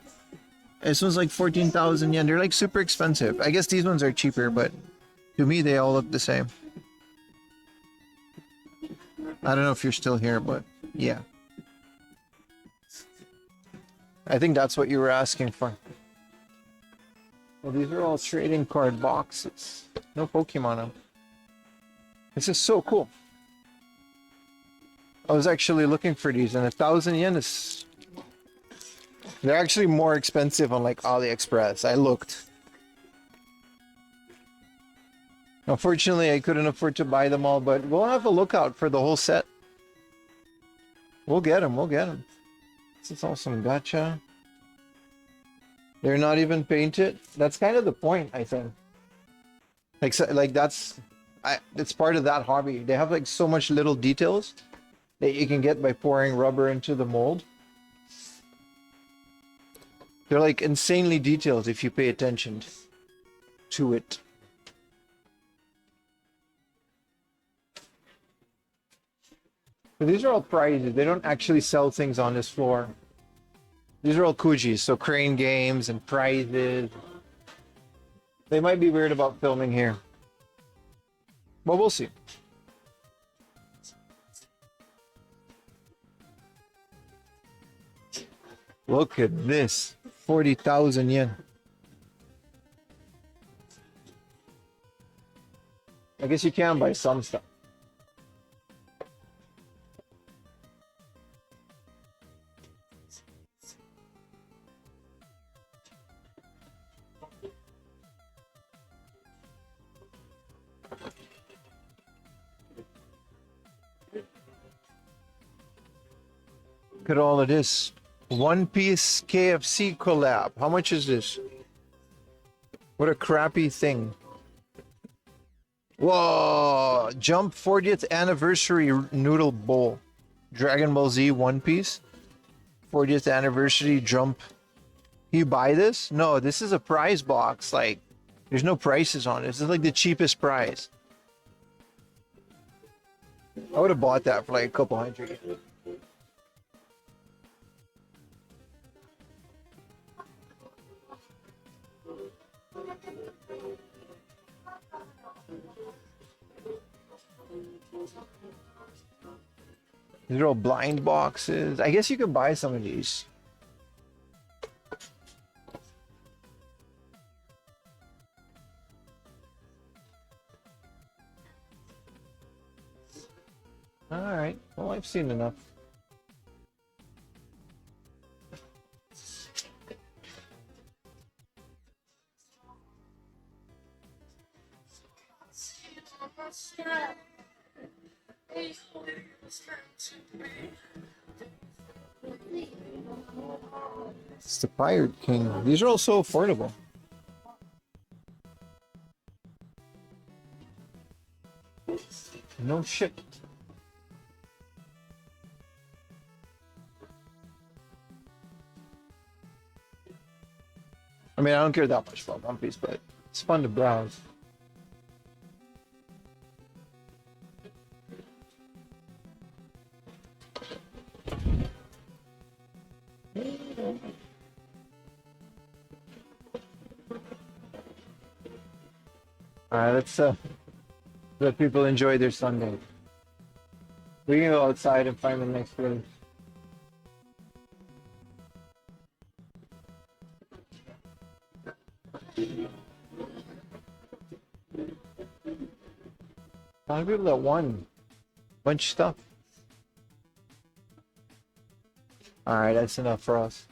This one's like 14,000 yen. They're like super expensive. I guess these ones are cheaper, but to me, they all look the same. I don't know if you're still here, but yeah. I think that's what you were asking for. Well, these are all trading card boxes. No Pokemon on them. This is so cool. I was actually looking for these, and 1,000 yen is... They're actually more expensive on like AliExpress. I looked. Unfortunately, I couldn't afford to buy them all, but we'll have a lookout for the whole set. We'll get them. We'll get them. This is awesome. Gacha. They're not even painted. That's kind of the point, I think. Like that's... it's part of that hobby. They have like so much little details that you can get by pouring rubber into the mold. They're like insanely detailed if you pay attention to it. But these are all prizes. They don't actually sell things on this floor. These are all Kujis, so crane games and prizes. They might be weird about filming here. But we'll see. Look at this. 40,000 yen. I guess you can buy some stuff. Look at all of this. One Piece KFC collab. How much is this? What a crappy thing. Whoa! Jump 40th anniversary noodle bowl. Dragon Ball Z One Piece. 40th anniversary jump. Can you buy this? No, this is a prize box. Like, there's no prices on it. This is like the cheapest prize. I would have bought that for like a couple hundred. These are all blind boxes. I guess you could buy some of these. All right. Well, I've seen enough. It's the Pirate King. These are all so affordable. No shit. I mean, I don't care that much about One Piece, but it's fun to browse. Alright, let's let people enjoy their Sunday. We can go outside and find the next place. A lot of people that won a bunch of stuff. Alright, that's enough for us.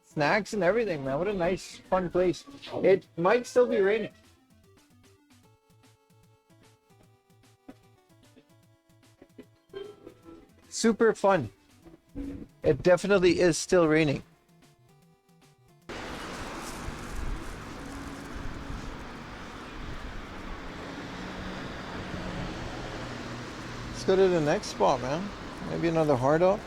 Snacks and everything, man. What a nice, fun place. It might still be raining. Super fun. It definitely is still raining. Let's go to the next spot, man. Maybe another hard up.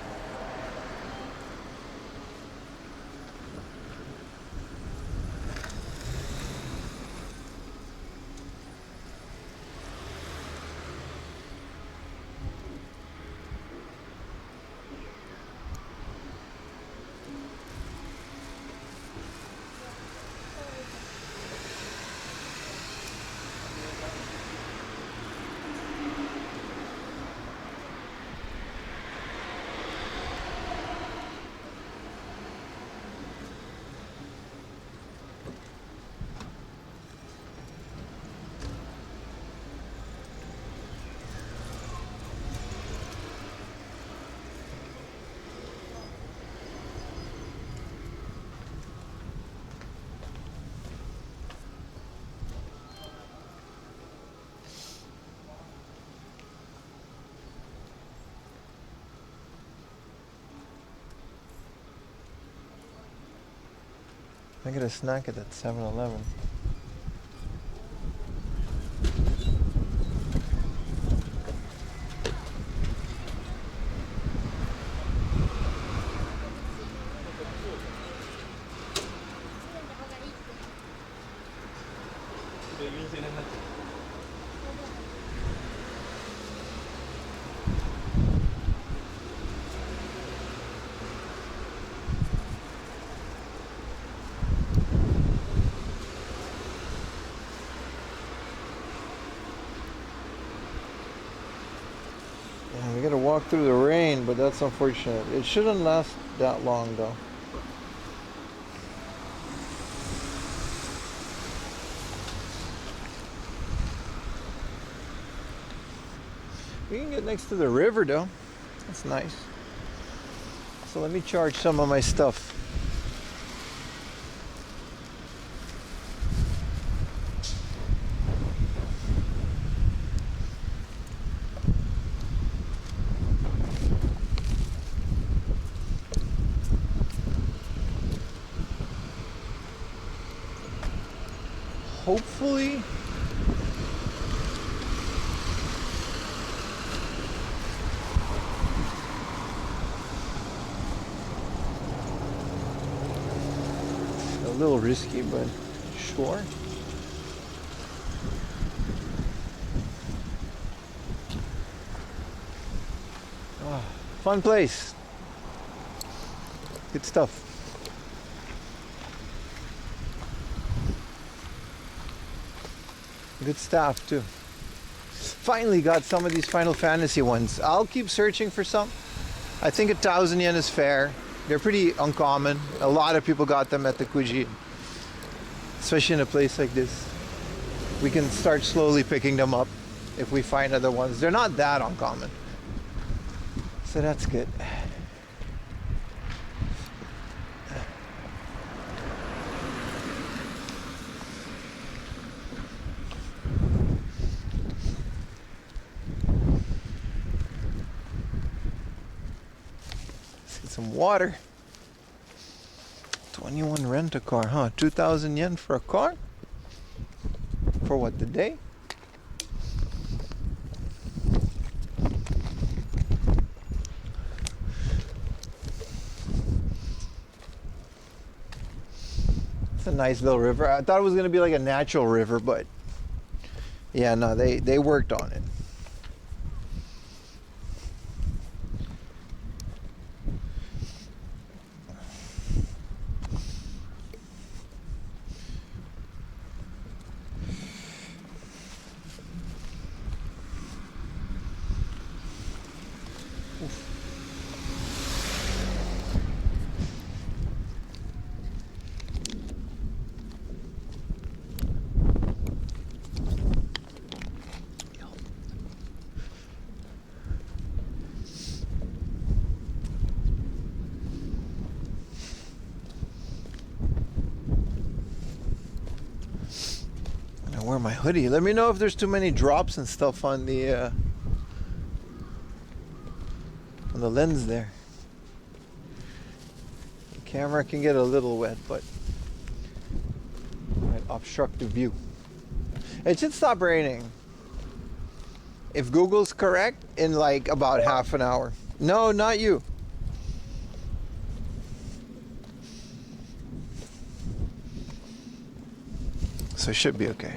I get a snack at that 7-Eleven. Yeah, we gotta walk through the rain, but that's unfortunate. It shouldn't last that long though. We can get next to the river though. That's nice. So let me charge some of my stuff. Hopefully a little risky, but sure. Oh, fun place. Good stuff. Good staff too. Finally got some of these Final Fantasy ones. I'll keep searching for some. I think 1,000 yen is fair. They're pretty uncommon. A lot of people got them at the Kuji. Especially in a place like this. We can start slowly picking them up if we find other ones. They're not that uncommon. So that's good. Some water. 21 rent a car, huh? 2,000 yen for a car? For what, the day? It's a nice little river. I thought it was going to be like a natural river, but yeah, no, they worked on it. I wear my hoodie. Let me know if there's too many drops and stuff on the lens there. The camera can get a little wet, but it might obstruct the view. It should stop raining. if Google's correct, in like about half an hour. No, not you. So it should be okay.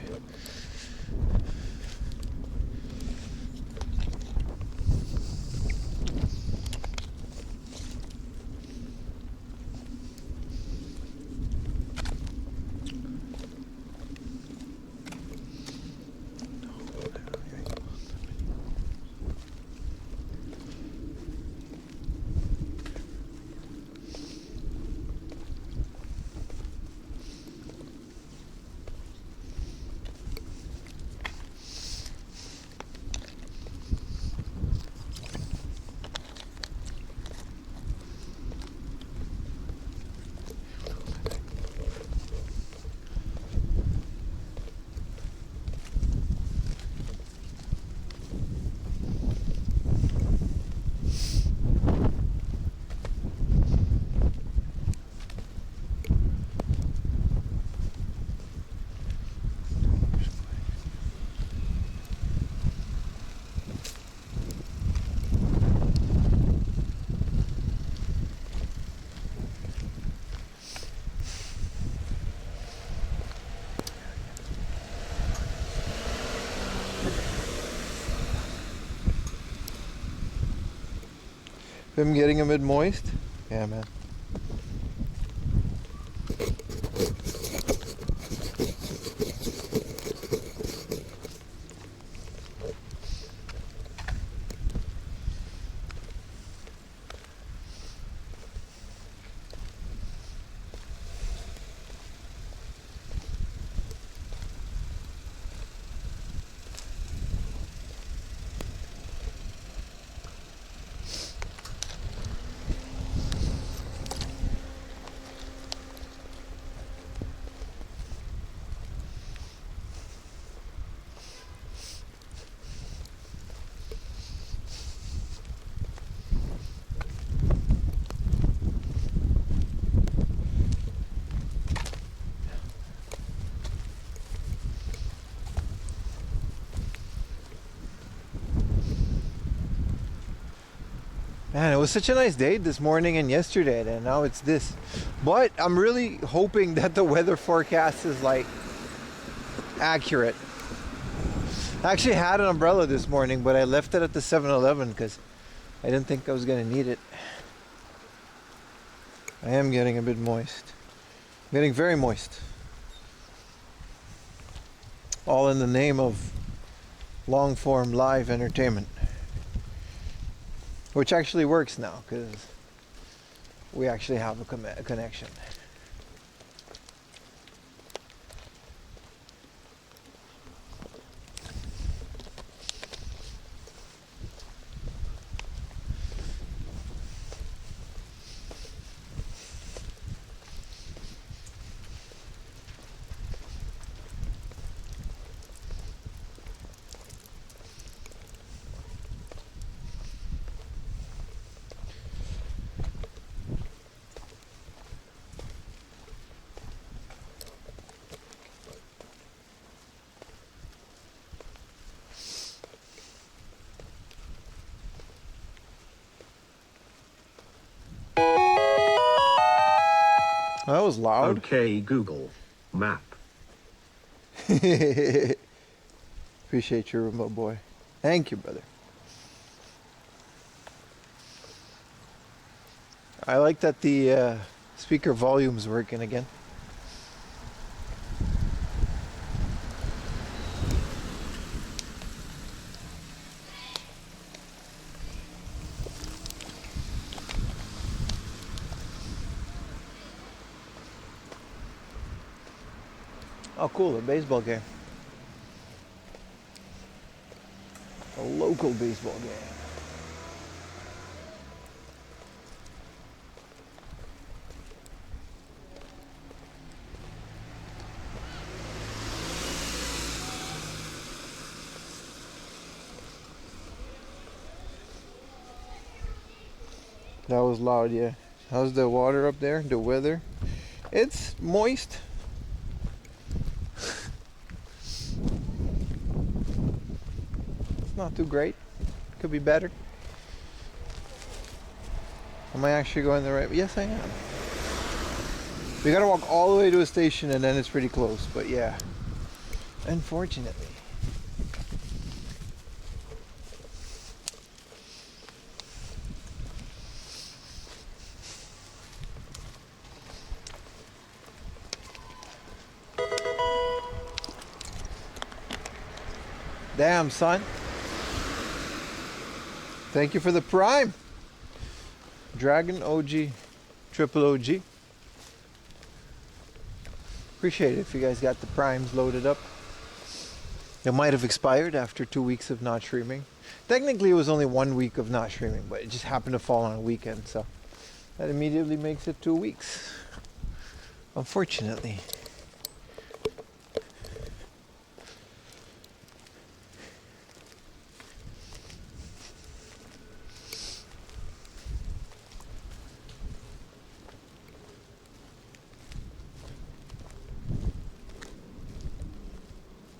Him getting a bit moist? Yeah, man. Man, it was such a nice day this morning and yesterday, and now it's this. But I'm really hoping that the weather forecast is like accurate. I actually had an umbrella this morning, but I left it at the 7-Eleven because I didn't think I was gonna need it. I am getting a bit moist. Getting very moist. All in the name of long form live entertainment. Which actually works now because we actually have a connection. That was loud. Okay, Google Map. Appreciate you, remote boy. Thank you, brother. I like that the speaker volume's working again. Oh, cool, a baseball game. A local baseball game. That was loud, yeah. How's the water up there? The weather? It's moist. not too great. Could be better. Am I actually going the right way? Yes, I am. We gotta walk all the way to a station and then it's pretty close, but yeah. Unfortunately. Damn, son. Thank you for the Prime. Dragon OG, Triple OG. Appreciate it if you guys got the Primes loaded up. It might have expired after 2 weeks of not streaming. Technically it was only 1 week of not streaming, but it just happened to fall on a weekend, so that immediately makes it 2 weeks. Unfortunately.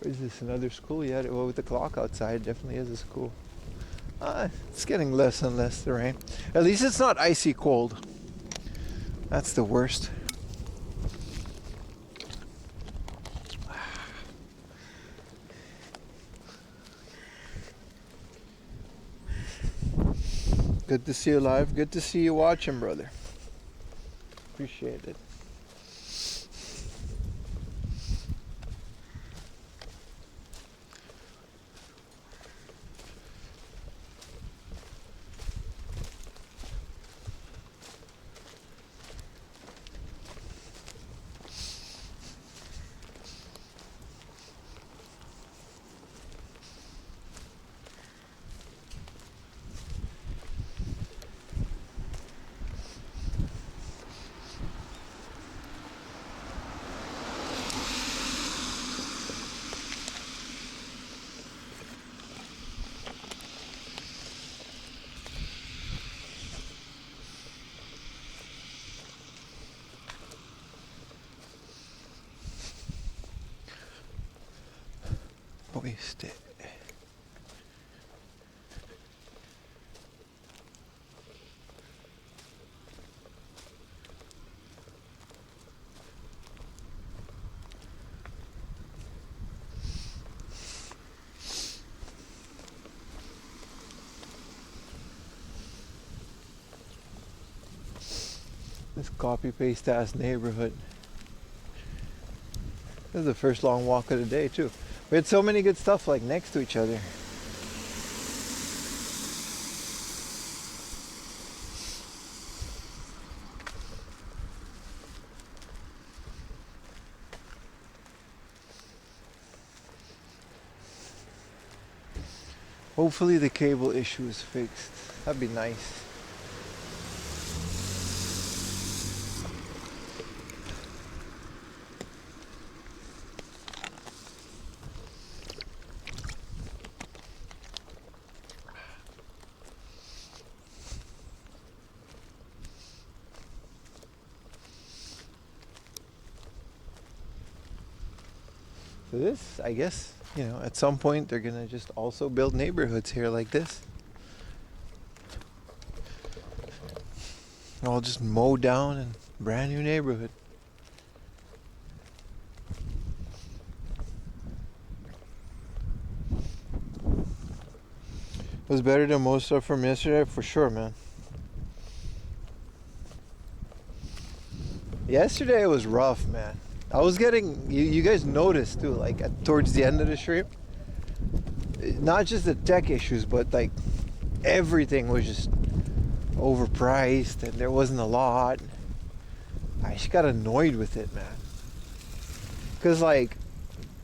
Is this another school? Yeah, well, with the clock outside, it definitely is a school. It's getting less and less, the rain. At least it's not icy cold. That's the worst. Good to see you live. Good to see you watching, brother. Appreciate it. Wasted. This copy paste ass neighborhood. This is the first long walk of the day too. We had so many good stuff like next to each other. Hopefully the cable issue is fixed. That'd be nice. So this, I guess, you know, at some point they're gonna just also build neighborhoods here like this. All just mow down and brand new neighborhood. It was better than most stuff from yesterday, for sure, man. Yesterday was rough, man. I was getting, you guys noticed too, like towards the end of the stream, not just the tech issues, but like everything was just overpriced and there wasn't a lot. I just got annoyed with it, man. Cause like,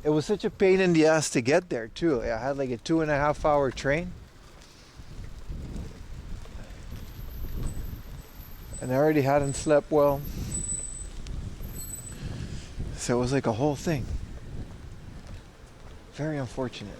it was such a pain in the ass to get there too. I had like a 2.5 hour train. And I already hadn't slept well. So it was like a whole thing. Very unfortunate.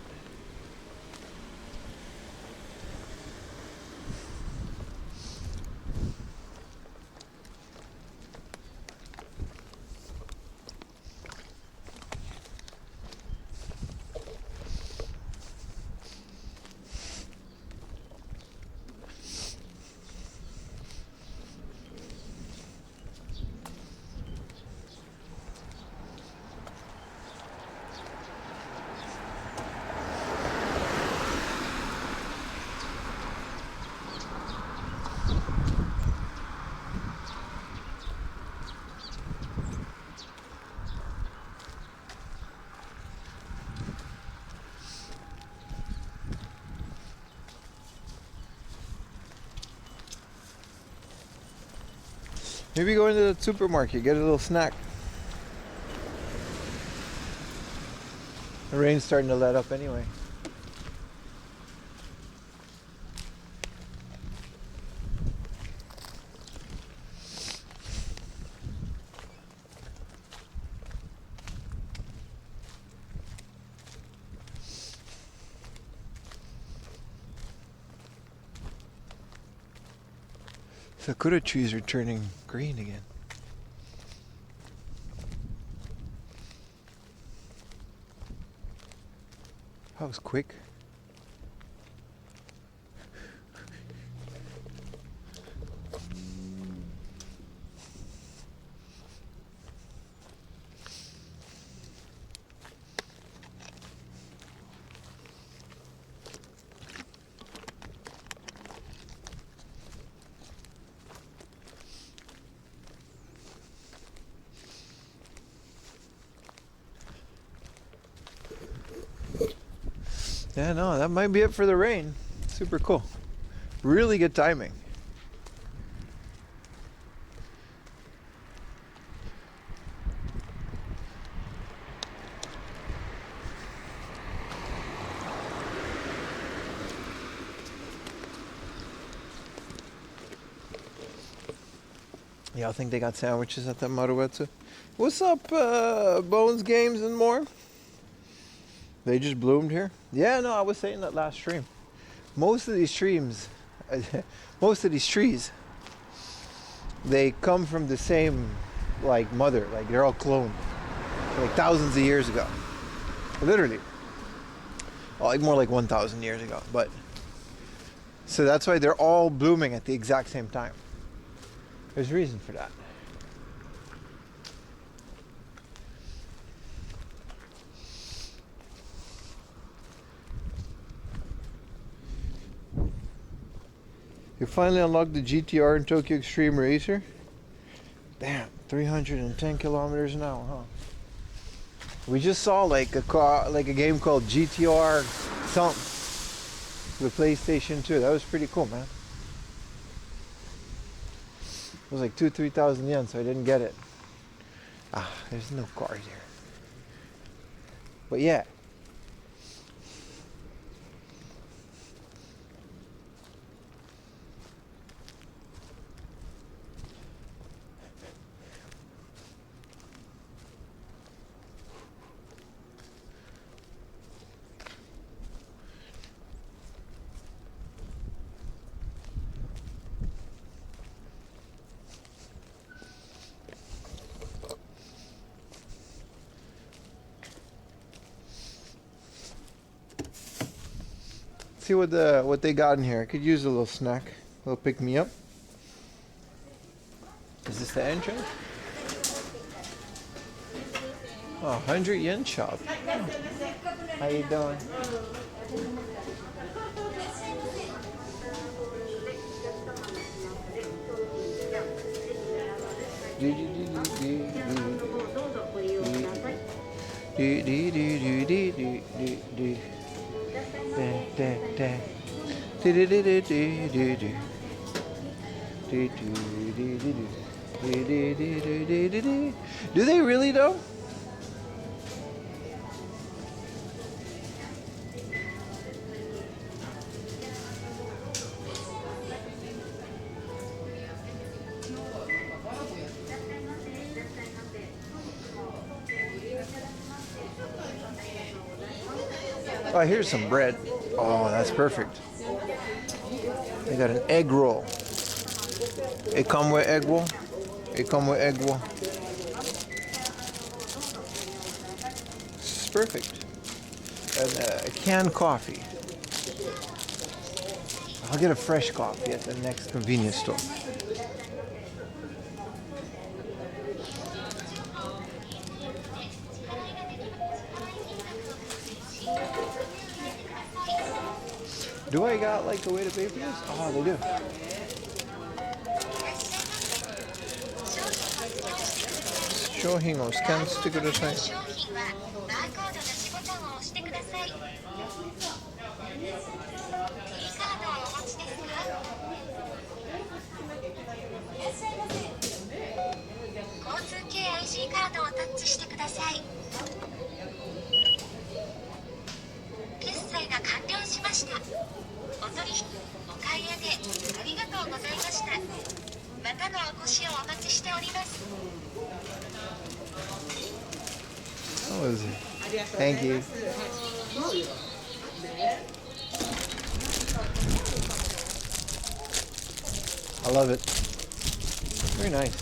Maybe go into the supermarket, get a little snack. The rain's starting to let up anyway. Sakura trees are turning green again. That was quick. Yeah, no, that might be it for the rain. Super cool. Really good timing. Yeah, I think they got sandwiches at that Maruetsu. What's up, Bones Games and more? They just bloomed here? Yeah, no, I was saying that last stream. Most of these trees, they come from the same, like, mother. Like, they're all cloned. Like, thousands of years ago. Literally. Oh, like, more like 1,000 years ago. But, so that's why they're all blooming at the exact same time. There's a reason for that. You finally unlocked the GTR in Tokyo Extreme Racer? Damn, 310 kilometers an hour, huh? We just saw like a game called GTR something for the PlayStation 2. That was pretty cool, man. It was like 2,000-3,000 yen, so I didn't get it. Ah, there's no cars here. But yeah. See what they got in here. I could use a little snack, a little pick me up. Is this the entrance? Oh, 100 yen shop. How you doing? Do they really though? Oh, here's some bread. Oh, that's perfect. They got an egg roll. It come with egg roll. It come with egg roll. This is perfect. And a canned coffee. I'll get a fresh coffee at the next convenience store. Do I got like a way to pay for this? Oh, they do. Shohinをスキャンしてください。ございました。またのお越しをお待ちしております。What was it? Thank you. I love it. Very nice.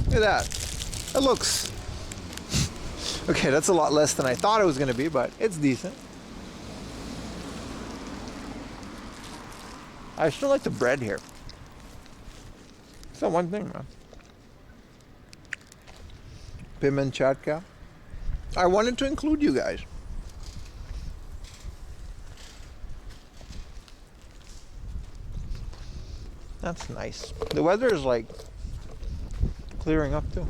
Look at that. That looks... Okay, that's a lot less than I thought it was going to be, but it's decent. I still like the bread here. It's that one thing, man. Pimenchatka. I wanted to include you guys. That's nice. The weather is like clearing up too.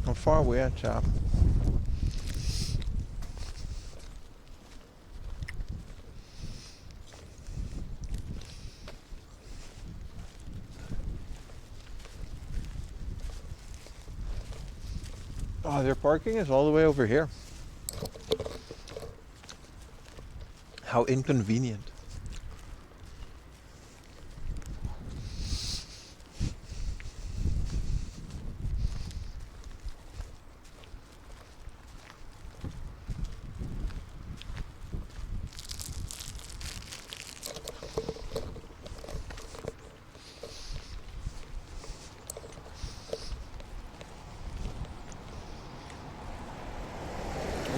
How far are we at, Chop? Oh, their parking is all the way over here. How inconvenient.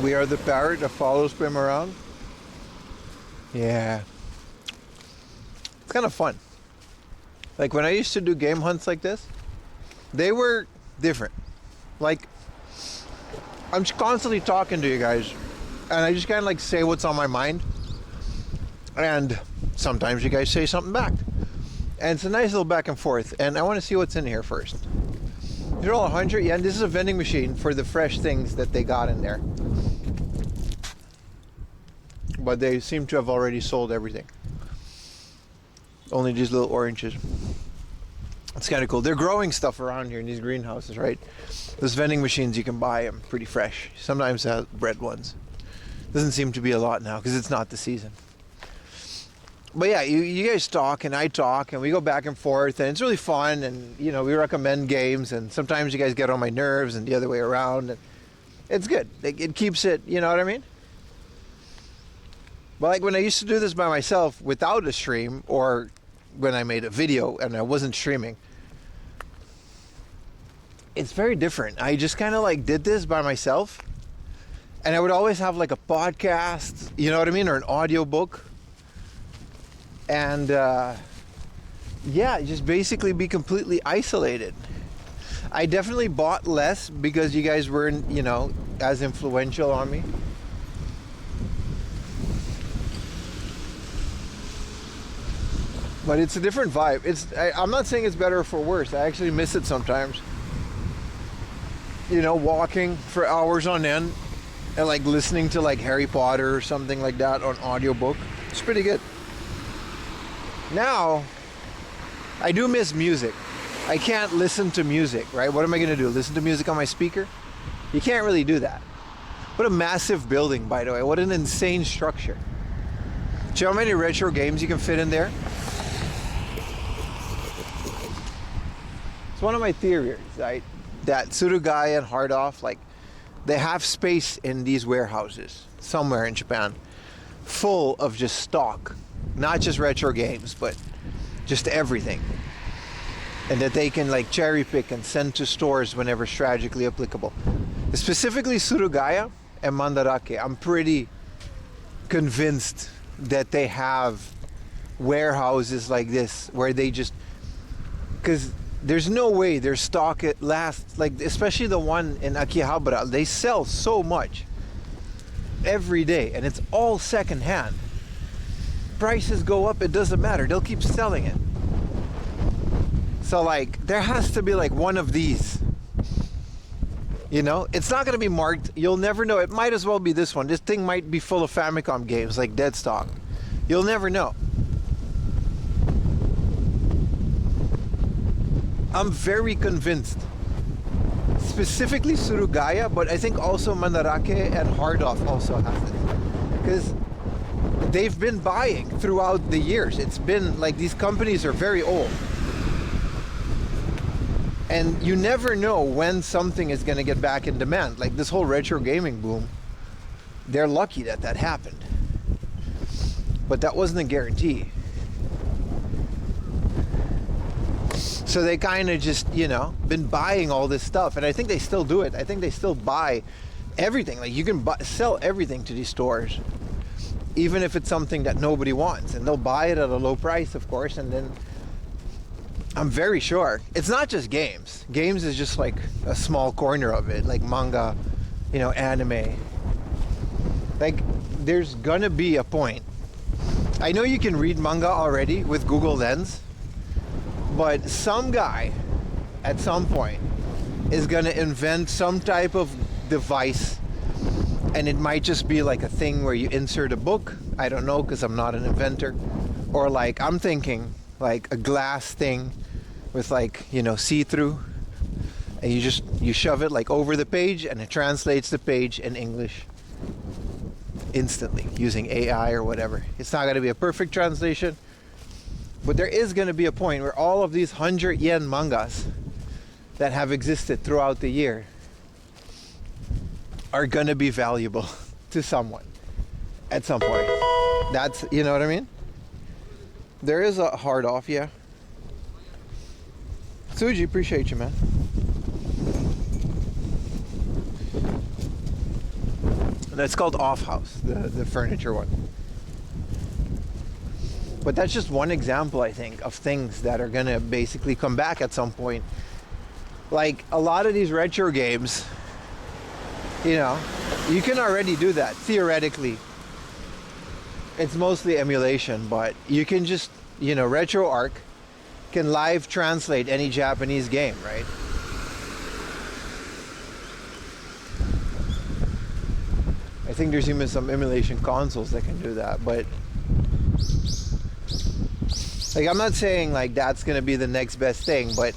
We are the parrot that follows him around. Yeah. It's kind of fun. Like when I used to do game hunts like this, they were different. Like, I'm just constantly talking to you guys, and I just kind of like say what's on my mind. And sometimes you guys say something back. And it's a nice little back and forth. And I want to see what's in here first. These are all 100 yen. This is a vending machine for the fresh things that they got in there. But they seem to have already sold everything. Only these little oranges. It's kind of cool. They're growing stuff around here in these greenhouses, right? Those vending machines, you can buy them pretty fresh. Sometimes they have bread ones. Doesn't seem to be a lot now because it's not the season. But yeah, you guys talk and I talk and we go back and forth and it's really fun, and you know, we recommend games, and sometimes you guys get on my nerves and the other way around, and it's good. It keeps it, you know what I mean? But like when I used to do this by myself without a stream, or when I made a video and I wasn't streaming, it's very different. I just kind of like did this by myself, and I would always have like a podcast, you know what I mean, or an audio book. And yeah, just basically be completely isolated. I definitely bought less because you guys weren't, you know, as influential on me. But it's a different vibe. I'm not saying it's better or for worse. I actually miss it sometimes. You know, walking for hours on end and like listening to like Harry Potter or something like that on audiobook. It's pretty good. Now, I do miss music. I can't listen to music, right? What am I going to do? Listen to music on my speaker? You can't really do that. What a massive building, by the way. What an insane structure. Do you know how many retro games you can fit in there? It's one of my theories, right? That Surugaya and Hardoff, like, they have space in these warehouses somewhere in Japan full of just stock. Not just retro games, but just everything. And that they can like cherry pick and send to stores whenever strategically applicable. Specifically Surugaya and Mandarake, I'm pretty convinced that they have warehouses like this where they just, because there's no way their stock it lasts, like especially the one in Akihabara. They sell so much every day, and it's all secondhand. Prices go up, it doesn't matter. They'll keep selling it. So like, there has to be like one of these. You know, it's not going to be marked. You'll never know. It might as well be this one. This thing might be full of Famicom games, like dead stock. You'll never know. I'm very convinced. Specifically Surugaya, but I think also Manarake and Hardoff also have it. Because they've been buying throughout the years. It's been like, these companies are very old. And you never know when something is going to get back in demand. Like this whole retro gaming boom, they're lucky that that happened. But that wasn't a guarantee. So they kind of just, you know, been buying all this stuff. And I think they still do it. I think they still buy everything. Like you can sell everything to these stores, even if it's something that nobody wants. And they'll buy it at a low price, of course, and then I'm very sure it's not just games. Games is just like a small corner of it, like manga, you know, anime. Like there's gonna be a point. I know you can read manga already with Google Lens, but some guy at some point is gonna invent some type of device, and it might just be like a thing where you insert a book. I don't know, because I'm not an inventor. Or like, I'm thinking like a glass thing with like, you know, see-through, and you shove it like over the page, and it translates the page in English instantly using AI or whatever. It's not going to be a perfect translation, but there is going to be a point where all of these 100 yen mangas that have existed throughout the year are going to be valuable to someone at some point. That's, you know what I mean? There is a hard off, yeah. Suji, appreciate you, man. That's called Off House, the furniture one. But that's just one example, I think, of things that are gonna basically come back at some point. Like a lot of these retro games, you know, you can already do that theoretically. It's mostly emulation, but you can just, you know, RetroArch can live translate any Japanese game, right? I think there's even some emulation consoles that can do that, but like, I'm not saying like that's gonna be the next best thing, but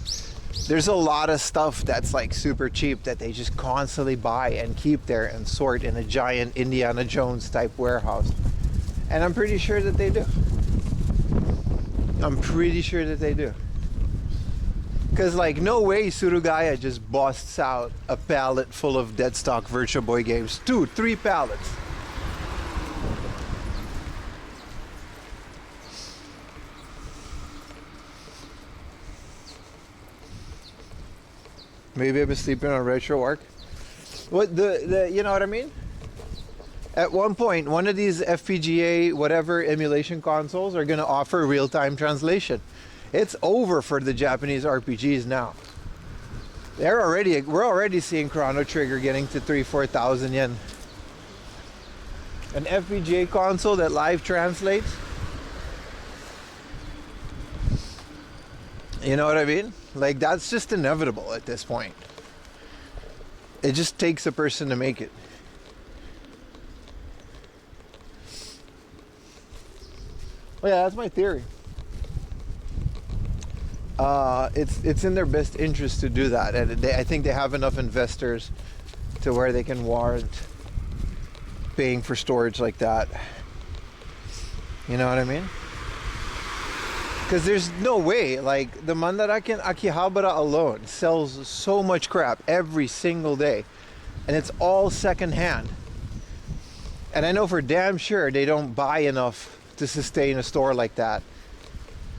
there's a lot of stuff that's like super cheap that they just constantly buy and keep there and sort in a giant Indiana Jones type warehouse. And I'm pretty sure that they do. I'm pretty sure that they do. Because like, no way Surugaya just busts out a pallet full of dead stock Virtual Boy games. 2, 3 pallets. Maybe I've been sleeping on RetroArch. What the you know what I mean? At one point, one of these FPGA whatever emulation consoles are going to offer real-time translation. It's over for the Japanese RPGs now. We're already seeing Chrono Trigger getting to 3,000-4,000 yen. An FPGA console that live translates. You know what I mean? Like, that's just inevitable at this point. It just takes a person to make it. Well, yeah, that's my theory. It's in their best interest to do that, and I think they have enough investors to where they can warrant paying for storage like that. You know what I mean? Because there's no way, like, the Mandarake in Akihabara alone sells so much crap every single day, and it's all secondhand. And I know for damn sure they don't buy enough to sustain a store like that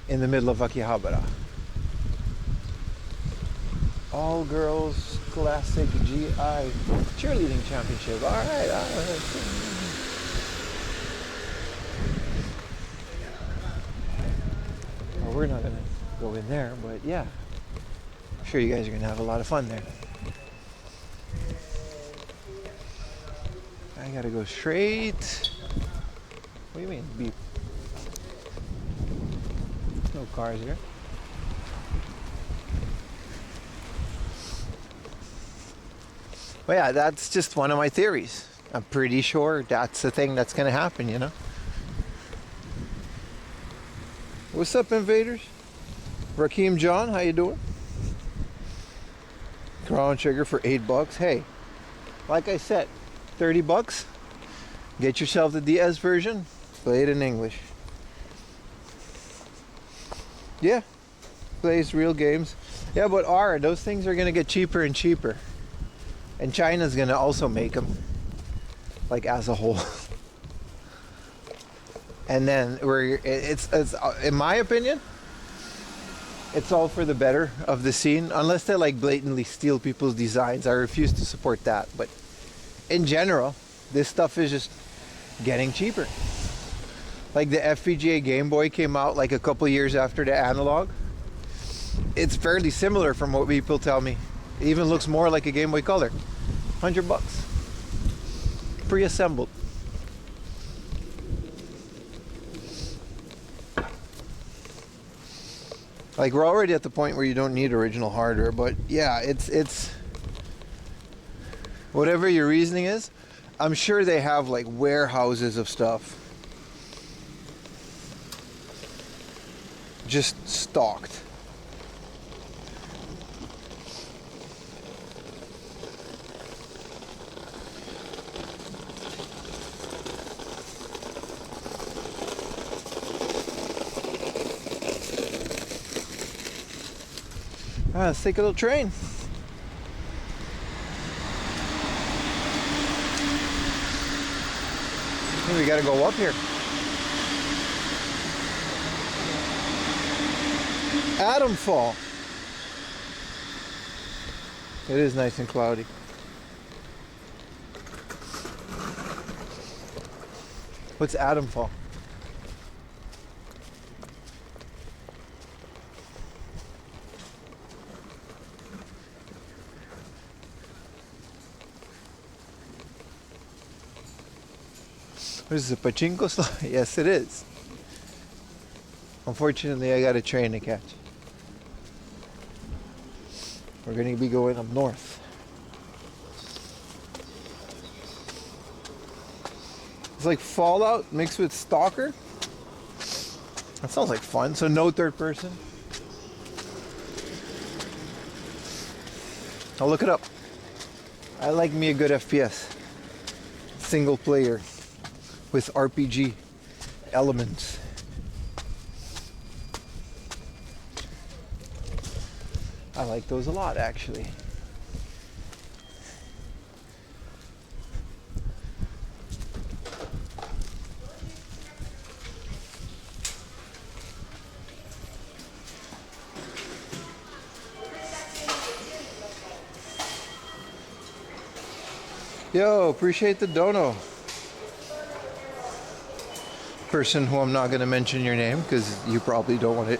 in the middle of Akihabara. All girls classic GI cheerleading championship. All right. Well, we're not gonna go in there, but yeah. sure you guys are gonna have a lot of fun there. I gotta go straight. What do you mean, beep? No cars here. Well, yeah, that's just one of my theories. I'm pretty sure that's the thing that's gonna happen, you know? What's up, invaders? Rakeem John, how you doing? Crown Trigger for $8. Hey, like I said, $30. Get yourself the DS version. Play it in English. Yeah, plays real games. Yeah, but those things are gonna get cheaper and cheaper, and China's gonna also make them, like as a whole. And then it's in my opinion, it's all for the better of the scene, unless they like blatantly steal people's designs. I refuse to support that. But in general, this stuff is just getting cheaper. Like the FPGA Game Boy came out like a couple years after the analog. It's fairly similar from what people tell me. It even looks more like a Game Boy Color. $100. Pre-assembled. Like, we're already at the point where you don't need original hardware, but yeah, it's whatever your reasoning is, I'm sure they have like warehouses of stuff just stocked. Let's take a little train. Hey, we gotta go up here. Atom Fall. It is nice and cloudy. What's Atom Fall? What is it, pachinko slot? Yes, it is. Unfortunately, I got a train to catch. We're going to be going up north. It's like Fallout mixed with Stalker. That sounds like fun. So no third person. I'll look it up. I like me a good FPS. Single player with RPG elements. I like those a lot, actually. Yo, appreciate the dono. Person who I'm not going to mention your name because you probably don't want to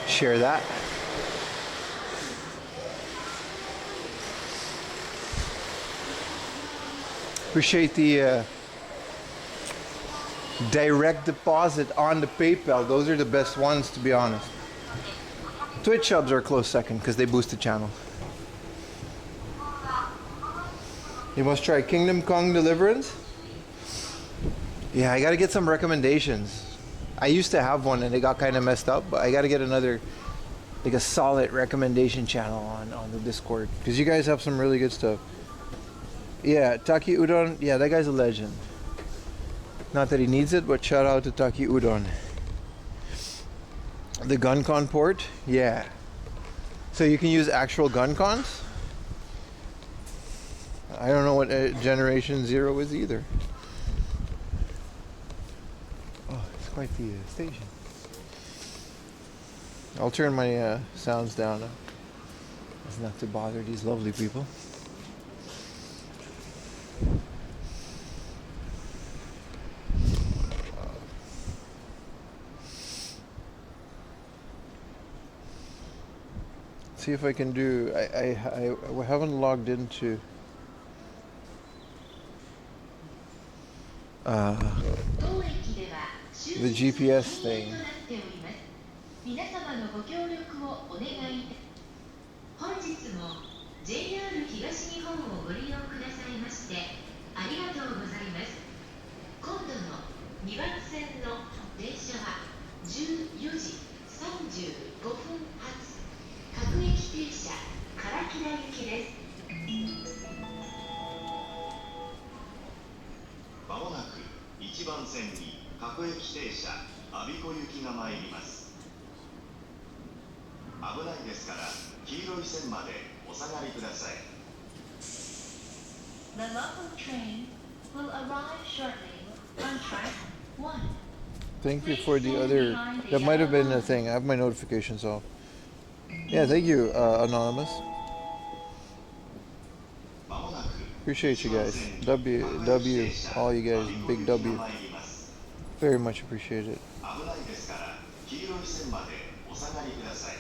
share that. Appreciate the direct deposit on the PayPal. Those are the best ones, to be honest. Twitch subs are a close second because they boost the channel. You must try Kingdom Come Deliverance. Yeah, I gotta get some recommendations. I used to have one and it got kind of messed up, but I gotta get another, like a solid recommendation channel on the Discord because you guys have some really good stuff. Yeah, Taki Udon. Yeah, that guy's a legend. Not that he needs it, but shout out to Taki Udon. The GunCon port. Yeah. So you can use actual GunCons. I don't know what Generation 0 is either. Oh, it's quite the station. I'll turn my sounds down as not to bother these lovely people. see if I can do. I haven't logged into the GPS thing. 皆様のご協力をお願いいた本日も JR 東日本をご利用くださいましてありがとうございます。今度の2番線の電車は14時35分発各駅停車唐木田行きです。まもなく1番線に各駅停車我孫子行きが参ります。危ないですから黄色い線までお下がりください。 The local train will arrive shortly on track 1. Thank you for the other. That might have been a thing. I have my notifications off. Yeah, thank you, Anonymous. まもなく Appreciate you guys. W, all you guys. Big W. Very much appreciated. 危ないですから黄色い線までお下がりください。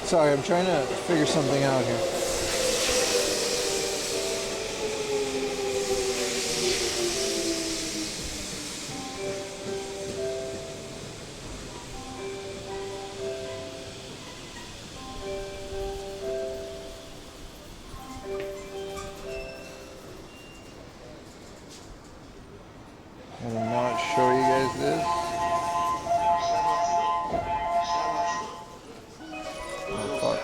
Sorry, I'm trying to figure something out here. I'm not show you guys this. Oh, fuck.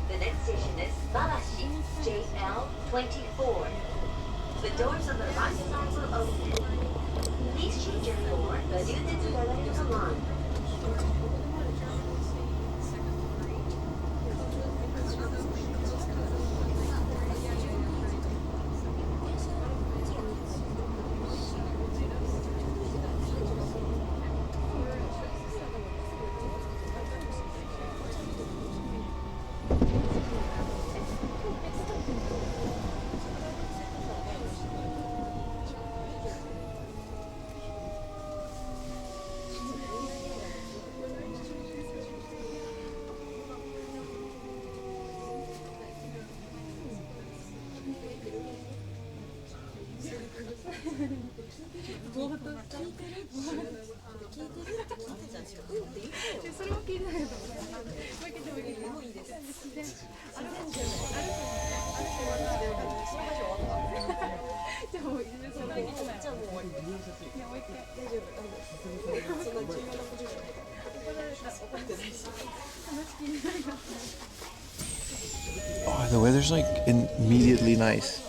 The next station is Babashi, JL24. The doors on the right side will open. Please change your for the Ryutetsu Directional line. Oh, the weather's like immediately nice.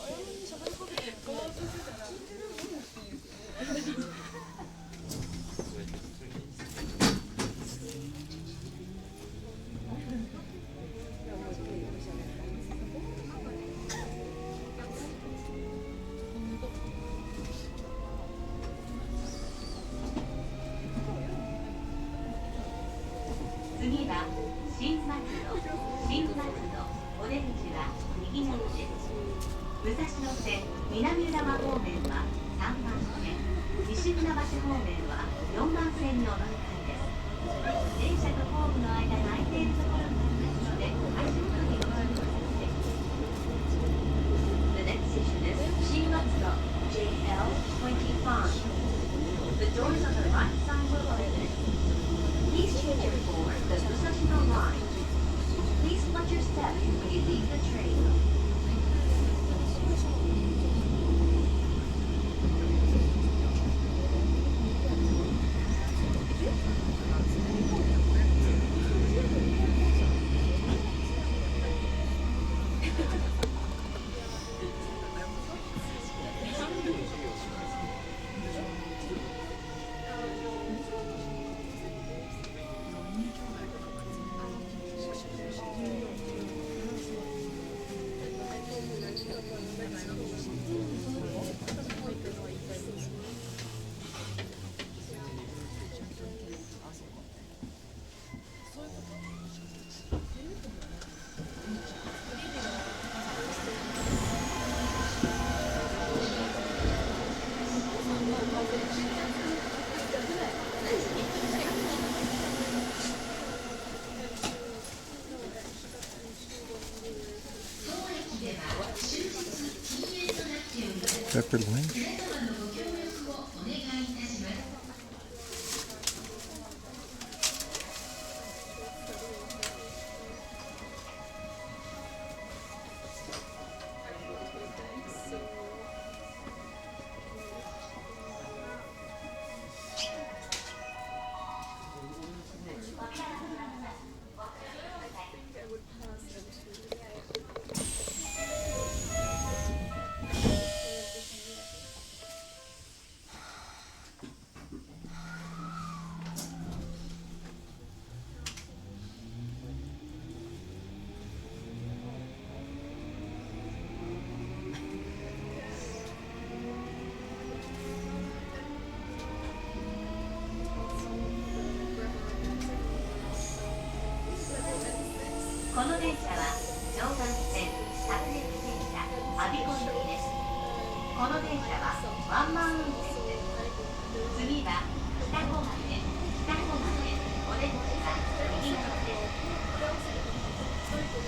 Pepper lunch.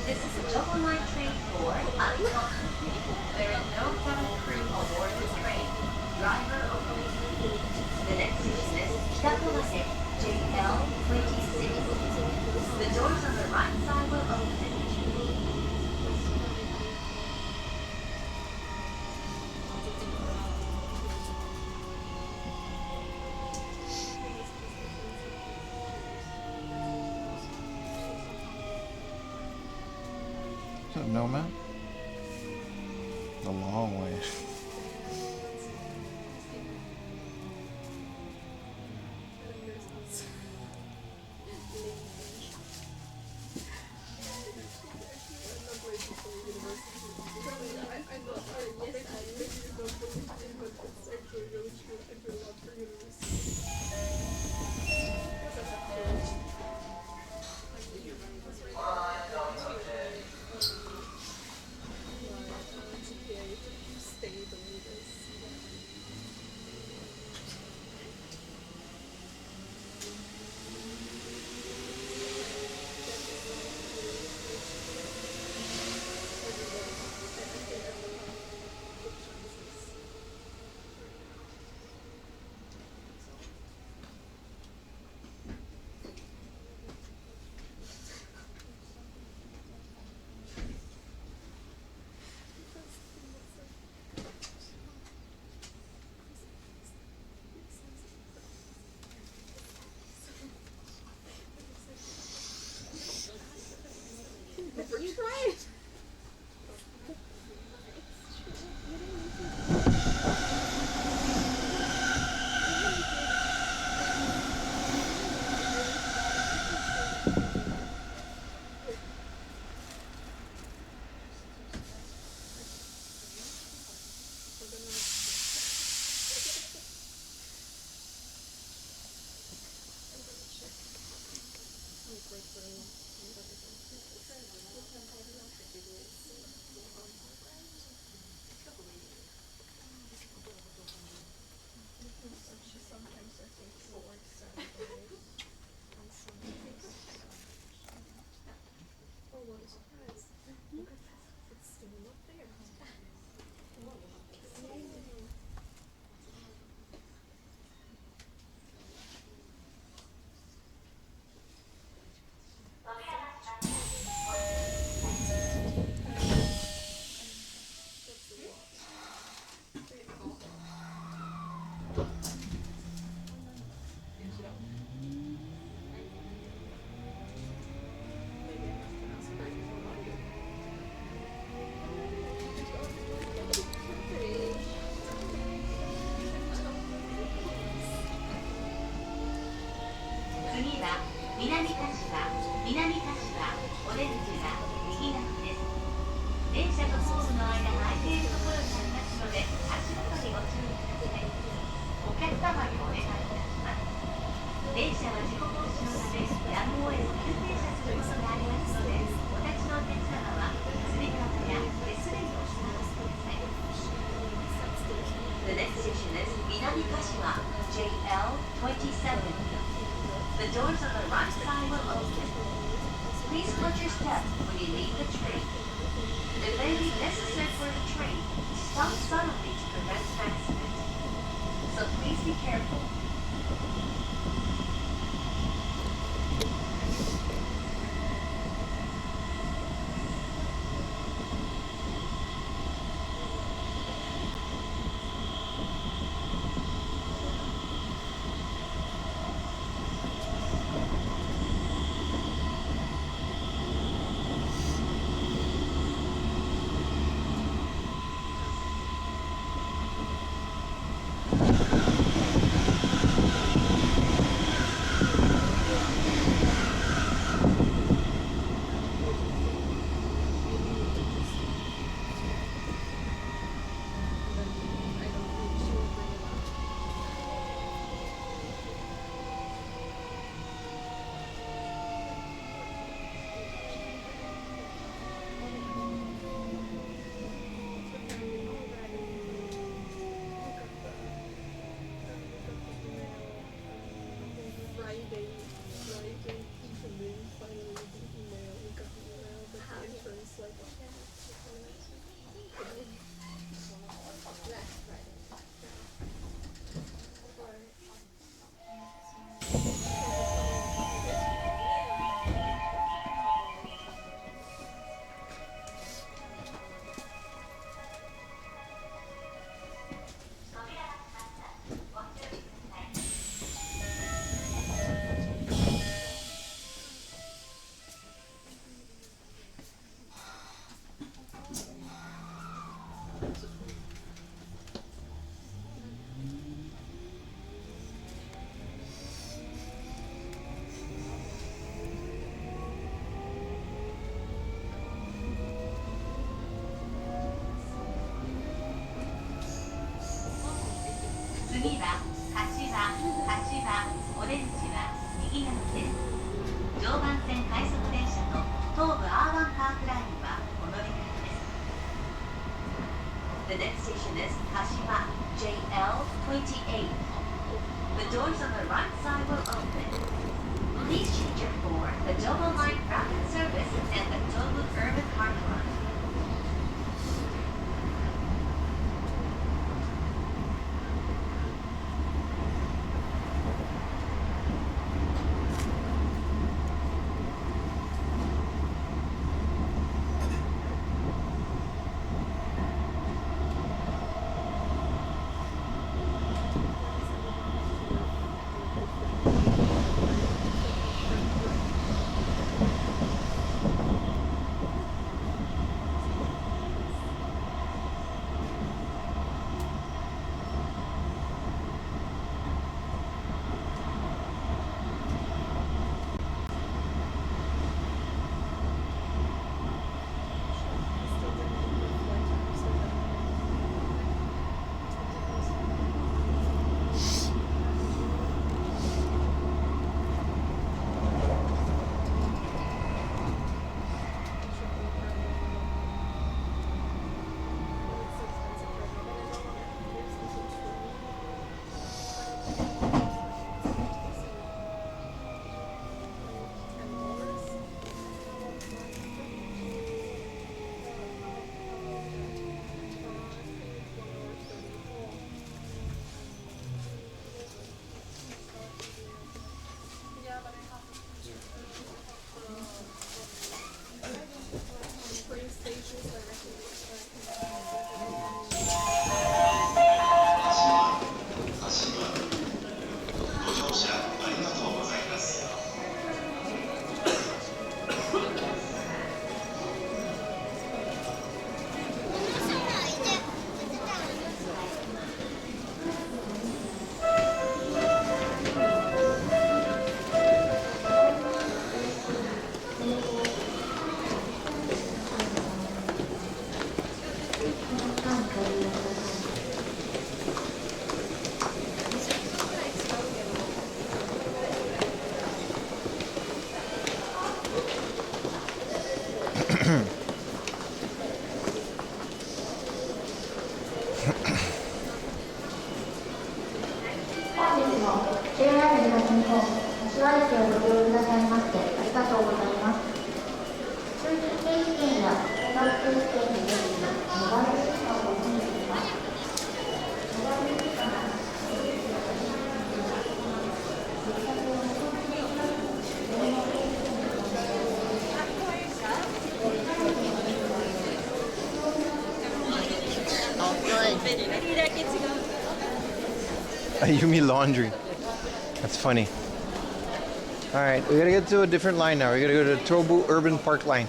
This is a double line train for Abiko. There is no cabin crew aboard the train. Driver only. The next station is Kitakomase, JL 26. The doors on the right side will open. Is that Nomad? A long way. The next station is Minami-Kashima, JL 27. The doors on the right side will open. Please watch your step when you leave the train. It may be necessary for the train to stop suddenly to prevent an accident. So please be careful.次は柏オレンジは右側です。常磐線快速電車と東武アーバンパークラインはお乗り換えです。The next station is Kashiwa JL28. The doors on the right side will open. Please change your for the Dono Line rapid service and the Tobu Urban Heart Line. You mean laundry. That's funny. Alright, we gotta get to a different line now. We gotta go to Tobu Urban Park line.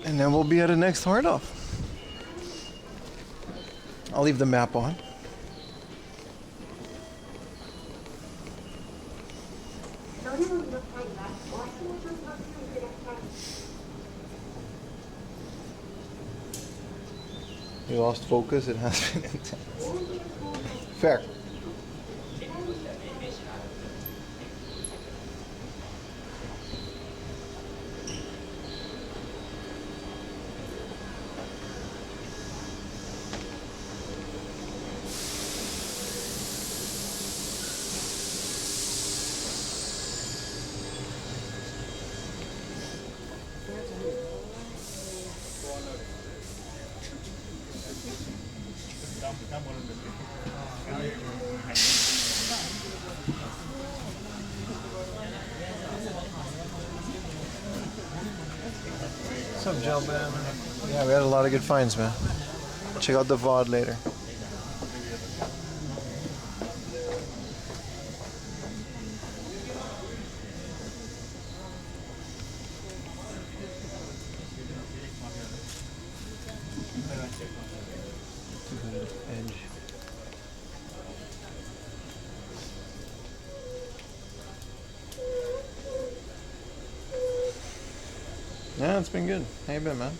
And then we'll be at the next hard off. I'll leave the map on. You lost focus, it has been intense. Fair. What's up, Joe, man? Yeah, we had a lot of good finds, man. Check out the VOD later. Edge. Yeah, it's been good. How you been, man?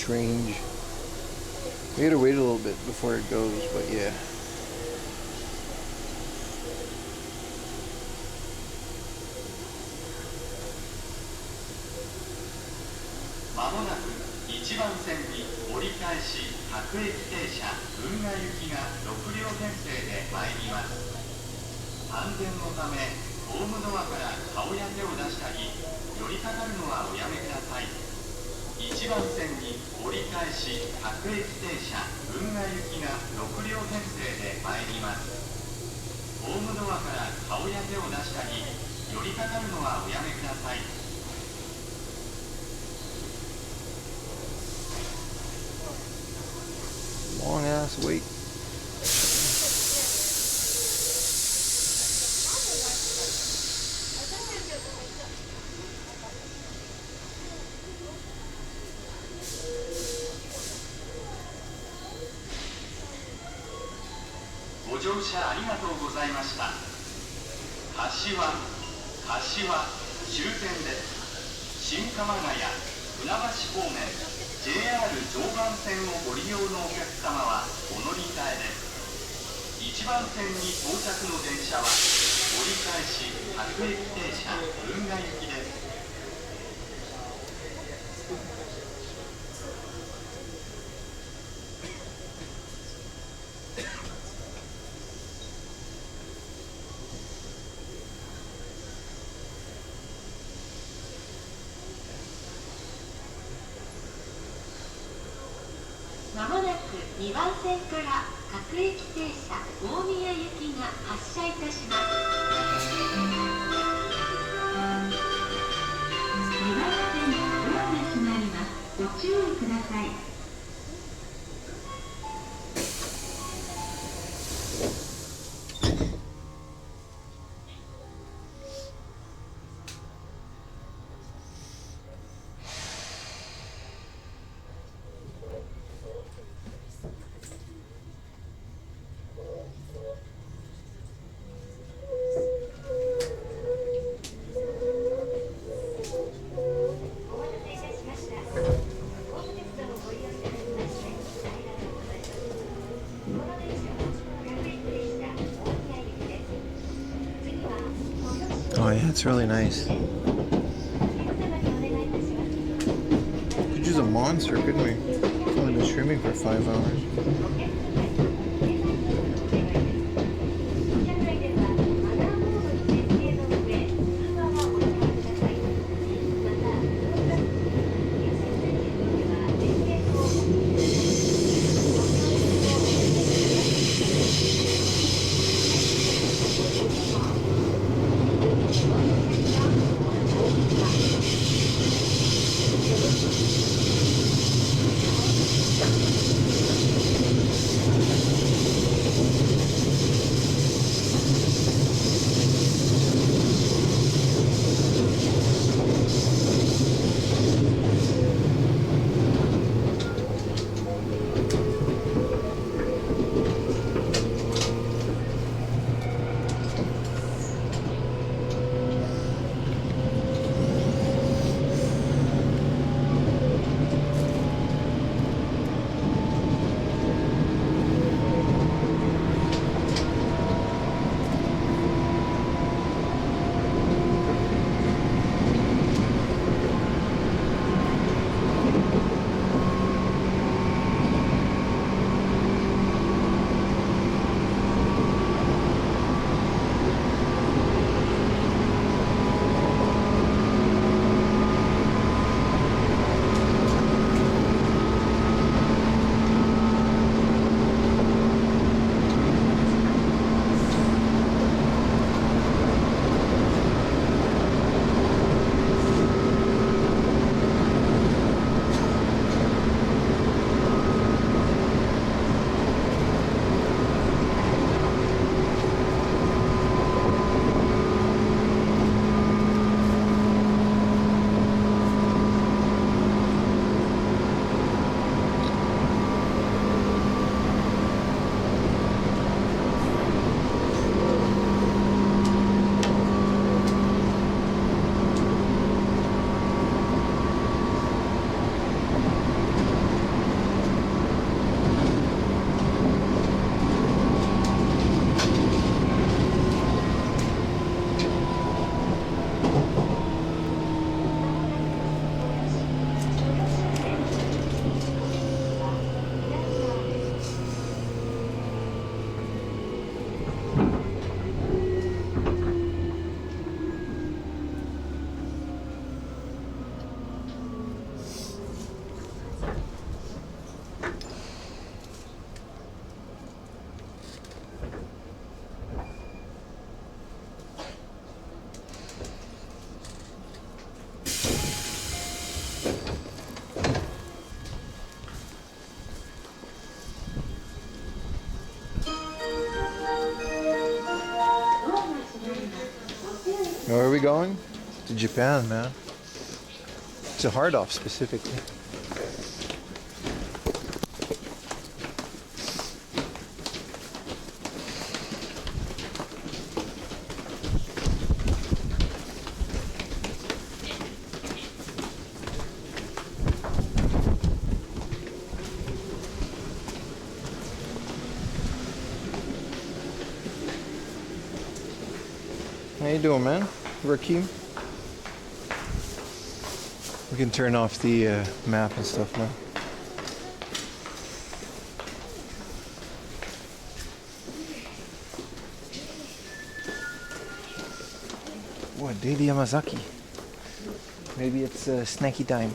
strange. We gotta wait a little bit before it goes, but yeah. まもなく1番線に折り返し各駅停車運河行きが6両編成で参ります。安全のためホームドアから顔や手を出したり寄りかかるのはおやめください。1番線に折り返し各駅停車運河行きが6両編成で参ります。ホームドアから顔や手を出したり寄りかかるのはおやめください。Long ass wait. Go乗車ありがとうございました。柏終点です。新鎌ヶ谷船橋方面 JR 常磐線をご利用のお客様はお乗り換えです。1番線に到着の電車は折り返し各駅停車運河行きです。まもなく2番線から各駅停車大宮行きが発車いたします。2番線ドアが閉まります。ご注意ください。Oh yeah, it's really nice. Could use a monster, couldn't we? We've only been streaming for 5 hours. we going? To Japan, man. It's a hard off specifically. How you doing, man? Rakeem? We can turn off the map and stuff now. What, Daily Yamazaki? Maybe it's snacky time.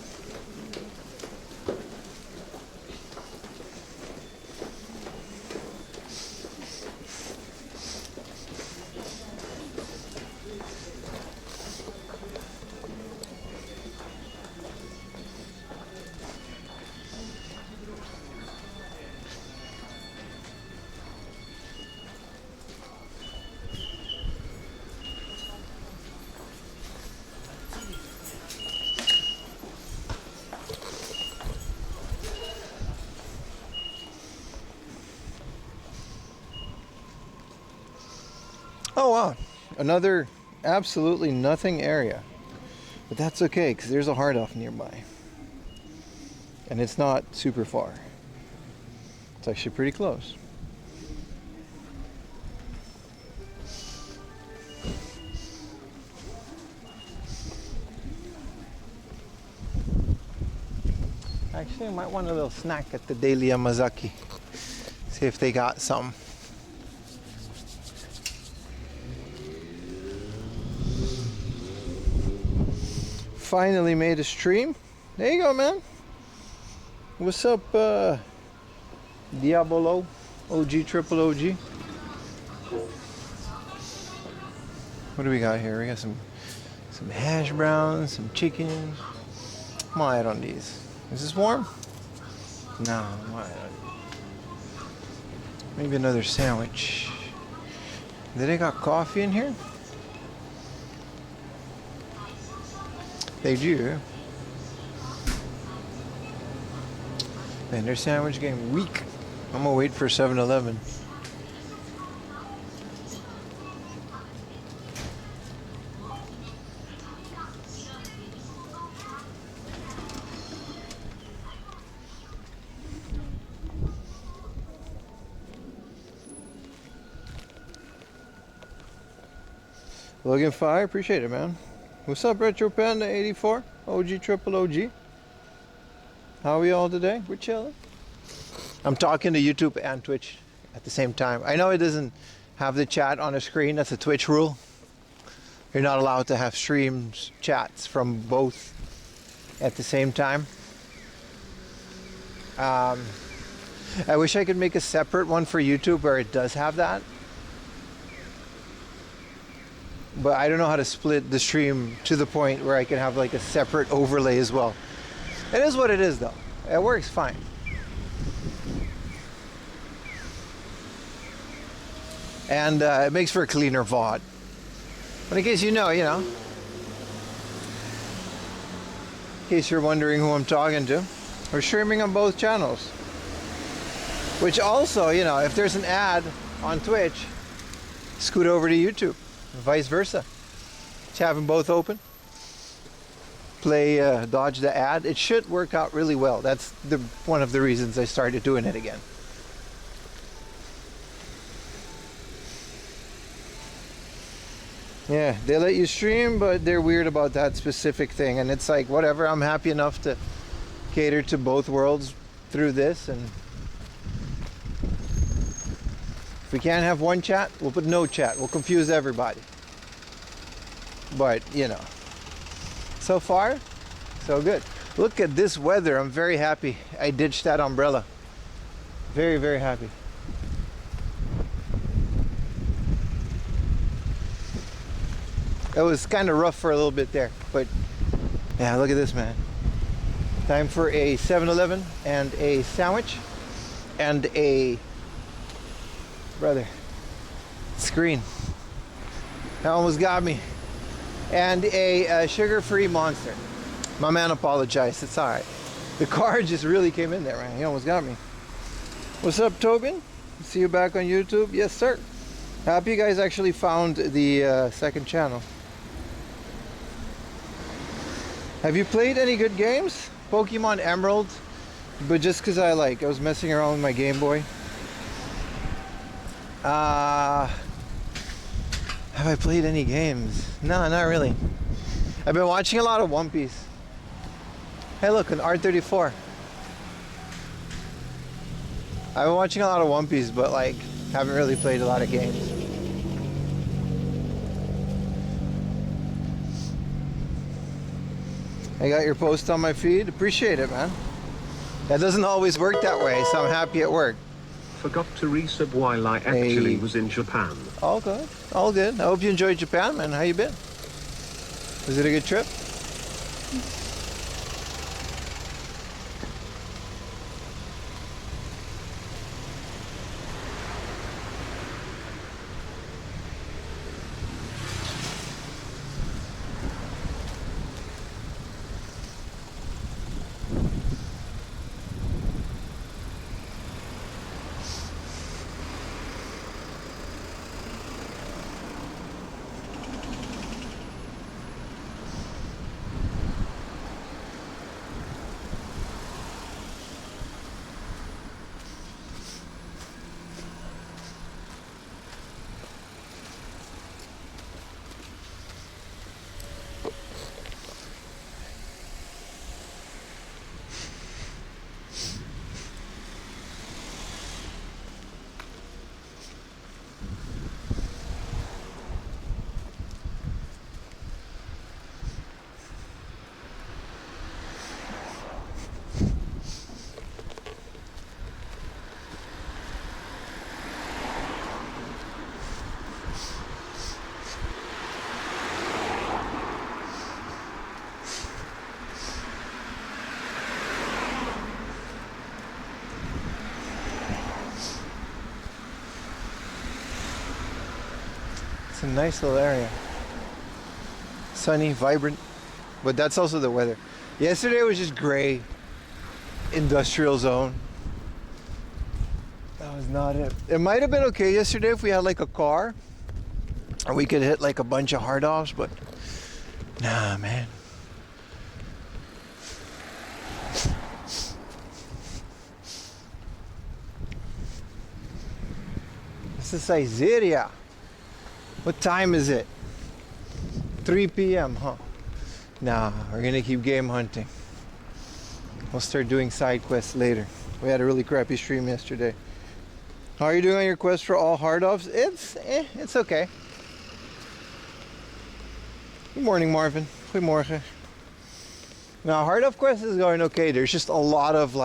Oh wow, another absolutely nothing area. But that's okay, because there's a hard off nearby. And it's not super far. It's actually pretty close. Actually, I might want a little snack at the Daily Yamazaki. See if they got some. Finally made a stream. There you go, man. What's up, Diabolo? OG, triple OG. What do we got here? We got some hash browns, some chicken. I'm alright on these. Is this warm? No, I'm alright on these. Maybe another sandwich. Did they got coffee in here? They do. Man, their sandwich game weak. I'm gonna wait for 7-Eleven. Logan Fire, appreciate it, man. What's up, Retro Panda 84? OG triple OG. How are we all today? We're chilling. I'm talking to YouTube and Twitch at the same time. I know it doesn't have the chat on the screen. That's a Twitch rule. You're not allowed to have streams, chats from both at the same time. I wish I could make a separate one for YouTube where it does have that. But I don't know how to split the stream to the point where I can have like a separate overlay as well. It is what it is though. It works fine. And it makes for a cleaner VOD. But in case you know. In case you're wondering who I'm talking to, we're streaming on both channels. Which also, if there's an ad on Twitch, scoot over to YouTube. Vice versa. Just have them both open. Play dodge the ad. It should work out really well. That's one of the reasons I started doing it again. Yeah, they let you stream, but they're weird about that specific thing. And it's like, whatever, I'm happy enough to cater to both worlds through this. And if we can't have one chat, we'll put no chat. We'll confuse everybody. But, so far, so good. Look at this weather. I'm very happy I ditched that umbrella. Very, very happy. It was kind of rough for a little bit there. But, yeah, look at this, man. Time for a 7-Eleven and a sandwich. And a... Brother, screen. That almost got me. and a sugar-free Monster. My man apologized. It's all right. The car just really came in there, man. He almost got me. What's up, Tobin? See you back on YouTube. Yes, sir. Happy you guys actually found the second channel. Have you played any good games? Pokemon Emerald, but just because I was messing around with my Game Boy. Have I played any games? No, not really. I've been watching a lot of One Piece. Hey, look, an R34. I've been watching a lot of One Piece, but haven't really played a lot of games. I got your post on my feed. Appreciate it, man. That doesn't always work that way, so I'm happy it worked. Forgot to resub while I actually was in Japan. All good. All good. I hope you enjoyed Japan, man. How you been? Was it a good trip? It's a nice little area. Sunny, vibrant, but that's also the weather. Yesterday was just gray, industrial zone. That was not it. It might have been okay yesterday if we had a car and we could hit a bunch of hard offs, but nah, man. This is Siberia. What time is it? 3 p.m., huh? Nah, we're gonna keep game hunting. We'll start doing side quests later. We had a really crappy stream yesterday. How are you doing on your quest for all hard offs? It's okay. Good morning, Marvin. Goedemorgen. Now, hard off quest is going okay. There's just a lot of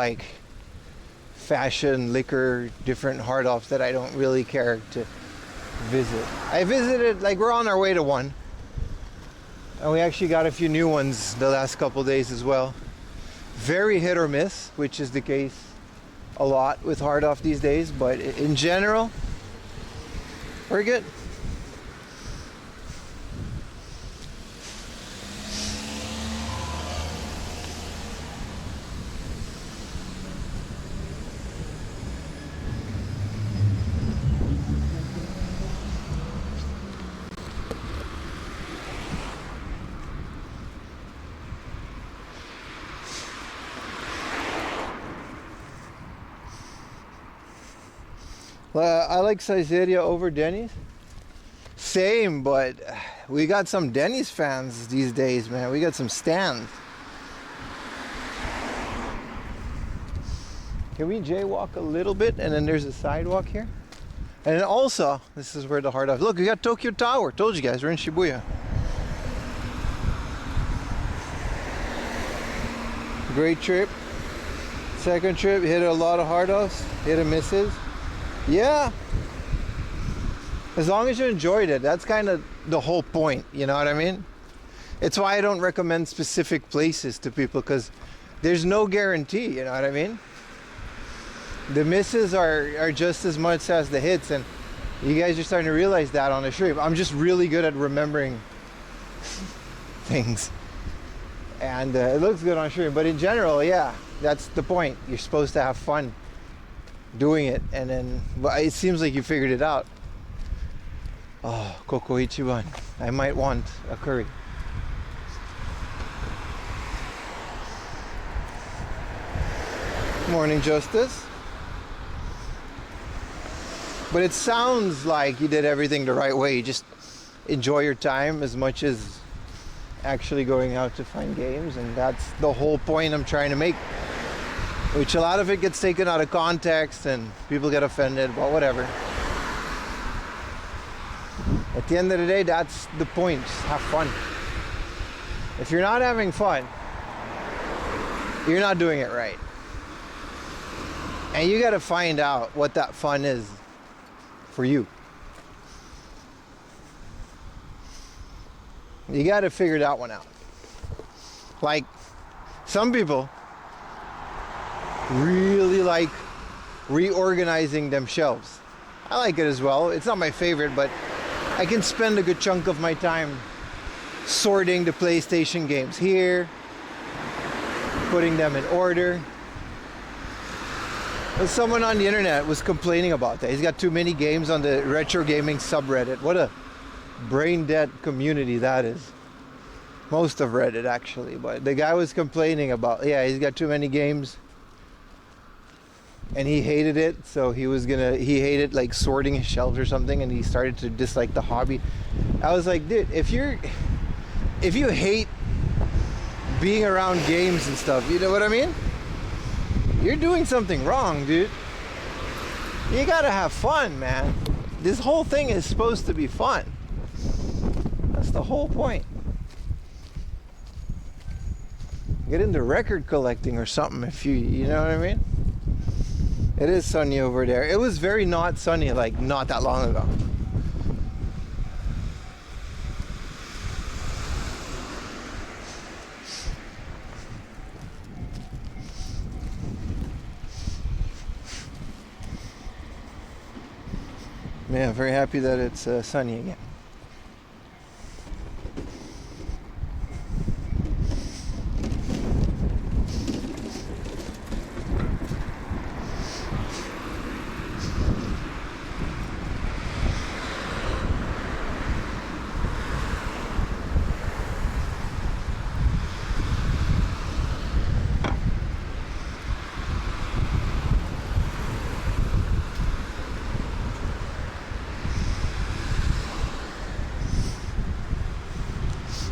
fashion, liquor, different hard offs that I don't really care to visit. I visited, we're on our way to one. And we actually got a few new ones the last couple days as well. Very hit or miss, which is the case a lot with hard off these days, but in general, we're good. I like Siberia over Denny's. Same, but we got some Denny's fans these days, man. We got some stands. Can we jaywalk a little bit? And then there's a sidewalk here. And then also, this is where the hard off. Look, we got Tokyo Tower. Told you guys, we're in Shibuya. Great trip. Second trip, hit a lot of hard offs, hit and misses. Yeah, as long as you enjoyed it, that's kind of the whole point, you know what I mean? It's why I don't recommend specific places to people, because there's no guarantee, you know what I mean? The misses are just as much as the hits, and you guys are starting to realize that on the stream. I'm just really good at remembering things. And it looks good on stream, but in general, yeah, that's the point. You're supposed to have fun doing it, and then but it seems like you figured it out. Oh, Koko Ichiban. I might want a curry. Morning, Justice. But it sounds like you did everything the right way. You just enjoy your time as much as actually going out to find games, and that's the whole point I'm trying to make. Which a lot of it gets taken out of context and people get offended, but whatever. At the end of the day, that's the point. Just have fun. If you're not having fun, you're not doing it right. And you got to find out what that fun is for you. You got to figure that one out. Like, some people really like reorganizing them shelves. I like it as well. It's not my favorite, but I can spend a good chunk of my time sorting the PlayStation games here, putting them in order. Well, someone on the internet was complaining about that. He's got too many games on the retro gaming subreddit. What a brain dead community that is. Most of Reddit, actually. But the guy was complaining about, yeah, he's got too many games. And he hated it, so he hated like sorting his shelves or something, and he started to dislike the hobby. I was like, dude, if you hate being around games and stuff, you know what I mean? You're doing something wrong, dude. You gotta have fun, man. This whole thing is supposed to be fun. That's the whole point. Get into record collecting or something if you know what I mean? It is sunny over there. It was very not sunny like not that long ago. Yeah, very happy that it's sunny again.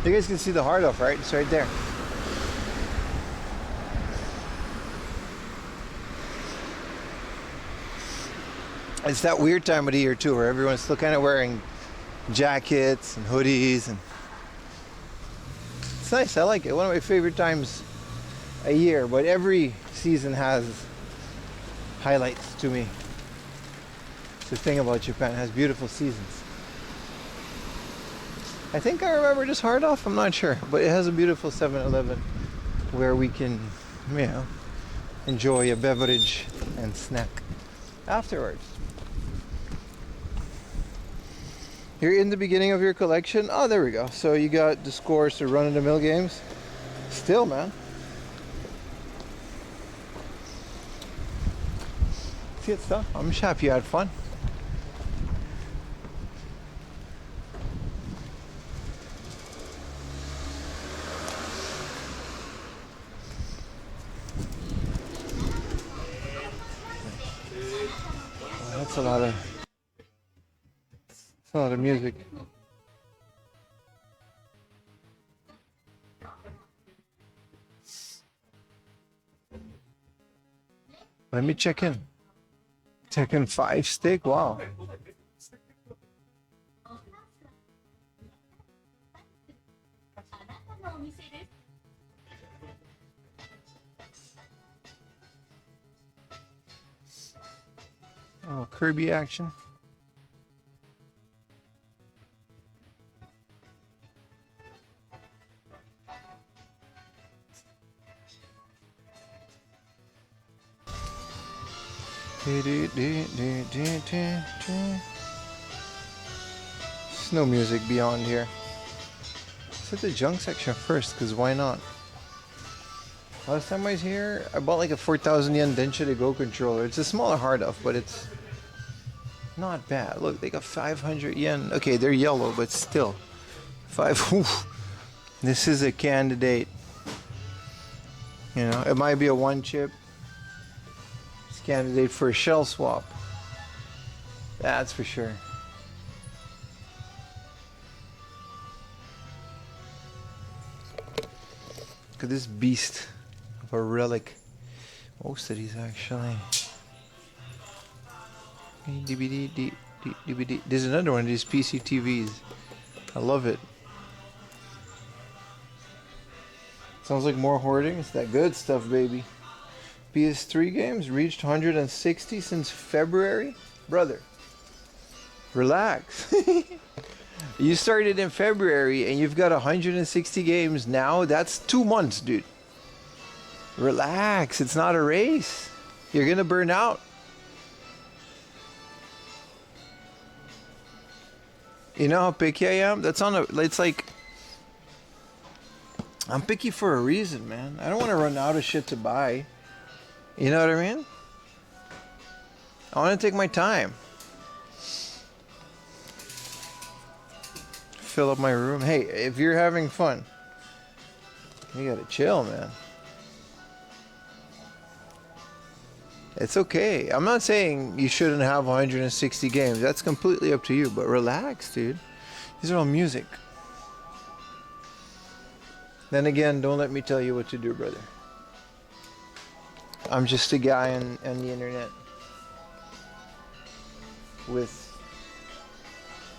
You guys can see the heart off, right? It's right there. It's that weird time of the year too, where everyone's still kind of wearing jackets and hoodies, and it's nice. I like it. One of my favorite times a year, but every season has highlights to me. It's the thing about Japan, it has beautiful seasons. I think I remember this hard off, I'm not sure, but it has a beautiful 7-Eleven where we can, you know, enjoy a beverage and snack afterwards. You're in the beginning of your collection? Oh, there we go. So you got the scores to run-of-the-mill games. Still, man. See, it's tough. I'm just happy you had fun. That's a lot of music. Let me check in. Tekken 5 stick? Wow. Oh, Kirby action. There's no music beyond here. Let's hit the junk section first, because why not? Last time I was here, I bought like a 4,000 yen Densha to Go controller. It's a smaller hard off, but it's not bad. Look, they got 500 yen. Okay, they're yellow, but still. Oof. This is a candidate. You know, it might be a one chip. It's a candidate for a shell swap. That's for sure. Look at this beast of a relic. Most of these actually. DVD. There's another one of these PC TVs. I love it. Sounds like more hoarding. It's that good stuff, baby. PS3 games reached 160 since February? Brother, relax. You started in February and you've got 160 games now. That's 2 months, dude. Relax. It's not a race. You're gonna burn out. You know how picky I am? It's like, I'm picky for a reason, man. I don't want to run out of shit to buy. You know what I mean? I want to take my time. Fill up my room. Hey, if you're having fun, you gotta chill, man. It's okay. I'm not saying you shouldn't have 160 games. That's completely up to you. But relax, dude. These are all music. Then again, don't let me tell you what to do, brother. I'm just a guy on the internet with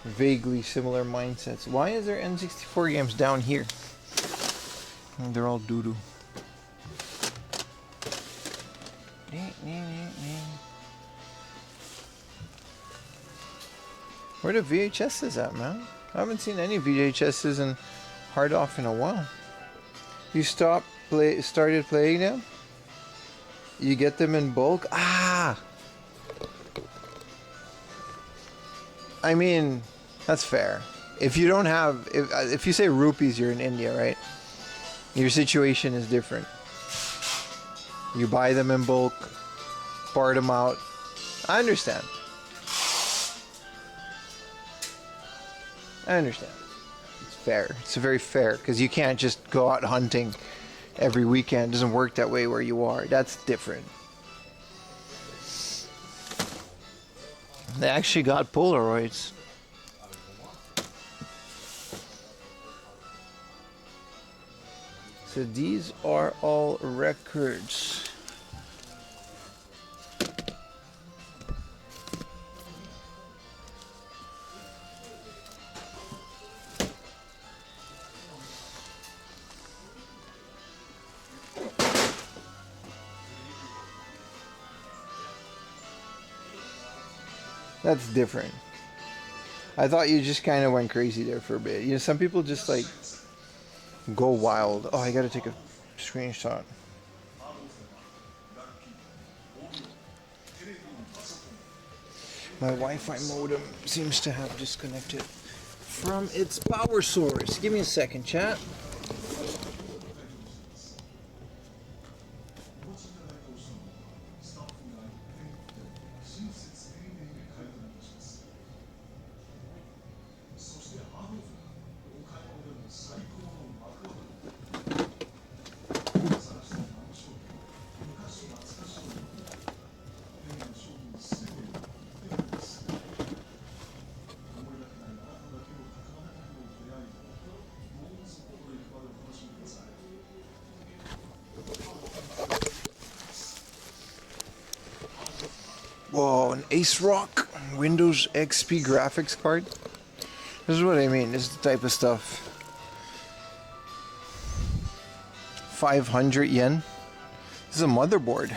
vaguely similar mindsets. Why is there N64 games down here? They're all doo-doo. Where the VHSs at, man? I haven't seen any VHSs in hard off in a while. You started playing them? You get them in bulk? Ah! I mean, that's fair. If you don't have, if you say rupees, you're in India, right? Your situation is different. You buy them in bulk, part them out. I understand. It's fair. It's very fair because you can't just go out hunting every weekend. It doesn't work that way where you are. That's different. They actually got Polaroids. So these are all records. That's different. I thought you just kind of went crazy there for a bit. You know, some people just like go wild. Oh, I gotta take a screenshot. My Wi-Fi modem seems to have disconnected from its power source. Give me a second, chat. Whoa, an Ace Rock Windows XP graphics card. This is what I mean. This is the type of stuff. 500 yen. This is a motherboard.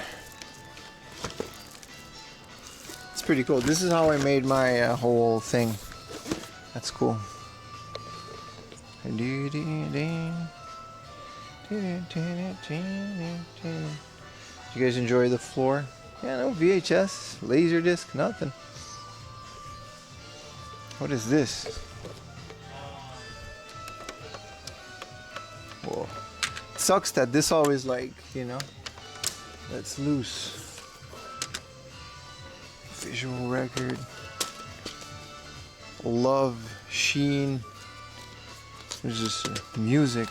It's pretty cool. This is how I made my whole thing. That's cool. You guys enjoy the floor? Yeah, no VHS, Laserdisc, nothing. What is this? Whoa. Sucks that this always like, you know, that's loose. Visual record. Love, Sheen. There's just music.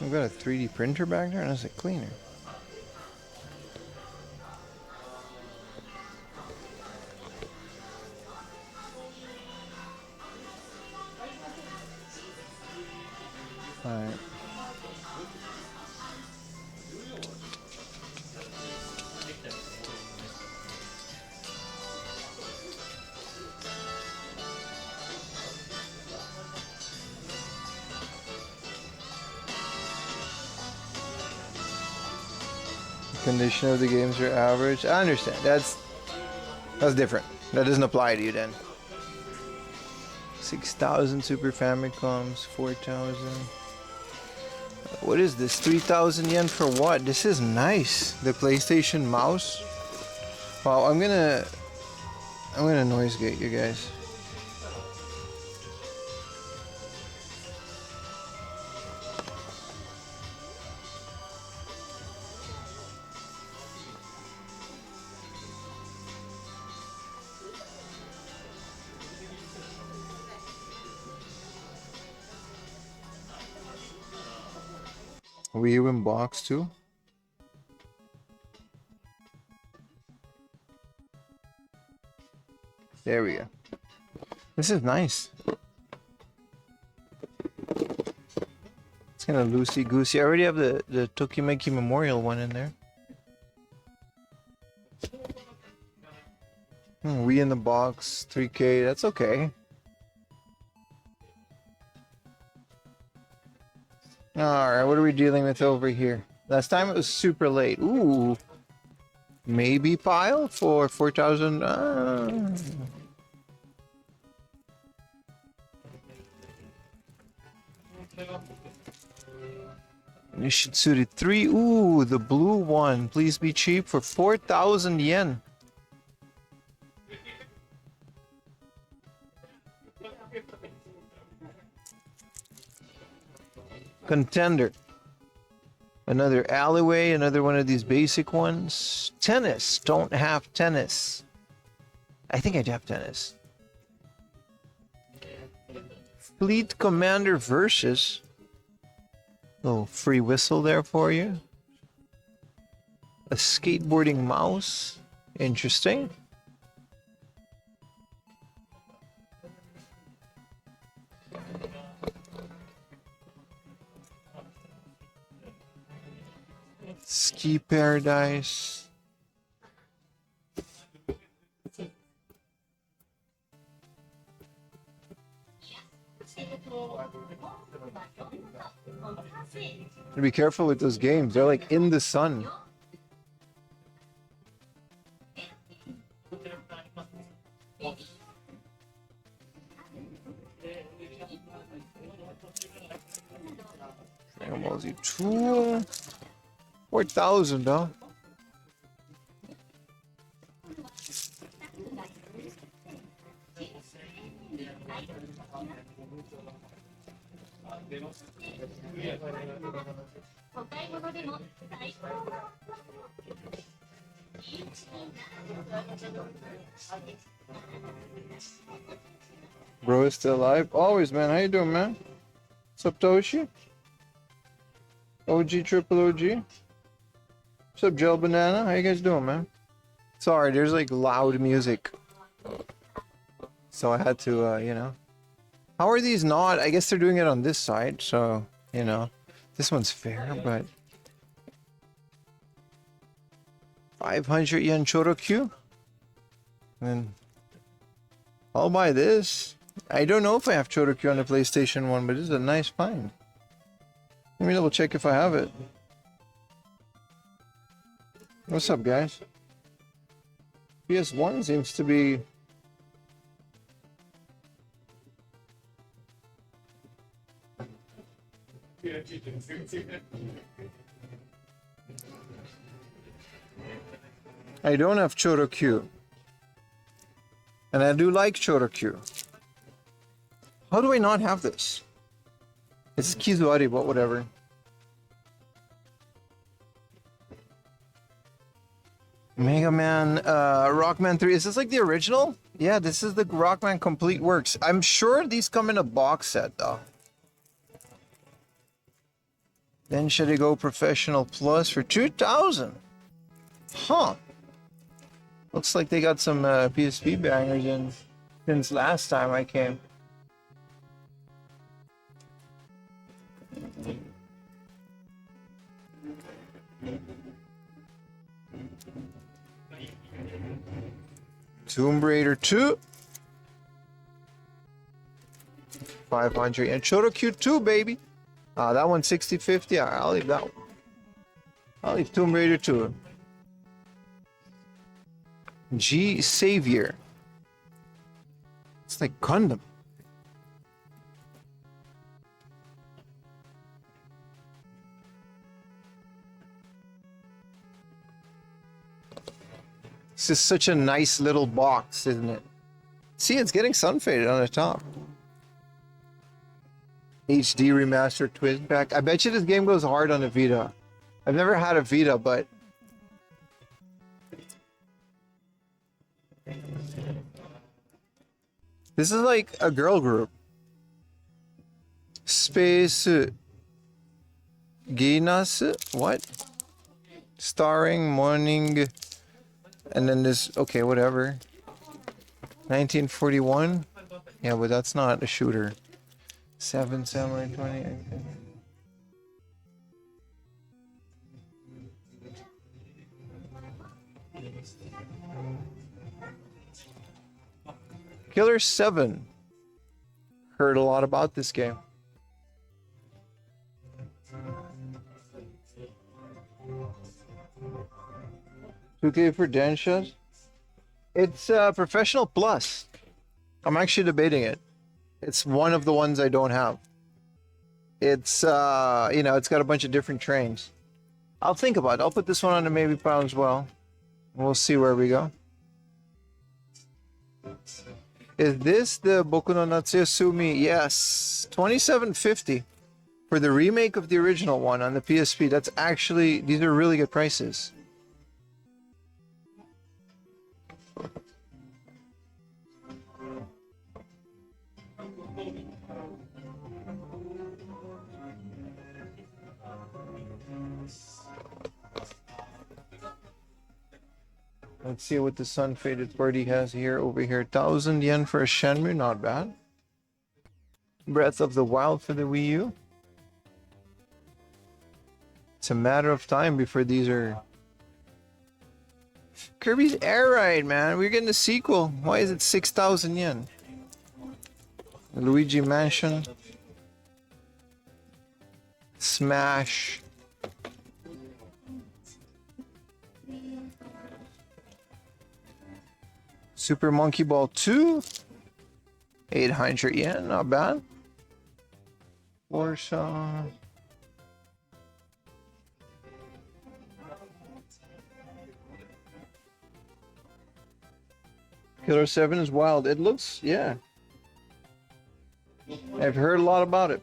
We've got a 3D printer back there, and it's a cleaner. Alright. Condition of the games are average. I understand. That's different. That doesn't apply to you then. 6,000 Super Famicoms, 4,000. What is this? 3,000 yen for what? This is nice. The PlayStation mouse. Wow, I'm gonna noise gate you guys. Wii U in box too? There we go. This is nice. It's kind of loosey goosey. I already have the Tokimeki Memorial one in there. Wii in the box, 3K. That's okay. Alright, what are we dealing with over here? Last time it was super late. Ooh. Maybe pile for 4,000. Nishitsuri 3. Ooh, the blue one. Please be cheap for 4,000 yen. Contender. Another alleyway, another one of these basic ones. Tennis. Don't have tennis. I think I do have tennis. Fleet Commander versus. Little free whistle there for you. A skateboarding mouse. Interesting. Ski Paradise. Be careful with those games. They're like in the sun. Dragon Ball Z 2. 4,000, huh? Bro is still alive? Always, man. How you doing, man? What's up, Toshi? OG, triple OG? What's up, Gel Banana? How you guys doing, man? Sorry, there's like loud music. So I had to, you know. How are these not? I guess they're doing it on this side, so, you know. This one's fair, but... 500 yen Chorokyu? And I'll buy this. I don't know if I have Chorokyu on the PlayStation 1, but this is a nice find. Let me double check if I have it. What's up, guys? PS1 seems to be I don't have Chorokyu. And I do like Chorokyu. How do I not have this? It's Kizuari, but whatever. Mega Man, Rockman 3. Is this like the original? Yeah, this is the Rockman Complete Works. I'm sure these come in a box set, though. Then should I go Professional Plus for 2,000? Huh. Looks like they got some PSP bangers in since last time I came. Tomb Raider 2. 500. And Chorokyu 2, baby. That one's 60-50. I'll leave that one. I'll leave Tomb Raider 2. G Savior. It's like Gundam. This is such a nice little box, isn't it? See, it's getting sun faded on the top. HD remastered twist pack. I bet you this game goes hard on a Vita. I've never had a Vita, but this is like a girl group. Space Genas, what? Starring Morning, and then this, okay, whatever. 1941? Yeah, but that's not a shooter. 7 Samurai 20. Killer 7. Heard a lot about this game. $2K for Densha. It's Professional Plus. I'm actually debating it. It's one of the ones I don't have. It's you know, it's got a bunch of different trains. I'll think about it. I'll put this one on the maybe pile as well. We'll see where we go. Is this the Boku no Natsusumi? Yes. $27.50 for the remake of the original one on the PSP. That's actually, these are really good prices. Let's see what the sun faded party has here. Over here, 1,000 yen for a Shenmue, not bad. Breath of the Wild for the Wii U. It's a matter of time before these are. Kirby's Air Ride, man. We're getting the sequel. Why is it 6,000 yen? Luigi Mansion. Smash. Super Monkey Ball 2. 800 yen, not bad. Warsaw. Killer 7 is wild. It looks, yeah. I've heard a lot about it.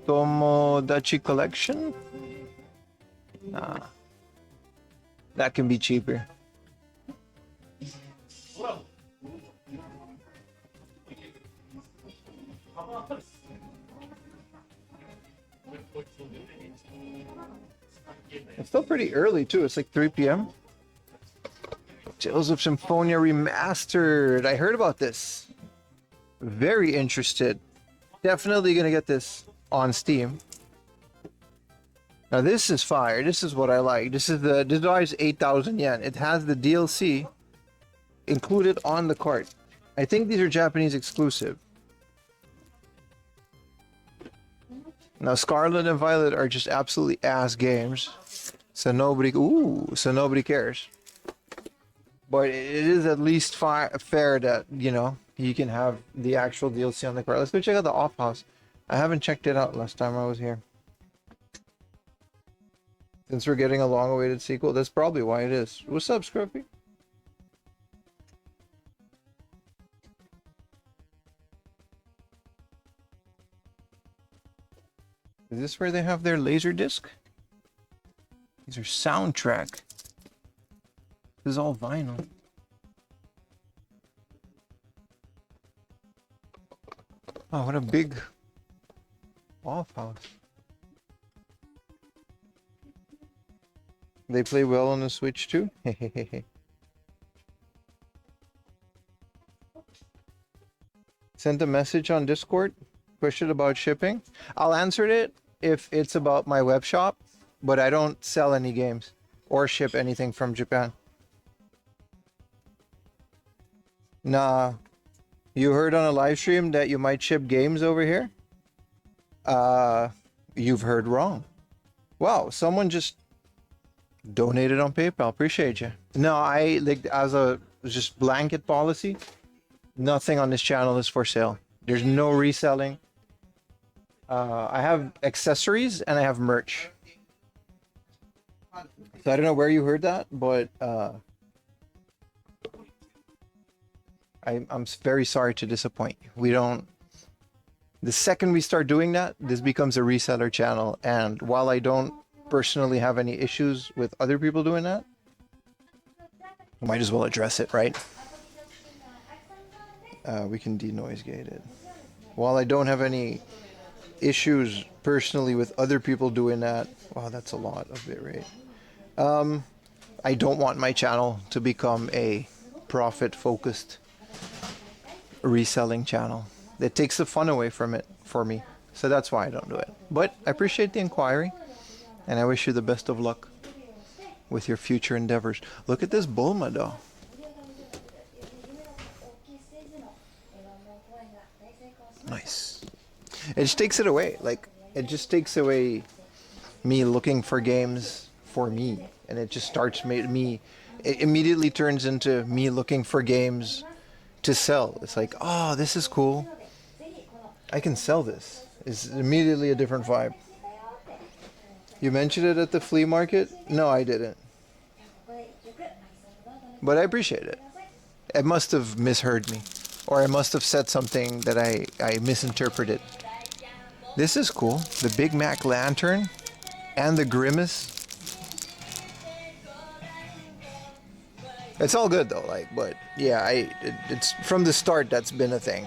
Tomodachi Collection? Nah. That can be cheaper. It's still pretty early too. It's like 3 p.m. Tales of Symphonia Remastered. I heard about this. Very interested. Definitely gonna get this on Steam. Now this is fire. This is what I like. This drives 8,000 yen. It has the DLC included on the cart. I think these are Japanese exclusive. Now, Scarlet and Violet are just absolutely ass games, so nobody cares. But it is at least fair that, you know, you can have the actual DLC on the card. Let's go check out the Off House. I haven't checked it out last time I was here. Since we're getting a long-awaited sequel, that's probably why it is. What's up, Scruffy? Is this where they have their laser disc? These are soundtrack. This is all vinyl. Oh, what a big Off House. They play well on the Switch too? Sent a message on Discord. Question about shipping. I'll answer it if it's about my web shop, but I don't sell any games or ship anything from Japan. Nah. You heard on a live stream that you might ship games over here? You've heard wrong. Wow, someone just donated on PayPal. Appreciate you. No, I like as a just blanket policy, nothing on this channel is for sale. There's no reselling. I have accessories and I have merch. So I don't know where you heard that, but I'm very sorry to disappoint you. We don't. The second we start doing that, this becomes a reseller channel. And while I don't personally have any issues with other people doing that, I might as well address it, right? We can denoise gate it. While I don't have any issues personally with other people doing that, wow, that's a lot of bitrate. I don't want my channel to become a profit-focused reselling channel. It takes the fun away from it for me. So that's why I don't do it. But I appreciate the inquiry, and I wish you the best of luck with your future endeavors. Look at this Bulma though. Nice. It just takes it away. Like, it just takes away me looking for games for me. And it just starts me, it immediately turns into me looking for games to sell. It's like, oh, this is cool. I can sell this. It's immediately a different vibe. You mentioned it at the flea market? No, I didn't. But I appreciate it. I must have misheard me. Or I must have said something that I misinterpreted. This is cool. The Big Mac lantern and the Grimace. It's all good though, like, but yeah, it's from the start that's been a thing.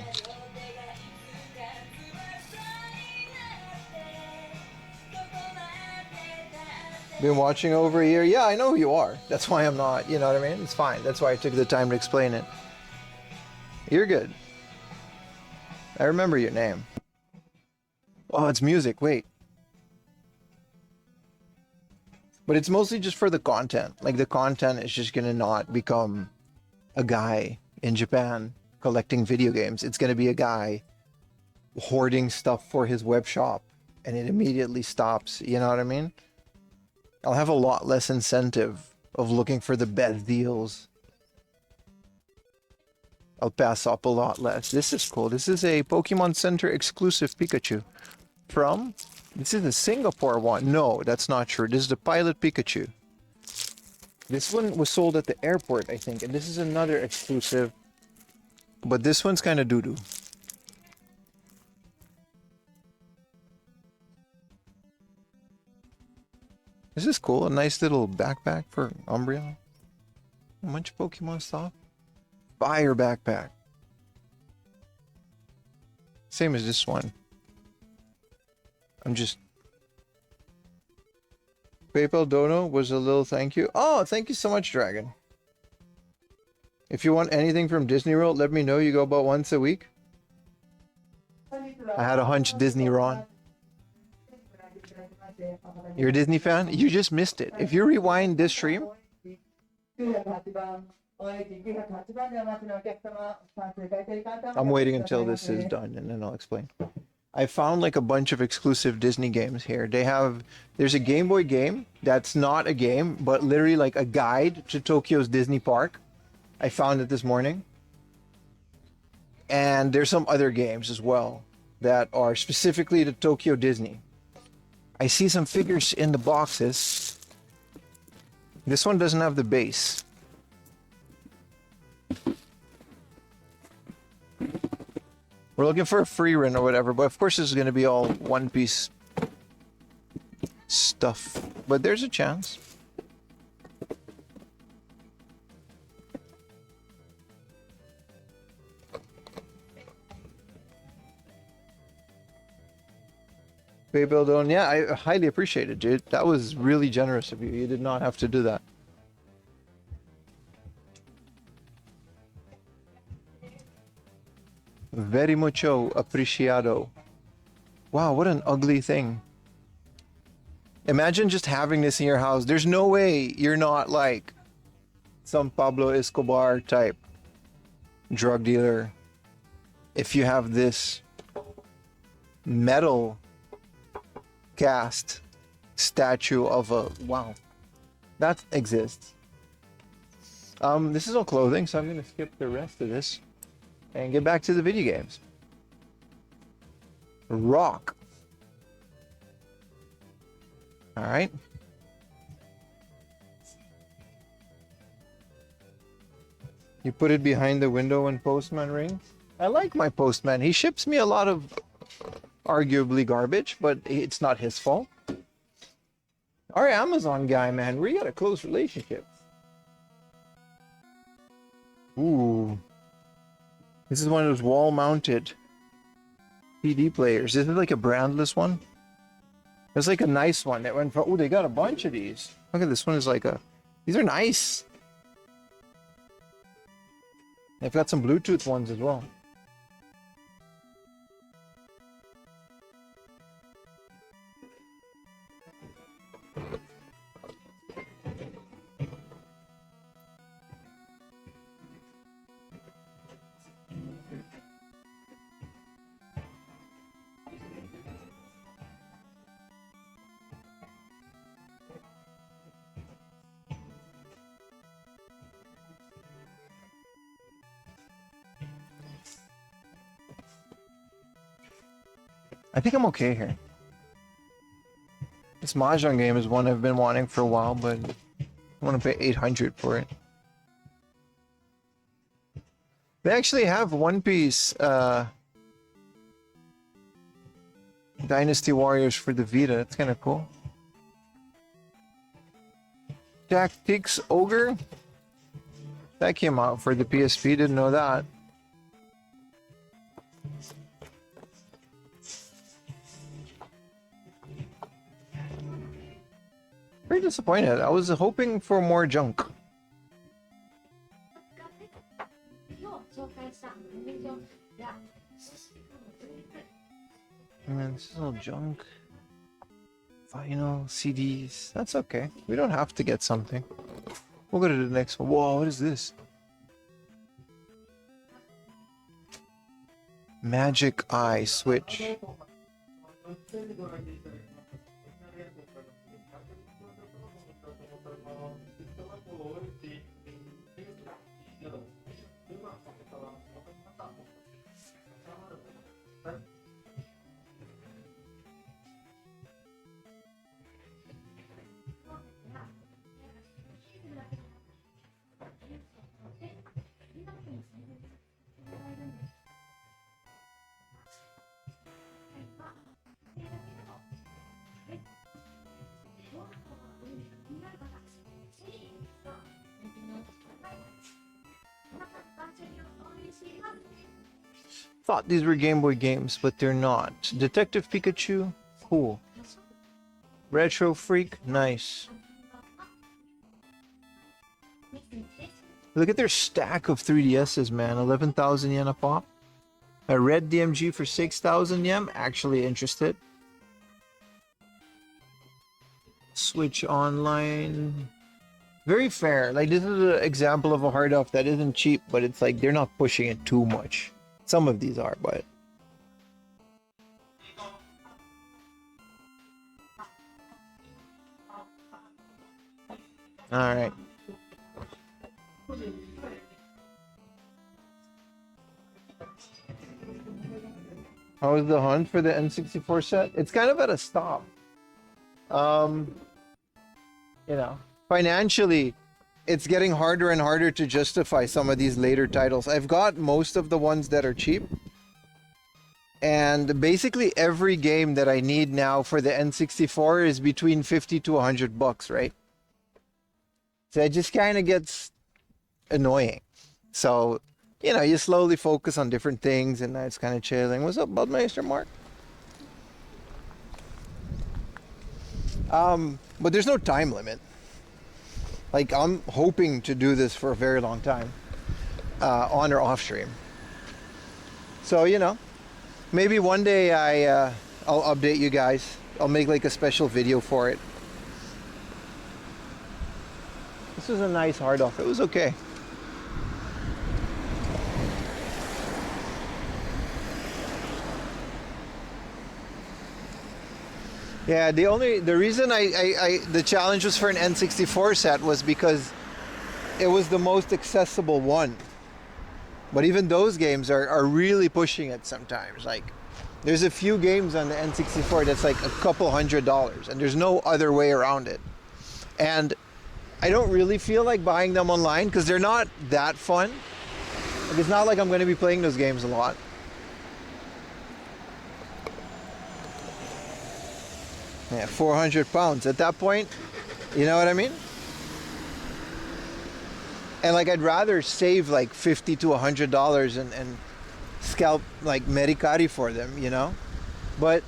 Been watching over a year? Yeah, I know who you are. That's why I'm not, you know what I mean? It's fine. That's why I took the time to explain it. You're good. I remember your name. Oh, it's music. Wait. But it's mostly just for the content. Like, the content is just gonna not become a guy in Japan collecting video games. It's gonna be a guy hoarding stuff for his web shop, and it immediately stops. You know what I mean? I'll have a lot less incentive of looking for the best deals. I'll pass up a lot less. This is cool. This is a Pokemon Center exclusive Pikachu from... This is the Singapore one. No, that's not true. This is the Pilot Pikachu. This one was sold at the airport, I think. And this is another exclusive. But this one's kind of doo-doo. This is cool. A nice little backpack for Umbreon. A bunch of Pokemon stuff. Fire backpack. Same as this one. I'm just... PayPal Dono was a little thank you. Oh, thank you so much, Dragon. If you want anything from Disney World, let me know. You go about once a week. I had a hunch Disney Ron. You're a Disney fan? You just missed it. If you rewind this stream... I'm waiting until this is done and then I'll explain. I found like a bunch of exclusive Disney games here. There's a Game Boy game that's not a game, but literally like a guide to Tokyo's Disney Park. I found it this morning. And there's some other games as well that are specifically to Tokyo Disney. I see some figures in the boxes. This one doesn't have the base. We're looking for a free run or whatever, but of course this is going to be all One Piece stuff. But there's a chance. Baby Don, yeah, I highly appreciate it, dude. That was really generous of you. You did not have to do that. Very mucho apreciado. Wow, what an ugly thing. Imagine just having this in your house. There's no way you're not like some Pablo Escobar type drug dealer if you have this metal cast statue of a wow that exists. This is all clothing, so I'm gonna skip the rest of this and get back to the video games. Rock. All right. You put it behind the window when postman rings. I like my postman. He ships me a lot of arguably garbage, but it's not his fault. Our Amazon guy, man, we got a close relationship. Ooh. This is one of those wall-mounted CD players. This is like a brandless one. There's like a nice one that went for, oh, they got a bunch of these. Look at this one is like a, these are nice. They've got some Bluetooth ones as well. I think I'm okay here. This Mahjong game is one I've been wanting for a while, but I want to pay 800 for it. They actually have One Piece Dynasty Warriors for the Vita. That's kind of cool. Tactics Ogre. That came out for the PSP. Didn't know that. Very disappointed. I was hoping for more junk. Man, this is all junk. Vinyl, CDs. That's okay. We don't have to get something. We'll go to the next one. Whoa, what is this? Magic Eye Switch. Thought these were Game Boy games, but they're not. Detective Pikachu, cool. Retro Freak, nice. Look at their stack of 3DSs, man. 11,000 yen a pop. A red DMG for 6,000 yen. Actually interested. Switch Online. Very fair. Like, this is an example of a hard off that isn't cheap, but it's like they're not pushing it too much. Some of these are, but All right. How was the hunt for the N64 set? It's kind of at a stop. You know, financially, it's getting harder and harder to justify some of these later titles. I've got most of the ones that are cheap. And basically every game that I need now for the N64 is between 50 to 100 bucks, right? So it just kind of gets annoying. So, you know, you slowly focus on different things and it's kind of chilling. What's up, Budmeister Mark? But there's no time limit. Like, I'm hoping to do this for a very long time, on or off stream. So, you know, maybe one day I'll update you guys. I'll make like a special video for it. This was a nice hard off. It was okay. Yeah, the reason the challenge was for an N64 set was because it was the most accessible one. But even those games are really pushing it sometimes. Like, there's a few games on the N64 that's like a couple $100, and there's no other way around it. And I don't really feel like buying them online because they're not that fun. Like, it's not like I'm going to be playing those games a lot. Yeah, 400 pounds at that point, you know what I mean? And like, I'd rather save like $50 to $100 and scalp like Mericari for them, you know? But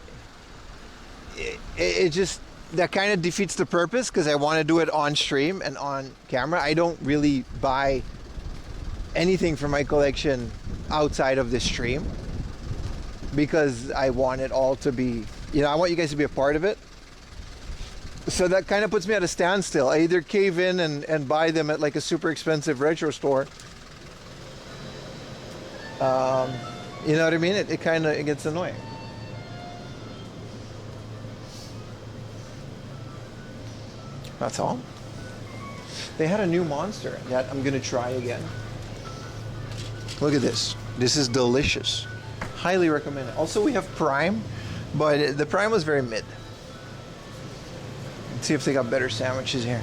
it just, that kind of defeats the purpose because I want to do it on stream and on camera. I don't really buy anything from my collection outside of the stream because I want it all to be, you know, I want you guys to be a part of it. So that kind of puts me at a standstill. I either cave in and buy them at like a super expensive retro store. You know what I mean? It kind of gets annoying. That's all. They had a new monster that I'm going to try again. Look at this. This is delicious. Highly recommend it. Also, we have Prime, but the Prime was very mid. Let's see if they got better sandwiches here.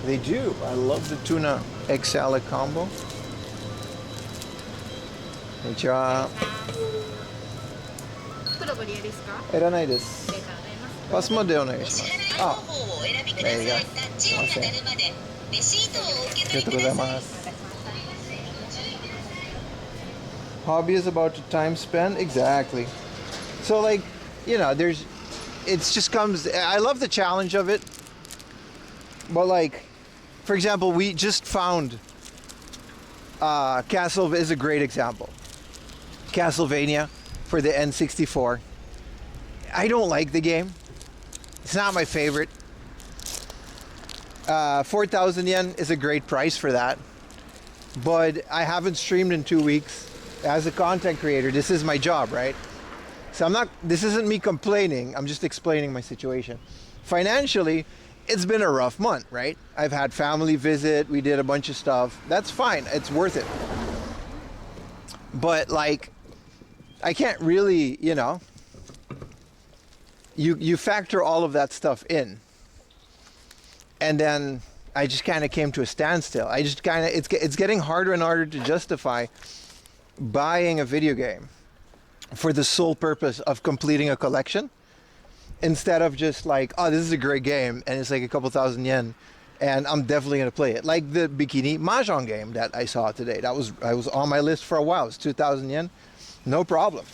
They do. I love the tuna egg salad combo. Konnichiwa. 黒ご利用ですか？いらないです。ありがとうございます。パスモでお願いします。あ、there you go. すいません。ありがとうございます。Hobby is about the time spent. Exactly. So like, you know, it's just comes, I love the challenge of it. But like, for example, we just found Castle is a great example. Castlevania for the N64. I don't like the game. It's not my favorite. 4,000 yen is a great price for that. But I haven't streamed in 2 weeks. As a content creator, this is my job, right? So this isn't me complaining, I'm just explaining my situation. Financially, it's been a rough month, right? I've had family visit, we did a bunch of stuff. That's fine, it's worth it. But like, I can't really, you know, you factor all of that stuff in. And then I just kind of came to a standstill. I just kind of, it's getting harder and harder to justify buying a video game for the sole purpose of completing a collection instead of just like, oh, this is a great game and it's like a couple thousand yen and I'm definitely going to play it. Like the Bikini Mahjong game that I saw today. I was on my list for a while. It's 2,000 yen. No problem.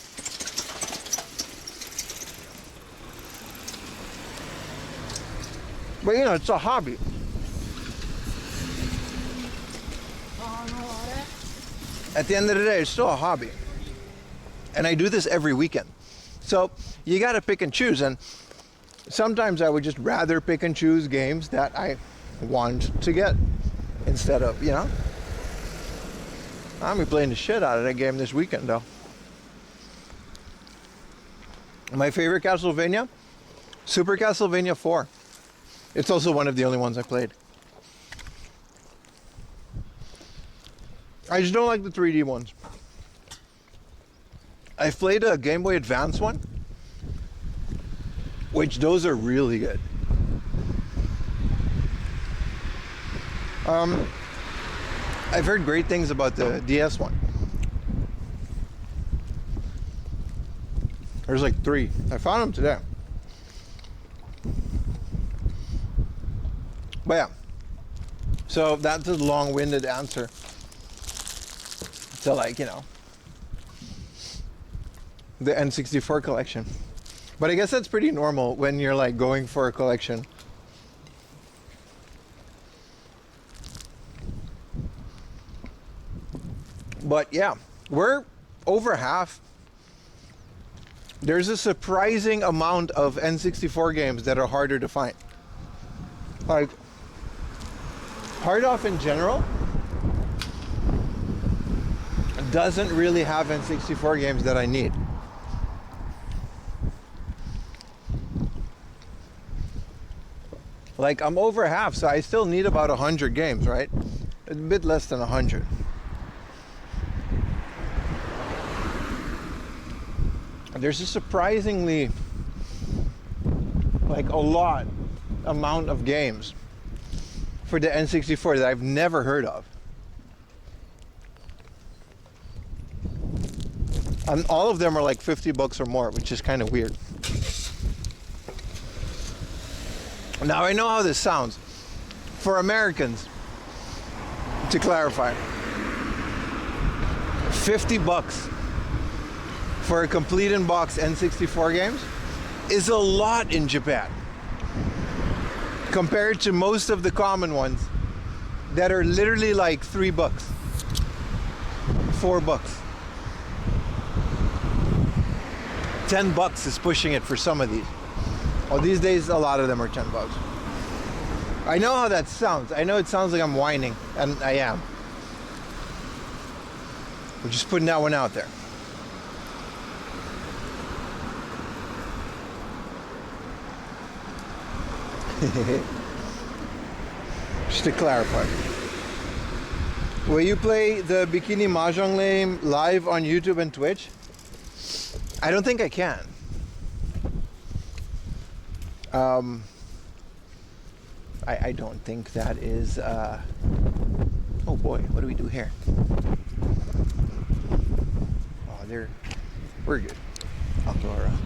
But you know, it's a hobby. At the end of the day, it's still a hobby. And I do this every weekend. So you got to pick and choose. And sometimes I would just rather pick and choose games that I want to get instead of, you know. I'm be playing the shit out of that game this weekend, though. My favorite Castlevania? Super Castlevania 4. It's also one of the only ones I played. I just don't like the 3D ones. I've played a Game Boy Advance one, which those are really good. I've heard great things about the DS one. There's like 3. I found them today. But yeah, so that's a long-winded answer to, like, you know, the N64 collection. But I guess that's pretty normal when you're like going for a collection. But yeah, we're over half. There's a surprising amount of N64 games that are harder to find. Like, Hard Off in general doesn't really have N64 games that I need. Like, I'm over half, so I still need about 100 games, right? A bit less than 100. There's a surprisingly, like, a lot amount of games for the N64 that I've never heard of. And all of them are like $50 or more, which is kind of weird. Now I know how this sounds. For Americans, to clarify, $50 for a complete in-box N64 games is a lot in Japan, compared to most of the common ones that are literally like $3, $4. $10 is pushing it for some of these. Well, these days a lot of them are $10. I know how that sounds. I know it sounds like I'm whining, and I am. We're just putting that one out there. Just to clarify. Will you play the Bikini Mahjong game live on YouTube and Twitch? I don't think I can. I don't think that is, oh boy, what do we do here? Oh, we're good. I'll go around.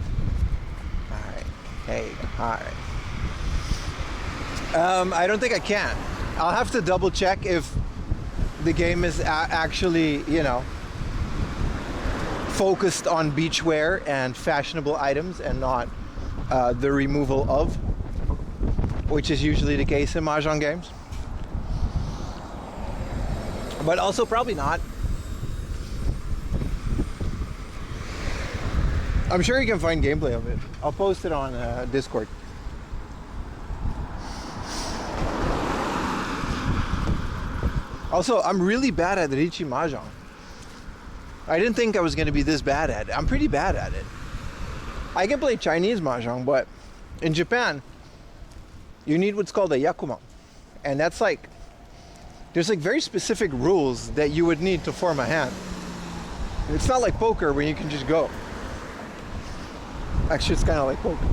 Alright, hey, alright. I don't think I can. I'll have to double check if the game is actually, you know, focused on beachwear and fashionable items and not the removal of, which is usually the case in Mahjong games. But also probably not. I'm sure you can find gameplay of it. I'll post it on Discord. Also, I'm really bad at Riichi Mahjong. I didn't think I was going to be this bad at it. I'm pretty bad at it. I can play Chinese Mahjong, but in Japan, you need what's called a Yakuma. And that's like, there's like very specific rules that you would need to form a hand. It's not like poker where you can just go. Actually, it's kind of like poker.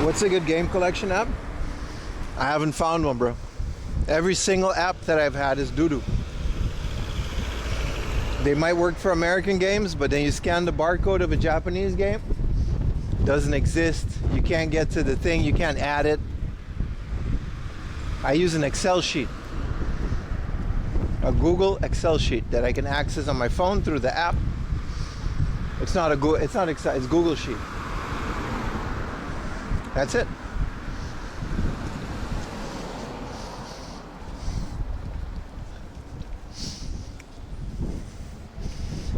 What's a good game collection app? I haven't found one, bro. Every single app that I've had is doo-doo. They might work for American games, but then you scan the barcode of a Japanese game, doesn't exist. You can't get to the thing, you can't add it. I use an Excel sheet, a Google Excel sheet that I can access on my phone through the app. It's not Excel, it's Google Sheet. That's it.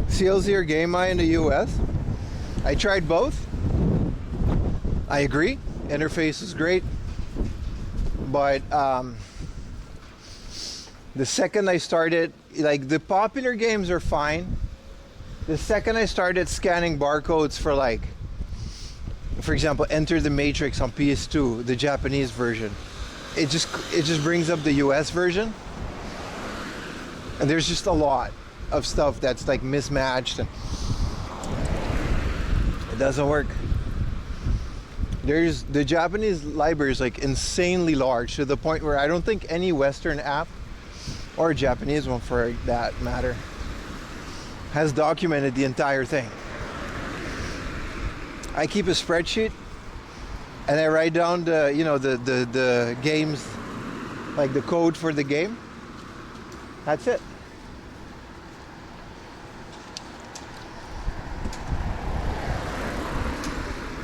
CLZ or Game Eye in the US? I tried both. I agree. Interface is great. But The second I started, like the popular games are fine. The second I started scanning barcodes for like, for example, Enter the Matrix on PS2, the Japanese version, it just brings up the US version. And there's just a lot of stuff that's like mismatched and it doesn't work. There's the Japanese library is like insanely large to the point where I don't think any Western app or a Japanese one for that matter has documented the entire thing. I keep a spreadsheet and I write down the, you know, the games, like the code for the game. That's it.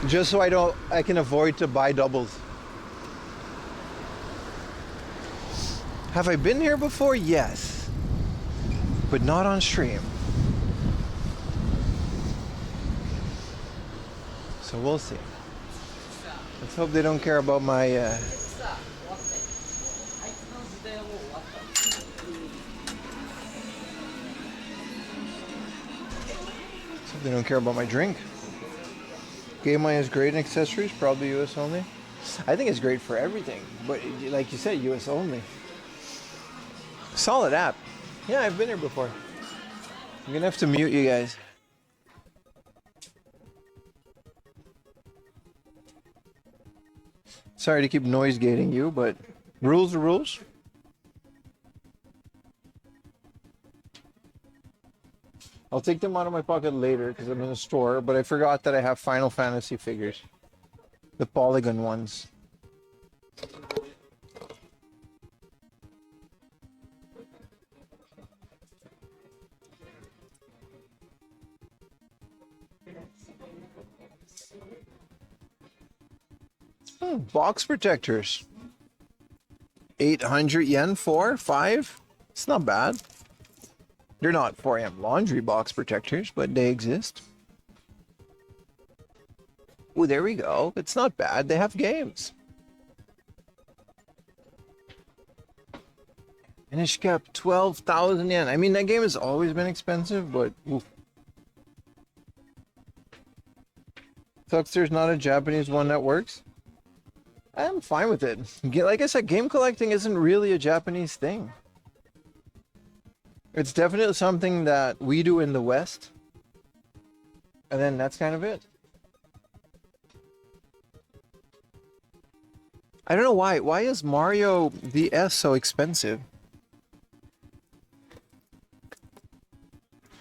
Just so I can avoid to buy doubles. Have I been here before? Yes. But not on stream. So we'll see. Let's hope they don't care about my let's hope they don't care about my drink. Game Eye is great in accessories, probably US only. I think it's great for everything, but like you said, US only. Solid app. Yeah, I've been here before. I'm gonna have to mute you guys. Sorry to keep noise gating you, but rules are rules. I'll take them out of my pocket later because I'm in a store, but I forgot that I have Final Fantasy figures. The polygon ones. Box protectors. 800 yen, 4, 5. It's not bad. They're not 4M laundry box protectors, but they exist. Oh, there we go. It's not bad. They have games. Finish cap 12,000 yen. I mean, that game has always been expensive, but oof. Sucks there's not a Japanese one that works. I'm fine with it. Like I said, game collecting isn't really a Japanese thing. It's definitely something that we do in the West. And then that's kind of it. I don't know why. Why is Mario DS so expensive?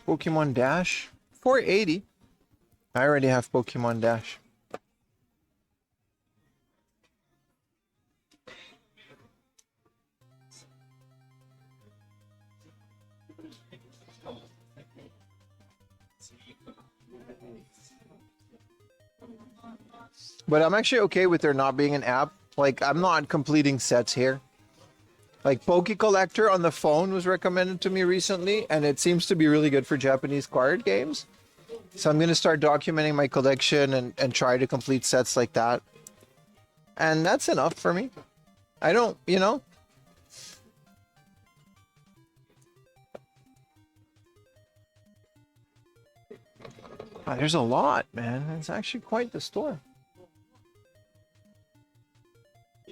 Pokemon Dash? 480. I already have Pokemon Dash. But I'm actually okay with there not being an app. Like, I'm not completing sets here. Like, Poke Collector on the phone was recommended to me recently, and it seems to be really good for Japanese card games. So I'm going to start documenting my collection and try to complete sets like that. And that's enough for me. I don't, you know. Oh, there's a lot, man. It's actually quite the store.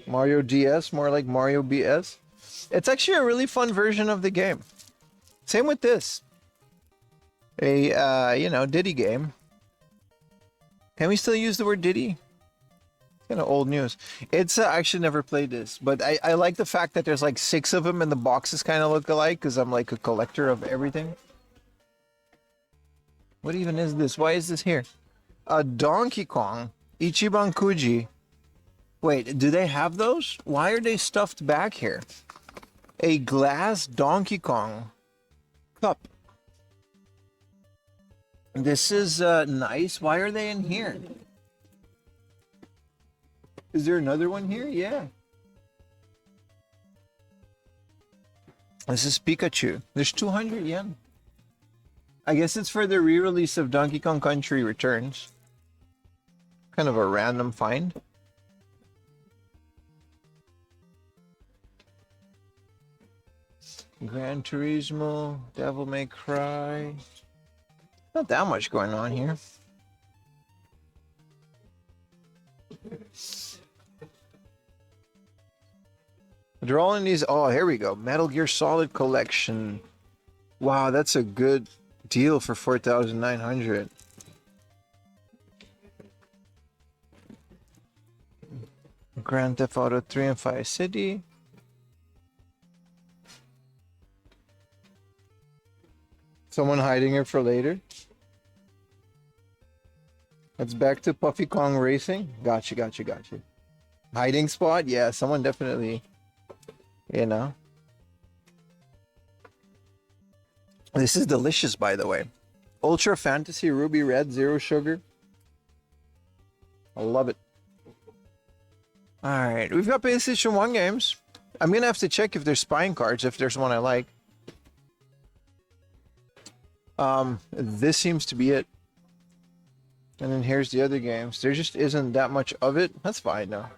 Mario DS, more like Mario BS. It's actually a really fun version of the game. Same with this. A, you know, Diddy game. Can we still use the word Diddy? It's kind of old news. It's, I actually never played this, but I like the fact that there's like 6 of them and the boxes kind of look alike because I'm like a collector of everything. What even is this? Why is this here? A Donkey Kong. Ichiban Kuji. Wait, do they have those? Why are they stuffed back here? A glass Donkey Kong cup. This is nice. Why are they in here? Is there another one here? Yeah. This is Pikachu. There's 200 yen. I guess it's for the re-release of Donkey Kong Country Returns. Kind of a random find. Gran Turismo, Devil May Cry. Not that much going on here. They're all in these. Oh, here we go. Metal Gear Solid Collection. Wow, that's a good deal for 4,900. Grand Theft Auto 3 and 5 City. Someone hiding it for later. It's back to Puffy Kong Racing. Gotcha. Hiding spot? Yeah, someone definitely, you know. This is delicious, by the way. Ultra Fantasy Ruby Red, Zero Sugar. I love it. Alright, we've got PlayStation 1 games. I'm gonna have to check if there's spine cards, if there's one I like. This seems to be it. And then here's the other games. There just isn't that much of it. That's fine now.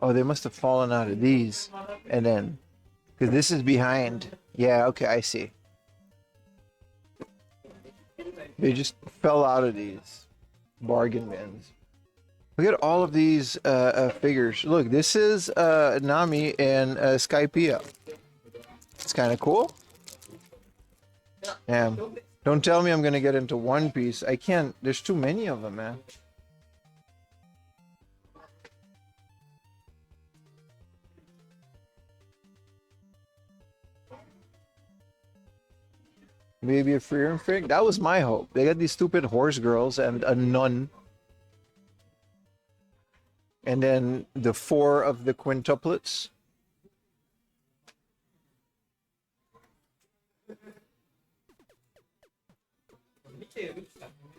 Oh, they must have fallen out of these. And then, because this is behind. Yeah, okay, I see. They just fell out of these bargain bins. Look at all of these figures. Look, this is Nami and Skypiea. It's kind of cool. Damn. Don't tell me I'm going to get into One Piece. I can't. There's too many of them, man. Maybe a free and fig. That was my hope. They got these stupid horse girls and a nun. And then the 4 of the quintuplets.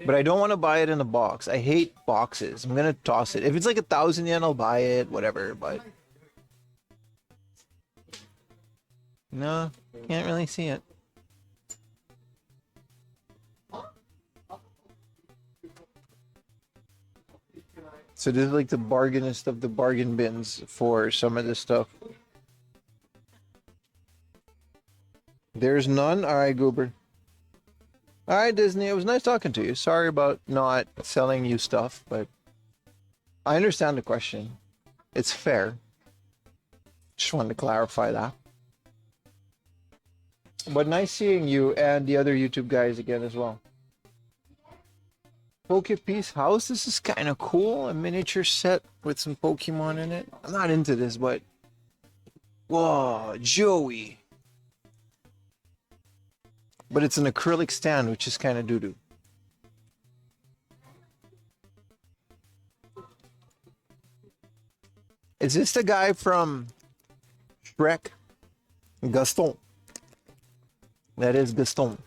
But I don't want to buy it in a box. I hate boxes. I'm going to toss it. If it's like 1,000 yen, I'll buy it. Whatever, but... No, can't really see it. So this is like the bargainest of the bargain bins for some of this stuff. There's none? Alright, Goober. Alright, Disney, it was nice talking to you. Sorry about not selling you stuff, but I understand the question. It's fair. Just wanted to clarify that. But nice seeing you and the other YouTube guys again as well. Pokepiece house. This is kind of cool. A miniature set with some Pokemon in it. I'm not into this, but... Whoa, Joey. But it's an acrylic stand, which is kind of doo-doo. Is this the guy from Shrek? Gaston. That is Gaston.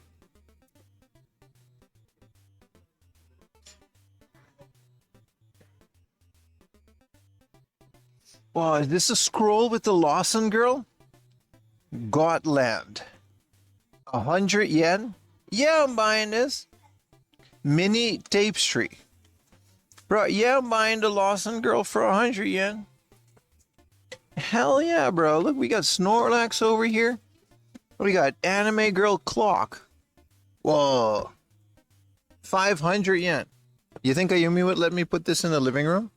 Wow, is this a scroll with the Lawson girl? Gotland. 100 yen? Yeah, I'm buying this. Mini tapestry. Bro, yeah, I'm buying the Lawson girl for 100 yen. Hell yeah, bro. Look, we got Snorlax over here. We got Anime Girl Clock. Whoa. 500 yen. You think Ayumi would let me put this in the living room?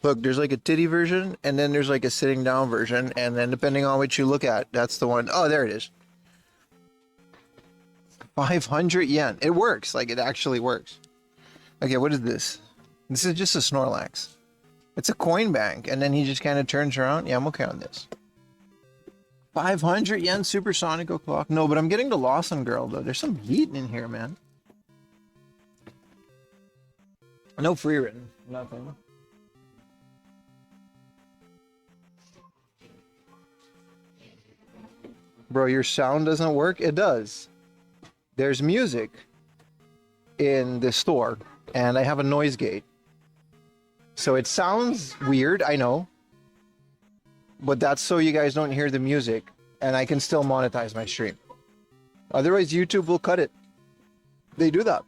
Look, there's like a titty version, and then there's like a sitting down version, and then depending on what you look at, that's the one. Oh, there it is. 500 yen. It works. Like, it actually works. Okay, what is this? This is just a Snorlax. It's a coin bank, and then he just kind of turns around. Yeah, I'm okay on this. 500 yen supersonic o'clock. No, but I'm getting the Lawson girl, though. There's some heat in here, man. No free written. Nothing. Bro, your sound doesn't work? It does. There's music in the store, and I have a noise gate. So it sounds weird, I know. but that's so you guys don't hear the music and I can still monetize my stream. Otherwise, YouTube will cut it. They do that.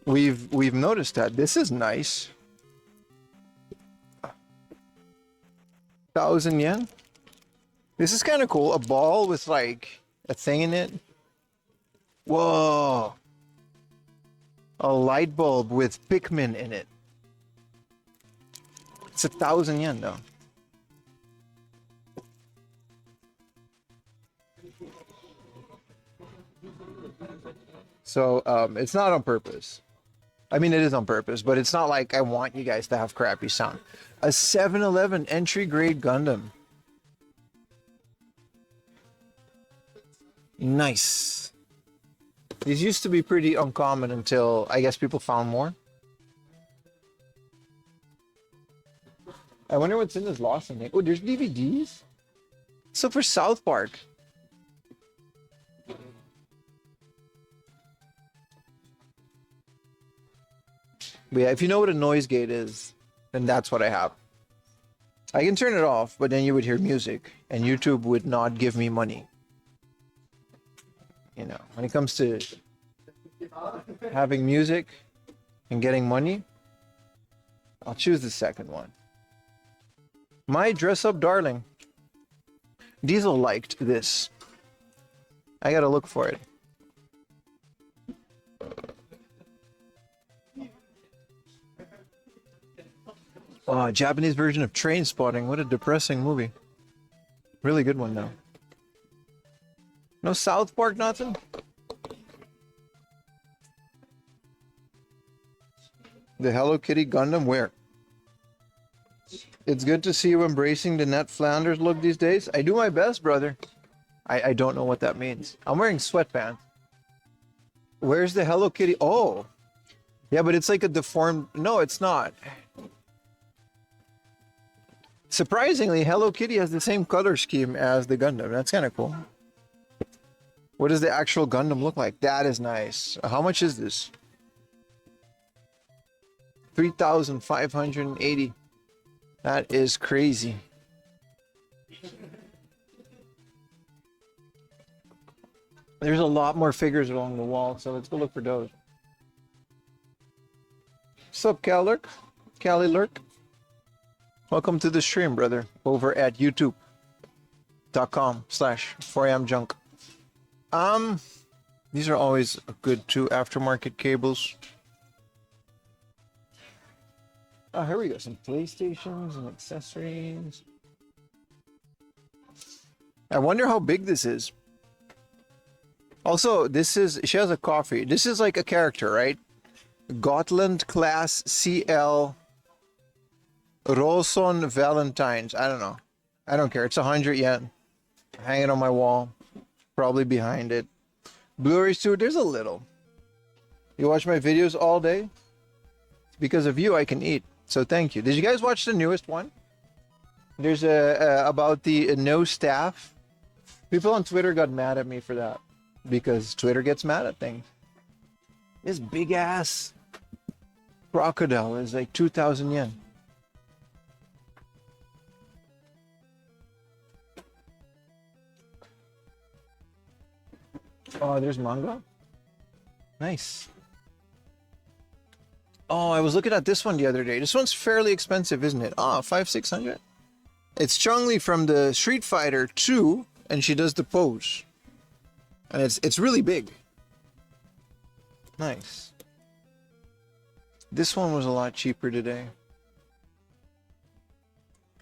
We've noticed that. This is nice. 1,000 yen. This is kind of cool. A ball with like a thing in it. Whoa. A light bulb with Pikmin in it. It's 1,000 yen though. So it's not on purpose. I mean, it is on purpose, but it's not like I want you guys to have crappy sound. A 7-Eleven entry grade Gundam. Nice. These used to be pretty uncommon until I guess people found more. I wonder what's in this Lawson thing. Oh, there's DVDs? So for South Park. But yeah, if you know what a noise gate is, then that's what I have. I can turn it off, but then you would hear music, and YouTube would not give me money. You know, when it comes to having music and getting money, I'll choose the second one. My dress up darling. Diesel liked this. I gotta look for it. Oh, Japanese version of Train Spotting. What a depressing movie. Really good one though. No South Park, nothing? The Hello Kitty Gundam, where? It's good to see you embracing the Ned Flanders look these days. I do my best, brother. I don't know what that means. I'm wearing sweatpants. Where's the Hello Kitty? Oh. Yeah, but it's like a deformed... No, it's not. Surprisingly, Hello Kitty has the same color scheme as the Gundam. That's kind of cool. What does the actual Gundam look like? That is nice. How much is this? 3,580. That is crazy. There's a lot more figures along the wall, so let's go look for those. What's up, Cali Lurk? Welcome to the stream, brother, over at youtube.com/4amjunk. These are always good too, aftermarket cables. Oh, here we go. Some PlayStations and accessories. I wonder how big this is. Also, she has a coffee. This is like a character, right? Gotland class CL Rolson Valentines. I don't know. I don't care. It's 100 yen. Hanging on my wall. Probably behind it. Blu-rays too. There's a little. You watch my videos all day? Because of you, I can eat. So thank you. Did you guys watch the newest one? There's about the no staff. People on Twitter got mad at me for that. Because Twitter gets mad at things. This big ass crocodile is like 2,000 yen. Oh, there's manga? Nice. Oh, I was looking at this one the other day. This one's fairly expensive, isn't it? Ah, 500-600. It's Chun-Li from the Street Fighter 2, and she does the pose. And it's really big. Nice. This one was a lot cheaper today.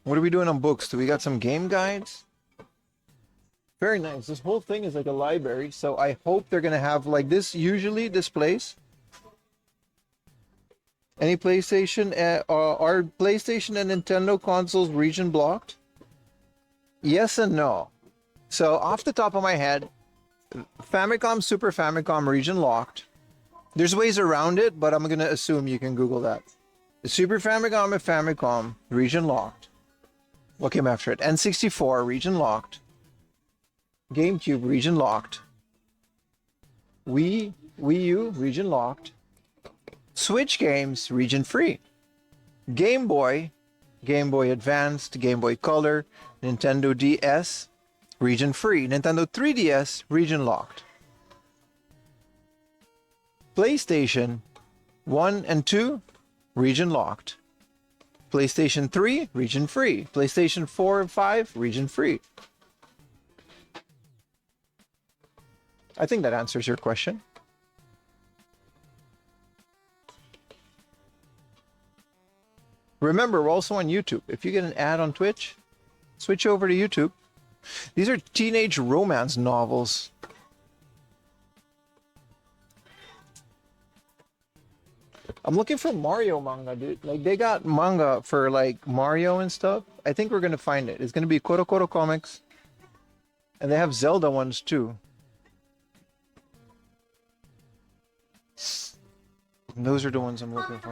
What are we doing on books? Do we got some game guides? Very nice. This whole thing is like a library, so I hope they're gonna have like this. Usually, this place. Any PlayStation? Are PlayStation and Nintendo consoles region blocked? Yes and no. So off the top of my head, Famicom, Super Famicom region locked. There's ways around it, but I'm gonna assume you can Google that. The Super Famicom and Famicom region locked. What came after it? N64 region locked. GameCube region locked. Wii U region locked. Switch games region free. Game Boy Game Boy Advanced, Game Boy Color, Nintendo DS, region free. Nintendo 3DS, region locked. PlayStation 1 and 2, region locked. PlayStation 3, region free. PlayStation 4 and 5, region free. I think that answers your question. Remember, we're also on YouTube. If you get an ad on Twitch, switch over to YouTube. These are teenage romance novels. I'm looking for Mario manga, dude. Like, they got manga for, like, Mario and stuff. I think we're going to find it. It's going to be Koro Koro Comics. And they have Zelda ones, too. And those are the ones I'm looking for.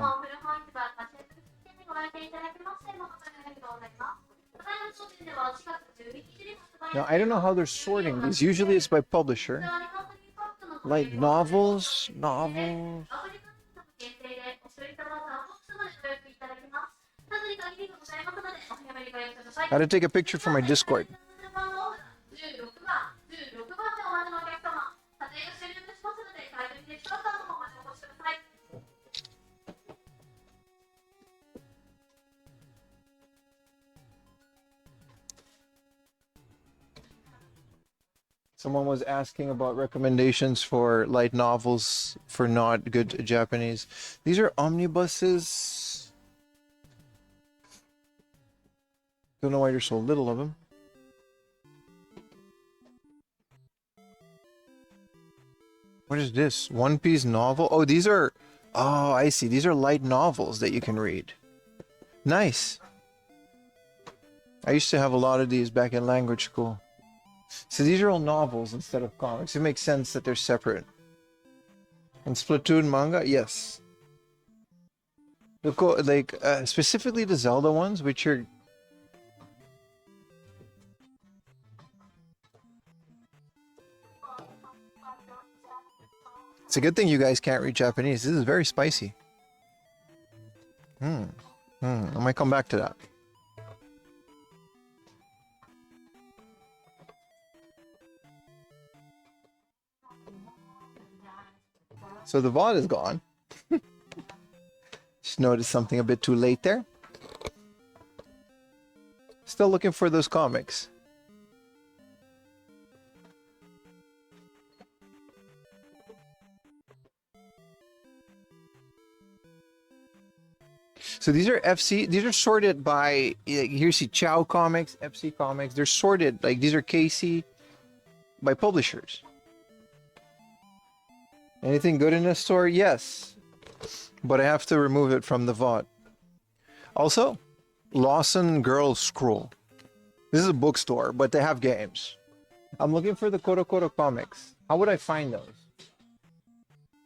Now, I don't know how they're sorting these. Usually it's by publisher. Like novels. How to take a picture for my Discord. Someone was asking about recommendations for light novels for not good Japanese. These are omnibuses. Don't know why there's so little of them. What is this? One Piece novel? Oh, these are... Oh, I see. These are light novels that you can read. Nice. I used to have a lot of these back in language school. So these are all novels instead of comics. It makes sense that they're separate. And Splatoon manga? Yes. Like, specifically the Zelda ones, which are... It's a good thing you guys can't read Japanese. This is very spicy. I might come back to that. So the VOD is gone. Just noticed something a bit too late there. Still looking for those comics. So these are FC, these are sorted by, here you see Chow Comics, FC Comics. They're sorted, like these are KC by publishers. Anything good in this store? Yes. But I have to remove it from the VOD. Also, Lawson Girls Scroll. This is a bookstore, but they have games. I'm looking for the Koro Koro Comics. How would I find those?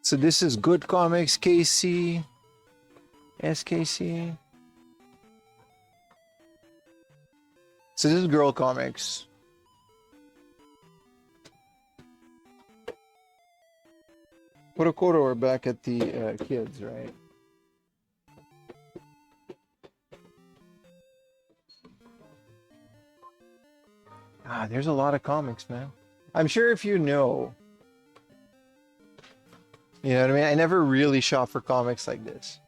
So this is Good Comics, KC, SKC. So this is Girl Comics. Koro Koro are back at the kids, right? Ah, there's a lot of comics, man. I'm sure if you know. You know what I mean? I never really shop for comics like this.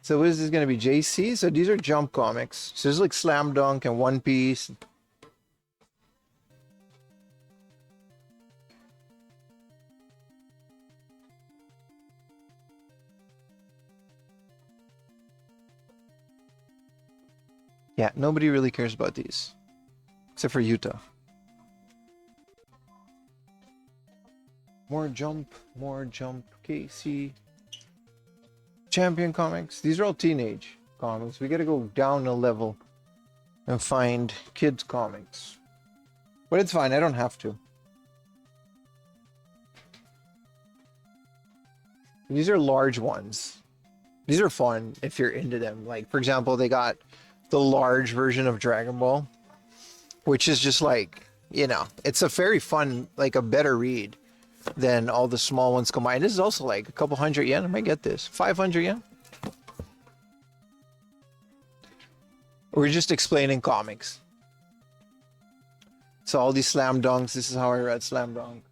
So what is this going to be? JC? So these are Jump comics. So there's like Slam Dunk and One Piece. Yeah, nobody really cares about these. Except for Utah. More Jump, KC. Champion Comics. These are all teenage comics. We gotta go down a level and find kids comics. But it's fine, I don't have to. These are large ones. These are fun if you're into them. Like, for example, they got the large version of Dragon Ball, which is just like, you know, it's a very fun, like a better read than all the small ones combined. This is also like a couple hundred yen. I might get this. 500 yen. We're just explaining comics. So all these slam dunks, this is how I read slam dunk.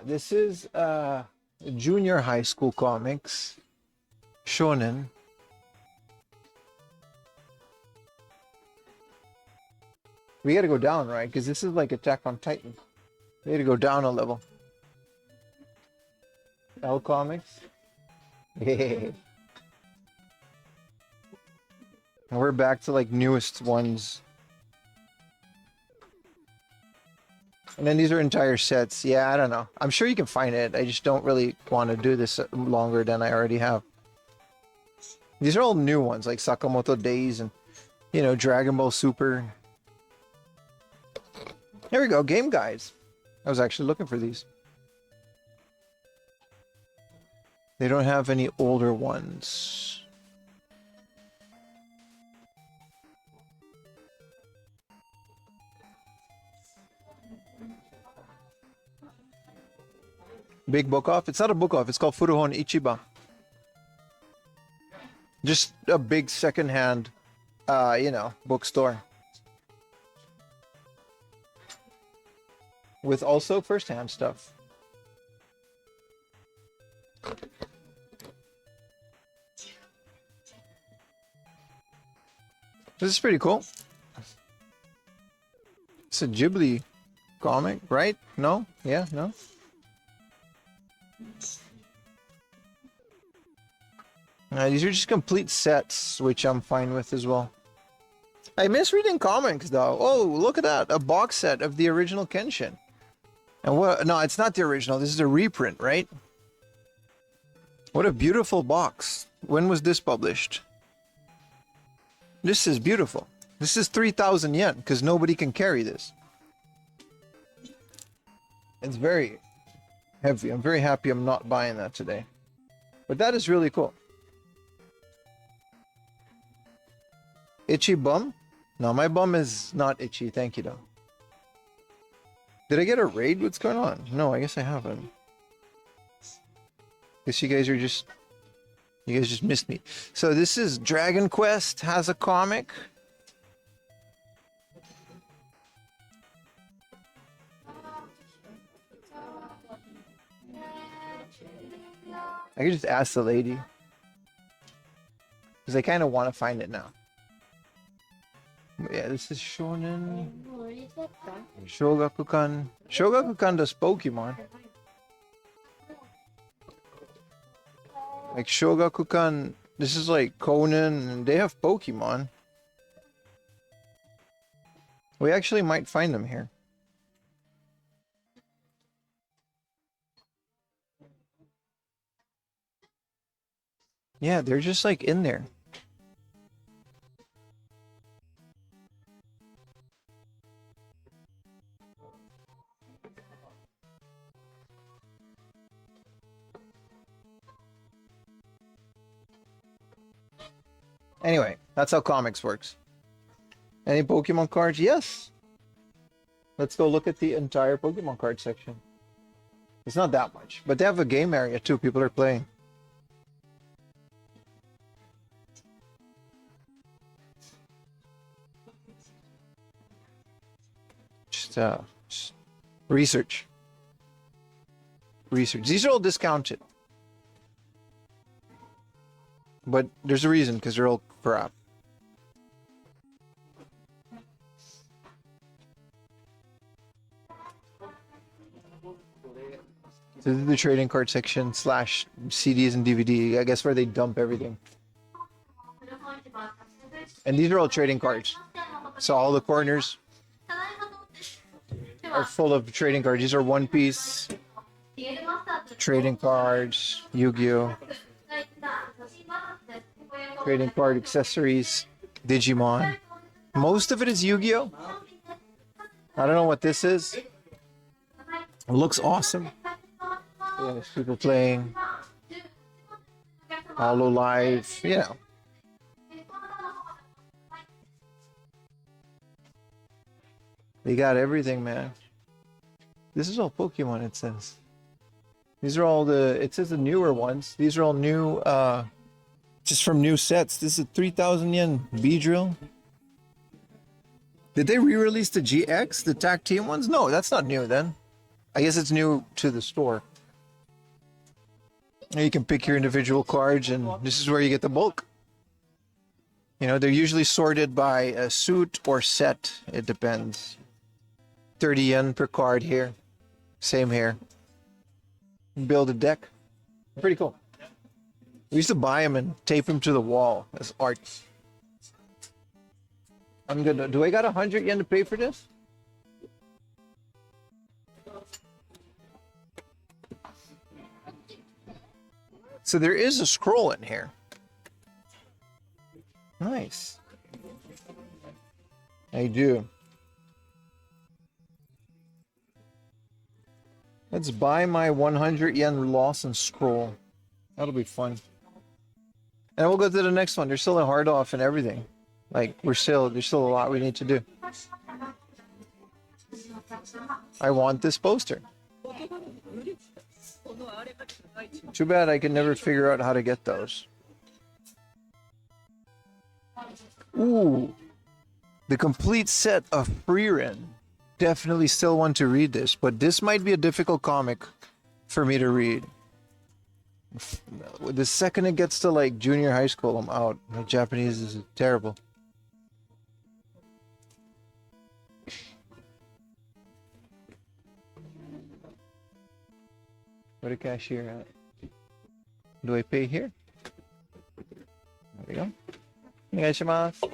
This is junior high school comics. Shonen. We gotta go down, right? Because this is like Attack on Titan. We gotta go down a level. L Comics. And we're back to like newest ones. And then these are entire sets. Yeah, I don't know. I'm sure you can find it. I just don't really want to do this longer than I already have. These are all new ones, like Sakamoto Days and, you know, Dragon Ball Super. Here we go, game guides. I was actually looking for these. They don't have any older ones. Big book off? It's not a book off, it's called Furuhon Ichiban. Just a big secondhand, you know, bookstore. With also first-hand stuff. This is pretty cool. It's a Ghibli comic, right? No? Yeah, no? These are just complete sets, which I'm fine with as well. I miss reading comics, though. Oh, look at that. A box set of the original Kenshin. And what? No, it's not the original. This is a reprint, right? What a beautiful box. When was this published? This is beautiful. This is 3,000 yen, because nobody can carry this. It's very heavy. I'm very happy I'm not buying that today. But that is really cool. Itchy bum? No, my bum is not itchy. Thank you, though. Did I get a raid? What's going on? No, I guess I haven't. Guess you guys are just... You guys just missed me. So this is Dragon Quest has a comic. I could just ask the lady. Because I kind of want to find it now. Yeah, this is Shonen. Shogakukan. Shogakukan does Pokemon. Like Shogakukan, this is like Conan, and they have Pokemon. We actually might find them here. Yeah, they're just like in there. Anyway, that's how comics works. Any Pokemon cards? Yes. Let's go look at the entire Pokemon card section. It's not that much, but they have a game area too. People are playing. Just research. Research. These are all discounted. But there's a reason, because they're all crap. This is the trading card section / CDs and DVD, I guess, where they dump everything. And these are all trading cards. So all the corners are full of trading cards. These are One Piece, trading cards, Yu-Gi-Oh! Trading card accessories, Digimon. Most of it is Yu-Gi-Oh! I don't know what this is. It looks awesome. Yeah, there's people playing. Hololive, you know. They got everything, man. This is all Pokemon, it says. These are all the, it says the newer ones. These are all new Just from new sets. This is a 3,000 yen B drill. Did they re-release the GX, the TAC team ones? No, that's not new then. I guess it's new to the store. Now you can pick your individual cards, and this is where you get the bulk. You know, they're usually sorted by a suit or set. It depends. 30 yen per card here. Same here. Build a deck. Pretty cool. We used to buy them and tape them to the wall as art. I'm gonna. Do I got 100 yen to pay for this? So there is a scroll in here. Nice. I do. Let's buy my 100 yen Lawson scroll. That'll be fun. And we'll go to the next one. There's still a hard off and everything. Like there's still a lot we need to do. I want this poster. Too bad I could never figure out how to get those. Ooh. The complete set of Freerin. Definitely still want to read this, but this might be a difficult comic for me to read. The second it gets to like junior high school, I'm out. My Japanese is terrible. Where the cashier at? Do I pay here? There we go. Onegaishimasu.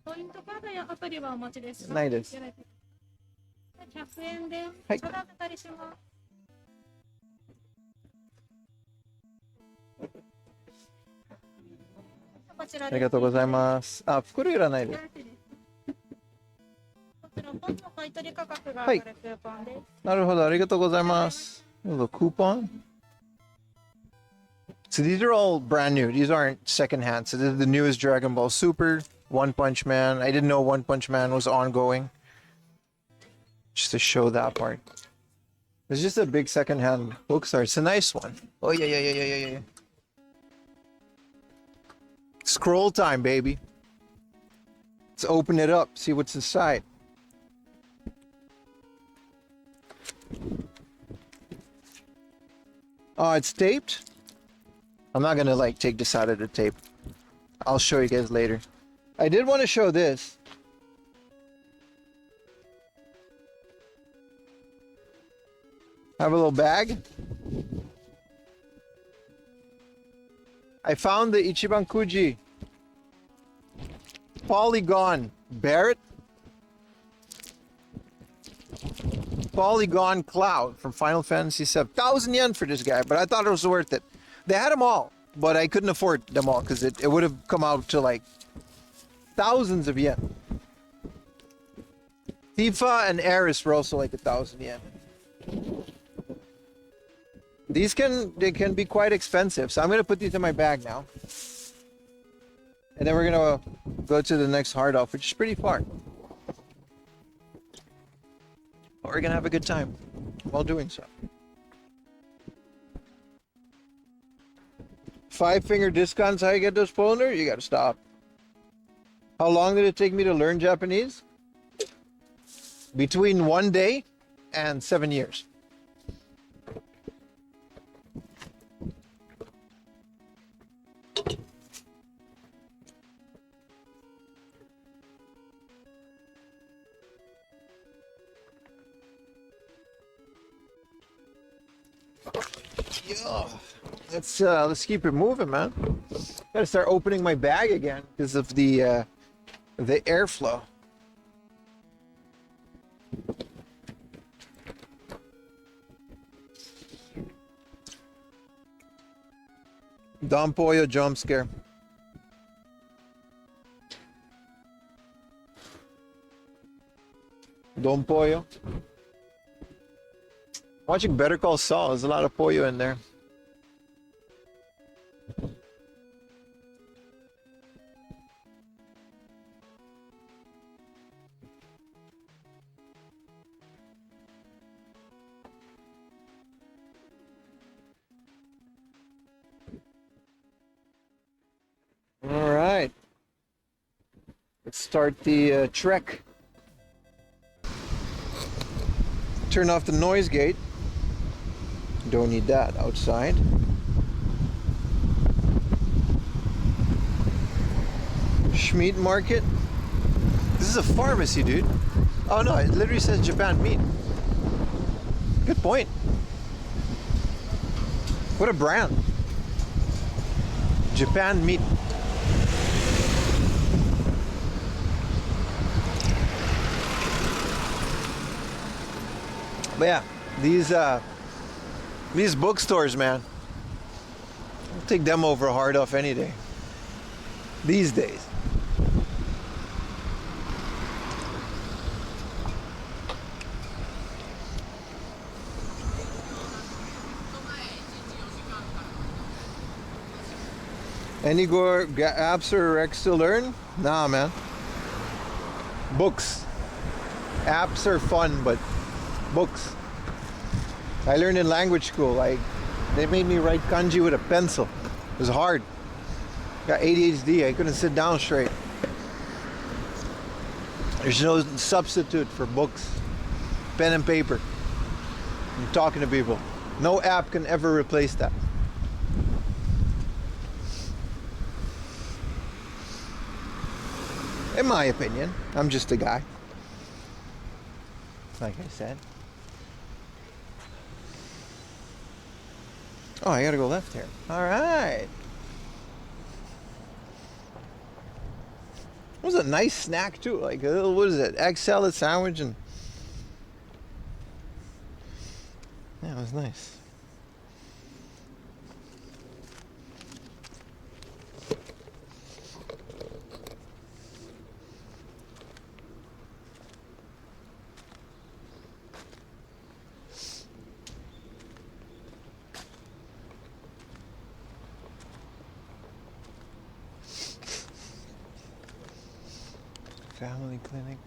ポイントカードやアプリはお持ちですか？ないです。100円ではい定めたりします。こちらありがとうございます。あ、袋いらないです。こちら本の買取価格がはい上がるクーポンです。なるほど、ありがとうございます。A little coupon. So these are all brand new. These aren't secondhand. So this is the newest Dragon Ball Super, One Punch Man. I didn't know One Punch Man was ongoing. Just to show that part. It's just a big secondhand bookstore. It's a nice one. Oh yeah. Scroll time, baby. Let's open it up. See what's inside. Oh, it's taped? I'm not gonna like take this out of the tape. I'll show you guys later. I did want to show this. Have a little bag. I found the Ichiban Kuji Polygon Barrett Polygon Cloud from Final Fantasy VII. 1,000 yen for this guy, but I thought it was worth it. They had them all, but I couldn't afford them all because it would have come out to like thousands of yen. Tifa and Eris were also like 1,000 yen. These can be quite expensive, so I'm gonna put these in my bag now. And then we're gonna go to the next hard off, which is pretty far. But we're gonna have a good time while doing so. 5-finger discounts, how you get those Polar? You gotta stop. How long did it take me to learn Japanese? Between 1 day and 7 years. Let's keep it moving, man. Gotta start opening my bag again because of the airflow. Don Pollo jump scare. Don Pollo. Watching Better Call Saul, there's a lot of pollo in there. start the trek. Turn off the noise gate. Don't need that outside. Meat market. This is a pharmacy, dude. Oh no, it literally says Japan meat. Good point. What a brand. Japan meat. But yeah, these bookstores, man, I'll take them over hard off any day. These days. Any apps or recs to learn? Nah, man. Books. Apps are fun, but books. I learned in language school. They made me write kanji with a pencil. It was hard. Got ADHD. I couldn't sit down straight. There's no substitute for books, pen and paper, and talking to people. No app can ever replace that. In my opinion, I'm just a guy. Like I said. Oh, I gotta go left here. All right. It was a nice snack too. Like a little, what is it? Egg salad sandwich and yeah, it was nice. Family clinic.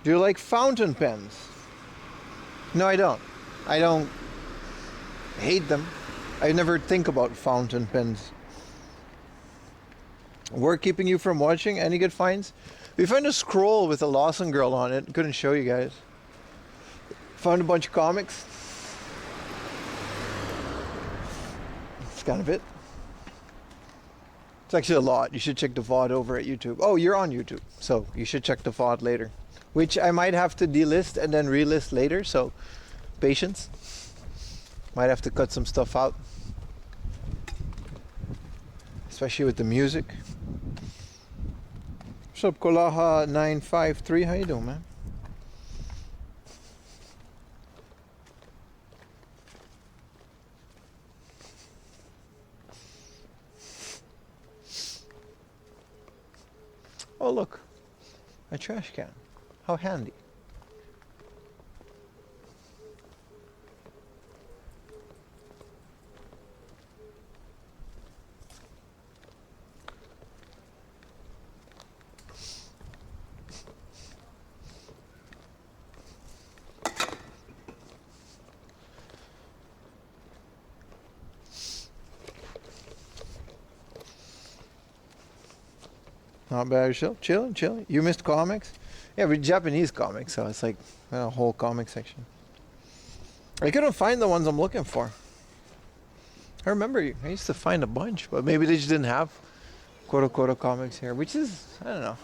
Do you like fountain pens? No, I don't. I don't hate them. I never think about fountain pens. Work keeping you from watching? Any good finds? We found a scroll with a Lawson girl on it. Couldn't show you guys. Found a bunch of comics. That's kind of it. It's actually a lot. You should check the VOD over at YouTube. Oh, you're on YouTube, so you should check the VOD later. Which I might have to delist and then relist later, so patience. Might have to cut some stuff out. Especially with the music. What's up, Kolaha953? How you doing, man? Oh look, a trash can. How handy. Not bad, chilling. You missed comics? Yeah, but Japanese comics, so it's like a whole comic section. I couldn't find the ones I'm looking for. I remember I used to find a bunch, but maybe they just didn't have Koro comics here, which is, I don't know.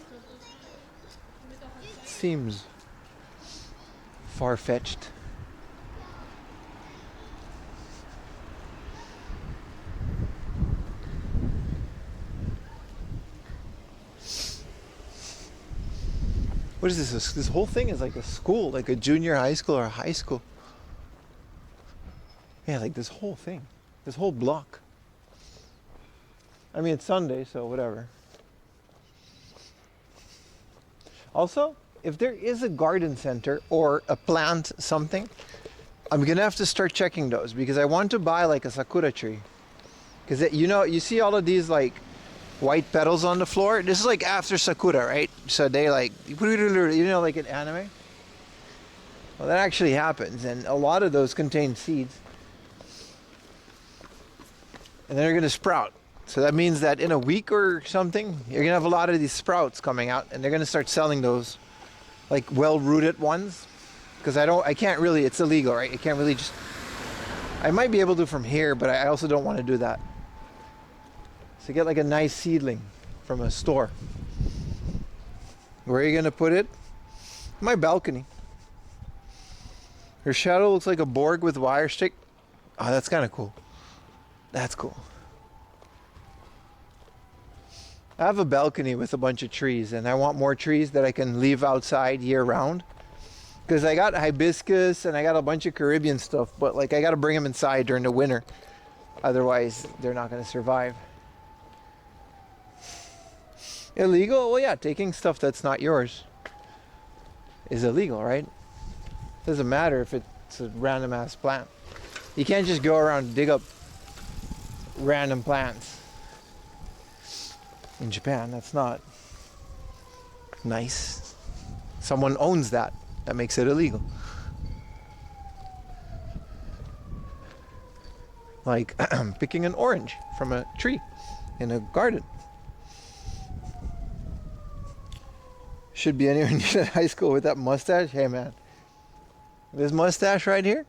Seems far-fetched. What is this? This whole thing is like a school, like a junior high school or a high school. Yeah, like this whole thing, this whole block. I mean, it's Sunday, so whatever. Also, if there is a garden center or a plant something, I'm gonna have to start checking those because I want to buy like a sakura tree. Because you see all of these like white petals on the floor. This is like after sakura, right? So they like, like in anime. Well, that actually happens, and a lot of those contain seeds. And they're going to sprout. So that means that in a week or something, you're going to have a lot of these sprouts coming out, and they're going to start selling those, like well-rooted ones. Because I can't really, it's illegal, right? I can't really just, I might be able to from here, but I also don't want to do that. So get like a nice seedling from a store. Where are you going to put it? My balcony. Her shadow looks like a Borg with wire stick. Oh, that's kind of cool. That's cool. I have a balcony with a bunch of trees, and I want more trees that I can leave outside year round. Because I got hibiscus and I got a bunch of Caribbean stuff, but like I got to bring them inside during the winter. Otherwise, they're not going to survive. Illegal? Well, yeah, taking stuff that's not yours is illegal, right? Doesn't matter if it's a random ass plant. You can't just go around and dig up random plants. In Japan, that's not nice. Someone owns that. That makes it illegal. Like picking an orange from a tree in a garden. Should be anyone in high school with that mustache. Hey man, this mustache right here,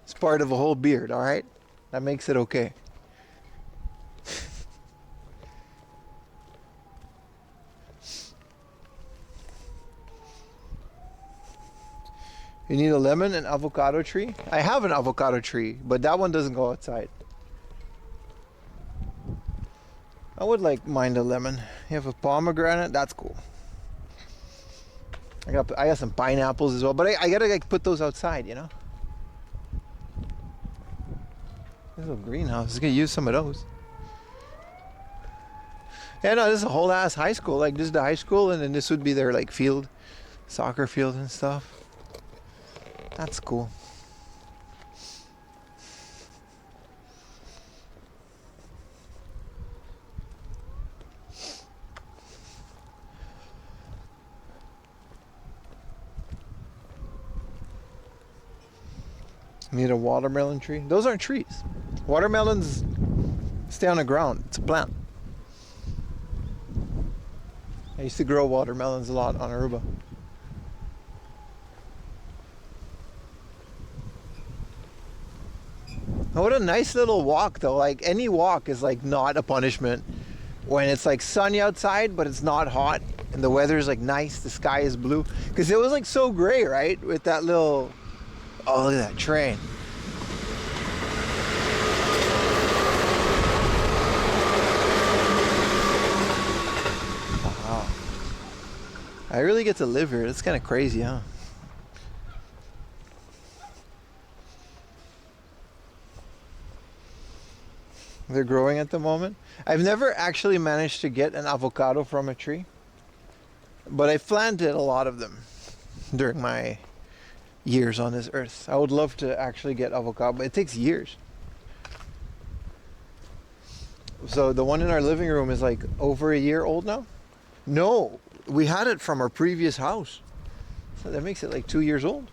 it's part of a whole beard, all right? That makes it okay. You need a lemon and avocado tree? I have an avocado tree, but that one doesn't go outside. I would like mind a lemon. You have a pomegranate? That's cool. I got some pineapples as well, but I gotta like put those outside, you know? This little greenhouse is gonna use some of those. Yeah, no, this is a whole ass high school. Like this is the high school, and then this would be their like field, soccer field and stuff. That's cool. Need a watermelon tree? Those aren't trees. Watermelons stay on the ground. It's a plant. I used to grow watermelons a lot on Aruba. Oh, what a nice little walk though. Like any walk is like not a punishment when it's like sunny outside but it's not hot and the weather is like nice, the sky is blue. Because it was like so gray, right? With that little, oh look at that train. Wow. I really get to live here. That's kind of crazy, huh? They're growing at the moment. I've never actually managed to get an avocado from a tree, but I planted a lot of them during my years on this earth. I would love to actually get avocado, but it takes years. So the one in our living room is like over a year old now? No, we had it from our previous house. So that makes it like 2 years old.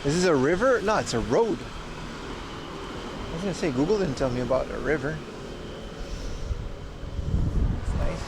Is this a river? No, it's a road. I was gonna say, Google didn't tell me about a river. It's nice.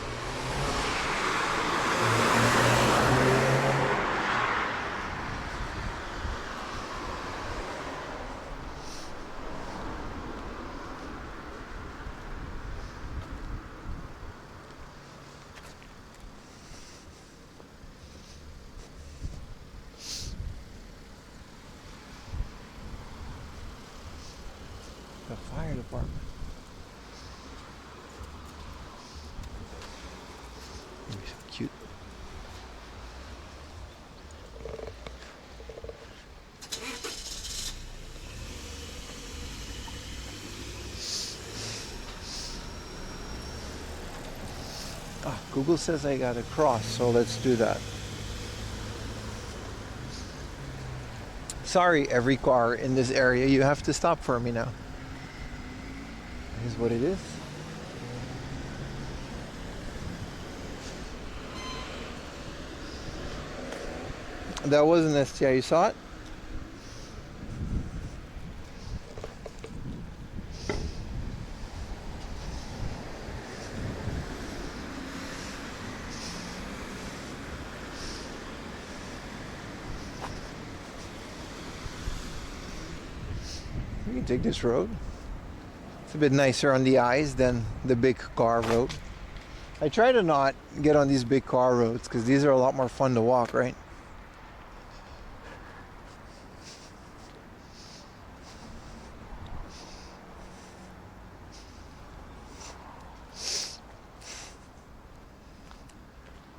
The fire department. Maybe so cute. Ah, Google says I gotta cross, so let's do that. Sorry, every car in this area, you have to stop for me now. It is what it is. That was an STI, you saw it? You can take this road. It's a bit nicer on the eyes than the big car road. I try to not get on these big car roads because these are a lot more fun to walk, right?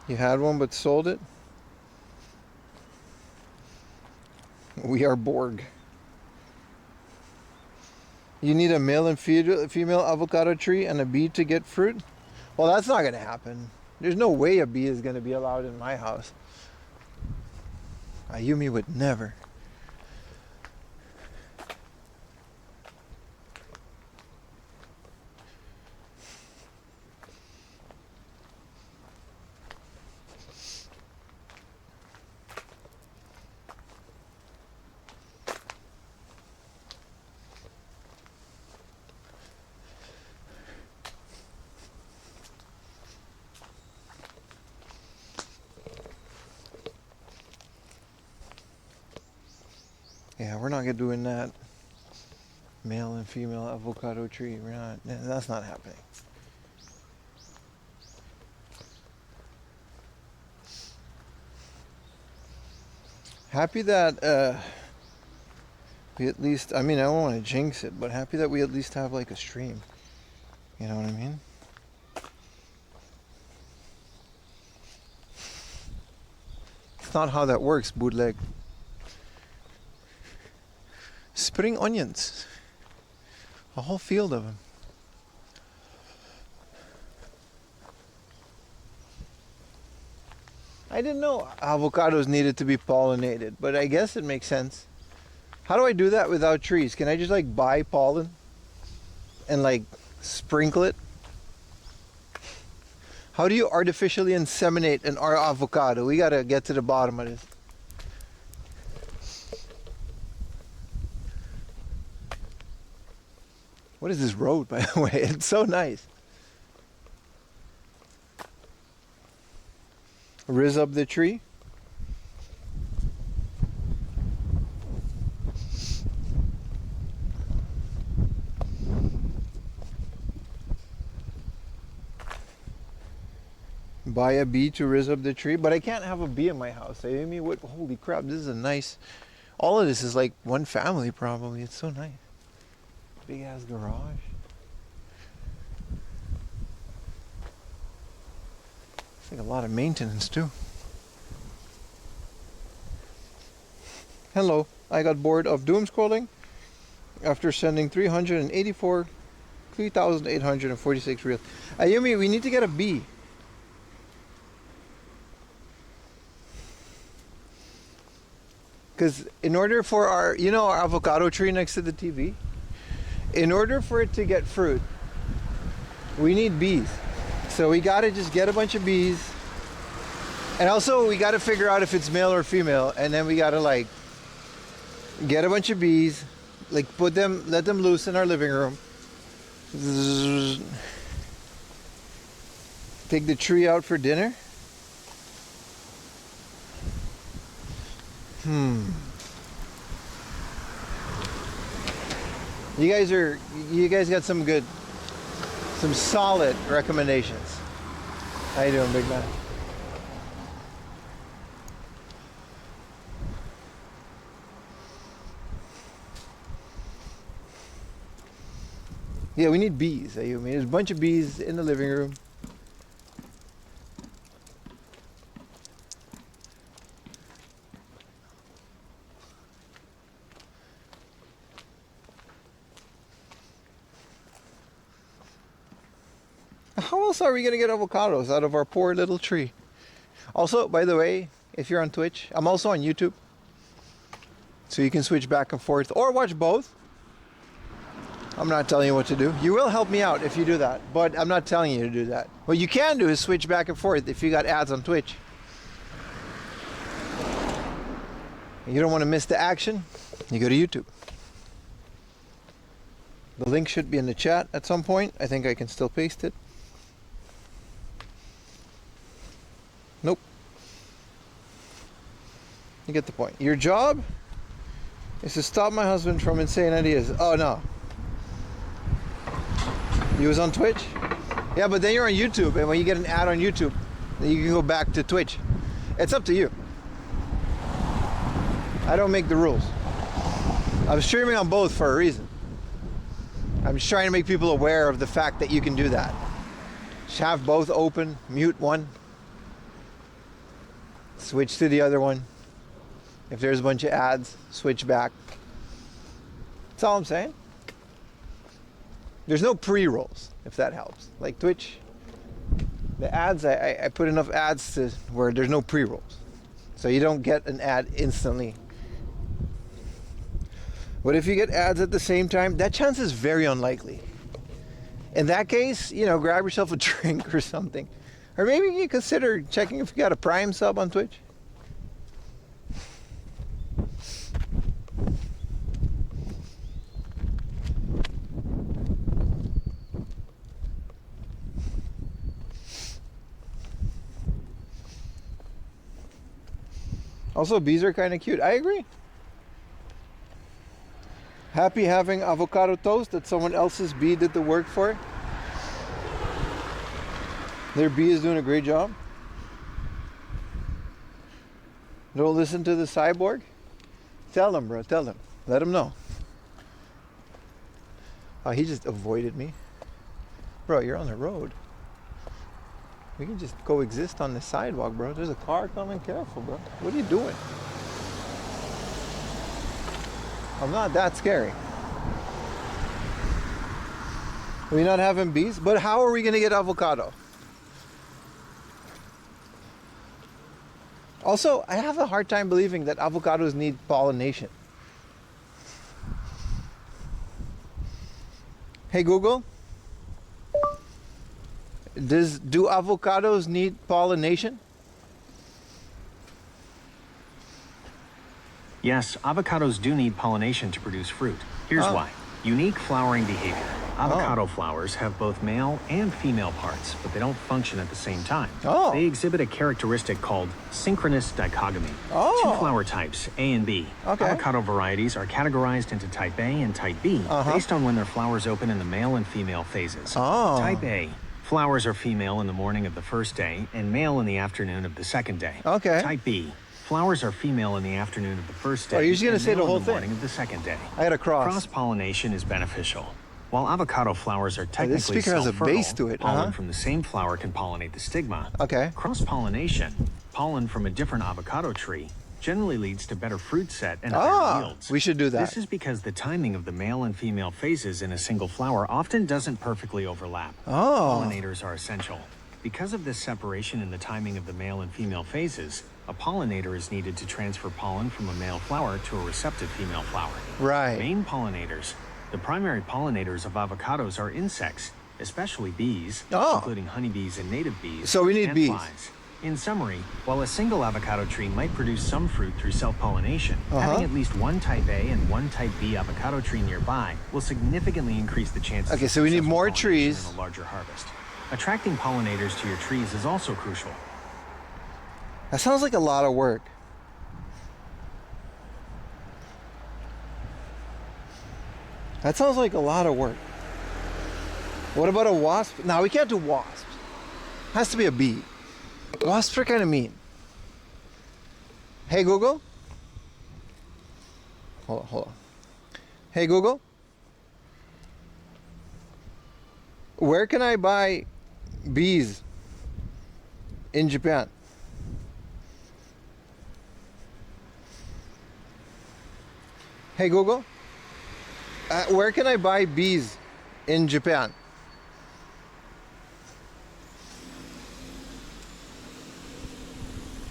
You had one but sold it? We are Borg. You need a male and female avocado tree and a bee to get fruit? Well, that's not going to happen. There's no way a bee is going to be allowed in my house. Ayumi would never. Yeah, we're not doing that. Male and female avocado tree. We're not. That's not happening. Happy that we at least. I mean, I don't want to jinx it, but happy that we at least have like a stream. You know what I mean? It's not how that works, bootleg. Spring onions. A whole field of them. I didn't know avocados needed to be pollinated, but I guess it makes sense. How do I do that without trees? Can I just like buy pollen and like sprinkle it? How do you artificially inseminate an avocado? We gotta get to the bottom of this. What is this road, by the way? It's so nice. Riz up the tree. Buy a bee to riz up the tree, but I can't have a bee in my house. I mean, what? Holy crap! This is a nice. All of this is like one family, probably. It's so nice. Big ass garage. It's like a lot of maintenance too. Hello, I got bored of doom scrolling after sending 3,846 reels. Ayumi, we need to get a bee. Because in order for our, you know, our avocado tree next to the TV, in order for it to get fruit, we need bees. So we gotta just get a bunch of bees. And also we gotta figure out if it's male or female. And then we gotta like get a bunch of bees, like put them, let them loose in our living room. Take the tree out for dinner. You guys got some good, some solid recommendations. How you doing, big man? Yeah, we need bees. I mean, there's a bunch of bees in the living room. How else are we gonna get avocados out of our poor little tree? Also, by the way, if you're on Twitch, I'm also on YouTube. So you can switch back and forth or watch both. I'm not telling you what to do. You will help me out if you do that, but I'm not telling you to do that. What you can do is switch back and forth if you got ads on Twitch. And you don't want to miss the action, you go to YouTube. The link should be in the chat at some point. I think I can still paste it. Nope. You get the point. Your job is to stop my husband from insane ideas. Oh no. You was on Twitch? Yeah, but then you're on YouTube, and when you get an ad on YouTube, then you can go back to Twitch. It's up to you. I don't make the rules. I'm streaming on both for a reason. I'm just trying to make people aware of the fact that you can do that. Just have both open, mute one, switch to the other one. If there's a bunch of ads, switch back. That's all I'm saying. There's no pre-rolls, if that helps. Like Twitch, the ads, I put enough ads to where there's no pre-rolls. So you don't get an ad instantly. But if you get ads at the same time, that chance is very unlikely. In that case, you know, grab yourself a drink or something. Or maybe you consider checking if you got a Prime sub on Twitch. Also, bees are kind of cute. I agree. Happy having avocado toast that someone else's bee did the work for. Their bee is doing a great job. Don't listen to the cyborg. Tell them, bro. Tell them. Let them know. Oh, he just avoided me. Bro, you're on the road. We can just coexist on the sidewalk, bro. There's a car coming. Careful, bro. What are you doing? I'm not that scary. We're not having bees, but how are we going to get avocado? Also, I have a hard time believing that avocados need pollination. Hey Google, do avocados need pollination? Yes, avocados do need pollination to produce fruit. Here's why. Unique flowering behavior. Avocado flowers have both male and female parts, but they don't function at the same time. They exhibit a characteristic called synchronous dichogamy. Two flower types, A and B. Avocado varieties are categorized into type A and type B based on when their flowers open in the male and female phases. Type A. Flowers are female in the morning of the first day and male in the afternoon of the second day. Type B. Flowers are female in the afternoon of the first day. Oh, you're just gonna say the whole in the morning of the second day. I had a cross. Cross-pollination is beneficial. While avocado flowers are technically this speaker has a base to it, pollen from the same flower can pollinate the stigma. Cross-pollination, pollen from a different avocado tree, generally leads to better fruit set and higher yields. We should do that. This is because the timing of the male and female phases in a single flower often doesn't perfectly overlap. Pollinators are essential. Because of this separation in the timing of the male and female phases, a pollinator is needed to transfer pollen from a male flower to a receptive female flower. Main pollinators. The primary pollinators of avocados are insects, especially bees, including honeybees and native bees. So we need bees. Flies. In summary, while a single avocado tree might produce some fruit through self-pollination, having at least one type A and one type B avocado tree nearby will significantly increase the chances of so we need more trees and a larger harvest. Attracting pollinators to your trees is also crucial. That sounds like a lot of work. That sounds like a lot of work. What about a wasp? No, we can't do wasps. Has to be a bee. Wasps are kind of mean. Hey Google. Hold on. Hey Google. Where can I buy bees in Japan? Hey Google, where can I buy bees in Japan?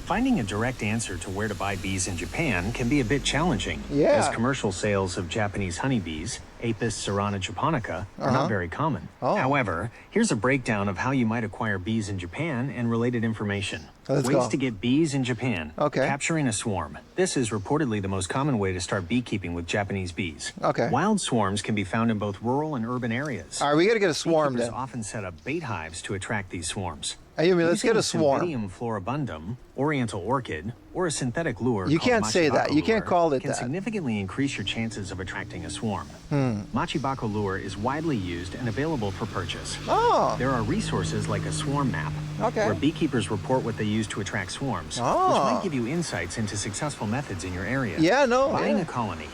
Finding a direct answer to where to buy bees in Japan can be a bit challenging, Yeah. as commercial sales of Japanese honeybees, Apis cerana japonica, are not very common. However, here's a breakdown of how you might acquire bees in Japan and related information. Let's Ways go. to get bees in Japan. Okay. Capturing a swarm. This is reportedly the most common way to start beekeeping with Japanese bees. Okay. Wild swarms can be found in both rural and urban areas. All right, we got to get a swarm Beekeepers then. often set up bait hives to attract these swarms. Ayumi, let's get a Using swarm. Cymbidium floribundum, oriental orchid, or a synthetic lure You called can't say that. Machibako You can't lure call it can that. significantly increase your chances of attracting a swarm. Hmm. Machibako lure is widely used and available for purchase. Oh. There are resources like a swarm map, Okay. where beekeepers report what they use to attract swarms, Oh. which might give you insights into successful methods in your area. Yeah, no, Buying yeah. a colony,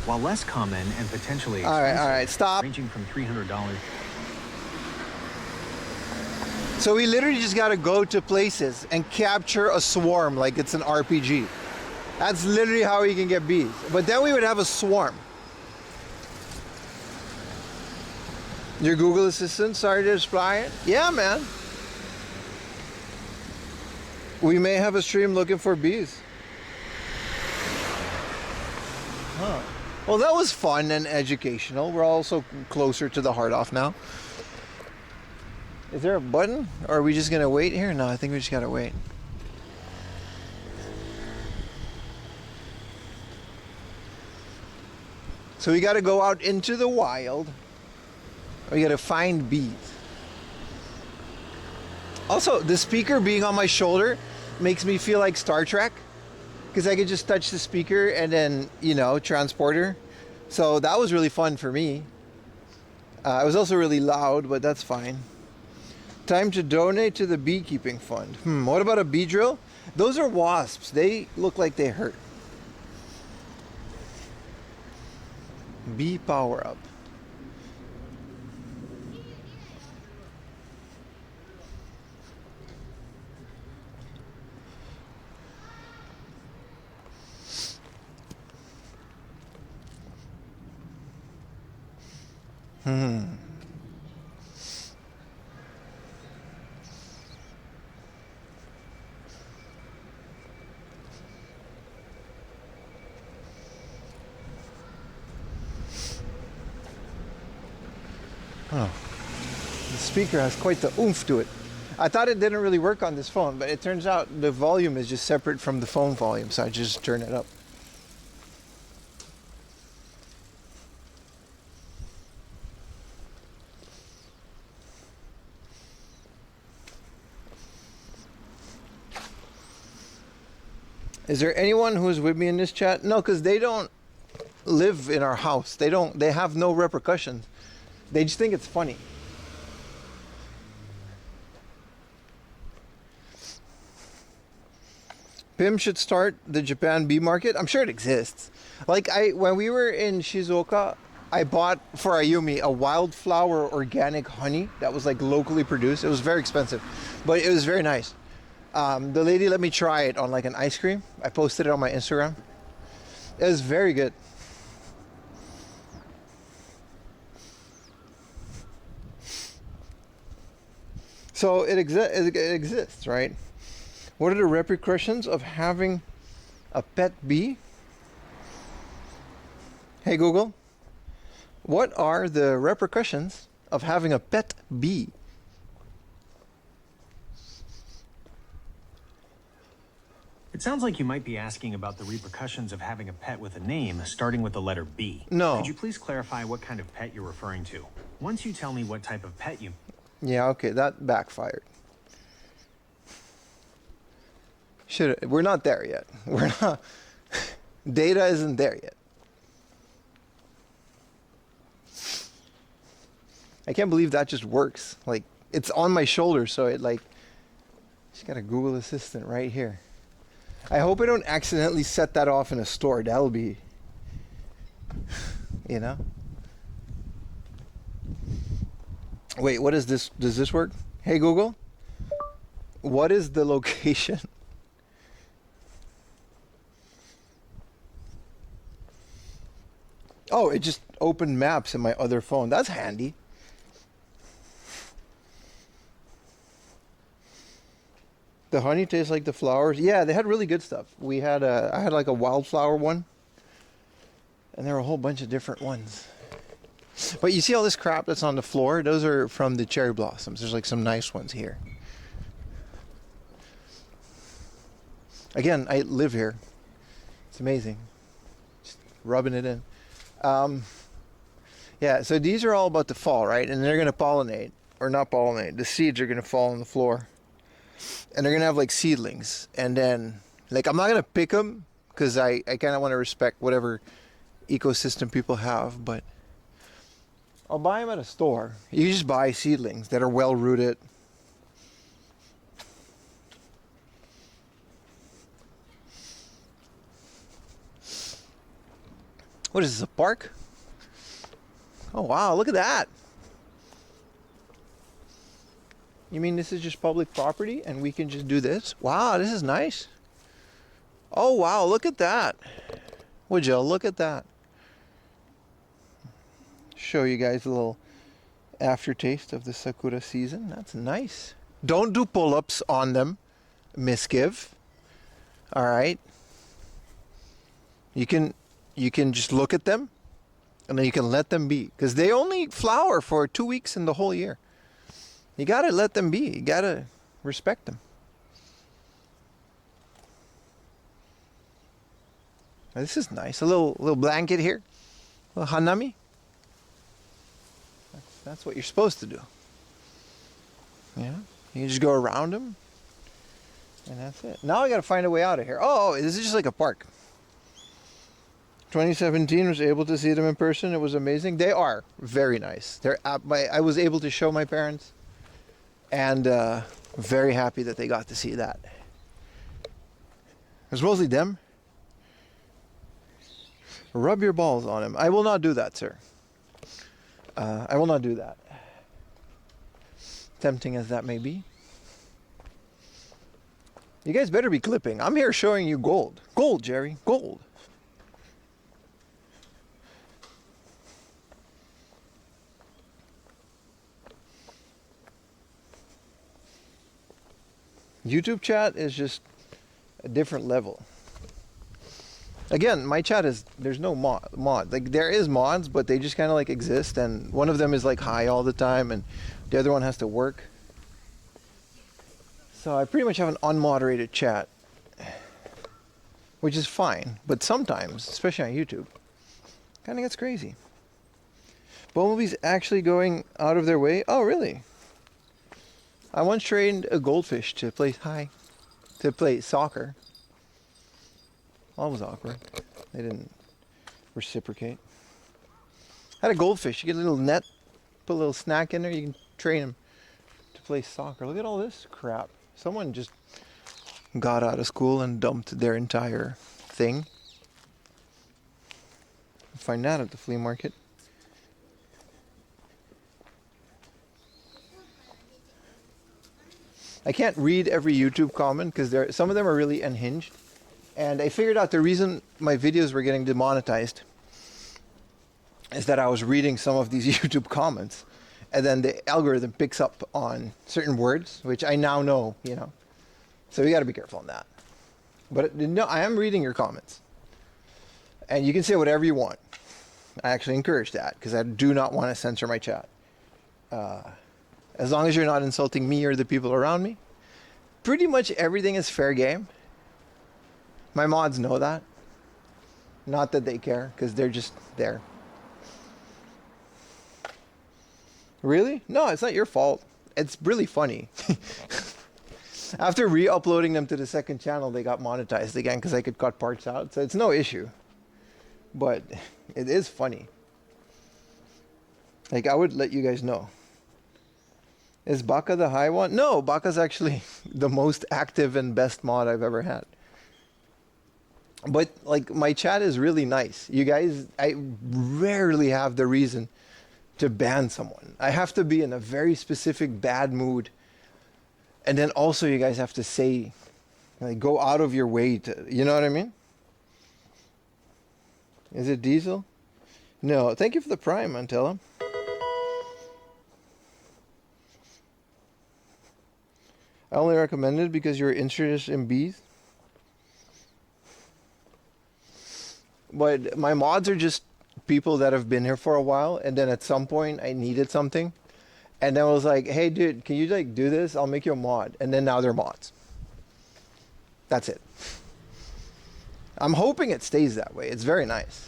while less common and potentially All expensive, right, stop. ranging from $300. So we literally just got to go to places and capture a swarm like it's an RPG. That's literally how we can get bees. But then we would have a swarm. Your Google Assistant started to reply it? Yeah, man. We may have a stream looking for bees. Huh. Well, that was fun and educational. We're also closer to the heart off now. Is there a button? Or are we just going to wait here? No, I think we just got to wait. So we got to go out into the wild. We got to find bees. Also, the speaker being on my shoulder makes me feel like Star Trek. Because I could just touch the speaker and then, you know, transporter. So that was really fun for me. It was also really loud, but that's fine. Time to donate to the beekeeping fund. What about a bee drill? Those are wasps. They look like they hurt. Bee power up. Oh, the speaker has quite the oomph to it. I thought it didn't really work on this phone, but it turns out the volume is just separate from the phone volume, so I just turn it up. Is there anyone who's with me in this chat? No, because they don't live in our house. They have no repercussions. They just think it's funny. Pim should start the Japan bee market. I'm sure it exists. Like when we were in Shizuoka, I bought for Ayumi a wildflower organic honey that was like locally produced. It was very expensive, but it was very nice. The lady let me try it on like an ice cream. I posted it on my Instagram. It was very good. So it exists, right? What are the repercussions of having a pet bee? Hey Google, what are the repercussions of having a pet bee? It sounds like you might be asking about the repercussions of having a pet with a name starting with the letter B. No. Could you please clarify what kind of pet you're referring to? Once you tell me what type of pet you... Yeah, okay, that backfired. We're not there yet. We're not. Data isn't there yet. I can't believe that just works. Like, it's on my shoulder, so it like, just got a Google Assistant right here. I hope I don't accidentally set that off in a store. That'll be, you know? Wait, what is this? Does this work? Hey Google, what is the location? Oh, it just opened maps in my other phone. That's handy. The honey tastes like the flowers. Yeah, they had really good stuff. I had like a wildflower one. And there were a whole bunch of different ones. But you see all this crap that's on the floor? Those are from the cherry blossoms. There's like some nice ones here. Again, I live here. It's amazing. Just rubbing it in. Yeah, so these are all about to fall, right? And they're going to pollinate. Or not pollinate. The seeds are going to fall on the floor. And they're going to have like seedlings. And then, like, I'm not going to pick them. Because I kind of want to respect whatever ecosystem people have. But I'll buy them at a store. You just buy seedlings that are well rooted. What is this, a park? Oh wow, look at that. You mean this is just public property and we can just do this? Wow, this is nice. Oh wow, look at that. Would you look at that? Show you guys a little aftertaste of the Sakura season. That's nice. Don't do pull-ups on them, misgive. All right. You can just look at them and then you can let them be, because they only flower for 2 weeks in the whole year. You gotta let them be. You gotta respect them. Now, this is nice. A little blanket here. A little hanami. That's what you're supposed to do. Yeah. You just go around them. And that's it. Now I gotta find a way out of here. Oh, this is just like a park. 2017 was able to see them in person. It was amazing. They are very nice. I was able to show my parents, and very happy that they got to see that. It was mostly them. Rub your balls on him. I will not do that, sir. I will not do that. Tempting as that may be. You guys better be clipping. I'm here showing you gold. Gold, Jerry. Gold. YouTube chat is just a different level. Again, my chat is, there's no mod. Like, there is mods, but they just kind of like exist, and one of them is like high all the time, and the other one has to work. So I pretty much have an unmoderated chat, which is fine, but sometimes, especially on YouTube, kind of gets crazy. Bumblebee's actually going out of their way? Oh, really? I once trained a goldfish to play soccer. Well, that was awkward. They didn't reciprocate. I had a goldfish. You get a little net, put a little snack in there, you can train him to play soccer. Look at all this crap. Someone just got out of school and dumped their entire thing. Find that at the flea market. I can't read every YouTube comment because some of them are really unhinged. And I figured out the reason my videos were getting demonetized is that I was reading some of these YouTube comments. And then the algorithm picks up on certain words, which I now know, you know. So we got to be careful on that. But no, I am reading your comments. And you can say whatever you want. I actually encourage that because I do not want to censor my chat. As long as you're not insulting me or the people around me, pretty much everything is fair game. My mods know that. Not that they care, because they're just there. Really? No, it's not your fault. It's really funny. After re-uploading them to the second channel, they got monetized again because I could cut parts out. So it's no issue. But it is funny. Like, I would let you guys know. Is Baka the high one? No, Baka's actually the most active and best mod I've ever had. But, like, my chat is really nice. You guys, I rarely have the reason to ban someone. I have to be in a very specific bad mood. And then also you guys have to say, like, go out of your way to, you know what I mean? Is it Diesel? No, thank you for the Prime, Antella. I only recommend it because you're interested in bees. But my mods are just people that have been here for a while, and then at some point I needed something, and then I was like, hey dude, can you like do this? I'll make you a mod. And then now they're mods. That's it. I'm hoping it stays that way. It's very nice.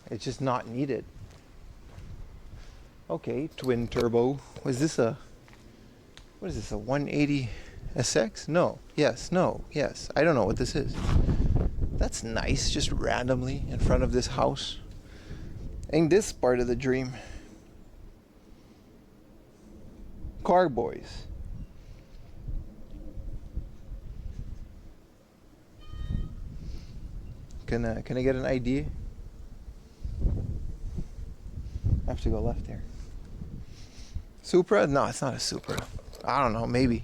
It's just not needed. Okay, twin turbo. Was this a, what is this, a 180 SX? No, yes, no, yes. I don't know what this is. That's nice, just randomly in front of this house. Ain't this part of the dream? Car boys. Can I get an idea? I have to go left here. Supra? No, it's not a Supra. I don't know, maybe.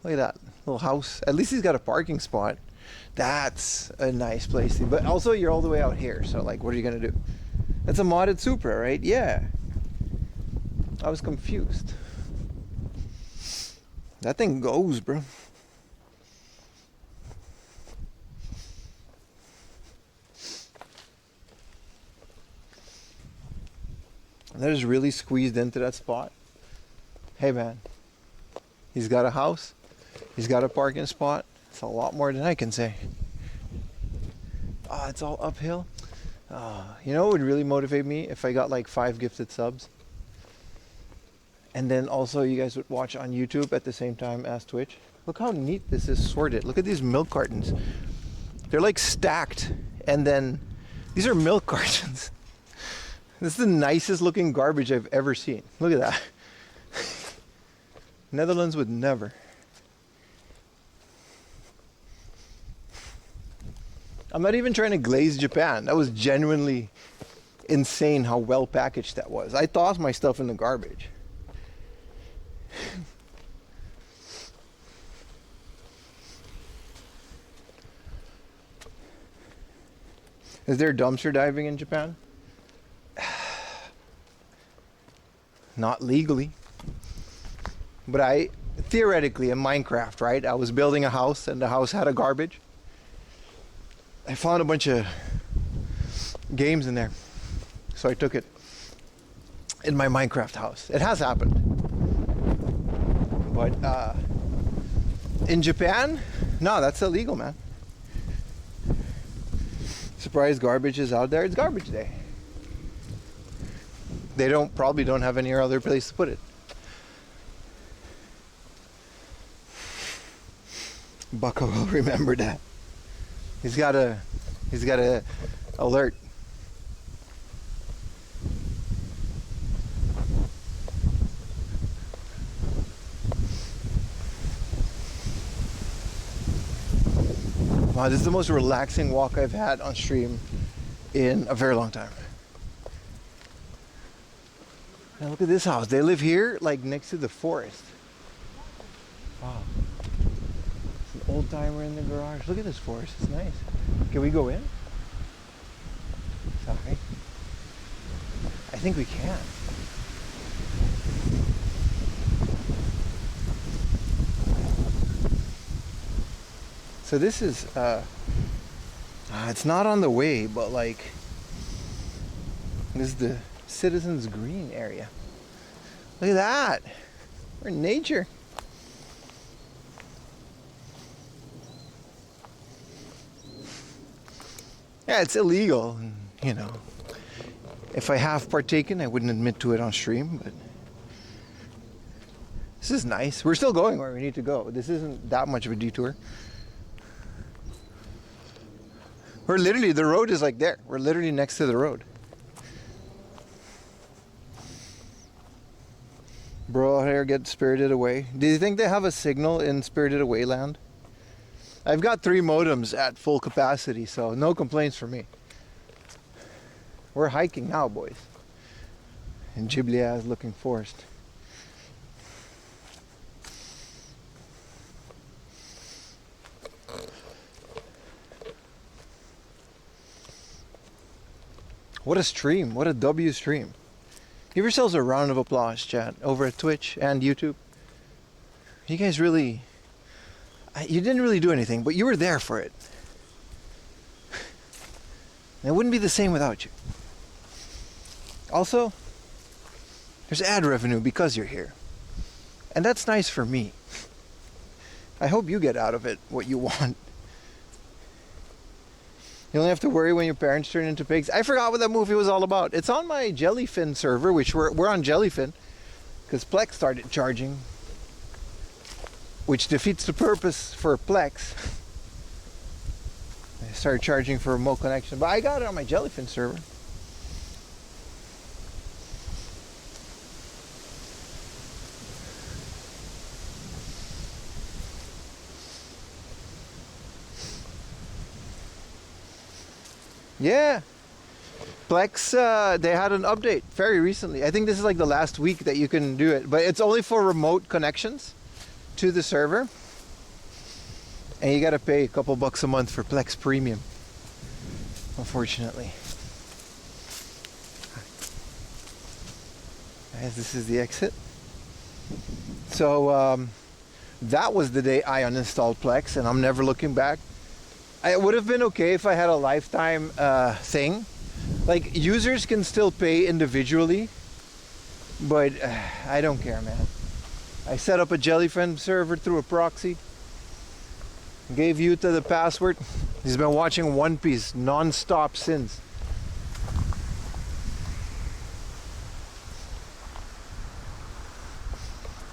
Look at that little house. At least he's got a parking spot. That's a nice place. But also, you're all the way out here, so like, what are you gonna do? That's a modded Supra, right? Yeah. I was confused. That thing goes, bro. That is really squeezed into that spot. Hey man, he's got a house, he's got a parking spot. It's a lot more than I can say. Oh, it's all uphill. You know what would really motivate me? If I got like 5 gifted subs. And then also you guys would watch on YouTube at the same time as Twitch. Look how neat this is sorted. Look at these milk cartons. They're like stacked. And then these are milk cartons. This is the nicest looking garbage I've ever seen. Look at that. Netherlands would never. I'm not even trying to glaze Japan. That was genuinely insane how well packaged that was. I tossed my stuff in the garbage. Is there dumpster diving in Japan? Not legally. But I, theoretically in Minecraft, right? I was building a house and the house had a garbage. I found a bunch of games in there. So I took it in my Minecraft house. It has happened. But in Japan, no, that's illegal, man. Surprise garbage is out there. It's garbage day. They probably don't have any other place to put it. Bucko will remember that. He's got a alert. Wow, this is the most relaxing walk I've had on stream in a very long time. Now look at this house. They live here, like next to the forest. Wow. It's an old timer in the garage. Look at this forest. It's nice. Can we go in? Sorry. I think we can. So this is, it's not on the way, but like, this is the Citizens Green area. Look at that. We're in nature. Yeah, it's illegal, and, you know. If I have partaken, I wouldn't admit to it on stream, but this is nice. We're still going where we need to go. This isn't that much of a detour. We're literally, the road is like there. We're literally next to the road. Bro, here, get Spirited Away. Do you think they have a signal in Spirited Away land? I've got 3 modems at full capacity, so no complaints for me. We're hiking now, boys. In Ghibli-ass looking forest. What a stream. What a W stream. Give yourselves a round of applause, chat, over at Twitch and YouTube. You guys really... You didn't really do anything, but you were there for it. And it wouldn't be the same without you. Also, there's ad revenue because you're here. And that's nice for me. I hope you get out of it what you want. You only have to worry when your parents turn into pigs. I forgot what that movie was all about. It's on my Jellyfin server, which we're on Jellyfin, because Plex started charging, which defeats the purpose for Plex. I started charging for remote connection, but I got it on my Jellyfin server. Yeah, Plex, they had an update very recently. I think this is like the last week that you can do it, but it's only for remote connections to the server. And you gotta pay a couple bucks a month for Plex Premium, unfortunately. As this is the exit. So that was the day I uninstalled Plex, and I'm never looking back. It would have been okay if I had a lifetime thing. Like, users can still pay individually, but I don't care, man. I set up a Jellyfin server through a proxy, gave Yuta the password. He's been watching One Piece non-stop since.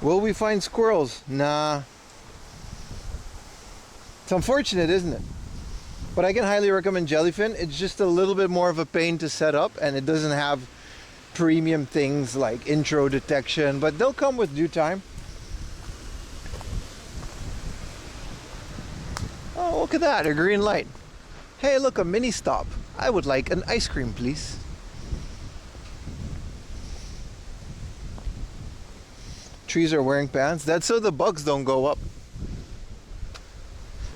Will we find squirrels? Nah. It's unfortunate, isn't it? But I can highly recommend Jellyfin. It's just a little bit more of a pain to set up, and it doesn't have premium things like intro detection, but they'll come with due time. Oh, look at that, a green light. Hey, look, a mini stop. I would like an ice cream, please. Trees are wearing pants. That's so the bugs don't go up.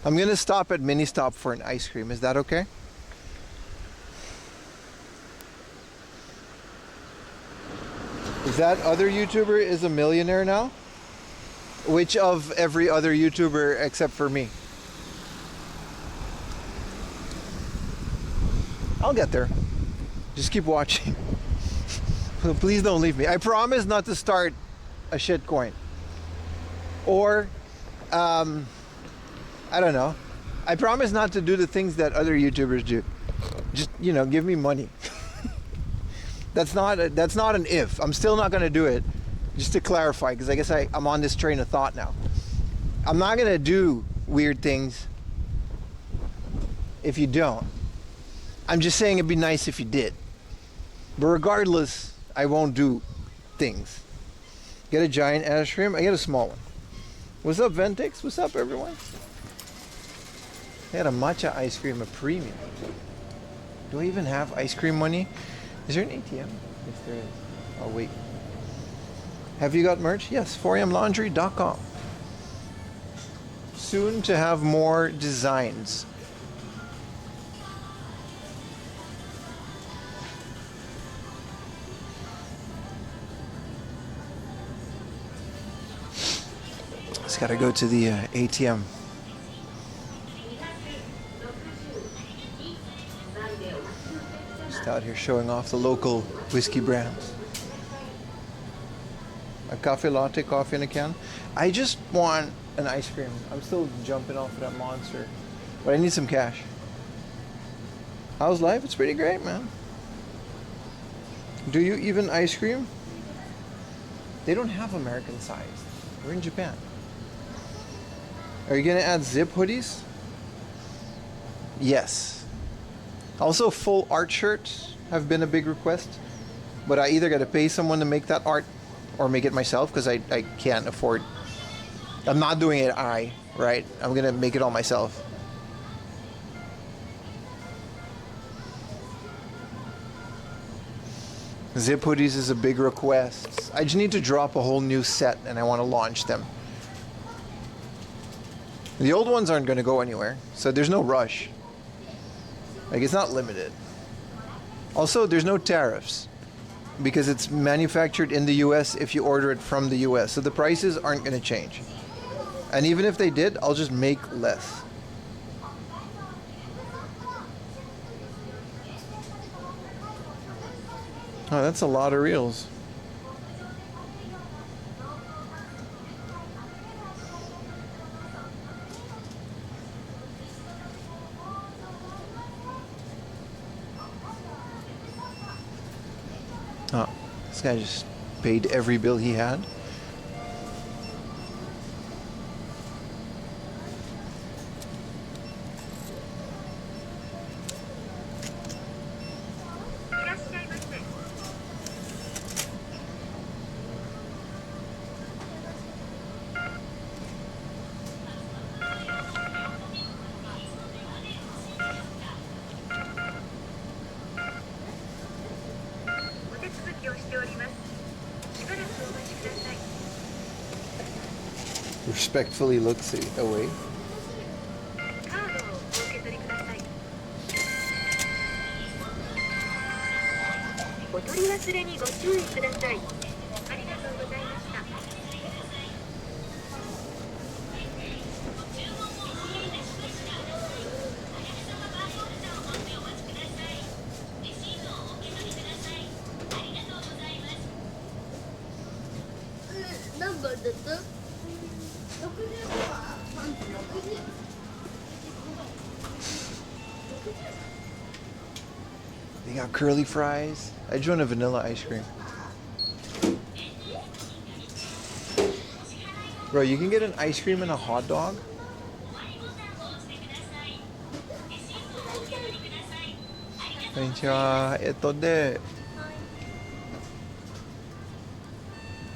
I'm gonna stop at mini stop for an ice cream. Is that okay? Is that other YouTuber is a millionaire now? Which of every other YouTuber except for me? I'll get there. Just keep watching. Please don't leave me. I promise not to start a shitcoin. Or, I don't know. I promise not to do the things that other YouTubers do. Just, you know, give me money. That's not an if. I'm still not going to do it. Just to clarify, because I guess I'm on this train of thought now. I'm not going to do weird things if you don't. I'm just saying it'd be nice if you did. But regardless, I won't do things. Get a giant ice cream? I get a small one. What's up, Ventix? What's up, everyone? They had a matcha ice cream, a premium. Do I even have ice cream money? Is there an ATM? Yes, there is. Oh, wait. Have you got merch? Yes, 4amlaundry.com. Soon to have more designs. Just gotta go to the ATM. Just out here showing off the local whiskey brands. A cafe latte, coffee in a can. I just want an ice cream. I'm still jumping off of that monster, but I need some cash. How's life? It's pretty great, man. Do you even ice cream? They don't have American size. We're in Japan. Are you gonna add zip hoodies? Yes. Also, full art shirts have been a big request, but I either gotta pay someone to make that art or make it myself, because I can't afford. I'm not doing it right? I'm gonna make it all myself. Zip hoodies is a big request. I just need to drop a whole new set and I want to launch them. The old ones aren't going to go anywhere, so there's no rush. Like, it's not limited. Also, there's no tariffs. because it's manufactured in the US if you order it from the US. So the prices aren't going to change. And even if they did, I'll just make less. Oh, that's a lot of reels. Oh, this guy just paid every bill he had. Respectfully looks away. お取り忘れにご注意ください。ありがとうございました。 They got curly fries. I just want a vanilla ice cream. Bro, you can get an ice cream and a hot dog? Konnichiwa.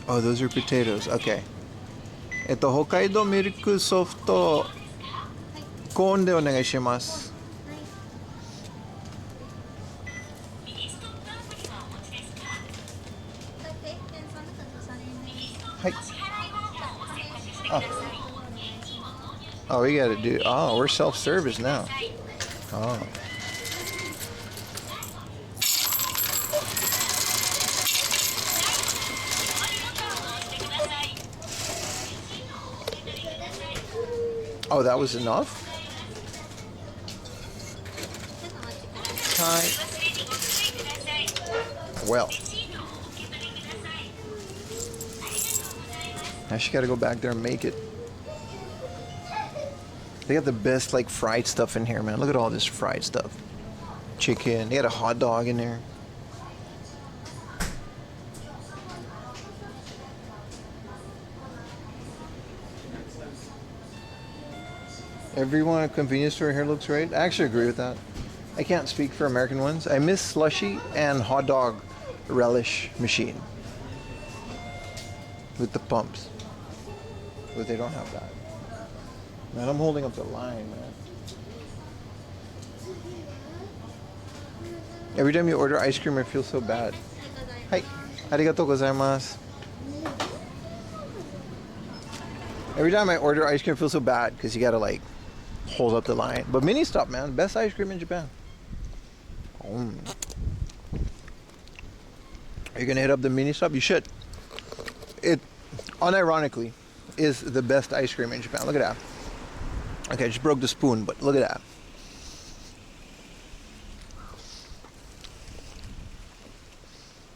Oh, those are potatoes. Okay. Hokkaido milk soft corn de onegai shimasu. Oh, we gotta do. Oh, we're self-service now. Oh. Oh, that was enough? Hi. Well. Now she gotta go back there and make it. They got the best like fried stuff in here, man. Look at all this fried stuff. Chicken. They got a hot dog in there. Everyone at convenience store here looks right. I actually agree with that. I can't speak for American ones. I miss slushy and hot dog relish machine with the pumps, but they don't have that. Man, I'm holding up the line, man. Every time you order ice cream, I feel so bad. Hi, arigatou gozaimasu. Every time I order ice cream, I feel so bad because you gotta like hold up the line. But Mini Stop, man, best ice cream in Japan. Are you gonna hit up the Mini Stop? You should. It, unironically, is the best ice cream in Japan. Look at that. Okay, I just broke the spoon, but look at that.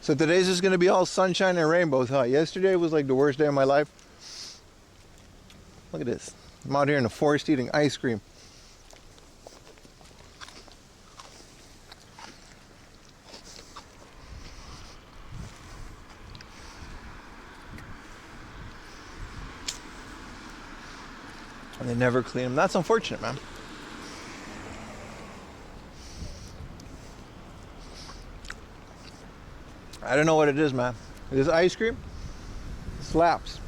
So today's just gonna be all sunshine and rainbows, huh? Yesterday was like the worst day of my life. Look at this. I'm out here in the forest eating ice cream. And they never clean them. That's unfortunate, man. I don't know what it is, man. This ice cream slaps.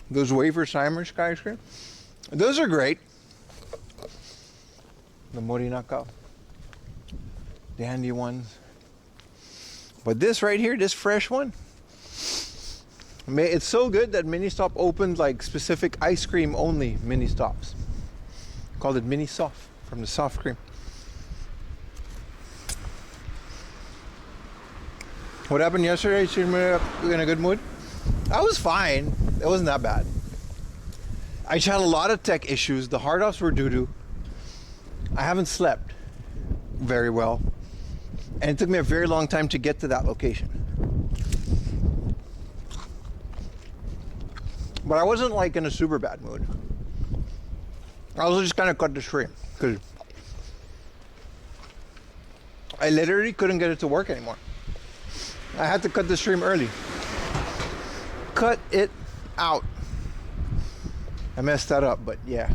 Those wafer Simers ice cream, those are great. Morinaka. The handy ones. But this right here, this fresh one, it's so good that Mini Stop opened like specific ice cream only mini stops. Called it Mini Soft from the soft cream. What happened yesterday? You in a good mood? I was fine. It wasn't that bad. I just had a lot of tech issues. The hard offs were doo-doo. I haven't slept very well. And it took me a very long time to get to that location. But I wasn't like in a super bad mood. I also just kind of cut the stream because I literally couldn't get it to work anymore. I had to cut the stream early. Cut it out. I messed that up, but yeah.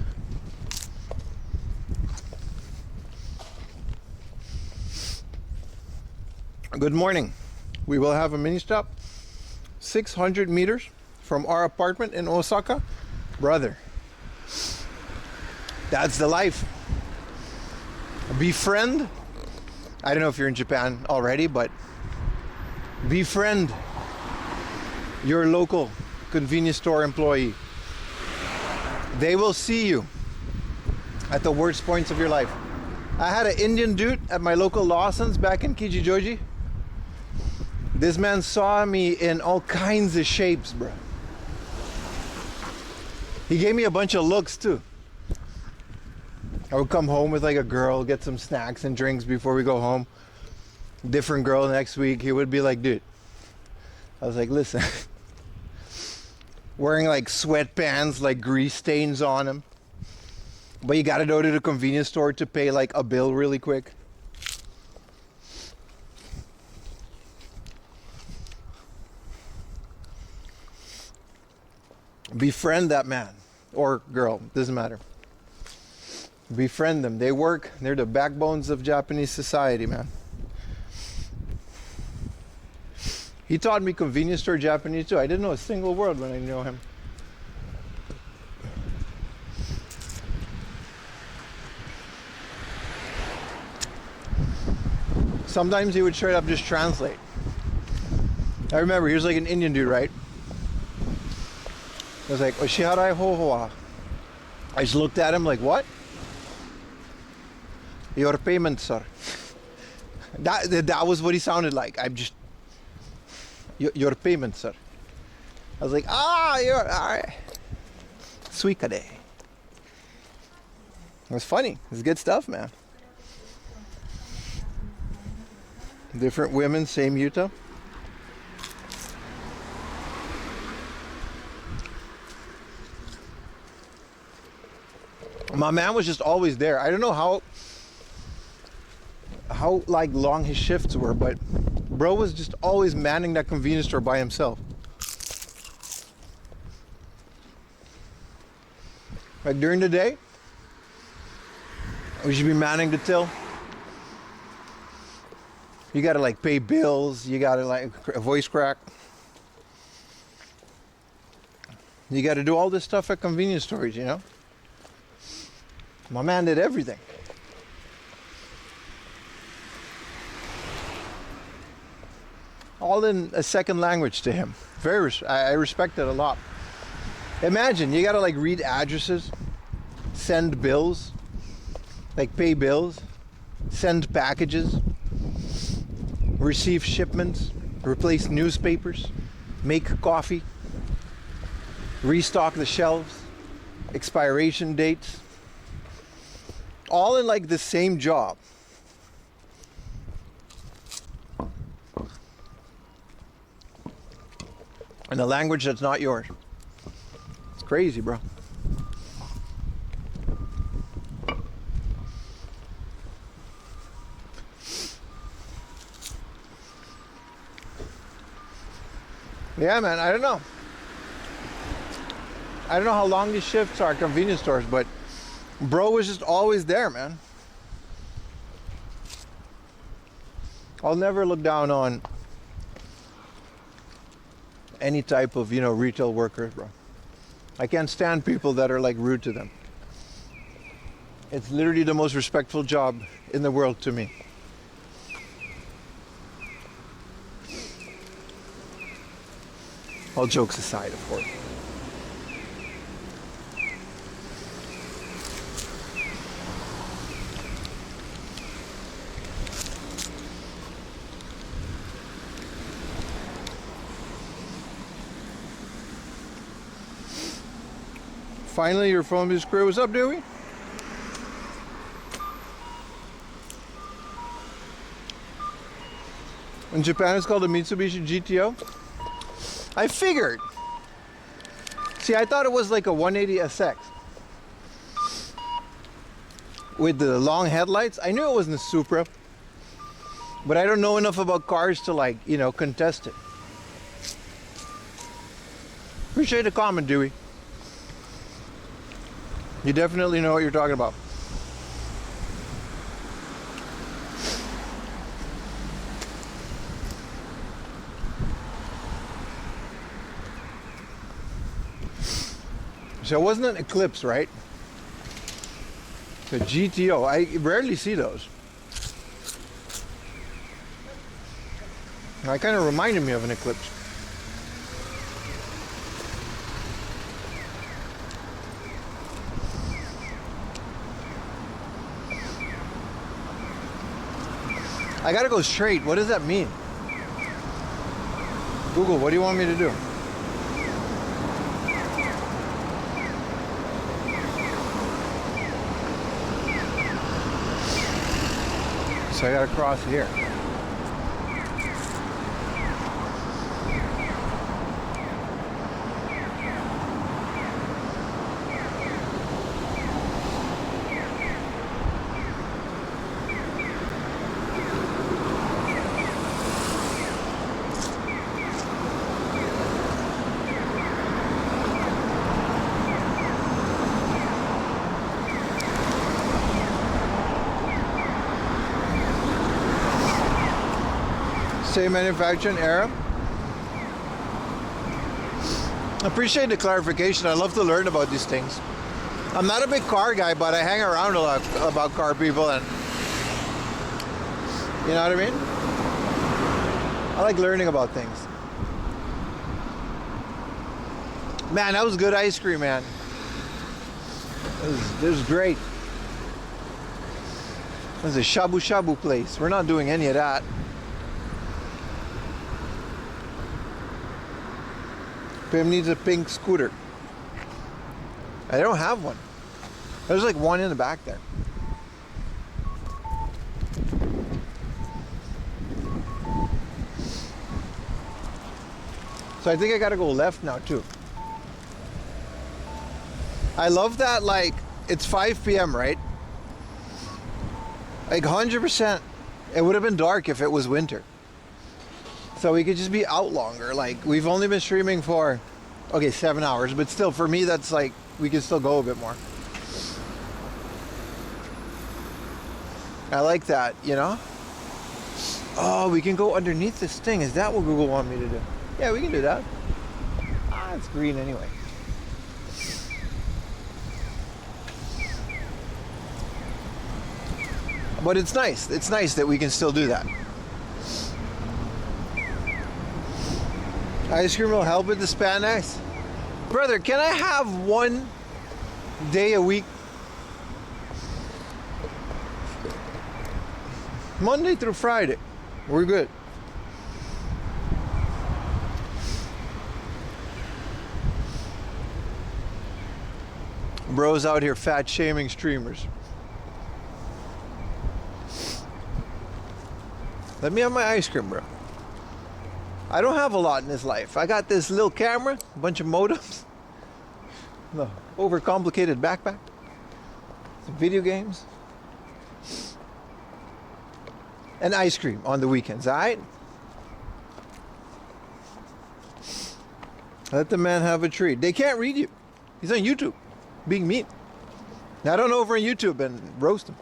Good morning. We will have a mini stop 600 meters from our apartment in Osaka. Brother, that's the life. Befriend. I don't know if you're in Japan already, but befriend your local convenience store employee. They will see you at the worst points of your life. I had an Indian dude at my local Lawson's back in Kichijoji. This man saw me in all kinds of shapes, bro. He gave me a bunch of looks too. I would come home with like a girl, get some snacks and drinks before we go home. Different girl next week. He would be like, dude. I was like, listen. Wearing like sweatpants, like grease stains on him. But you gotta go to the convenience store to pay like a bill really quick. Befriend that man or girl, doesn't matter. Befriend them. They work, they're the backbones of Japanese society, man. He taught me convenience store Japanese too. I didn't know a single word when I knew him. Sometimes he would straight up just translate. I remember he was like an Indian dude, right? I was like, Oshiharai Hohoa. I just looked at him like, what? Your payment, sir. That was what he sounded like. I'm just, your payment, sir. I was like, you're all right. Suikade. It was funny. It's good stuff, man. Different women, same Yuta. My man was just always there. I don't know how like long his shifts were, but bro was just always manning that convenience store by himself. Like during the day, we should be manning the till. You gotta like pay bills, you gotta like a voice crack. You gotta do all this stuff at convenience stores, you know? My man did everything. All in a second language to him. I respect it a lot. Imagine, you gotta like read addresses, send bills, like pay bills, send packages, receive shipments, replace newspapers, make coffee, restock the shelves, expiration dates, all in like the same job. In a language that's not yours. It's crazy, bro. Yeah, man, I don't know. I don't know how long these shifts are at convenience stores, but bro was just always there, man. I'll never look down on any type of, retail workers, bro. I can't stand people that are like rude to them. It's literally the most respectful job in the world to me. All jokes aside, of course. Finally, your phone is screw. What's up, Dewey? In Japan, it's called a Mitsubishi GTO. I figured. See, I thought it was like a 180 SX with the long headlights. I knew it wasn't a Supra, but I don't know enough about cars to, like, you know, contest it. Appreciate the comment, Dewey. You definitely know what you're talking about. So it wasn't an Eclipse, right? The GTO. I rarely see those. That kind of reminded me of an Eclipse. I gotta go straight. What does that mean? Google, what do you want me to do? So I gotta cross here. Same manufacturing era. Appreciate the clarification. I love to learn about these things. I'm not a big car guy, but I hang around a lot about car people, and you know what I mean? I like learning about things. Man, that was good ice cream, man. It was great. There's a shabu shabu place. We're not doing any of that. Pim needs a pink scooter. I don't have one. There's like one in the back there. So I think I gotta go left now too. I love that, like, it's 5 p.m., right? Like 100%. It would have been dark if it was winter. So we could just be out longer. Like, we've only been streaming for, okay, 7 hours, but still, for me, that's like, we can still go a bit more. I like that, you know? Oh, we can go underneath this thing. Is that what Google want me to do? Yeah, we can do that. Ah, it's green anyway. But it's nice. It's nice that we can still do that. Ice cream will help with the spandex. Brother, can I have 1 day a week? Monday through Friday. We're good. Bros out here fat shaming streamers. Let me have my ice cream, bro. I don't have a lot in this life. I got this little camera, a bunch of modems, no, overcomplicated backpack, some video games, and ice cream on the weekends, alright? Let the man have a treat. They can't read you. He's on YouTube, being mean. Now don't over on YouTube and roast him.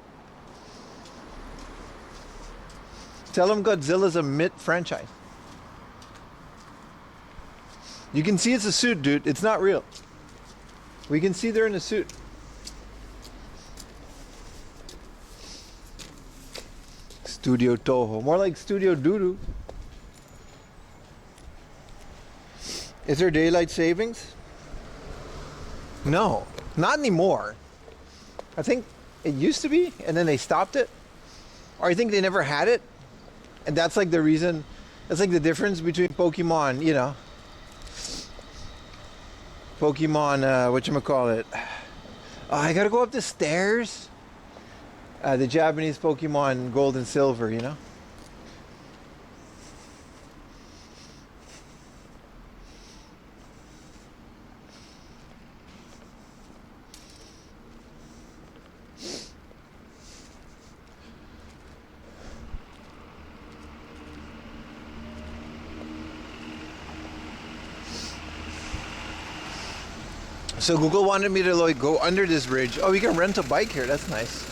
Tell him Godzilla's a MIT franchise. You can see it's a suit, dude. It's not real. We can see they're in a suit. Studio Toho. More like Studio Doodoo. Is there daylight savings? No, not anymore. I think it used to be, and then they stopped it. Or I think they never had it. And that's like the reason, that's like the difference between Pokemon, you know. Pokemon, whatchamacallit. Oh, I gotta go up the stairs. The Japanese Pokemon Gold and Silver, you know. So Google wanted me to like go under this bridge. Oh, we can rent a bike here. That's nice.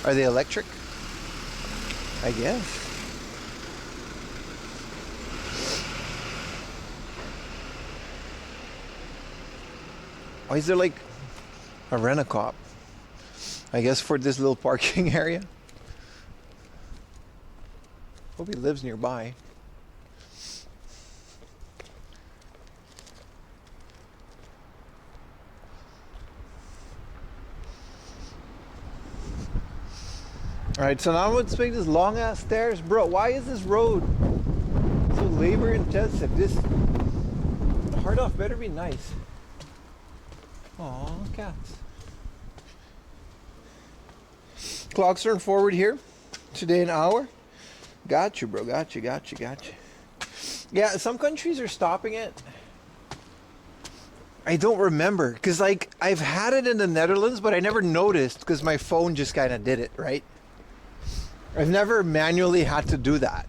Are they electric? I guess. Why is there like a rent-a-cop? I guess for this little parking area. Hope he lives nearby. Alright, so now let's make this long ass stairs. Bro, why is this road so labor intensive? This hard off better be nice. Aw, cats. Clocks turn forward here. Today an hour. Got you, bro. Got you. Yeah, some countries are stopping it. I don't remember. Because, like, I've had it in the Netherlands, but I never noticed because my phone just kind of did it, right? I've never manually had to do that.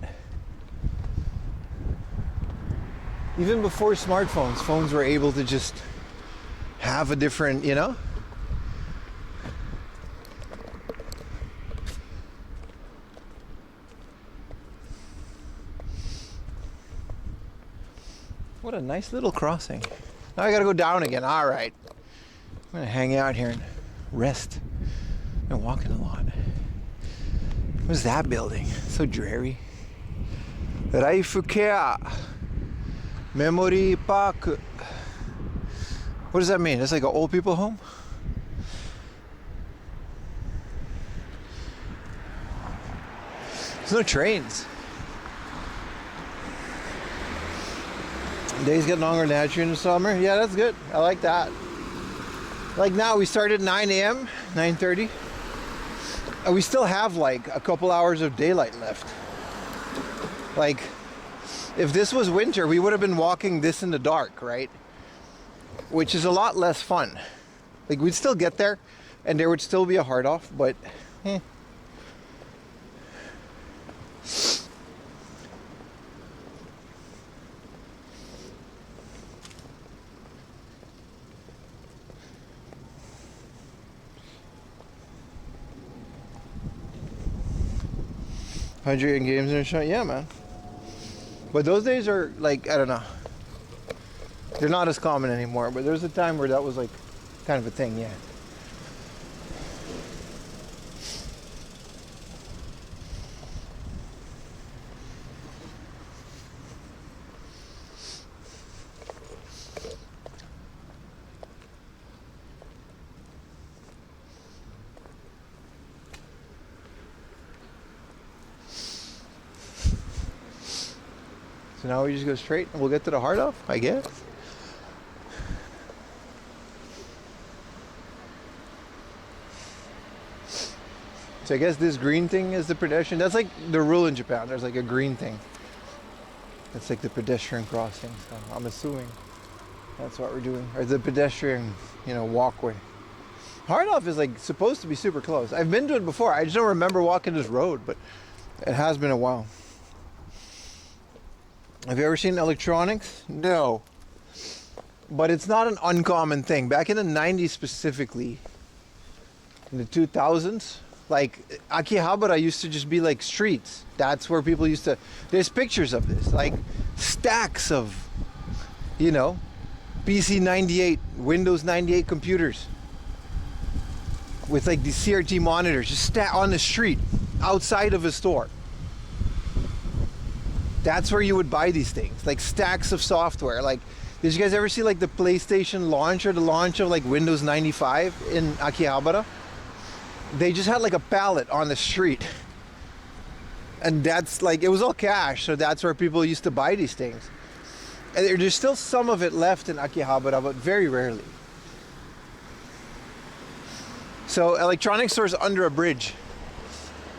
Even before smartphones, phones were able to just have a different, you know? What a nice little crossing. Now I gotta go down again. All right. I'm gonna hang out here and rest. I've been walking a lot. What's that building? So dreary. Raifukea Memory Park. What does that mean? It's like an old people home? There's no trains. Days get longer naturally in the summer. Yeah, that's good. I like that. Like now, we start at 9 a.m., 9:30. And we still have like a couple hours of daylight left. Like, if this was winter, we would have been walking this in the dark, right? Which is a lot less fun. Like, we'd still get there, and there would still be a hard off, but 100 games in a shot, yeah, man. But those days are like, I don't know. They're not as common anymore, but there was a time where that was like kind of a thing, yeah. So now we just go straight and we'll get to the heart off, I guess. So I guess this green thing is the pedestrian. That's like the rule in Japan. There's like a green thing. That's like the pedestrian crossing. So I'm assuming that's what we're doing. Or the pedestrian, you know, walkway. Heart off is like supposed to be super close. I've been to it before. I just don't remember walking this road, but it has been a while. Have you ever seen electronics? No. But it's not an uncommon thing. Back in the 90s specifically, in the 2000s, like Akihabara used to just be like streets. That's where people used to, there's pictures of this, like stacks of, you know, PC 98, Windows 98 computers with like these CRT monitors just on the street outside of a store. That's where you would buy these things, like stacks of software. Like, did you guys ever see like the PlayStation launch or the launch of like Windows 95 in Akihabara? They just had like a pallet on the street. And that's like, it was all cash, so that's where people used to buy these things. And there's still some of it left in Akihabara, but very rarely. So electronics stores under a bridge.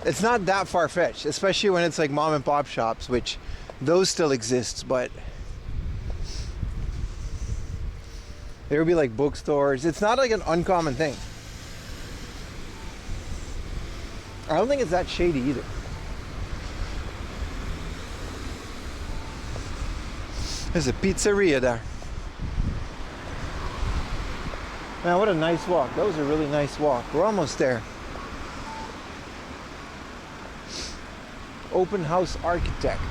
It's not that far-fetched, especially when it's like mom and pop shops, which those still exist, but there would be like bookstores. It's not like an uncommon thing. I don't think it's that shady either. There's a pizzeria there. Man, what a nice walk. That was a really nice walk. We're almost there. Open house architect.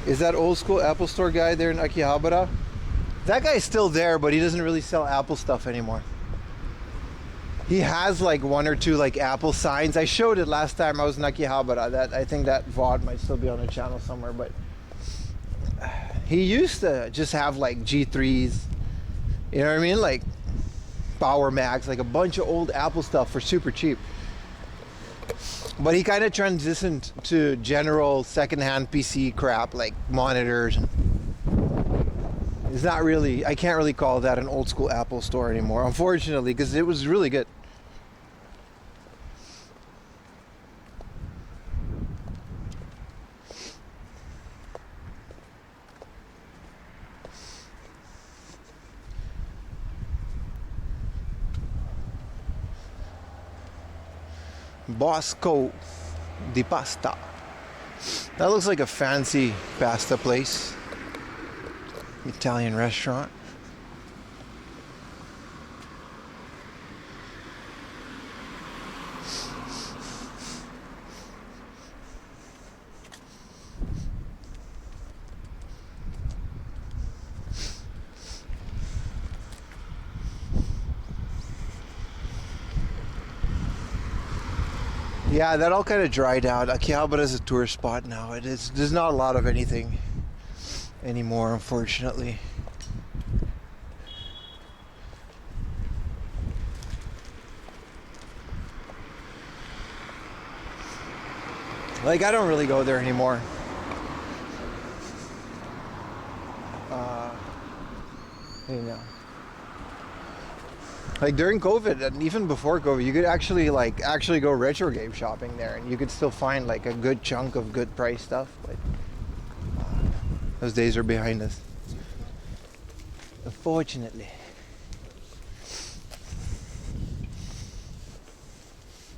Is that old school Apple store guy there in Akihabara? That guy's still there, but he doesn't really sell Apple stuff anymore. He has like one or two like Apple signs. I showed it last time I was in Akihabara. That I think that VOD might still be on the channel somewhere, but he used to just have like G3s, you know what I mean? Like Power Macs, like a bunch of old Apple stuff for super cheap. But he kind of transitioned to general secondhand PC crap, like monitors. It's not really, I can't really call that an old school Apple store anymore, unfortunately, because it was really good. Bosco di Pasta. That looks like a fancy pasta place. Italian restaurant. Yeah, that all kind of dried out. Akihabara is a tourist spot now. It is. There's not a lot of anything anymore, unfortunately. Like, I don't really go there anymore. You know. Like during COVID and even before COVID, you could actually go retro game shopping there, and you could still find like a good chunk of good price stuff. But those days are behind us, unfortunately.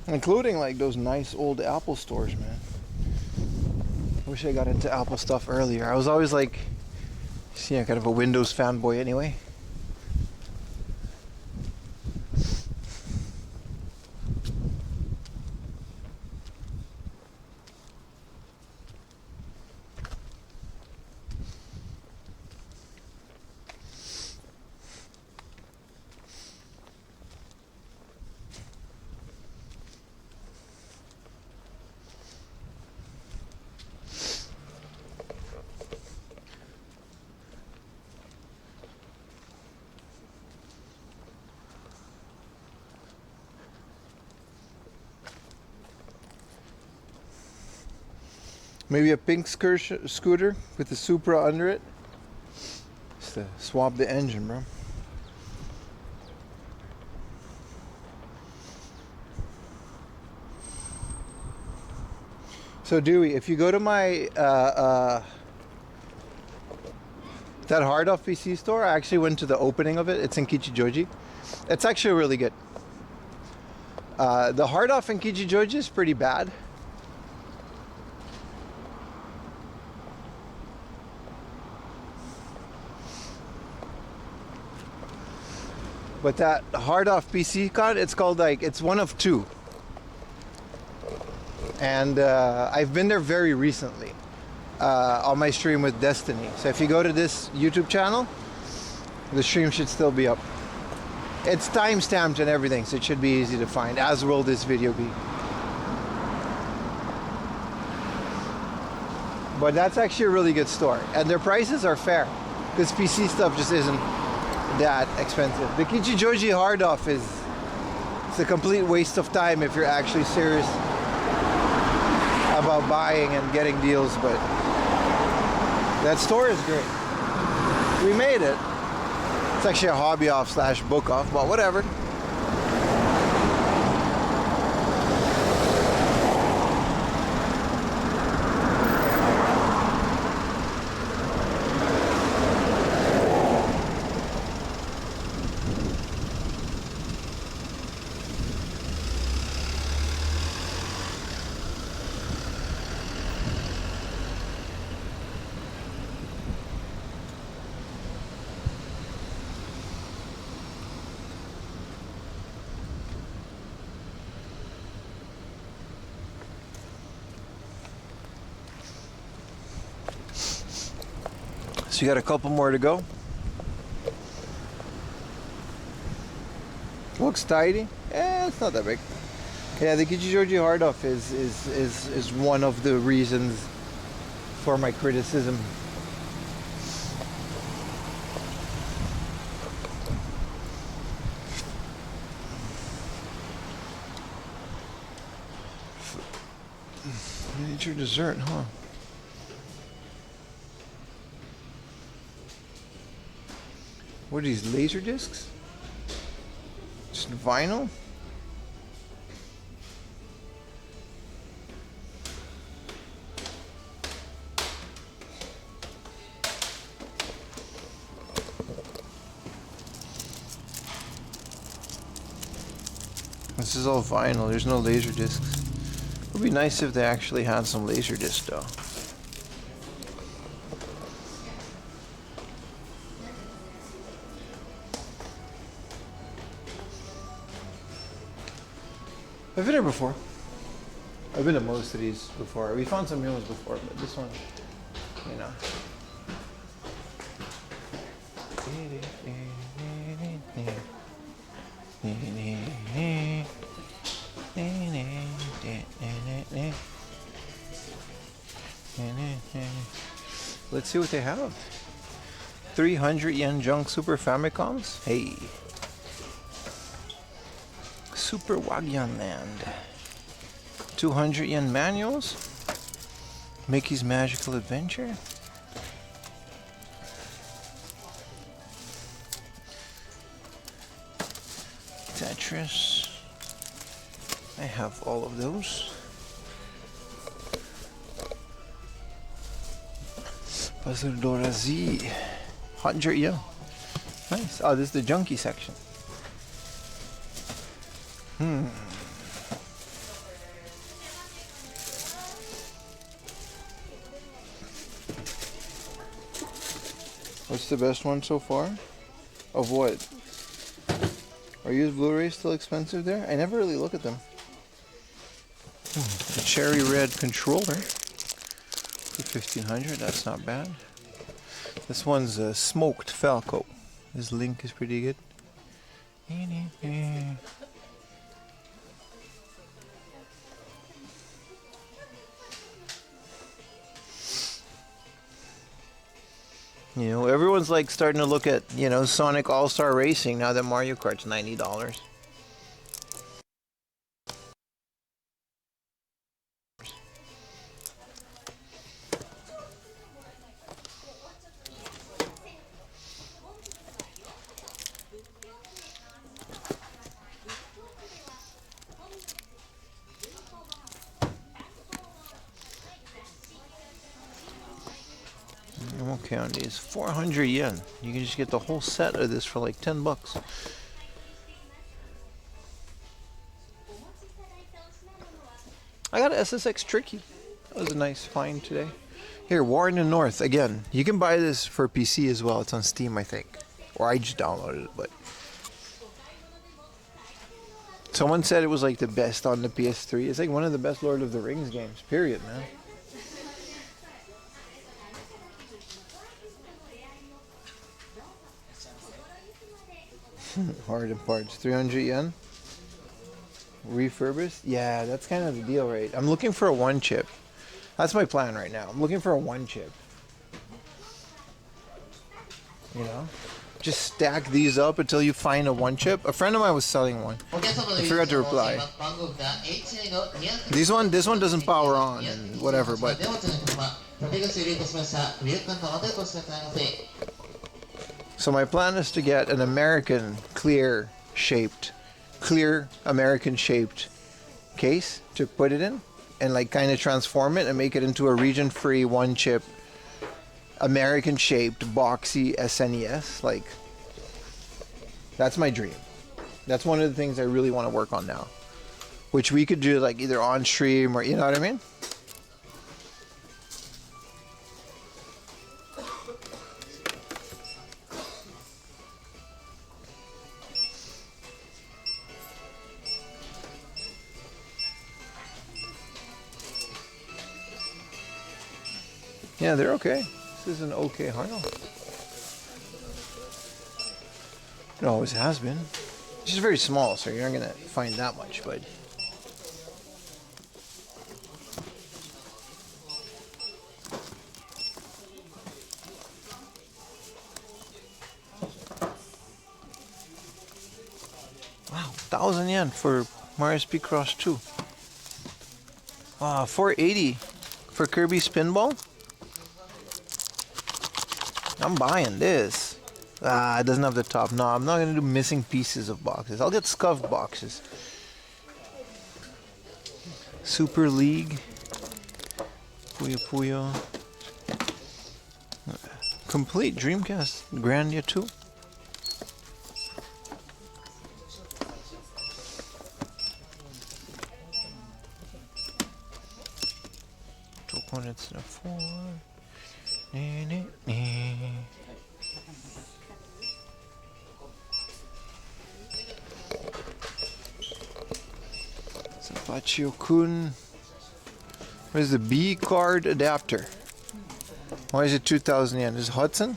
Including like those nice old Apple stores, man. I wish I got into Apple stuff earlier. I was always like, kind of a Windows fanboy anyway. Maybe a pink scooter with the Supra under it. Just to swap the engine, bro. So Dewey, if you go to my that hard off PC store, I actually went to the opening of it. It's in Kichijoji. It's actually really good. The hard off in Kichijoji is pretty bad. But that hard off PC con, it's called like, it's one of two. And I've been there very recently on my stream with Destiny. So if you go to this YouTube channel, the stream should still be up. It's time-stamped and everything, so it should be easy to find, as will this video be. But that's actually a really good store, and their prices are fair, because PC stuff just isn't that expensive. The Kichijoji hard-off it's a complete waste of time if you're actually serious about buying and getting deals, but that store is great. We made it. It's actually a hobby off slash book off, but whatever. So you got a couple more to go. Looks tidy. It's not that big. Yeah, the Kichijoji hard-off is one of the reasons for my criticism. Miniature dessert, huh? What are these, laser discs? Just vinyl? This is all vinyl, there's no laser discs. It would be nice if they actually had some laser discs though. I've been here before. I've been to most of these before. We found some new ones before, but this one, you know. Let's see what they have. 300 yen junk Super Famicoms. Hey. Super Wagyan Land. 200 yen manuals. Mickey's Magical Adventure. Tetris. I have all of those. Puzzle Dora Z. 100 yen. Nice. Oh, this is the junkie section. What's the best one so far? Of what? Are used Blu-rays still expensive there? I never really look at them. The cherry red controller for 1500. That's not bad. This one's a smoked Falco. This Link is pretty good. You know, everyone's like starting to look at, you know, Sonic All-Star Racing now that Mario Kart's $90. I'm okay on these. 400 yen. You can just get the whole set of this for like 10 bucks. I got an SSX Tricky. That was a nice find today. Here, War in the North. Again, you can buy this for PC as well. It's on Steam, I think. Or I just downloaded it, but... Someone said it was like the best on the PS3. It's like one of the best Lord of the Rings games, period, man. Hardened parts. 300 yen. Refurbished? Yeah, that's kind of the deal, right? I'm looking for a one chip. That's my plan right now. I'm looking for a one chip. You know? Just stack these up until you find a one chip. A friend of mine was selling one. I forgot to reply. This one doesn't power on and whatever, but so my plan is to get an American clear American shaped case to put it in and like kind of transform it and make it into a region free one chip American shaped boxy SNES. Like, that's my dream. That's one of the things I really want to work on now, which we could do like either on stream or, you know what I mean? Yeah, they're okay. This is an okay Harno. It always has been. It's just very small, so you're not gonna find that much, but wow, 1,000 yen for Mario Speed Cross 2. Wow, 480 for Kirby Spinball. I'm buying this. Ah, it doesn't have the top. No, I'm not going to do missing pieces of boxes. I'll get scuffed boxes. Super League. Puyo Puyo. Complete Dreamcast Grandia 2. Two opponents in a 4. Zapachio-kun. What is the B card adapter? Why is it 2,000 yen? Is it Hudson?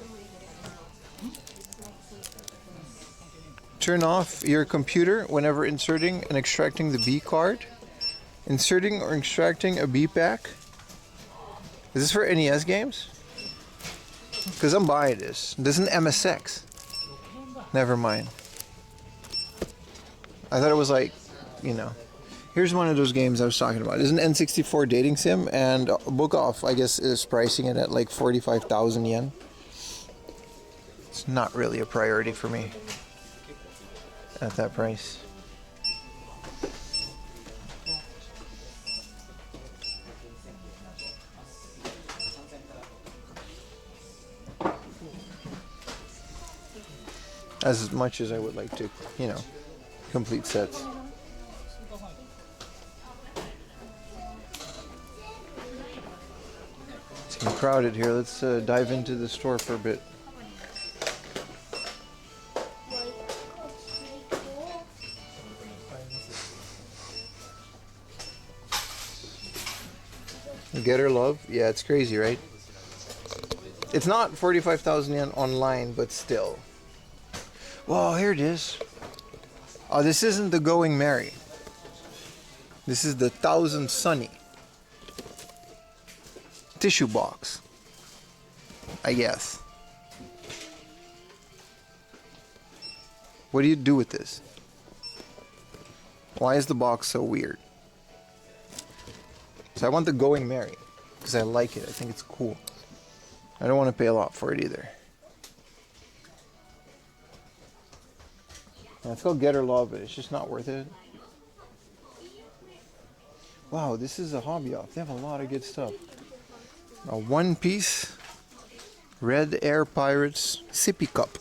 Turn off your computer whenever inserting and extracting the B card. Inserting or extracting a B pack. Is this for NES games? Because I'm buying this. This is an MSX. Never mind. I thought it was like, you know. Here's one of those games I was talking about. It's an N64 dating sim, and Book Off, I guess, is pricing it at like 45,000 yen. It's not really a priority for me at that price. As much as I would like to, you know, complete sets. It's getting crowded here. Let's dive into the store for a bit. Get her love? Yeah, it's crazy, right? It's not 45,000 yen online, but still. Whoa, here it is. Oh, this isn't the Going Merry. This is the 1,000 Sunny. Tissue box. I guess. What do you do with this? Why is the box so weird? So I want the Going Merry because I like it. I think it's cool. I don't want to pay a lot for it either. Let's go Get Her Love, but it's just not worth it. Wow, this is a hobby off. They have a lot of good stuff. A One Piece Red Air Pirates sippy cup.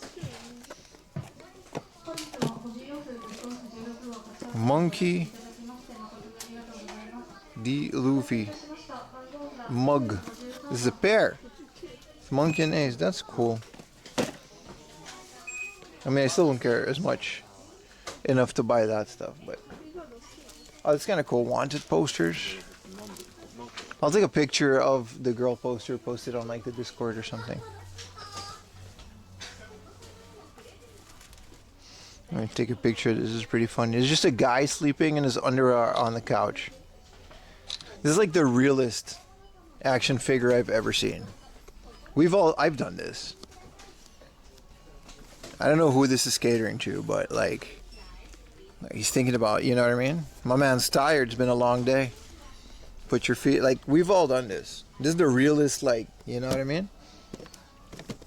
Monkey D. Luffy mug. This is a pair. It's Monkey and Ace. That's cool. I mean, I still don't care as much enough to buy that stuff, but oh, it's kind of cool. Wanted posters. I'll take a picture of the girl poster, post it on like the Discord or something. Let me take a picture. This is pretty funny. It's just a guy sleeping in his underwear on the couch. This is like the realest action figure I've ever seen. I've done this. I don't know who this is catering to, but like he's thinking about, you know what I mean? My man's tired. It's been a long day. Put your feet, like, we've all done this. This is the realest, like, you know what I mean?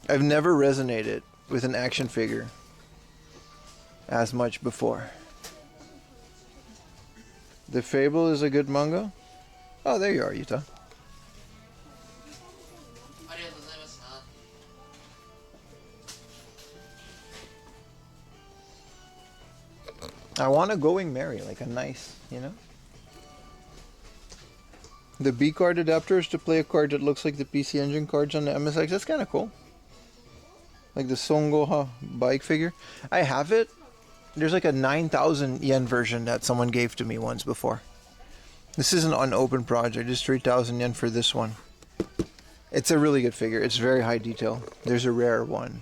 I've never resonated with an action figure as much before. The Fable is a good manga? Oh, there you are, Yuta. I want a Going Merry, like a nice, you know? The B card adapter is to play a card that looks like the PC Engine cards on the MSX. That's kind of cool. Like the Son Goha bike figure. I have it. There's like a 9,000 yen version that someone gave to me once before. This is an unopened project. Just 3,000 yen for this one. It's a really good figure. It's very high detail. There's a rare one.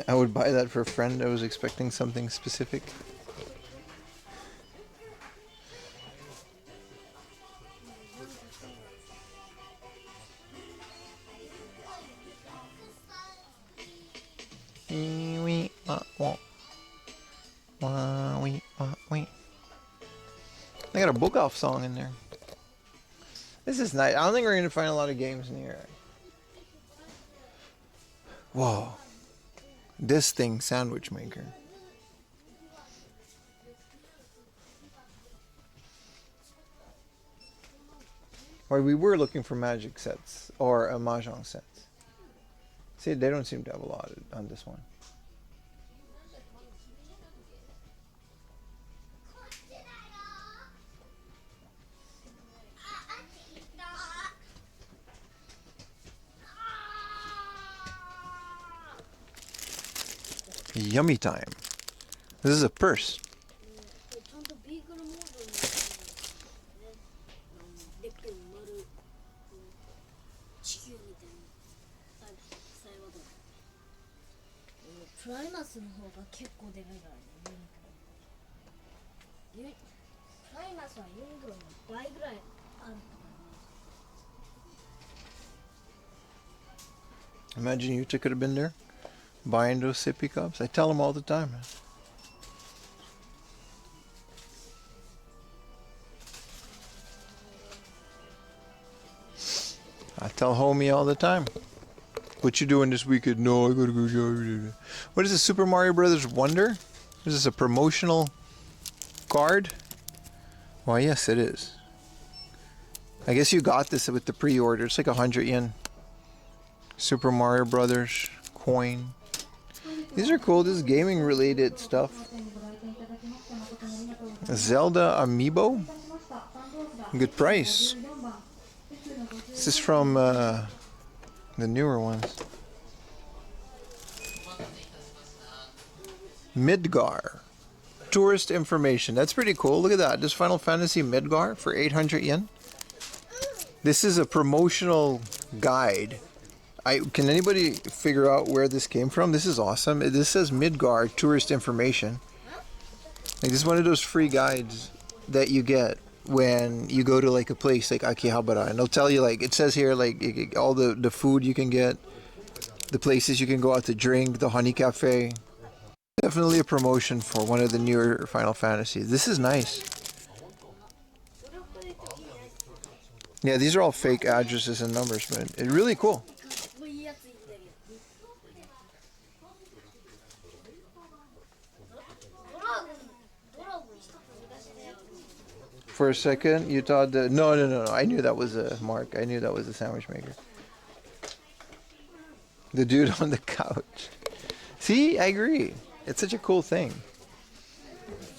I would buy that for a friend. I was expecting something specific. They got a book off song in there. This is nice. I don't think we're gonna find a lot of games in here. Whoa. This thing, sandwich maker. Or we were looking for magic sets or mahjong sets. See, they don't seem to have a lot on this one. Yummy time. This is a purse. Imagine Yuta could have been there buying those sippy cups. I tell him all the time, man. I tell homie all the time. What you doing this weekend? No, I gotta go job. What is this, Super Mario Brothers Wonder? Is this a promotional card? Why, yes, it is. I guess you got this with the pre-order. It's like 100 yen. Super Mario Brothers coin. These are cool. This is gaming related stuff. Zelda amiibo. Good price. This is from the newer ones. Midgar. Tourist information. That's pretty cool. Look at that. This Final Fantasy Midgar for 800 yen. This is a promotional guide. Can anybody figure out where this came from? This is awesome. This says Midgar tourist information. Like, this is one of those free guides that you get when you go to like a place like Akihabara, and they'll tell you, like, it says here, like, all the food you can get, the places you can go out to drink, the honey cafe. Definitely a promotion for one of the newer Final Fantasies. This is nice. Yeah, these are all fake addresses and numbers, but it's really cool. For a second, you thought that... No. I knew that was a mark. I knew that was a sandwich maker. The dude on the couch. See, I agree. It's such a cool thing.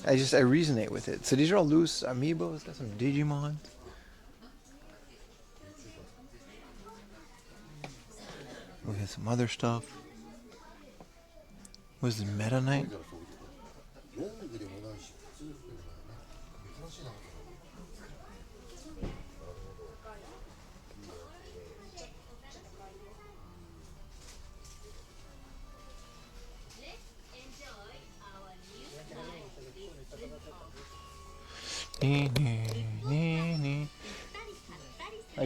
I resonate with it. So these are all loose amiibos. Got some Digimon. We got some other stuff. What is the Meta Knight?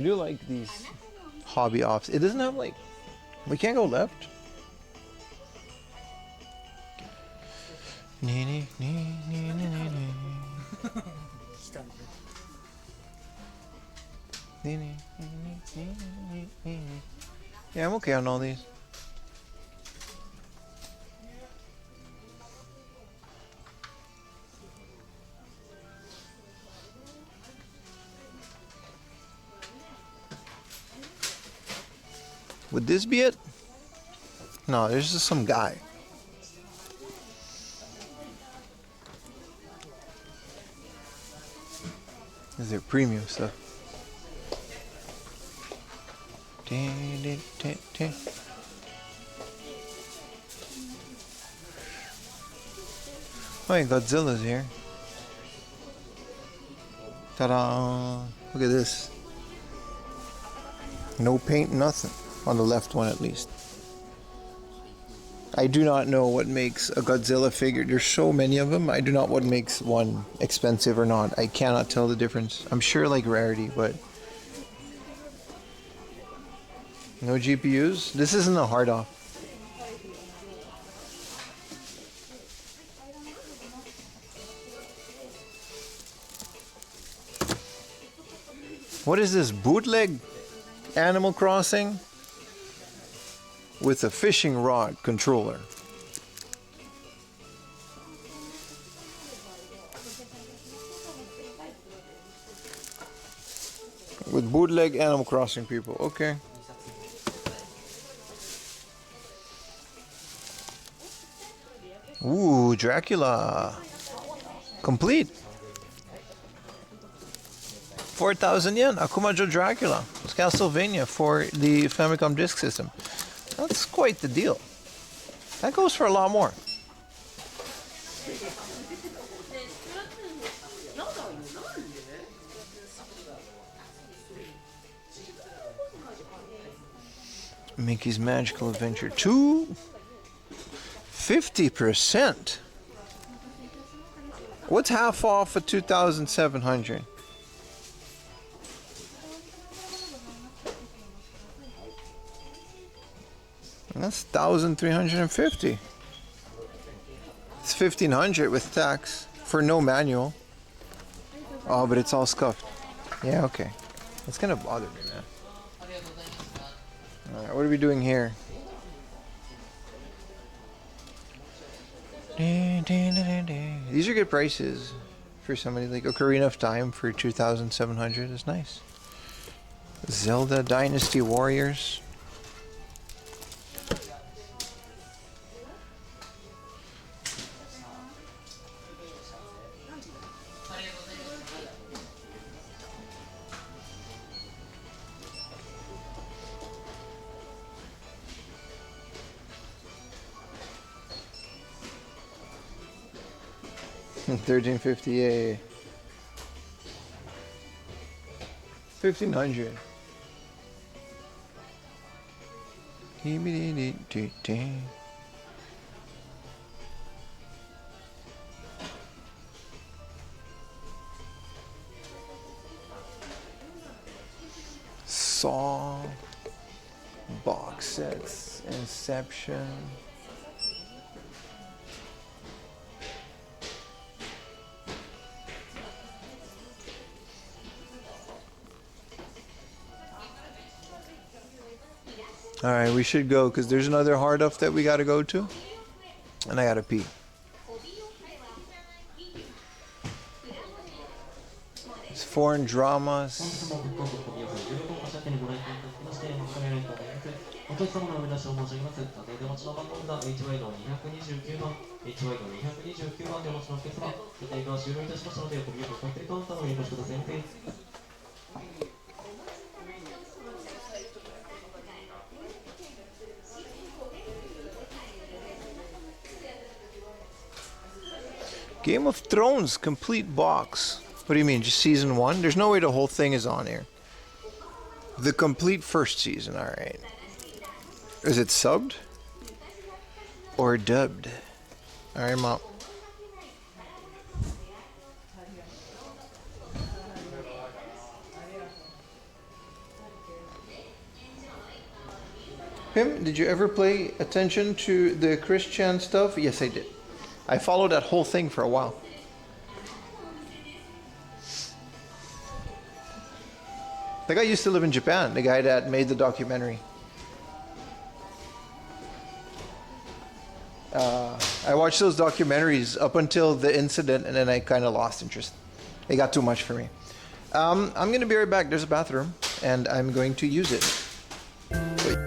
do like these hobby offs. It doesn't have like, we can't go left. Yeah, I'm okay on all these. Would this be it? No, there's just some guy. This is their premium stuff. Oh, yeah, Godzilla's here. Ta-da! Look at this. No paint, nothing. On the left one, at least. I do not know what makes a Godzilla figure. There's so many of them. I do not know what makes one expensive or not. I cannot tell the difference. I'm sure like rarity, but no GPUs. This isn't a hard off. What is this bootleg Animal Crossing with a fishing rod controller? With bootleg Animal Crossing people, okay. Ooh, Dracula. Complete. 4,000 yen, Akumajo Dracula. It's Castlevania for the Famicom Disk System. That's quite the deal. That goes for a lot more. Mickey's Magical Adventure 2. 50%. What's half off of 2,700? That's 1,350. It's 1,500 with tax for no manual. Oh, but it's all scuffed. Yeah, okay. It's gonna bother me, man. All right, what are we doing here? These are good prices for somebody like Ocarina of Time for 2,700 is nice. Zelda Dynasty Warriors. $1,350, 1,500. Saw box sets, Inception. All right, we should go because there's another hard up that we got to go to, and I got to pee. It's foreign dramas. Game of Thrones complete box. What do you mean, just season 1? There's no way the whole thing is on here. The complete first season, alright. Is it subbed? Or dubbed? Alright, I'm up. Pim, did you ever pay attention to the Chris Chan stuff? Yes, I did. I followed that whole thing for a while. The guy used to live in Japan, the guy that made the documentary. I watched those documentaries up until the incident, and then I kind of lost interest. It got too much for me. I'm going to be right back. There's a bathroom, and I'm going to use it. Wait.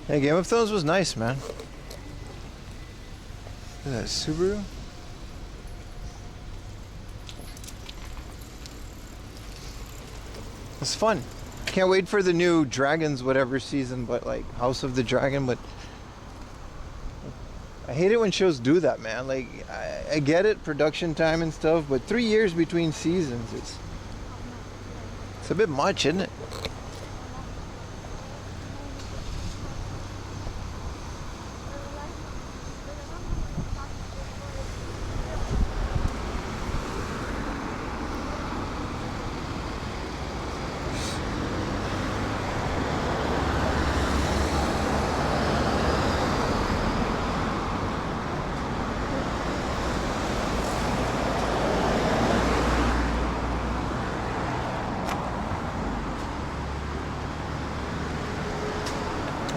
Hey, Game of Thrones was nice, man. Is that Subaru? It's fun. Can't wait for the new Dragons whatever season, but like House of the Dragon, but I hate it when shows do that, man. Like I get it, production time and stuff, but 3 years between seasons, it's a bit much, isn't it?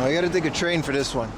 Oh, I gotta take a train for this one.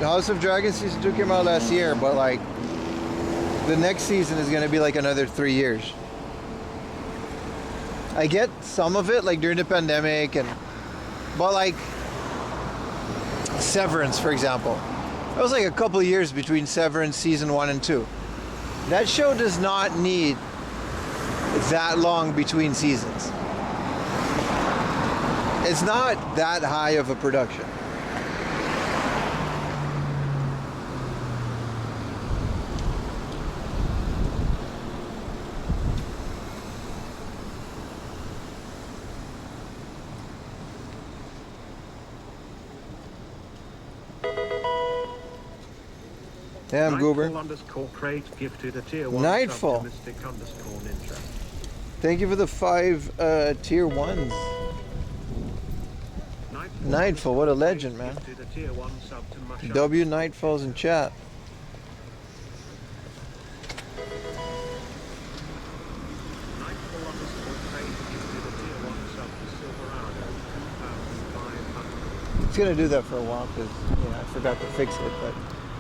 House of Dragon season 2 came out last year, but like the next season is gonna be like another 3 years. I get some of it like during the pandemic but like Severance, for example. It was like a couple of years between Severance season 1 and 2. That show does not need that long between seasons. It's not that high of a production. Damn, Goober. Nightfall. Thank you for the 5 tier 1s. Nightfall, what a legend, man. W Nightfall's in chat. gonna do that for a while because I forgot to fix it, but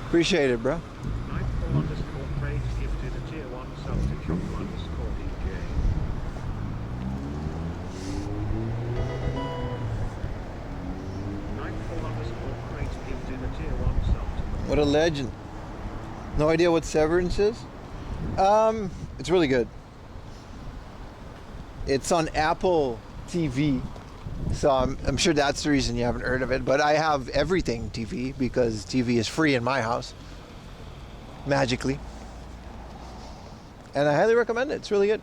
appreciate it, bro. Nightfall_Craig gifted a tier 1 sub to Choco_DJ. Nightfall_Craig gifted a tier 1 sub to What a legend. No idea what Severance is? It's really good. It's on Apple TV. So I'm sure that's the reason you haven't heard of it. But I have everything TV because TV is free in my house. Magically. And I highly recommend it. It's really good.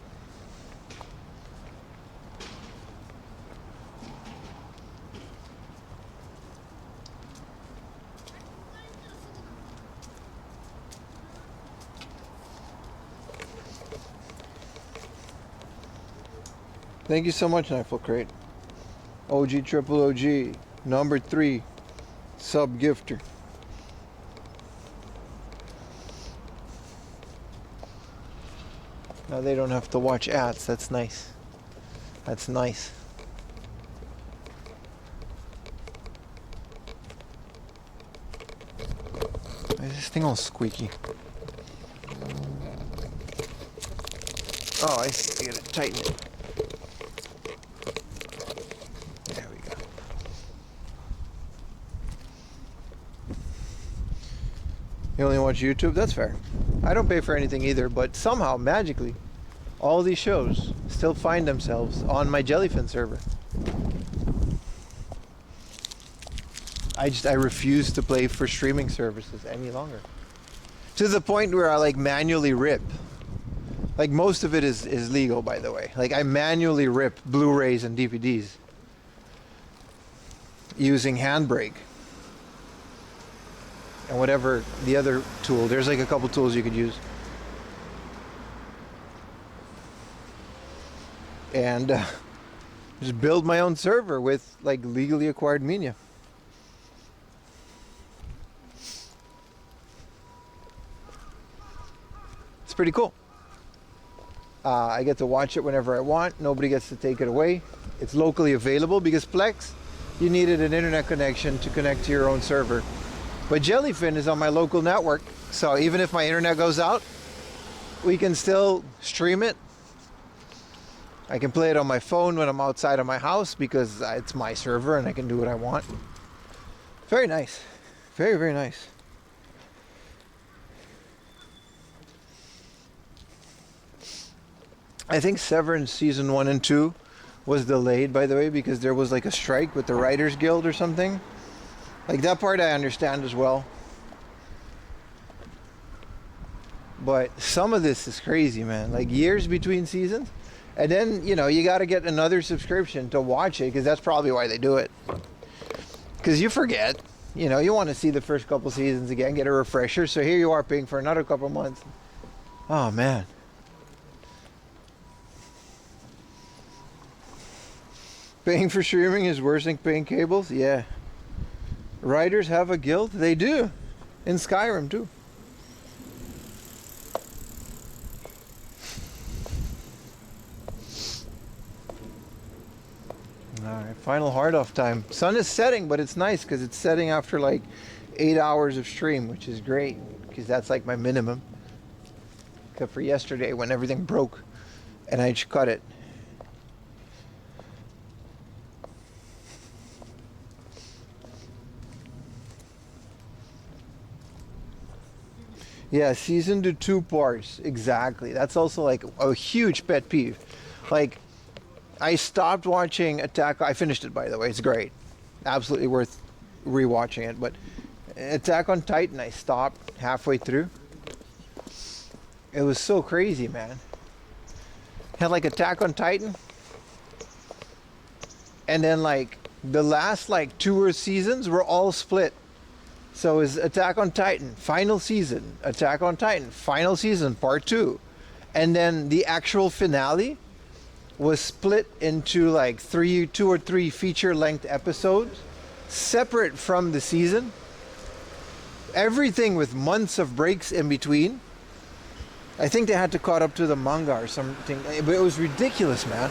Thank you so much, Nightfall Crate. OG Triple OG, number 3, sub gifter. Now they don't have to watch ads. That's nice. That's nice. Why is this thing all squeaky? Oh, I see. I gotta tighten it. There we go. You only watch YouTube? That's fair. I don't pay for anything either, but somehow, magically, all these shows still find themselves on my Jellyfin server. I refuse to pay for streaming services any longer. To the point where I manually rip. Most of it is legal, by the way. I manually rip Blu-rays and DVDs using Handbrake and whatever the other tool. There's a couple tools you could use. And just build my own server with legally acquired media. It's pretty cool. I get to watch it whenever I want. Nobody gets to take it away. It's locally available because Plex, you needed an internet connection to connect to your own server. But Jellyfin is on my local network, so even if my internet goes out, we can still stream it. I can play it on my phone when I'm outside of my house because it's my server and I can do what I want. Very nice. Very, very nice. I think Severance season 1 and 2 was delayed, by the way, because there was a strike with the Writers Guild or something. That part I understand as well. But some of this is crazy, man. Years between seasons. And then, you got to get another subscription to watch it, because that's probably why they do it. Because you forget. You want to see the first couple seasons again, get a refresher. So here you are paying for another couple months. Oh, man. Paying for streaming is worse than paying cables? Yeah. Writers have a guild? They do. In Skyrim, too. Alright, final hard off time. Sun is setting, but it's nice because it's setting after 8 hours of stream, which is great because that's my minimum. Except for yesterday when everything broke and I just cut it. Yeah, season to 2 parts. Exactly. That's also a huge pet peeve. I stopped watching Attack. I finished it, by the way. It's great. Absolutely worth rewatching it. But Attack on Titan, I stopped halfway through. It was so crazy, man. Had Attack on Titan. And then the last 2 seasons were all split. So is Attack on Titan, final season. Attack on Titan, final season, part 2. And then the actual finale was split into 2 or 3 feature-length episodes, separate from the season. Everything with months of breaks in between. I think they had to caught up to the manga or something. But it was ridiculous, man.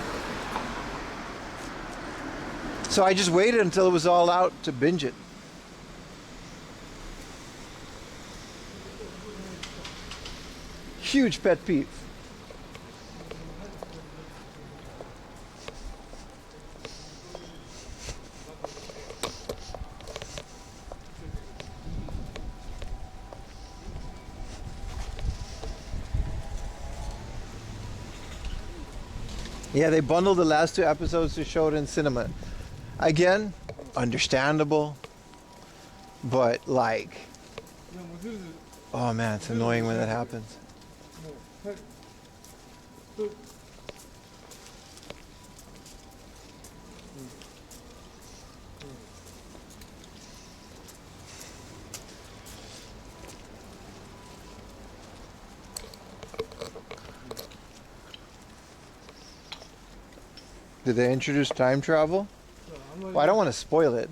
So I just waited until it was all out to binge it. Huge pet peeve. Yeah, they bundled the last 2 episodes to show it in cinema. Again, understandable, but like, oh man, it's annoying when that happens. Did they introduce time travel? Well, I don't want to spoil it.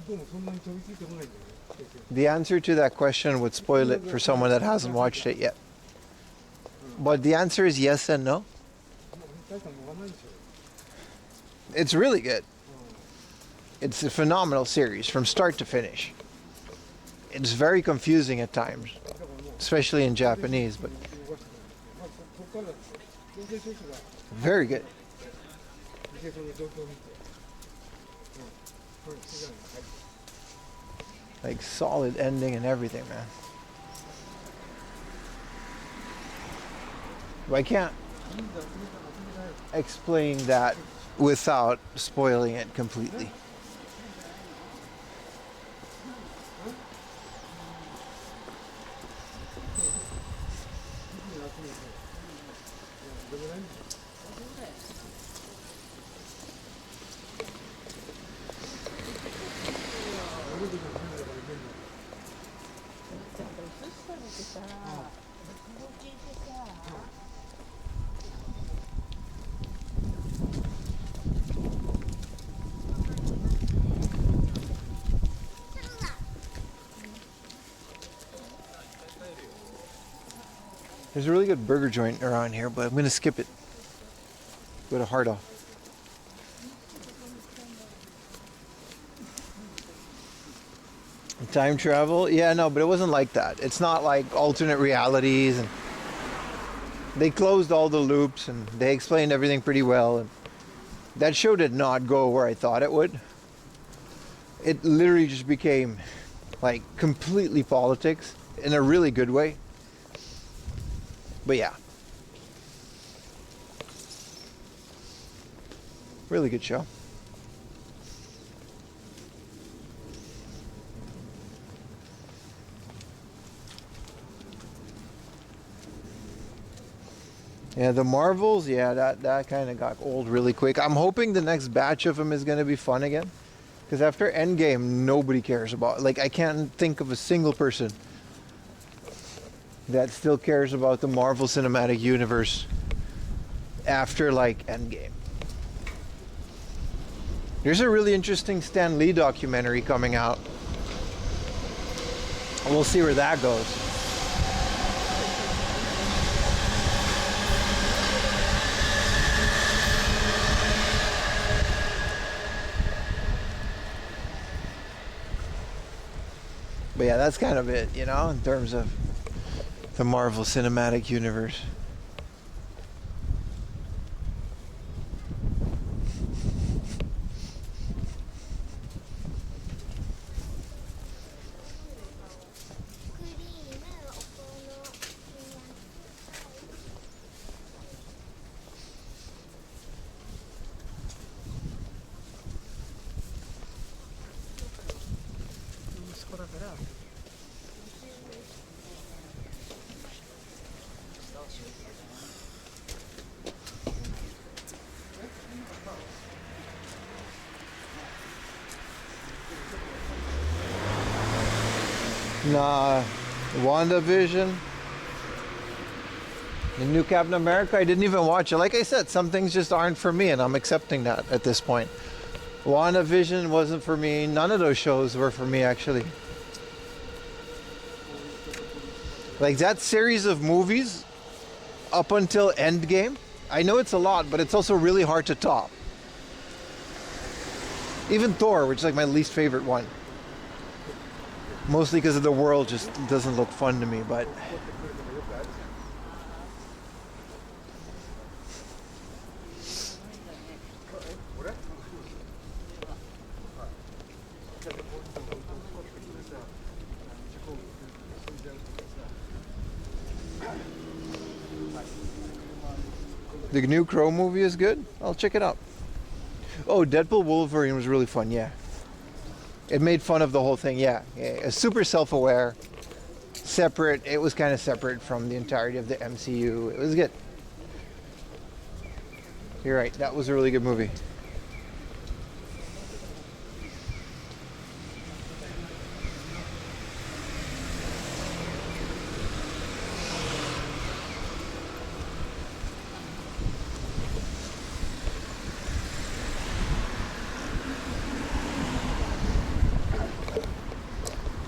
The answer to that question would spoil it for someone that hasn't watched it yet. But the answer is yes and no. It's really good. It's a phenomenal series from start to finish. It's very confusing at times, especially in Japanese, but very good. Like solid ending and everything, man. But I can't explain that without spoiling it completely. There's a really good burger joint around here, but I'm going to skip it. Go to Hard Off. Time travel? Yeah, no, but it wasn't like that. It's not like alternate realities, and they closed all the loops and they explained everything pretty well. And that show did not go where I thought it would. It literally just became like completely politics in a really good way. But yeah, really good show. Yeah, the Marvels, yeah, that kind of got old really quick. I'm hoping the next batch of them is going to be fun again. Because after Endgame, nobody cares about, like, I can't think of a single person that still cares about the Marvel Cinematic Universe after, like, Endgame. There's a really interesting Stan Lee documentary coming out. We'll see where that goes. But yeah, that's kind of it, you know, in terms of the Marvel Cinematic Universe. Nah, WandaVision, the new Captain America, I didn't even watch it. Like I said, some things just aren't for me, and I'm accepting that at this point. WandaVision wasn't for me. None of those shows were for me, actually. Like that series of movies up until Endgame, I know it's a lot, but it's also really hard to top. Even Thor, which is like my least favorite one. Mostly because of the world just doesn't look fun to me, but... The new Crow movie is good. I'll check it out. Oh, Deadpool Wolverine was really fun, yeah. It made fun of the whole thing, yeah. It's super self-aware, separate. It was kind of separate from the entirety of the MCU. It was good. You're right, that was a really good movie.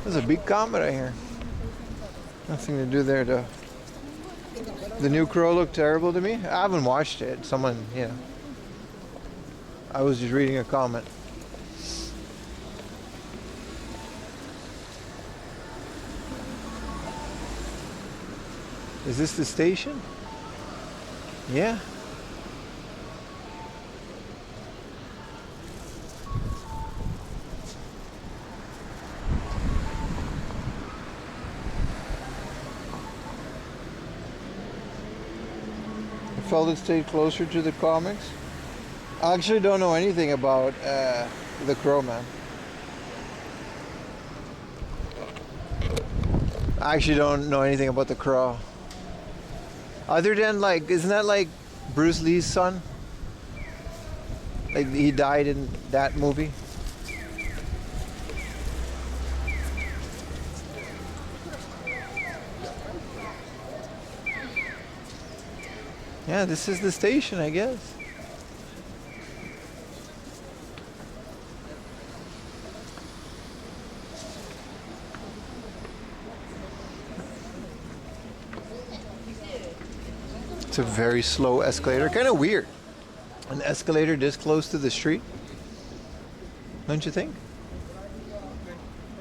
There's a big comet right here. Nothing to do there to... The new Crow looked terrible to me. I haven't watched it. Someone, you know. I was just reading a comment. Is this the station? Yeah. I felt it stayed closer to the comics. I actually don't know anything about the Crow, man. I actually don't know anything about the Crow. Other than, like, isn't that like Bruce Lee's son? Like, he died in that movie? Yeah, this is the station, I guess. It's a very slow escalator. Kind of weird. An escalator this close to the street. Don't you think?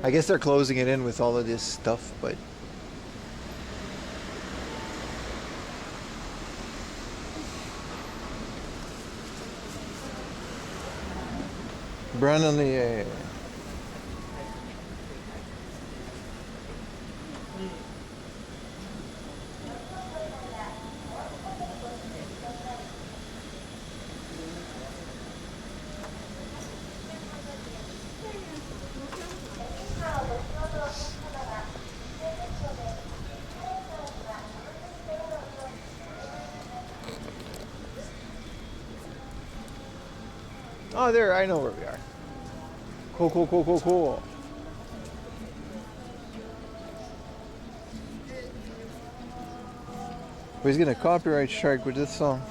I guess they're closing it in with all of this stuff, but... Brandon Lee. Oh, there, I know where we are. Cool, cool, cool, cool, cool. But he's gonna copyright strike with this song.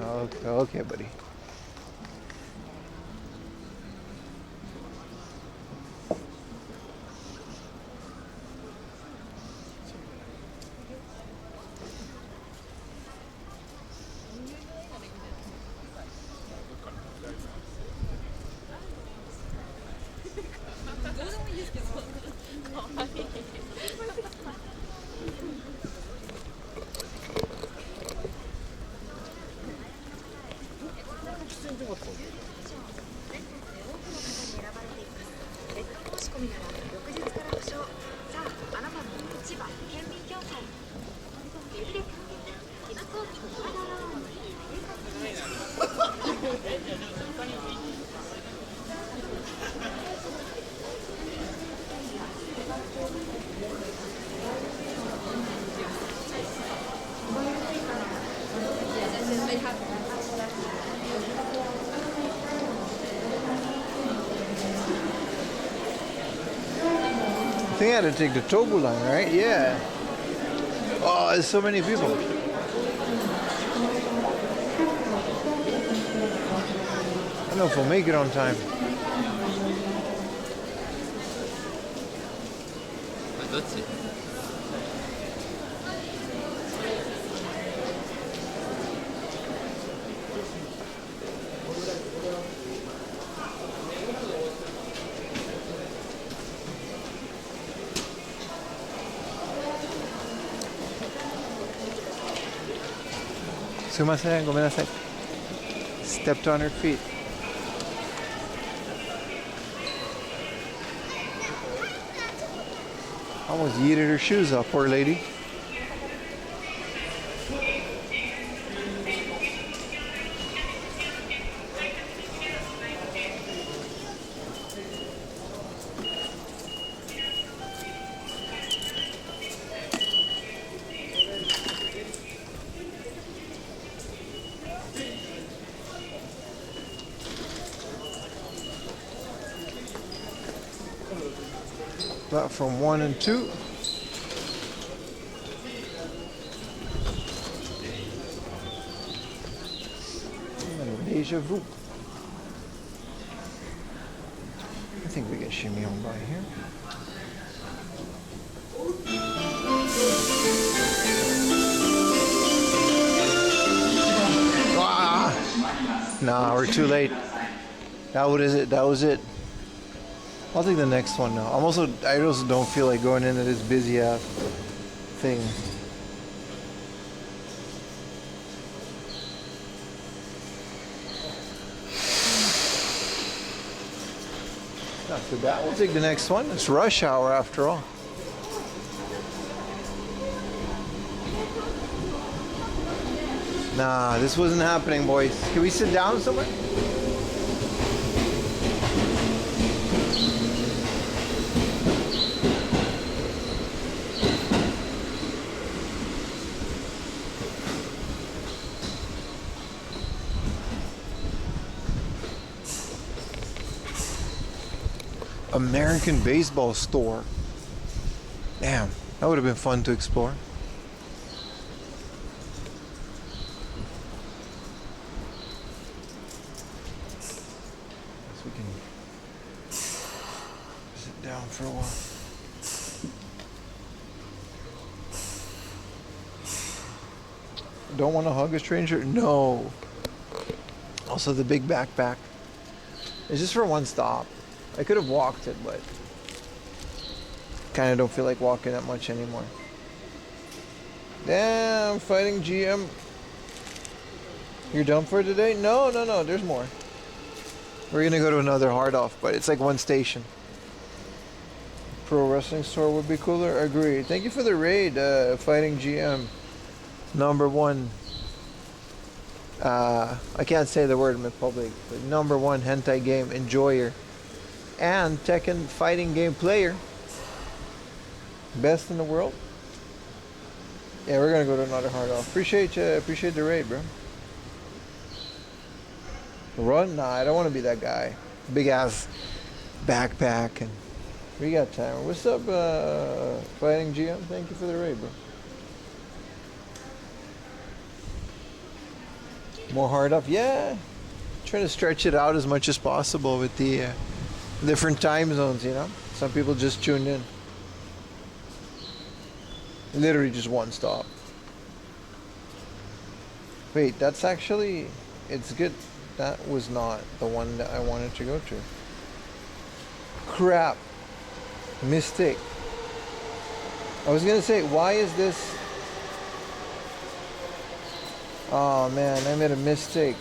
Okay, okay, buddy. I think I had to take the Tobu line, right? Yeah. Oh, there's so many people. I don't know if we'll make it on time. どっち Sumimasen, gomenasai. Stepped on her feet. Almost yeeted her shoes off, poor lady. Platform 1 and 2. And Deja Vu. I think we get shimmy on by here. Ah! Nah, we're too late. What is it? That was it. I'll take the next one now. I also don't feel like going into this busy ass thing. Not too bad. We'll take the next one. It's rush hour after all. Nah, this wasn't happening, boys. Can we sit down somewhere? American baseball store. Damn, that would have been fun to explore. Guess we can sit down for a while. Don't want to hug a stranger? No. Also the big backpack. It's just for one stop. I could have walked it, but kind of don't feel like walking that much anymore. Damn, fighting GM. You're done for today? No, there's more. We're gonna go to another hard off, but it's like one station. Pro wrestling store would be cooler. Agreed. Thank you for the raid, fighting GM. Number one. I can't say the word in public, but number one hentai game enjoyer. And Tekken fighting game player. Best in the world. Yeah, we're gonna go to another hard off. Appreciate the raid, bro. Run? Nah, I don't want to be that guy. Big ass backpack and we got time. What's up, fighting GM? Thank you for the raid, bro. More hard off? Yeah. Trying to stretch it out as much as possible with the different time zones, you know? Some people just tuned in. Literally just one stop. Wait, that's actually... It's good. That was not the one that I wanted to go to. Crap. Mistake. I was gonna say, why is this... Oh man, I made a mistake.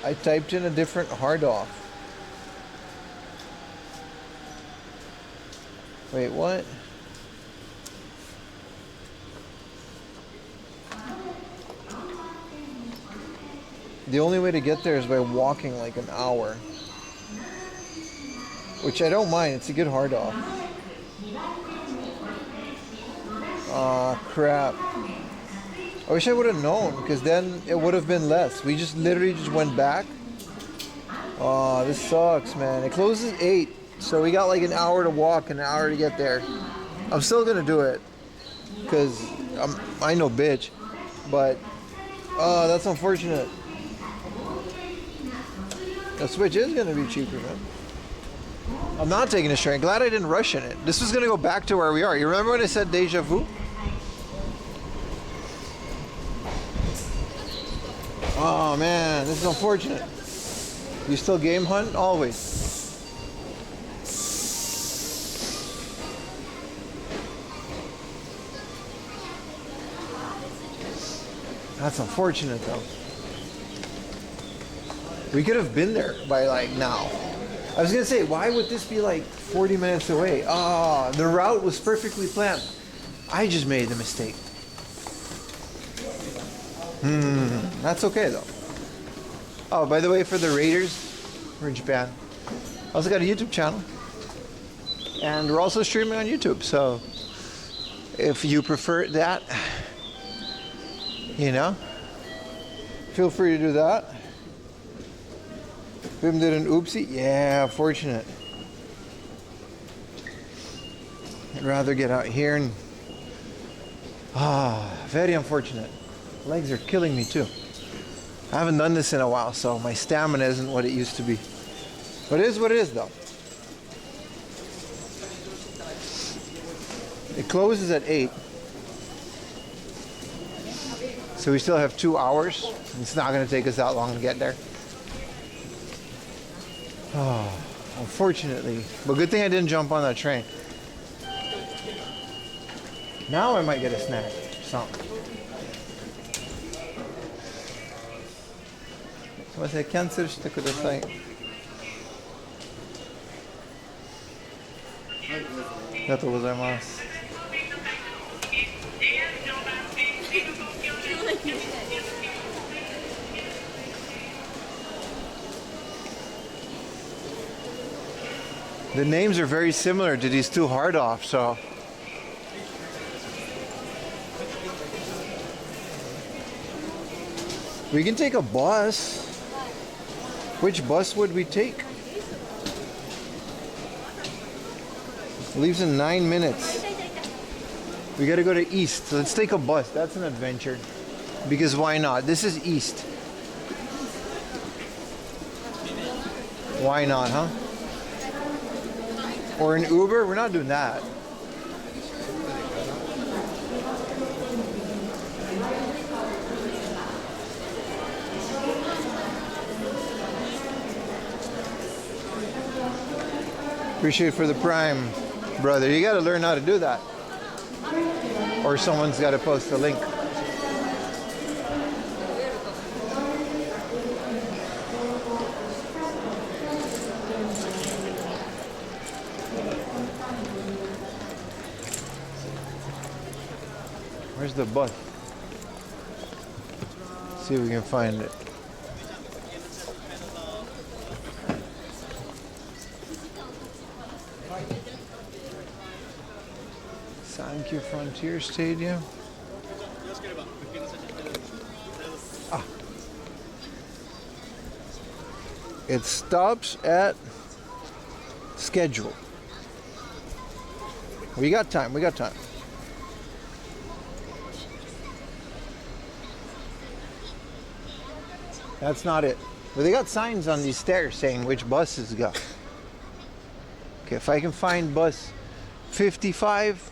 I typed in a different hard off. Wait, what? The only way to get there is by walking like an hour. Which I don't mind, it's a good hard off. Aw, crap. I wish I would have known, because then it would have been less. We just literally just went back. Oh, this sucks, man. It closes 8, so we got like an hour to walk and an hour to get there. I'm still gonna do it, because I know bitch, but that's unfortunate. The Switch is gonna be cheaper, man. I'm not taking a train. Glad I didn't rush in it. This was gonna go back to where we are. You remember when I said deja vu? Oh man, this is unfortunate. You still game hunt? Always. That's unfortunate though. We could have been there by like now. I was gonna say, why would this be like 40 minutes away? Ah, the route was perfectly planned. I just made the mistake. That's okay though. Oh, by the way, for the Raiders, we're in Japan. Also got a YouTube channel. And we're also streaming on YouTube, so if you prefer that, you know, feel free to do that. Bim did an oopsie? Yeah, fortunate. I'd rather get out here and... very unfortunate. Legs are killing me too. I haven't done this in a while, so my stamina isn't what it used to be. But it is what it is though. It closes at 8. So we still have 2 hours. It's not going to take us that long to get there. Oh, unfortunately. But good thing I didn't jump on that train. Now I might get a snack or something. Was cancelしてください。ありがとうございます。The names are very similar to these two hard off, so we can take a bus. Which bus would we take? Leaves in 9 minutes. We gotta go to East. So let's take a bus. That's an adventure. Because why not? This is East. Why not, huh? Or an Uber? We're not doing that. Appreciate for the Prime, brother. You got to learn how to do that. Or someone's got to post a link. Where's the bus? See if we can find it. Thank you, Frontier Stadium. Ah. It stops at schedule. We got time, we got time. That's not it. But they got signs on these stairs saying which buses go. Okay, if I can find bus 55.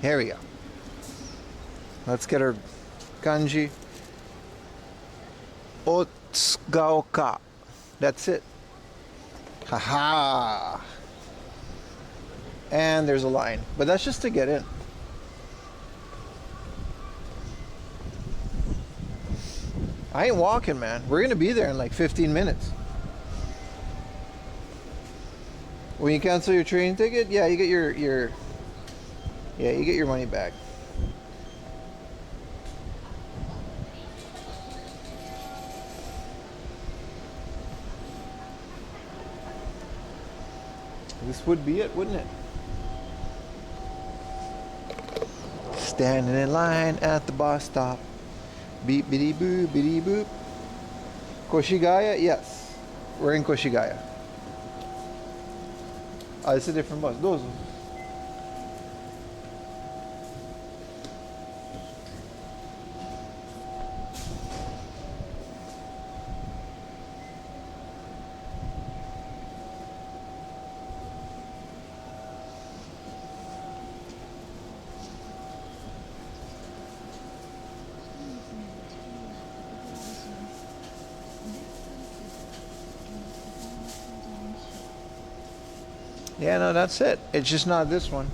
Here we go. Let's get our kanji. Otsugaoka. That's it. Haha. And there's a line. But that's just to get in. I ain't walking, man. We're gonna be there in like 15 minutes. When you cancel your train ticket, yeah, you get your you get your money back. This would be it, wouldn't it? Standing in line at the bus stop. Beep bitty boo bitty boop. Koshigaya? Yes. We're in Koshigaya. Ah, it's a different bus. Those. Yeah, no, that's it. It's just not this one.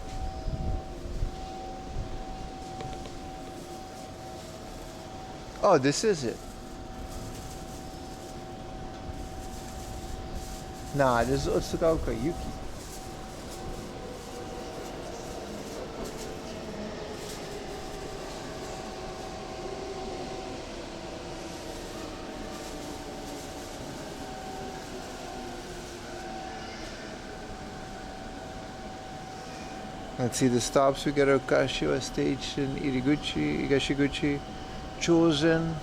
Oh, this is it. Nah, this is Otsugaoka Yuki. Let's see the stops. We got Okashiwa Station, Iriguchi, Igashiguchi, Chosen.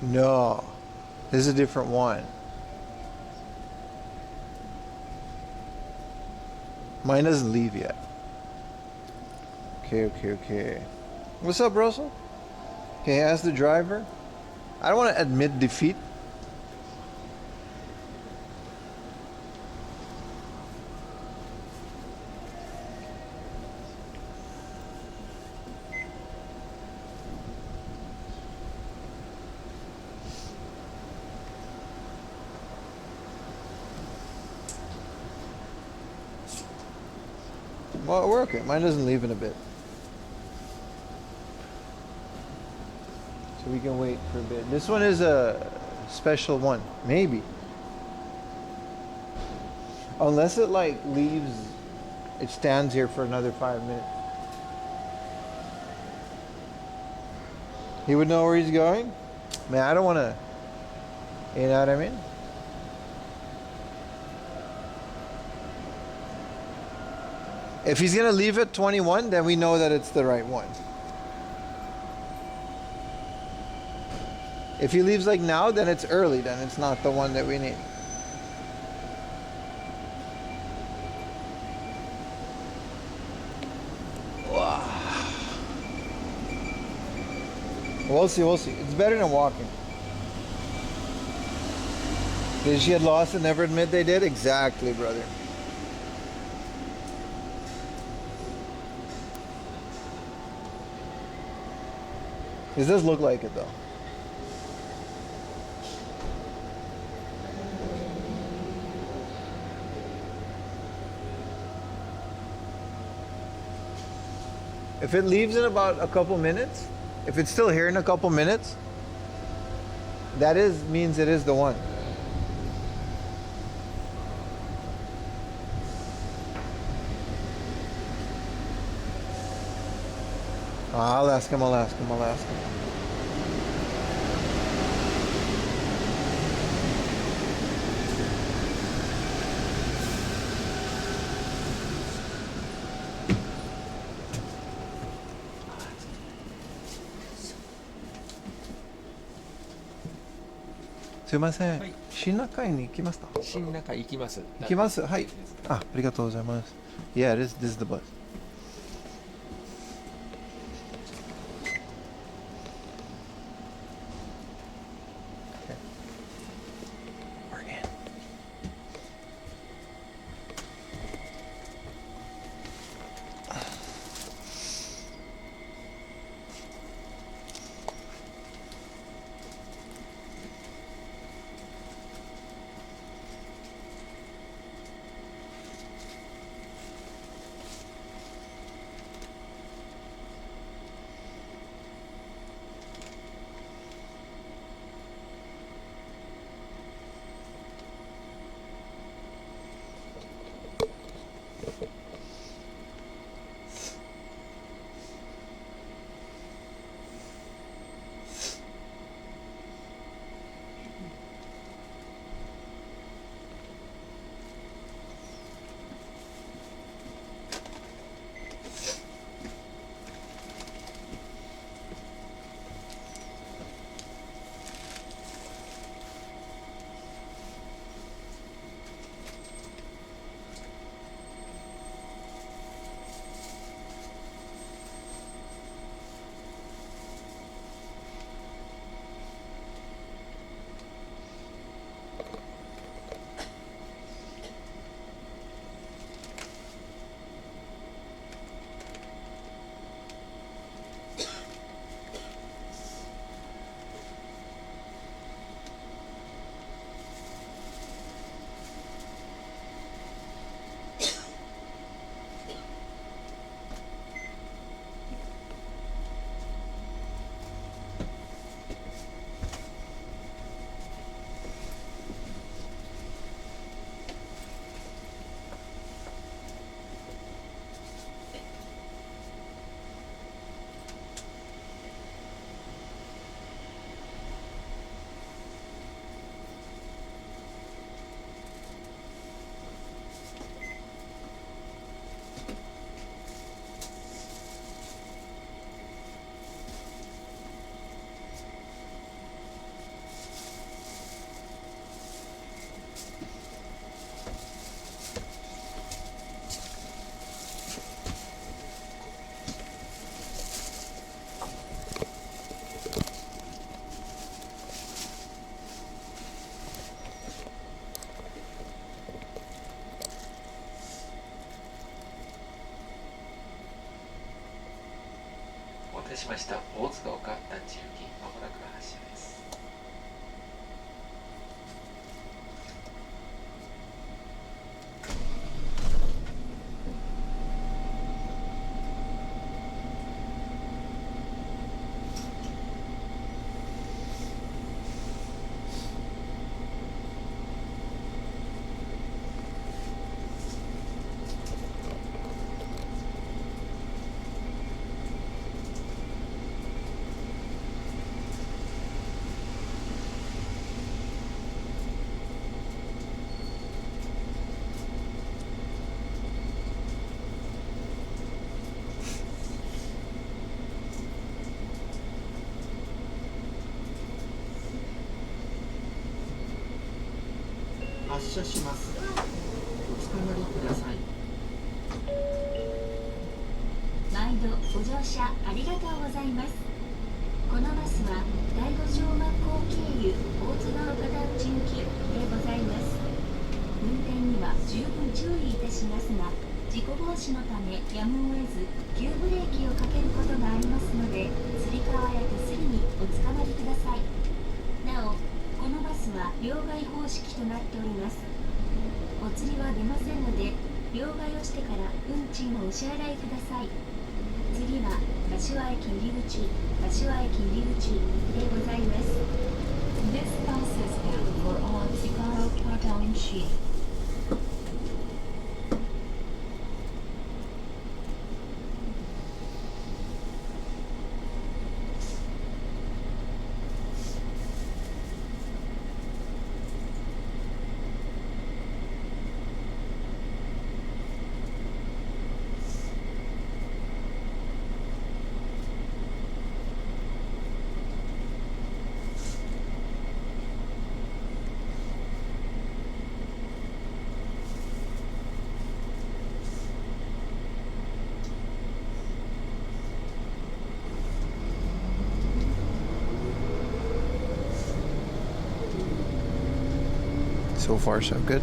No, this is a different one. Mine doesn't leave yet. Okay. What's up, Russell? Okay, ask the driver. I don't want to admit defeat. Well, we're okay. Mine doesn't leave in a bit. So we can wait for a bit. This one is a special one. Maybe. Unless it like leaves, it stands here for another 5 minutes. He would know where he's going? Man, I don't want to, you know what I mean? If he's going to leave at 21, then we know that it's the right one. If he leaves like now, then it's early, then it's not the one that we need. Wow. We'll see. It's better than walking. Did she had lost and never admit they did? Exactly, brother. This does look like it though. If it leaves in about a couple minutes, if it's still here in a couple minutes, that means it is the one. I'll ask him.すいません、新中井に行きますか？新中井行きます。行きます。はい。あ、ありがとうございます。Yeah, this is the bus. した大塚岡タッチ行きまもなく発車です。発車します。おつかまりください。毎度ご乗車ありがとうございます。このバスは第五小学校経由大津川岡田行きでございます。運転には十分注意いたしますが、事故防止のためやむを得ず急ブレーキをかけることがありますので、つり革や手すりにおつかまりください。なおこのバスは両替方式となっております。お釣りは出ませんので、両替をしてから運賃をお支払いください。次は柏駅入口でございます。This bus is bound for Otsukawa Township. So far, so good.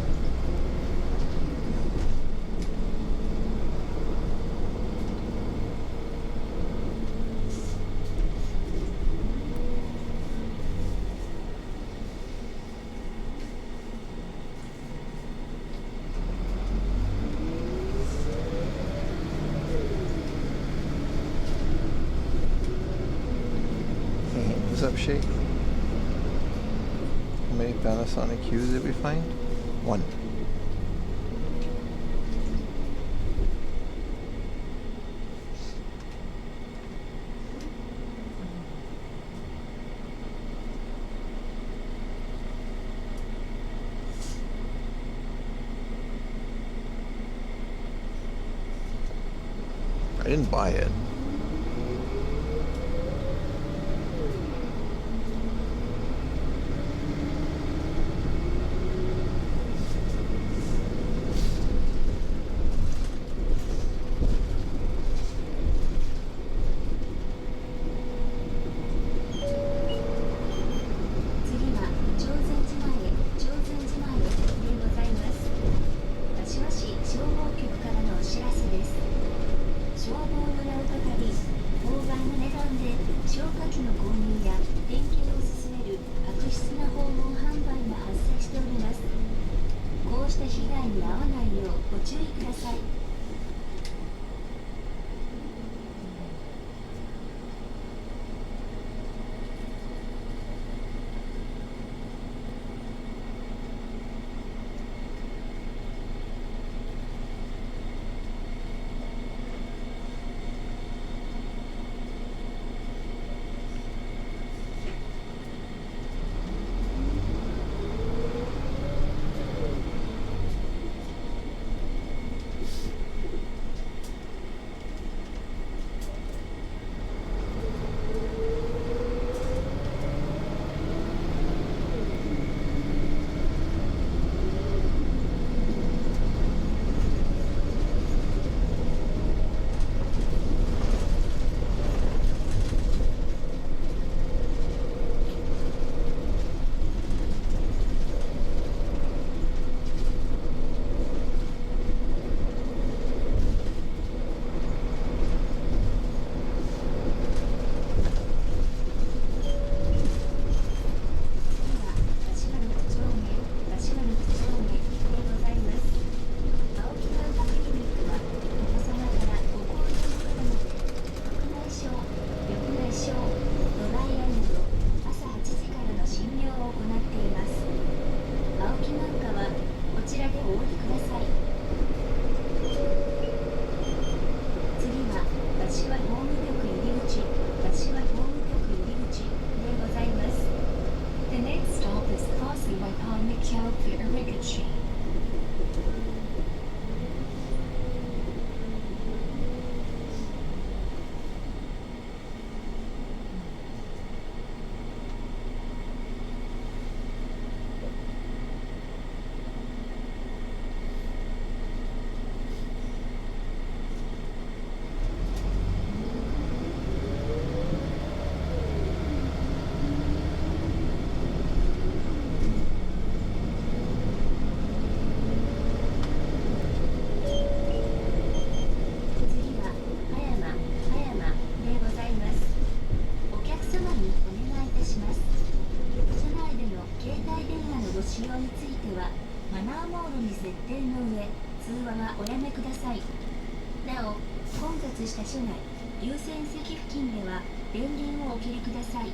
What's up, Shake? How many Panasonic Qs did we find? 1. I didn't buy it. Wi-Fi Mikhail Firigachi. 使用についてはマナーモードに設定の上、通話はおやめください。なお、混雑した車内、優先席付近では電源をお切りください。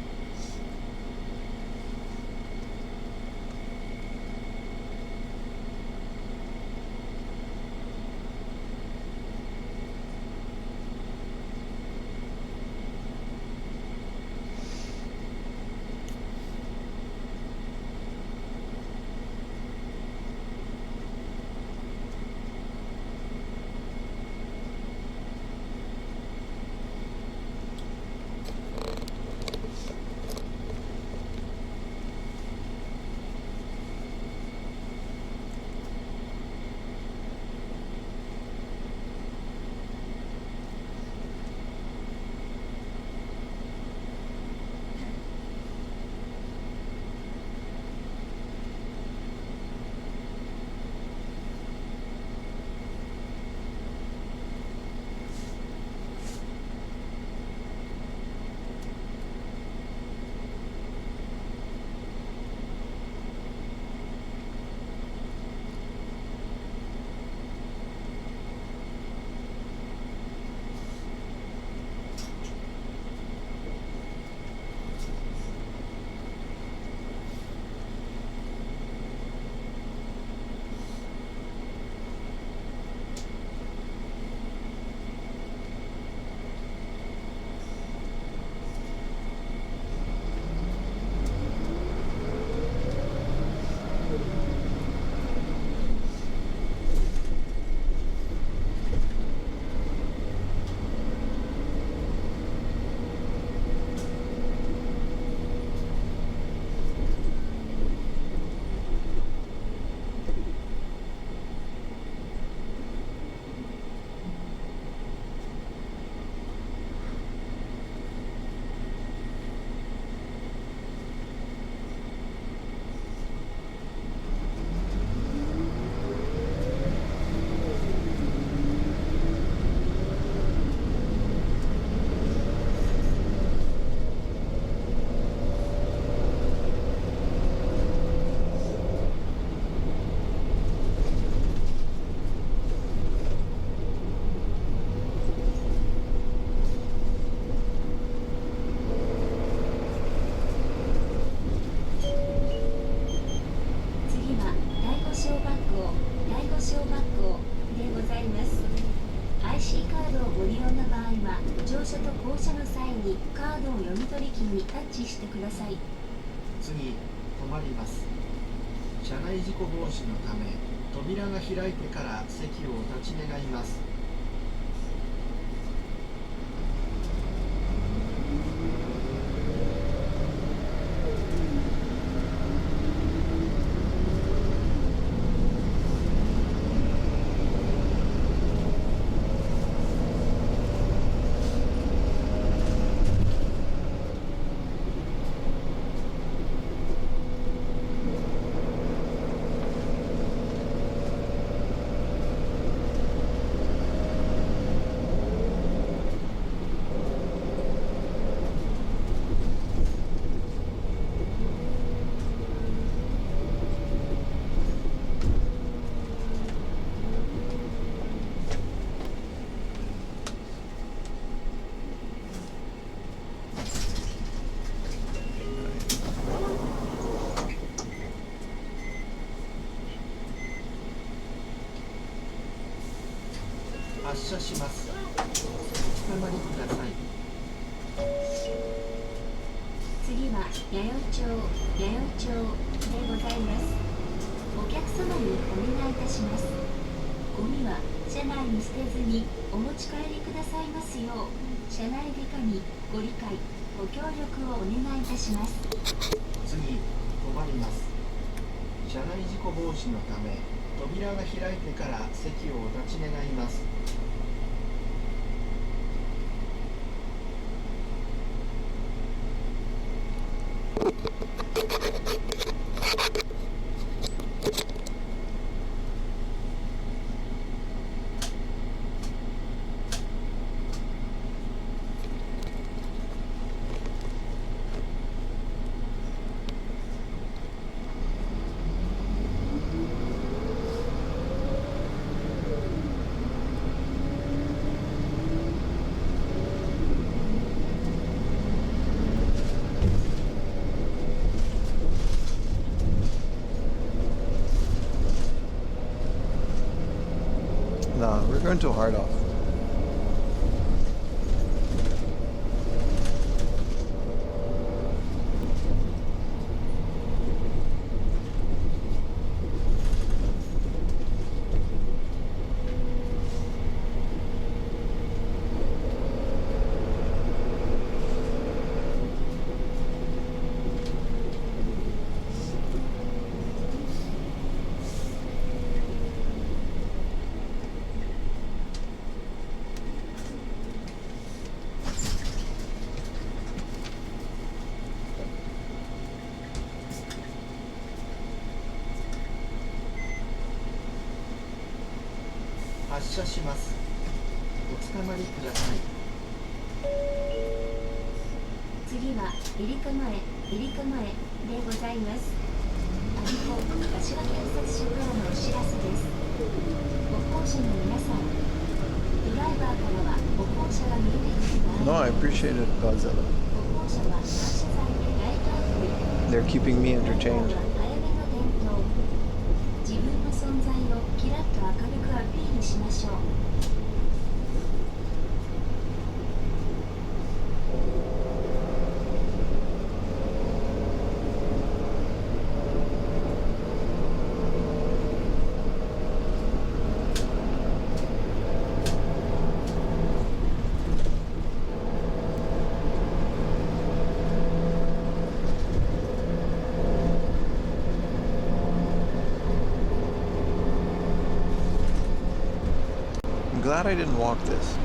次、止まります。車内事故防止のため、扉が開いてから席をお立ち願います。発車します。おつかまりください。次次は弥生町でございます。お客様にお願いいたします。ゴミは車内に捨てずにお持ち帰りくださいますよう、車内外科にご理解ご協力をお願いいたします。次、止まります。車内事故防止のため扉が開いてから席をお立ち願います。Nah, we're going too hard off.発車します。おつかまりください。次は入り構えでございます。アビコ柏警察署からのお知らせです。歩行者の皆さん、ドライバーからは歩行者が見えてきてない。 No, I appreciate it, Godzilla. 歩行者は反射材でライトアップ。 They're keeping me entertained. 自分の存在をキラッと明るくアピールしましょう。I'm glad I didn't walk this.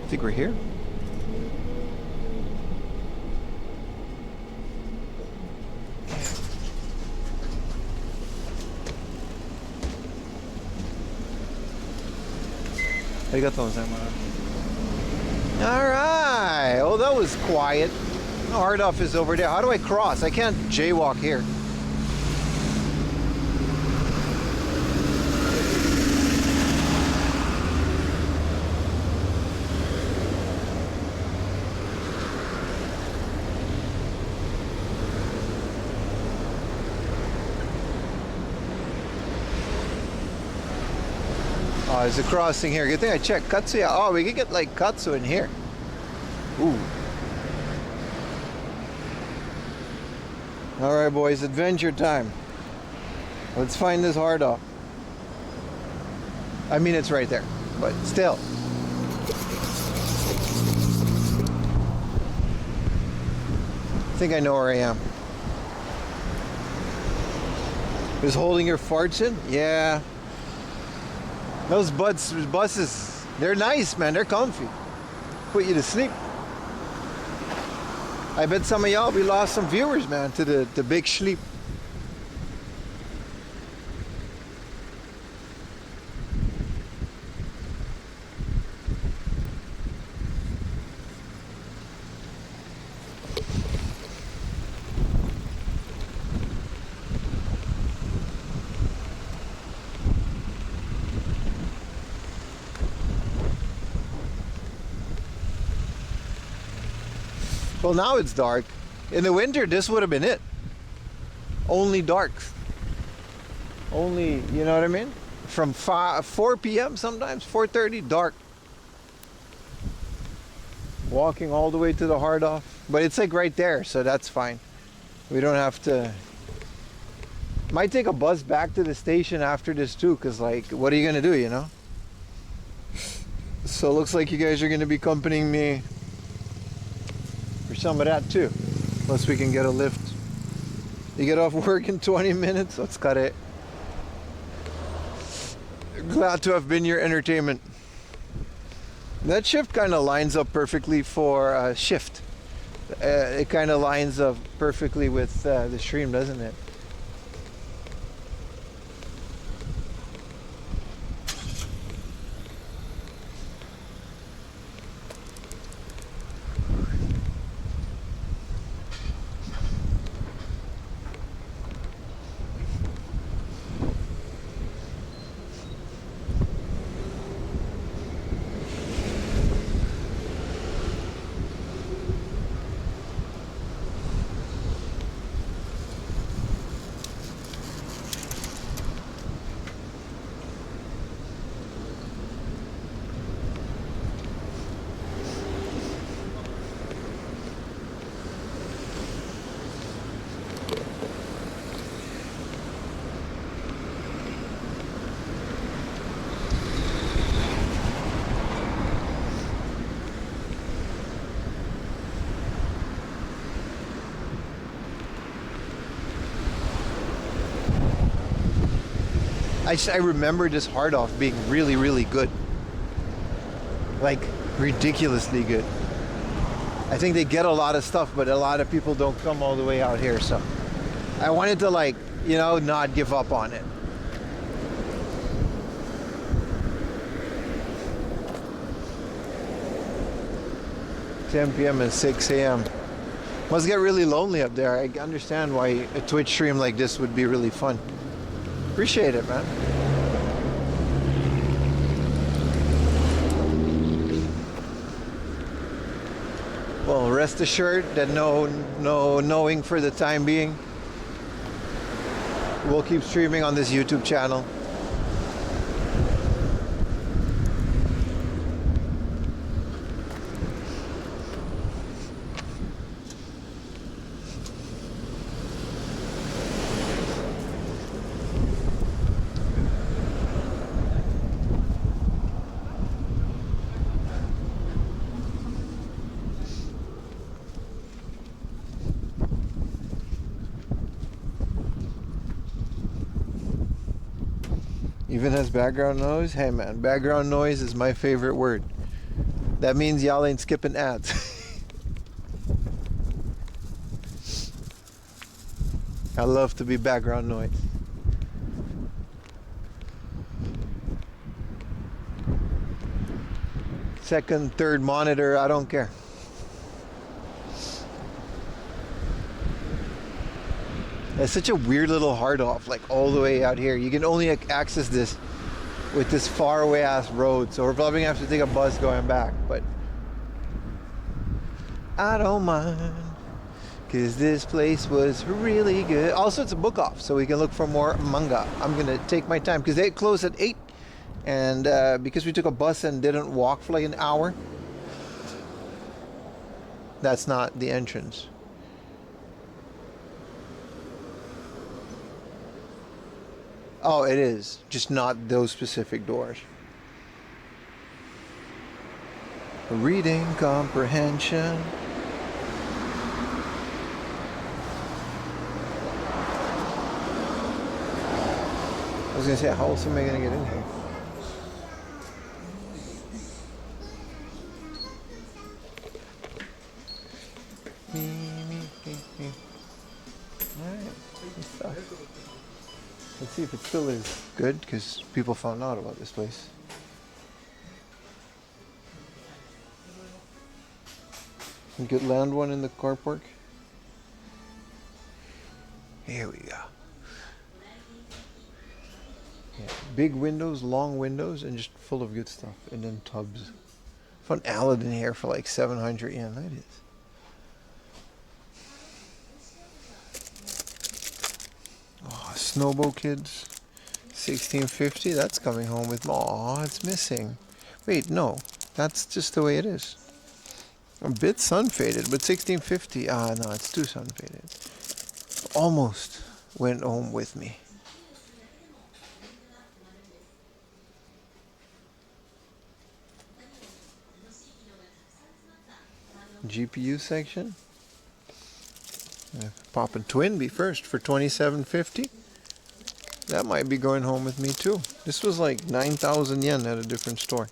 I think we're here. Alright. Oh, that was quiet. Hard off is over there. How do I cross? I can't jaywalk here. Oh, there's a crossing here. Good thing I checked Katsu. Oh, we could get like Katsu in here. Ooh. Alright boys, adventure time. Let's find this hard off. I mean, it's right there, but still. I think I know where I am. Is holding your farts in? Yeah. Those buses, they're nice, man. They're comfy. Put you to sleep. I bet some of y'all, we lost some viewers, man, to the big sleep. Well, now it's dark. In the winter, this would have been it. Only dark. Only, you know what I mean? From 4 p.m. sometimes, 4:30, dark. Walking all the way to the hard off. But it's like right there, so that's fine. We don't have to... Might take a bus back to the station after this too, because like, what are you going to do, you know? So it looks like you guys are going to be accompanying me for some of that too. Plus we can get a lift. You get off work in 20 minutes. Let's cut it. Glad to have been your entertainment. That shift kind of lines up perfectly for shift. It kind of lines up perfectly with the stream, doesn't it? I remember this hard off being really, really good. Like, ridiculously good. I think they get a lot of stuff, but a lot of people don't come all the way out here, so I wanted to, like, you know, not give up on it. $10 p.m. and 6 a.m. Must get really lonely up there. I understand why a Twitch stream like this would be really fun. Appreciate it, man. Well, rest assured that no knowing for the time being. We'll keep streaming on this YouTube channel. Even has background noise? Hey man, background noise is my favorite word. That means y'all ain't skipping ads. I love to be background noise. Second, third monitor, I don't care. It's such a weird little hard off, like all the way out here. You can only access this with this far away ass road, so we're probably gonna have to take a bus going back, but I don't mind, cause this place was really good. Also, it's a book off, so we can look for more manga. I'm gonna take my time, cause they close at 8, and because we took a bus and didn't walk for like an hour. That's not the entrance. Oh, it is. Just not those specific doors. Reading comprehension. I was gonna say, how else am I gonna get in here? Alright, good stuff. Let's see if it still is good, because people found out about this place. You could land one in the car park. Here we go. Yeah, big windows, long windows, and just full of good stuff. And then tubs. Found Aladdin here for like 700 yen. That is. Oh, Snowbow Kids. 1650. That's coming home with me. Aw, it's missing. Wait, no. That's just the way it is. A bit sun faded, but 1650. Ah, no, it's too sun faded. Almost went home with me. GPU section. Poppin' Twinbee first for 2750. That might be going home with me too. This was like 9,000 yen at a different store.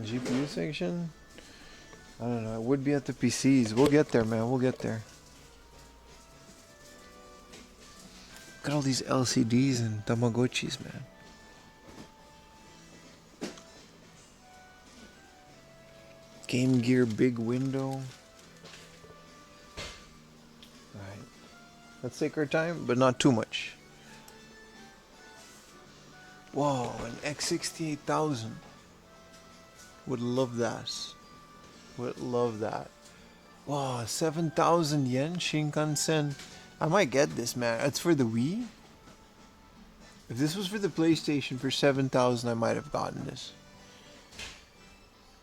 GPU section. I don't know. It would be at the PCs. We'll get there, man. We'll get there. Look at all these LCDs and Tamagotchis, man. Game Gear big window. Alright. Let's take our time, but not too much. Whoa, an X68000. Would love that. Would love that. Wow, 7,000 yen Shinkansen. I might get this, man. It's for the Wii. If this was for the PlayStation for 7,000, I might have gotten this.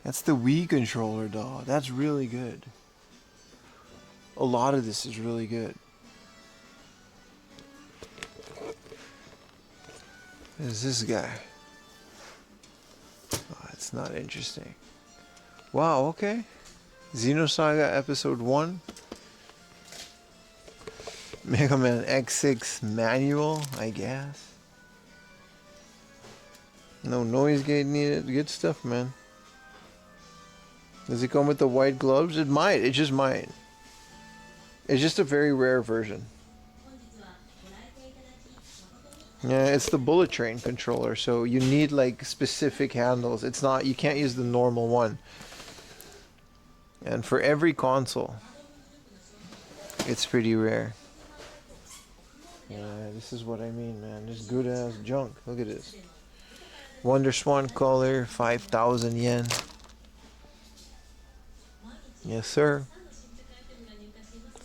That's the Wii controller, dog. That's really good. A lot of this is really good. There's this guy. Oh, it's not interesting. Wow, okay. Xenosaga Episode 1. Mega Man X6 manual, I guess. No noise gate needed. Good stuff, man. Does it come with the white gloves? It might. It just might. It's just a very rare version. Yeah, it's the bullet train controller, so you need like specific handles. It's not, you can't use the normal one. And for every console, it's pretty rare. Yeah, this is what I mean, man. This good ass junk. Look at this. Wonder Swan color, 5,000 yen. Yes, sir.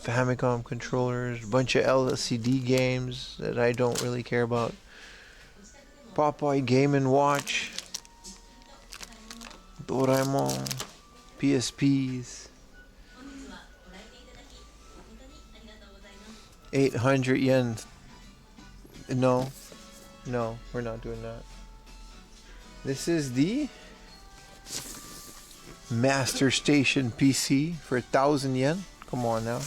Famicom controllers, bunch of LCD games that I don't really care about. Popeye Game & Watch. Doraemon. PSPs. 800 yen. No. No, we're not doing that. This is the Master Station PC for 1,000 yen. Come on now.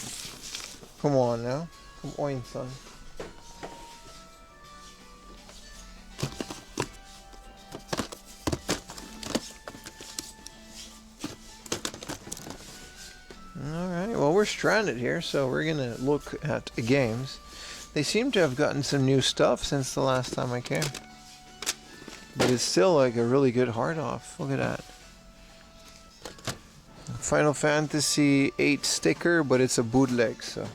Come on now. Come on, son. stranded here, so we're gonna look at games. They seem to have gotten some new stuff since the last time I came. But it's still like a really good hard off. Look at that. Final Fantasy 8 sticker, but it's a bootleg, so.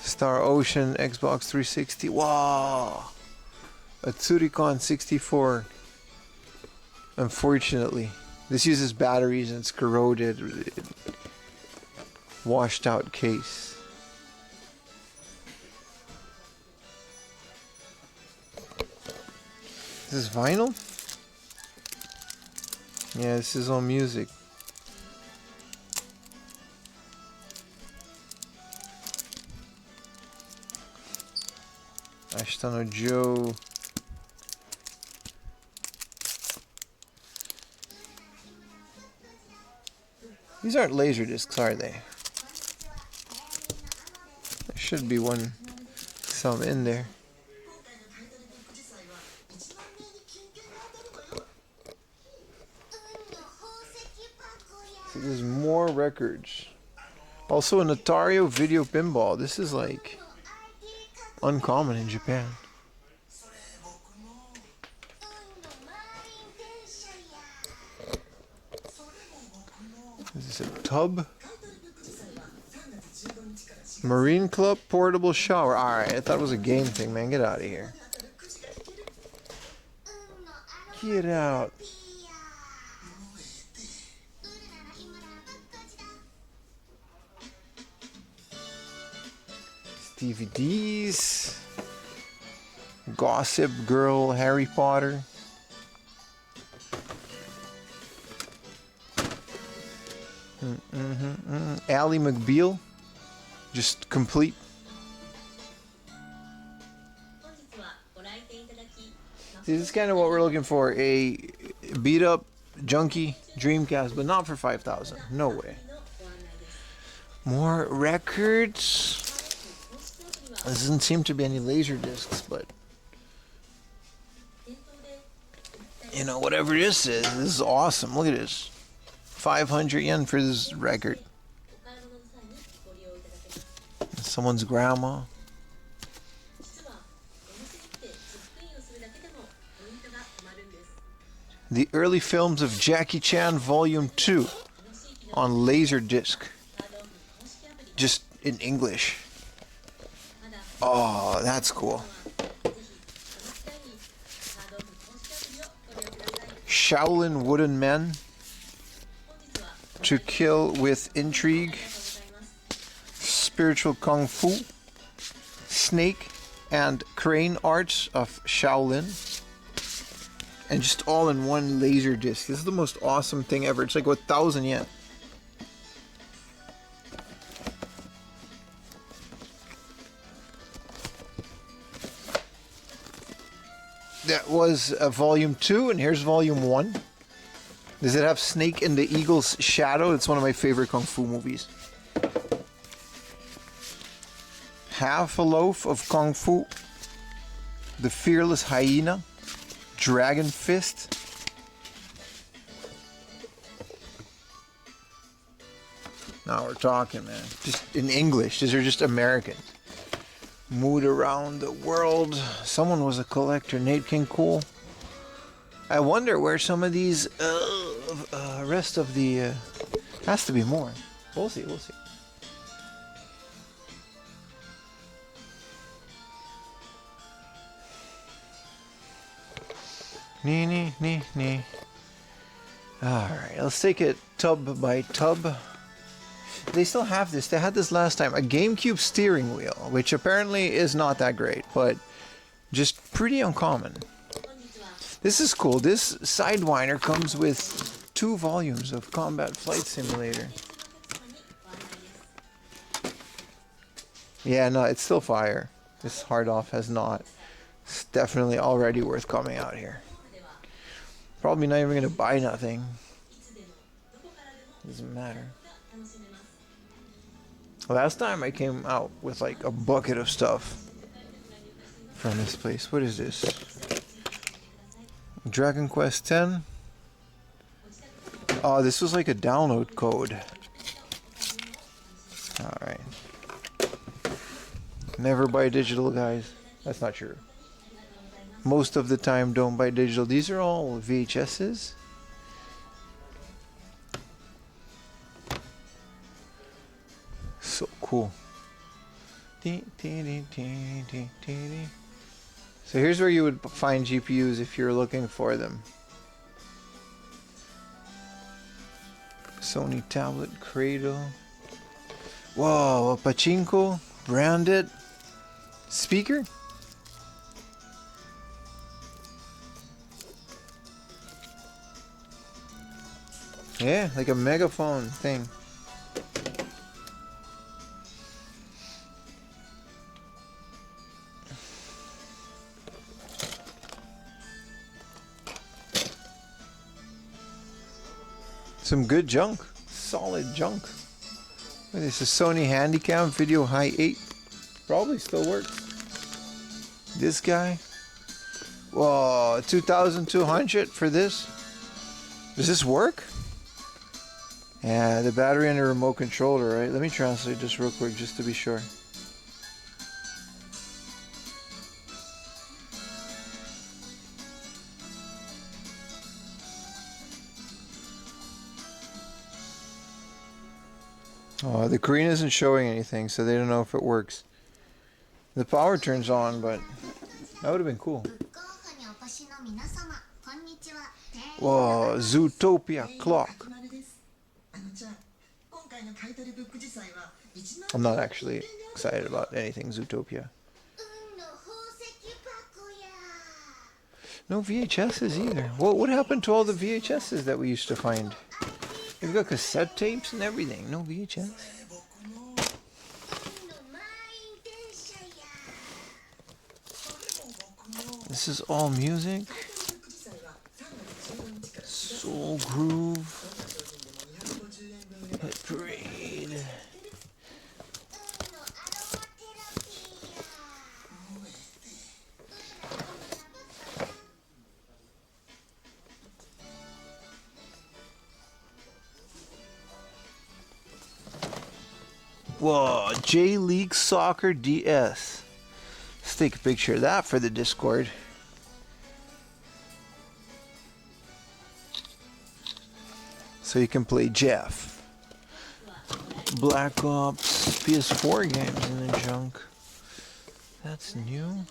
Star Ocean, Xbox 360. Wow! A Tsuricon 64. Unfortunately. This uses batteries and it's corroded. Washed out case. Is this vinyl? Yeah, this is all music. Ashtano Joe. These aren't laser discs, are they? There should be some in there. So there's more records. Also an Atari video pinball. This is like uncommon in Japan. Is this a tub? Marine Club portable shower. Alright, I thought it was a game thing, man. Get out of here. Get out. DVDs. Gossip Girl, Harry Potter. Ally McBeal. Just complete. See, this is kind of what we're looking for. A beat up, junky Dreamcast, but not for 5,000. No way. More records. There doesn't seem to be any laser discs, but you know, whatever this is awesome. Look at this. 500 yen for this record. Someone's grandma. The early films of Jackie Chan Volume 2 on Laserdisc. Just in English. Oh, that's cool. Shaolin Wooden Men. To Kill with Intrigue. Spiritual Kung Fu. Snake and Crane Arts of Shaolin. And just all in one laser disc. This is the most awesome thing ever. It's like 1,000 yen. That was volume 2, and here's volume 1. Does it have Snake in the Eagle's Shadow? It's one of my favorite kung fu movies. Half a Loaf of Kung Fu. The Fearless Hyena. Dragon Fist. Now we're talking, man. Just in English. These are just American. Mood Around the World. Someone was a collector. Nate King Cool. I wonder where some of these rest of the has to be more. We'll see. We'll see. Nee. Alright, let's take it tub by tub. They still have this. They had this last time. A GameCube steering wheel, which apparently is not that great, but just pretty uncommon. This is cool. This Sidewinder comes with 2 volumes of Combat Flight Simulator. Yeah, no, it's still fire. This hard off has not. It's definitely already worth coming out here. Probably not even going to buy nothing. Doesn't matter. Last time I came out with like a bucket of stuff from this place. What is this? Dragon Quest X. Oh, this was like a download code. Alright. Never buy digital, guys. That's not true. Most of the time, don't buy digital. These are all VHSs. So cool. So here's where you would find GPUs if you're looking for them. Sony tablet cradle. Whoa, a pachinko branded speaker. Yeah, like a megaphone thing. Some good junk. Solid junk. This is Sony Handycam Video High 8. Probably still works. This guy. Whoa, 2,200 for this. Does this work? Yeah, the battery and the remote controller, right? Let me translate this real quick just to be sure. Oh, the Korean isn't showing anything, so they don't know if it works. The power turns on, but that would have been cool. Whoa, Zootopia clock. I'm not actually excited about anything Zootopia. No VHSs either. What happened to all the VHSs that we used to find? We've got cassette tapes and everything. No VHS. This is all music. Soul Groove. Hit Parade. Whoa, J-League Soccer DS. Let's take a picture of that for the Discord. So you can play Jeff. Black Ops, PS4 games in the junk. That's new.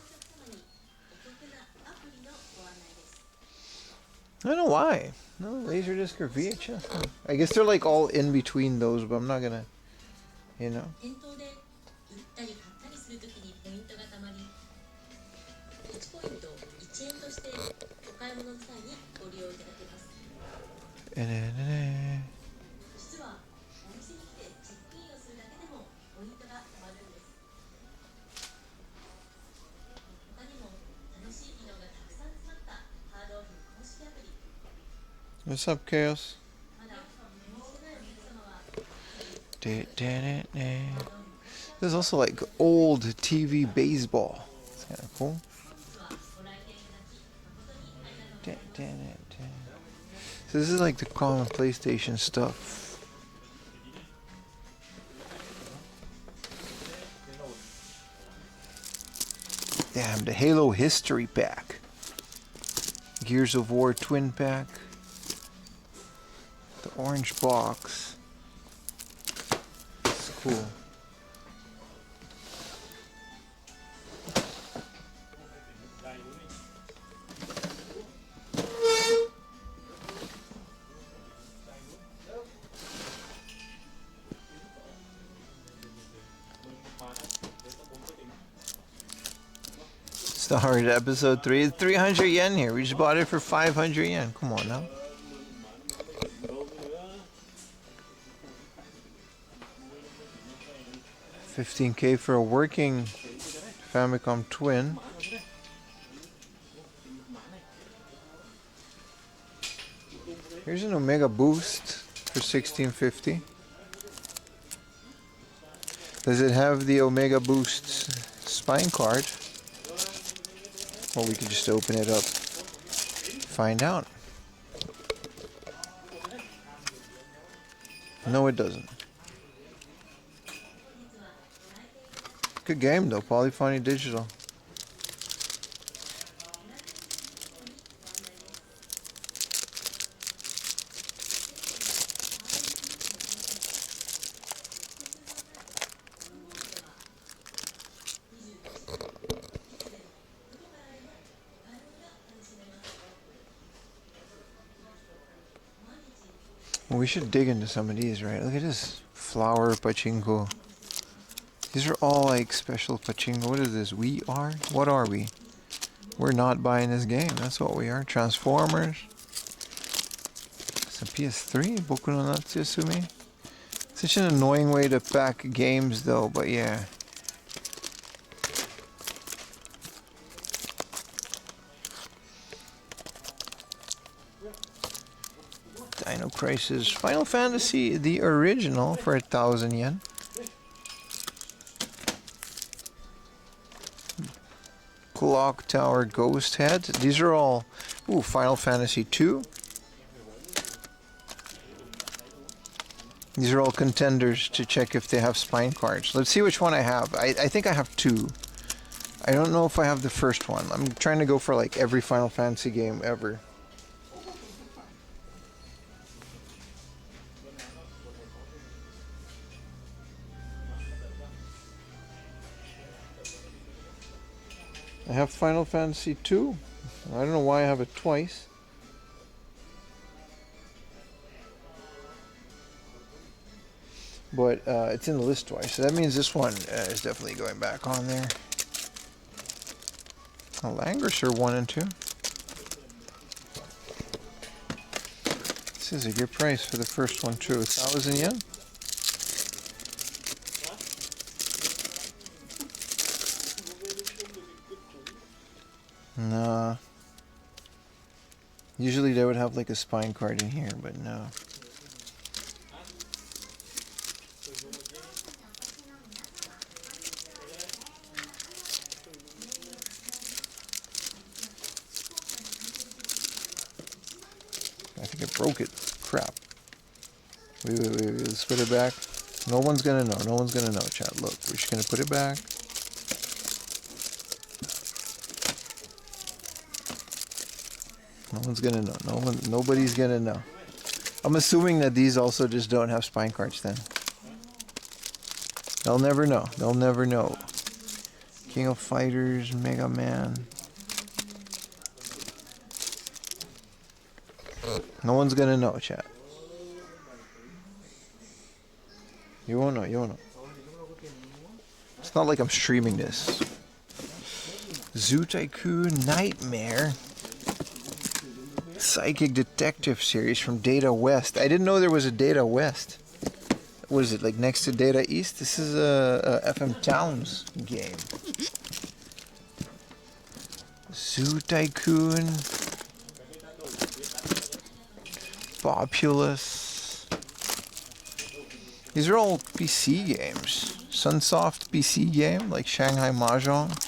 I don't know why. No Laserdisc or VHS. I guess they're like all in between those, but I'm not gonna, you know. What's up, Chaos? There's also like old TV baseball. It's kind of cool. So this is like the common PlayStation stuff. Damn, the Halo History Pack. Gears of War Twin Pack. The orange box. It's cool. Star episode 3 is 300 yen here. We just bought it for 500 yen. Come on now. $15K for a working Famicom Twin. Here's an Omega Boost for $16.50. Does it have the Omega Boost spine card? Or we could just open it up, find out. No, it doesn't. Good game though, Polyphony Digital. Well, we should dig into some of these, right? Look at this flower pachinko. These are all like special pachinko. What is this? We are? What are we? We're not buying this game. That's what we are. Transformers. It's a PS3. Boku no Natsuyasumi. Such an annoying way to pack games though, but yeah. Dino Crisis. Final Fantasy, the original, for 1,000 yen. Clock Tower Ghost Head. These are all... Ooh, Final Fantasy 2. These are all contenders to check if they have spine cards. Let's see which one I have. I think I have 2. I don't know if I have the first one. I'm trying to go for like every Final Fantasy game ever. I have Final Fantasy 2. I don't know why I have it twice. But it's in the list twice, so that means this one is definitely going back on there. Oh, Langrisser 1 and 2. This is a good price for the first one too. 1,000 yen. Nah. Usually they would have like a spine card in here, but no. I think I broke it. Crap. Wait, let's put it back. No one's gonna know. No one's gonna know, chat. Look, we're just gonna put it back. No one's gonna know. Nobody's gonna know. I'm assuming that these also just don't have spine cards then. They'll never know. They'll never know. King of Fighters, Mega Man. No one's gonna know, chat. You won't know. You won't know. It's not like I'm streaming this. Zoo Tycoon Nightmare. Psychic Detective series from Data West. I didn't know there was a Data West. What is it, like next to Data East? This is a FM Towns game. Zoo Tycoon. Populous. These are all PC games. Sunsoft PC game, like Shanghai Mahjong.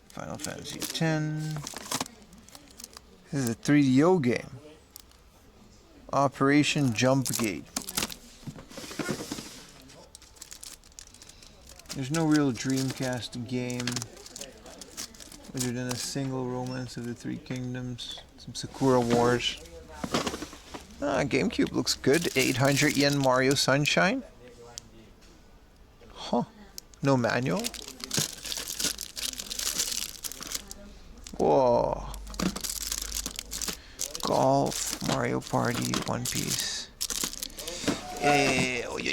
Final Fantasy X. This is a 3DO game. Operation Jumpgate. There's no real Dreamcast game other than a single Romance of the Three Kingdoms. Some Sakura Wars. GameCube looks good. 800 yen Mario Sunshine. Huh. No manual. Whoa. Golf, Mario Party, One Piece. Oh, yeah.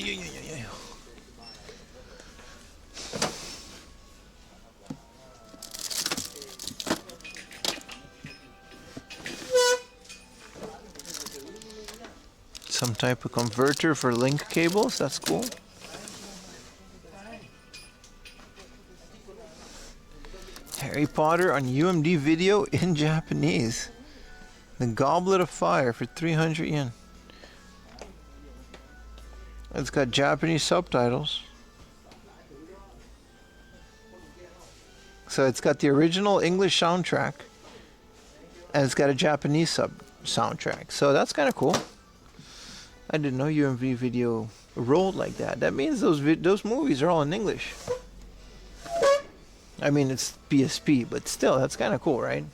Some type of converter for link cables, that's cool. Harry Potter on UMD video in Japanese. The Goblet of Fire for 300 yen. It's got Japanese subtitles. So it's got the original English soundtrack. And it's got a Japanese soundtrack. So that's kind of cool. I didn't know UMV Video rolled like that. That means those movies are all in English. I mean, it's PSP, but still, that's kind of cool, right?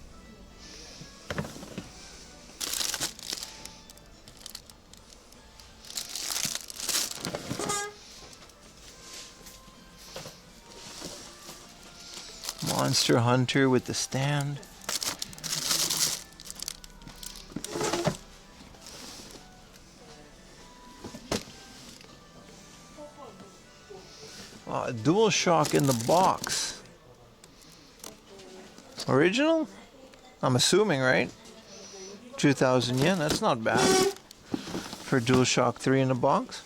Monster Hunter with the stand. DualShock in the box. Original? I'm assuming, right? 2,000 yen, that's not bad. For DualShock 3 in the box.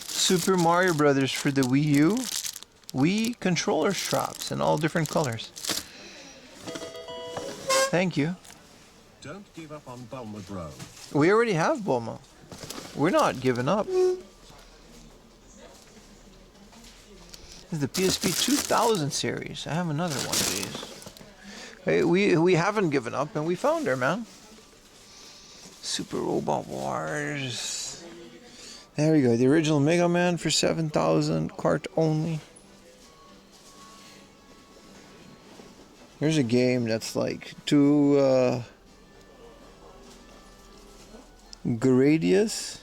Super Mario Brothers for the Wii U. Wii controller straps in all different colors. Thank you. Don't give up on Bulma, bro. We already have Bulma. We're not giving up. This is the PSP 2000 series. I have another one of these. Hey, we haven't given up, and we found her, man. Super Robot Wars. There we go. The original Mega Man for 7,000. Cart only. Here's a game that's like two Gradius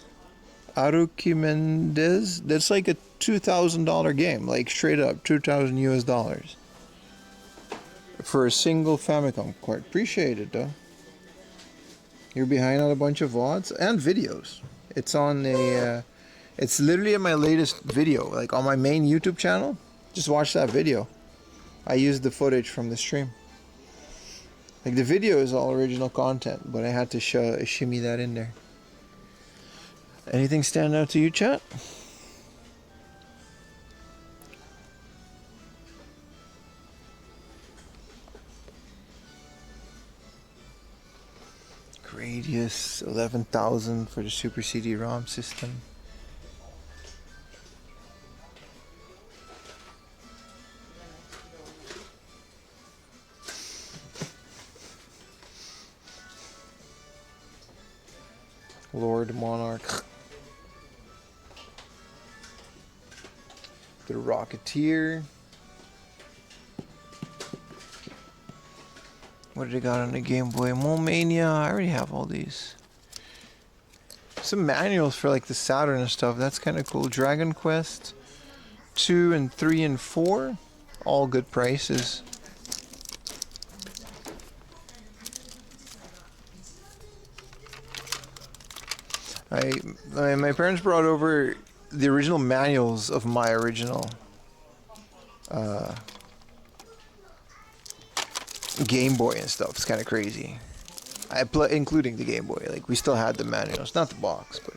Archimedes. That's like a $2,000 game, like straight up $2,000 US for a single Famicom cart. Appreciate it though. You're behind on a bunch of VODs and videos. It's on a it's literally in my latest video, like on my main YouTube channel. Just watch that video. I used the footage from the stream. Like the video is all original content, but I had to shimmy that in there. Anything stand out to you, chat? Gradius 11,000 for the Super CD-ROM system. Lord Monarch. The Rocketeer. What did I got on the Game Boy? Mole Mania. I already have all these. Some manuals for like the Saturn and stuff. That's kind of cool. Dragon Quest 2 and 3 and 4. All good prices. My parents brought over the original manuals of my original Game Boy and stuff. It's kind of crazy. Including the Game Boy. Like we still had the manuals, not the box, but.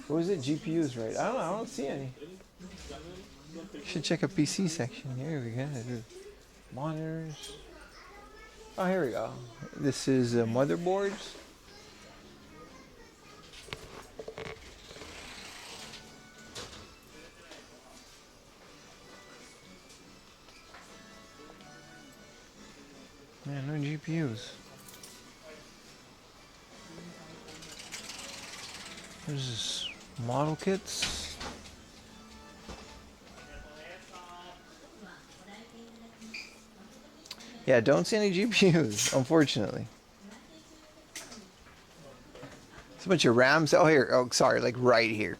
What was it? GPUs, right? I don't know. I don't see any. Should check a PC section. Here we go. Monitors. Oh, here we go. This is motherboards. Man, no GPUs. What is this? Model kits? Yeah, don't see any GPUs, unfortunately. It's a bunch of RAMs. Oh, here. Oh, sorry, like right here.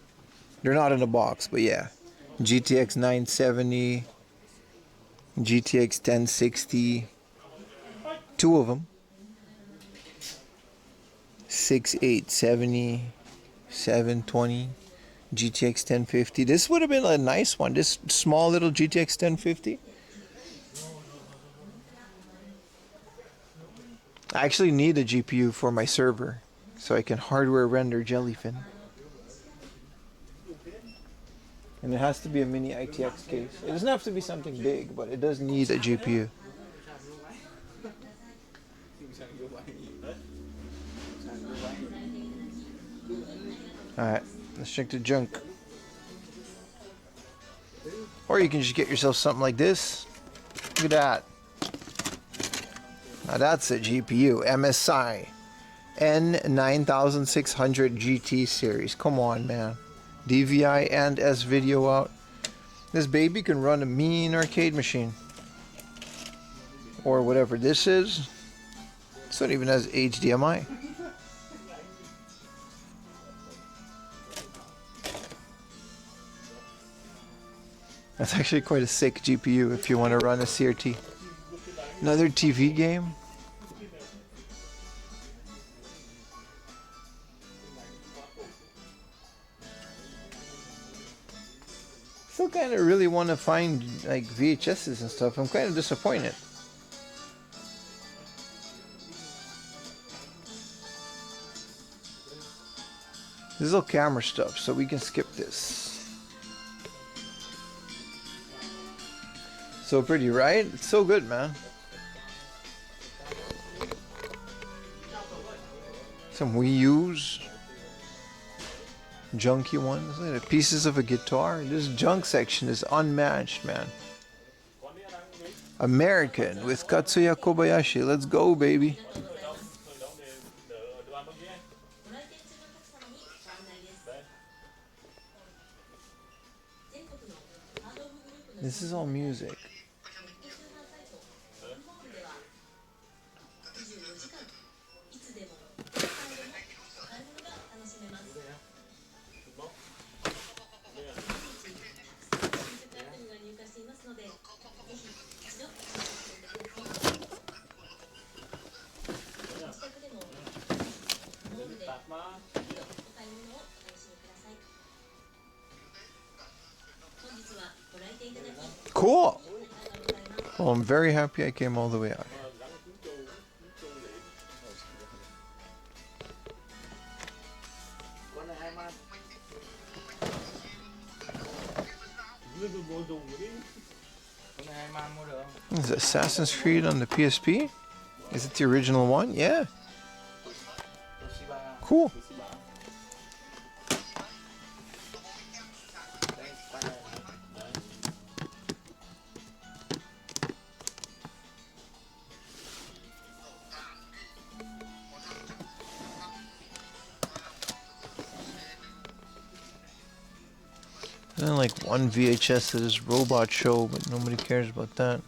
They're not in a box, but yeah. GTX 970, GTX 1060, two of them. 6870, 720, GTX 1050. This would have been a nice one. This small little GTX 1050. I actually need a GPU for my server so I can hardware render Jellyfin. And it has to be a mini ITX case. It doesn't have to be something big, but it does need a GPU. Alright, let's check the junk. Or you can just get yourself something like this. Look at that. Now that's a GPU. MSI N9600 GT series. Come on, man. DVI and S video out. This baby can run a mean arcade machine. Or whatever this is. This one even has HDMI. That's actually quite a sick GPU if you want to run a CRT. Another TV game. Still kind of really want to find like VHSs and stuff. I'm kind of disappointed. This is all camera stuff, so we can skip this. So pretty, right? It's so good, man. Some Wii U's. Junky ones. Look at the pieces of a guitar. This junk section is unmatched, man. American with Katsuya Kobayashi. Let's go, baby. This is all music. Cool. Well, I'm very happy I came all the way out here. Is it Assassin's Creed on the PSP? Is it the original one? Yeah. Cool. And then like one VHS that is Robot Show, but nobody cares about that.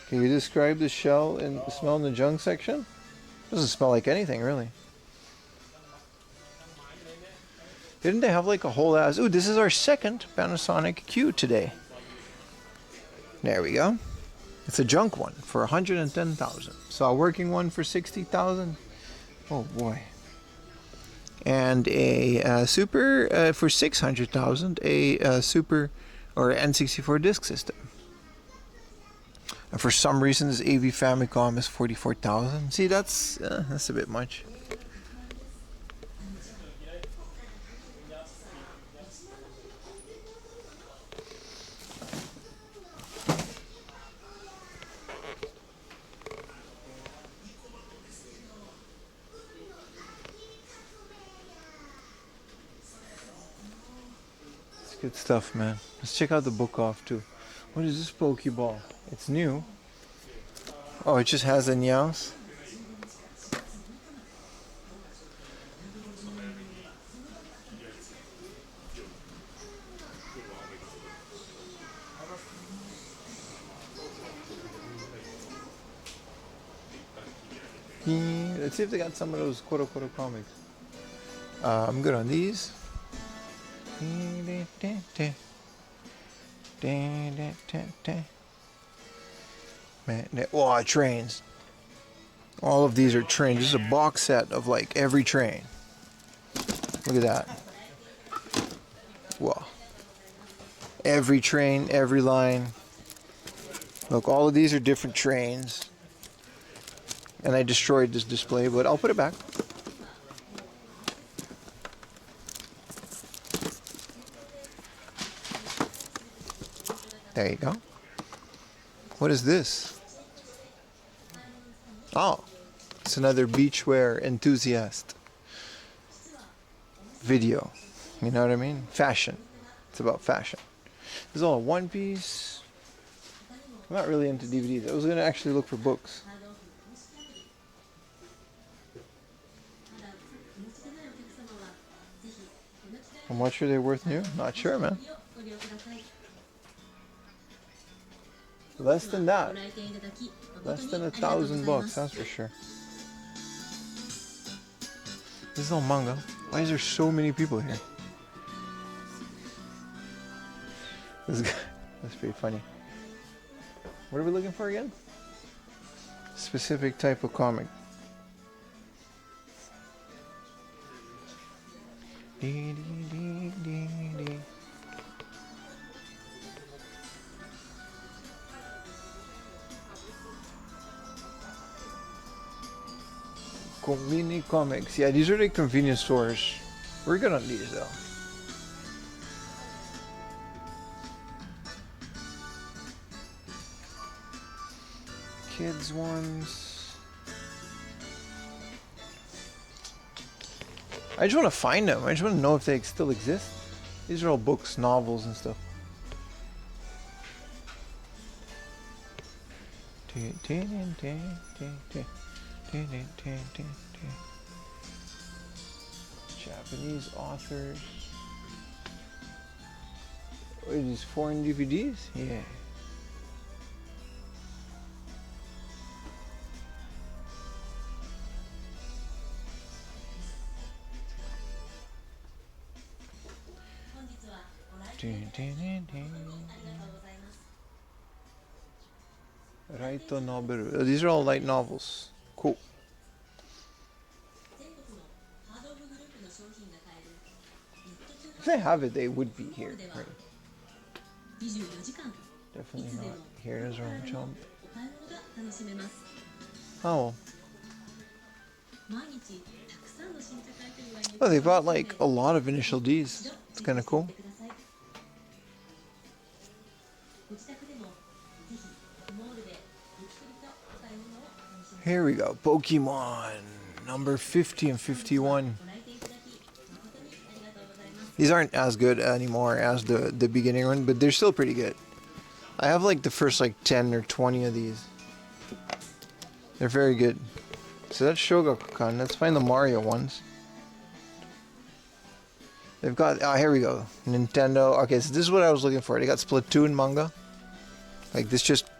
Can you describe the shell and the smell in the junk section? Doesn't smell like anything, really. Didn't they have like a whole ass... Ooh, this is our second Panasonic Q today. There we go. It's a junk one for 110,000. So a working one for 60,000. Oh boy. And a Super for 600,000. A Super or N64 disc system. And for some reason, this AV Famicom is 44,000. See, that's a bit much. Good stuff, man. Let's check out the book off too. What is this Pokeball? It's new. Oh, it just has a Niaus. Let's see if they got some of those Koro Koro comics. I'm good on these. Man, oh, trains. All of these are trains. This is a box set of like every train. Look at that. Whoa. Every train, every line. Look, all of these are different trains. And I destroyed this display, but I'll put it back. There you go. What is this? Oh, it's another beachwear enthusiast video. You know what I mean? Fashion. It's about fashion. This is all a One Piece. I'm not really into DVDs. I was going to actually look for books. How much are they worth new? Not sure, man. Less than that. Less than $1,000, that's for sure. This is all manga. Why is there so many people here? That's pretty funny. What are we looking for again? Specific type of comic. Convenience comics. Yeah, these are the convenience stores. We're good on these though. Kids ones. I just want to find them. I just want to know if they still exist. These are all books, novels, and stuff. Japanese authors. What are these, foreign DVDs? Yeah. Raito Noberu. These are all light novels. Cool. If they have it, they would be here. Right? Definitely not. Here's our jump. Oh. Oh, they bought like a lot of initial Ds. It's kind of cool. Here we go. Pokemon number 50 and 51. These aren't as good anymore as the beginning one, but they're still pretty good. I have like the first like 10 or 20 of these. They're very good. So that's Shogakukan. Let's find the Mario ones. They've got, here we go. Nintendo. Okay, so this is what I was looking for. They got Splatoon manga. Like this just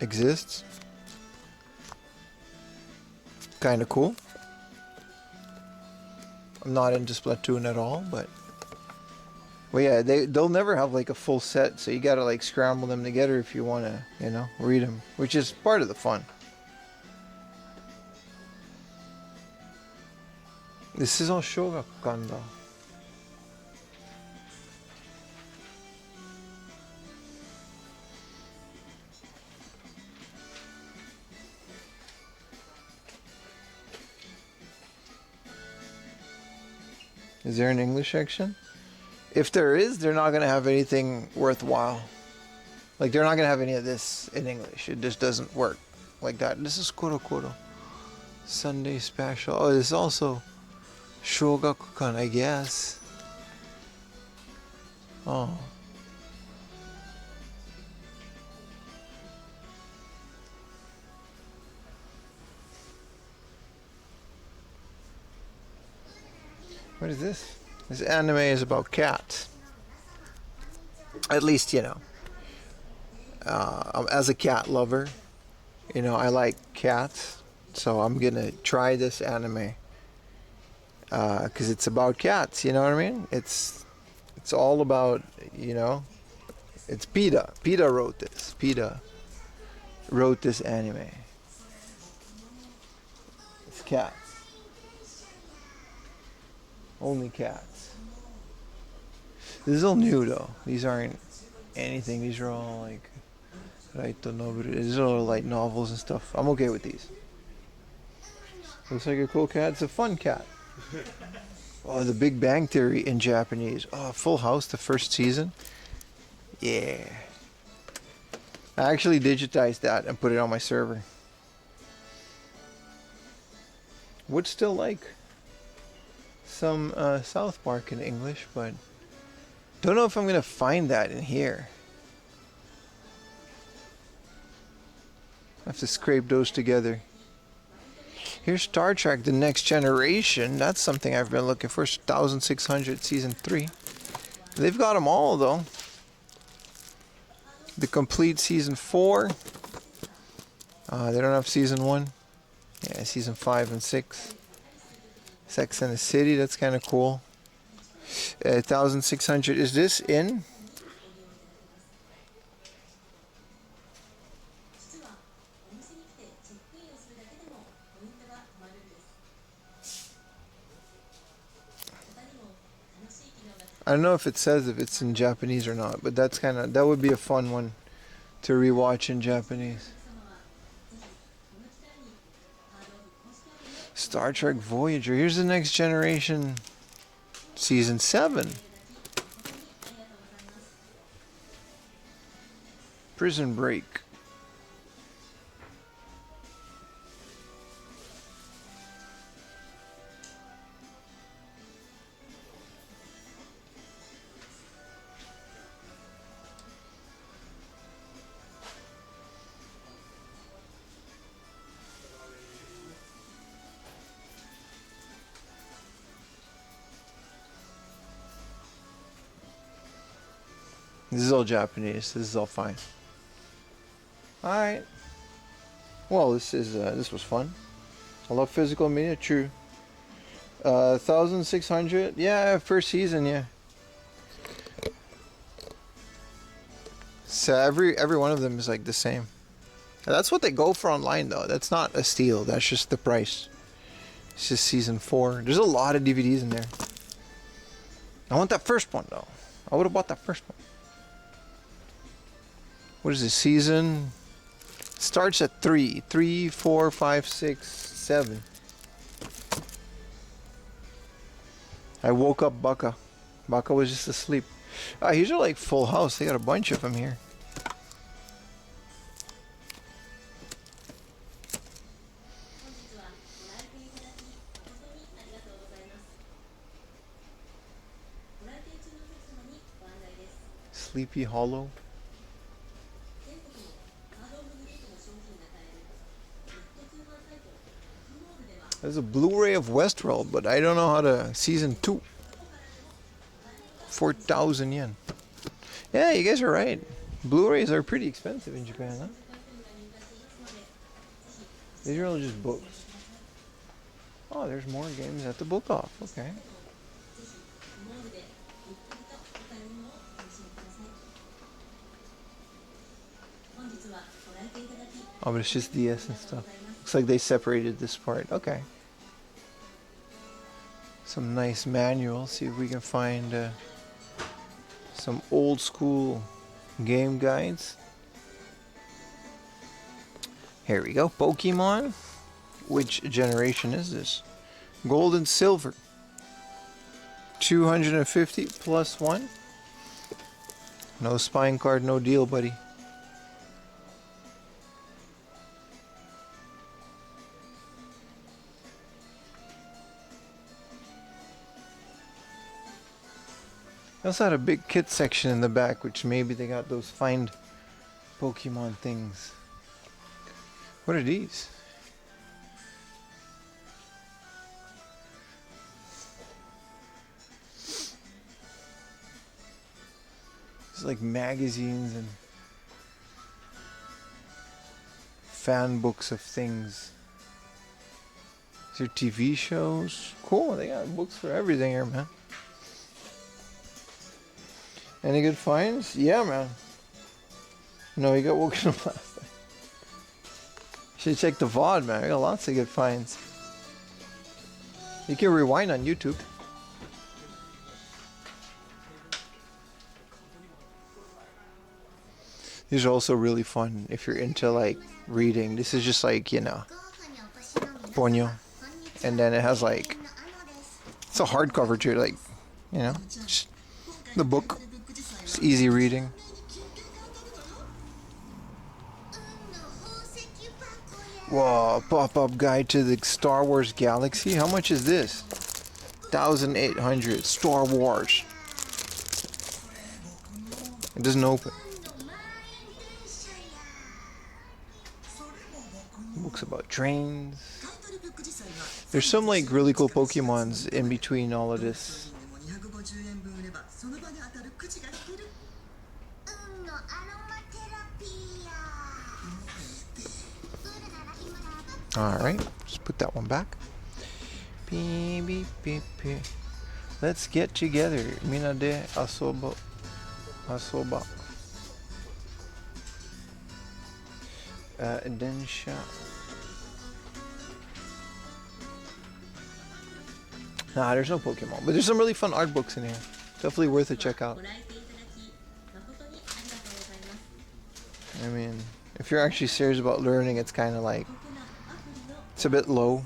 exists. Kind of cool. I'm not into Splatoon at all, but well, yeah, they'll never have like a full set, so you gotta like scramble them together if you want to, you know, read them, which is part of the fun. This is all Shogakukan though. Is there an English section? If there is, they're not going to have anything worthwhile. Like, they're not going to have any of this in English. It just doesn't work like that. This is Koro Koro. Sunday special. Oh, this is also Shogakukan, I guess. Oh. What is this? This anime is about cats. At least, you know. As a cat lover, you know, I like cats. So I'm gonna try this anime. Because it's about cats, you know what I mean? It's all about, you know. It's PETA. PETA wrote this. PETA wrote this anime. It's cats. Only cats. This is all new though. These aren't anything. These are all like Raito Noberu. These are all like novels and stuff. I'm okay with these. Looks like a cool cat. It's a fun cat. Oh, The Big Bang Theory in Japanese. Oh, Full House, the first season. Yeah. I actually digitized that and put it on my server. Would still like some South Park in English, but don't know if I'm gonna find that in here. I have to scrape those together. Here's Star Trek: The Next Generation. That's something I've been looking for. 1600 season 3. They've got them all though. The complete season 4. They don't have season 1. Yeah, season 5 and 6. Sex and the City. That's kind of cool. 1600. Is this in? I don't know if it says if it's in Japanese or not, but that's that would be a fun one to rewatch in Japanese. Star Trek Voyager. Here's the Next Generation season 7. Prison Break. This is all Japanese. This is all fine. All right. Well, this was fun. I love physical media. True. 1600. Yeah, first season. Yeah. So every one of them is like the same. That's what they go for online though. That's not a steal. That's just the price. It's just season 4. There's a lot of DVDs in there. I want that first one though. I would have bought that first one. What is this season? Starts at 3. 3, 4, 5, 6, 7. I woke up Baka. Baka was just asleep. These are like Full House. They got a bunch of them here. Sleepy Hollow. There's a Blu-ray of Westworld, but I don't know how to season 2. 4,000 yen. Yeah, you guys are right. Blu-rays are pretty expensive in Japan, huh? These are all just books. Oh, there's more games at the book off. Okay. Oh, but it's just DS and stuff. Looks like they separated this part. Okay. Some nice manuals. See if we can find some old school game guides. Here we go. Pokemon. Which generation is this? Gold and Silver. 250 plus 1. No spine card, no deal, buddy. They also had a big kit section in the back, which maybe they got those find Pokemon things. What are these? It's like magazines and fan books of things. These are TV shows. Cool, they got books for everything here, man. Any good finds? Yeah, man. No, you got woken up last night. Should check the VOD, man. I got lots of good finds. You can rewind on YouTube. These are also really fun if you're into like reading. This is just like, you know, ponyo. And then it has like, it's a hardcover too, like, you know, just the book. It's easy reading. Whoa, pop-up guide to the Star Wars Galaxy. How much is this? 1,800. Star Wars. It doesn't open. Books about trains. There's some like really cool Pokemons in between all of this. Alright, just put that one back. Beep, beep, beep, beep. Let's get together. Mina de asoba. Asoba. Densha. Nah, there's no Pokemon, but there's some really fun art books in here. Definitely worth a check out. I mean, if you're actually serious about learning, it's kind of like, it's a bit low.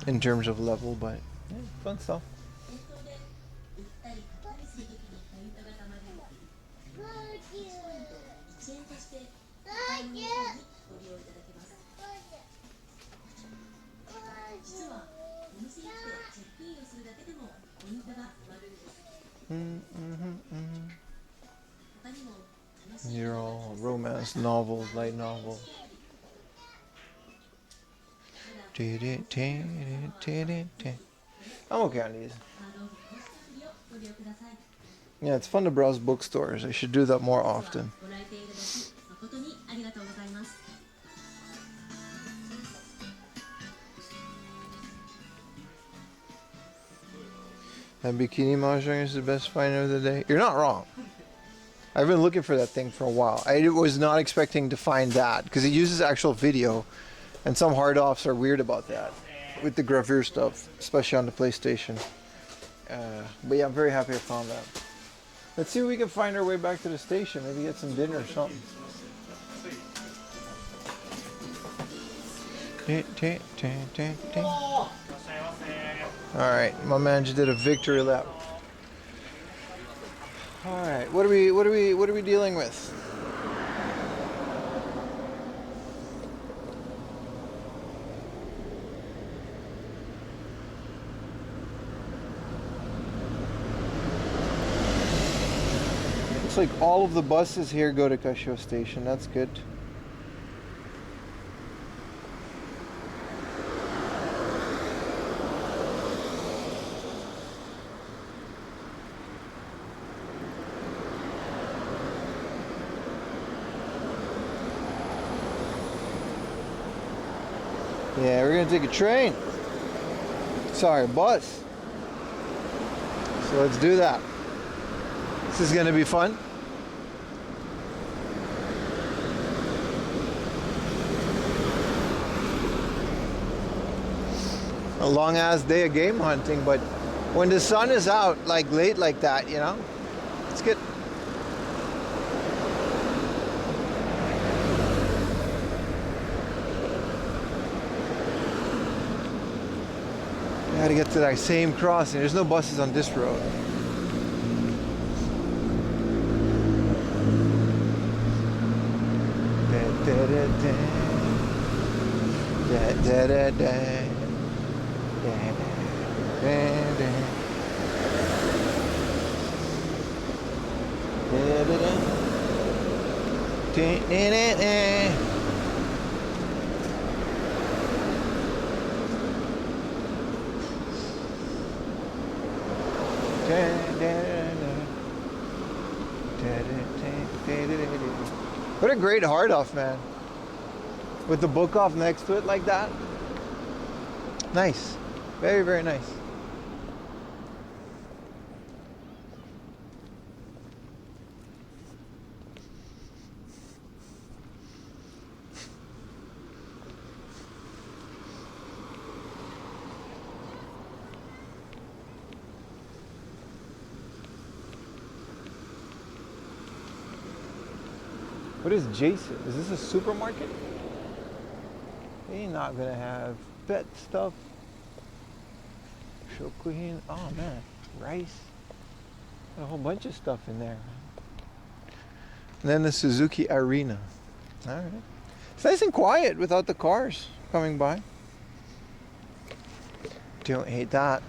In terms of level, but yeah, fun stuff. They're all romance novels, light novels. I'm okay on these. Yeah, it's fun to browse bookstores. I should do that more often. That bikini mahjong is the best find of the day. You're not wrong. I've been looking for that thing for a while. I was not expecting to find that because it uses actual video, and some hard-offs are weird about that with the gravure stuff, especially on the PlayStation. But yeah, I'm very happy I found that. Let's see if we can find our way back to the station. Maybe get some dinner or something. Alright, my man just did a victory lap. Alright, what are we dealing with? Looks like all of the buses here go to Kasho Station. That's good. Yeah, we're gonna take a train. Sorry, bus. So let's do that. This is gonna be fun. A long ass day of game hunting, but when the sun is out like late like that, you know, it's good. Gotta get to that same crossing. There's no buses on this road. What a great hard off, man. With the book off next to it like that. Nice. Very, very nice. What is Jason? Is this a supermarket? They're not gonna have pet stuff. Shokuhin. Oh man, rice. Got a whole bunch of stuff in there. And then the Suzuki Arena. All right. It's nice and quiet without the cars coming by. Don't hate that.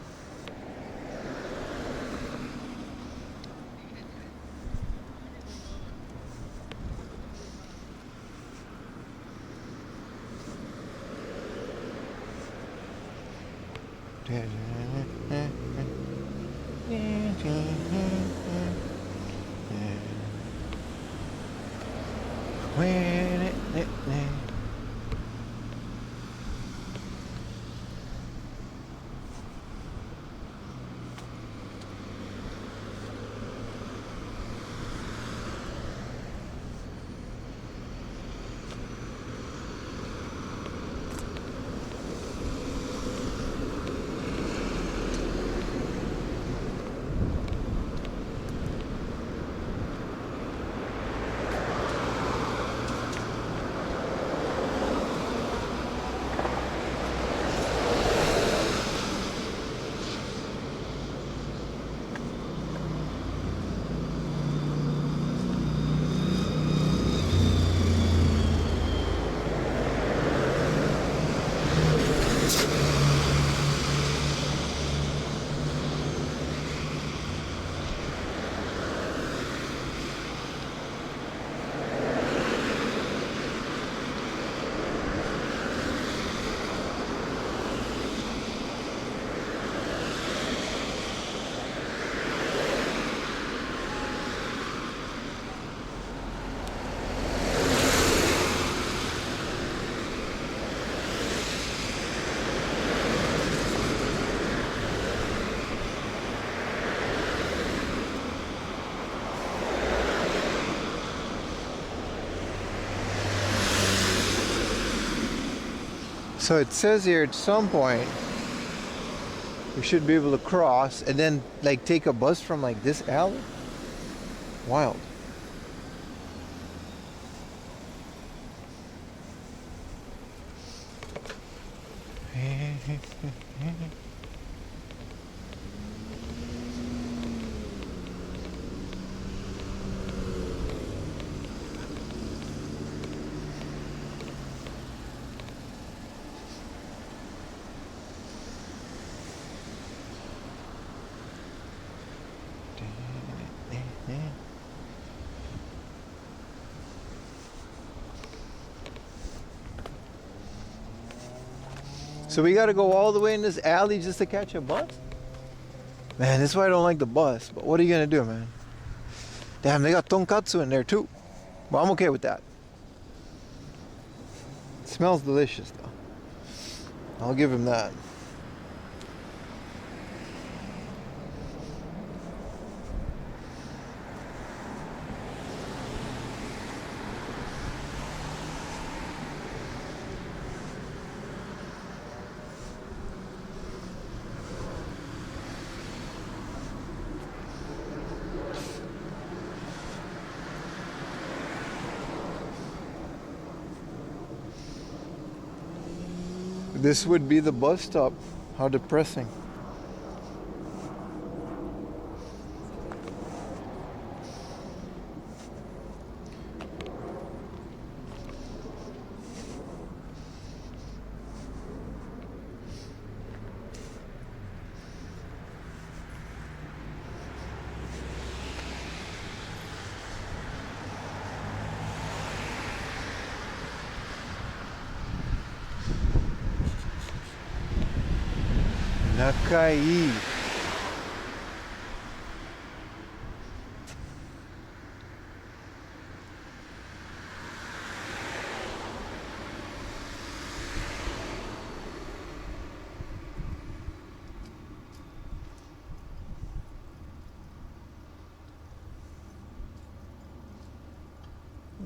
So it says here at some point we should be able to cross and then like take a bus from like this alley. Wild. So we gotta go all the way in this alley just to catch a bus? Man, this is why I don't like the bus. But what are you gonna do, man? Damn, they got tonkatsu in there too. Well, I'm okay with that. It smells delicious though. I'll give him that. This would be the bus stop. How depressing. Nakai.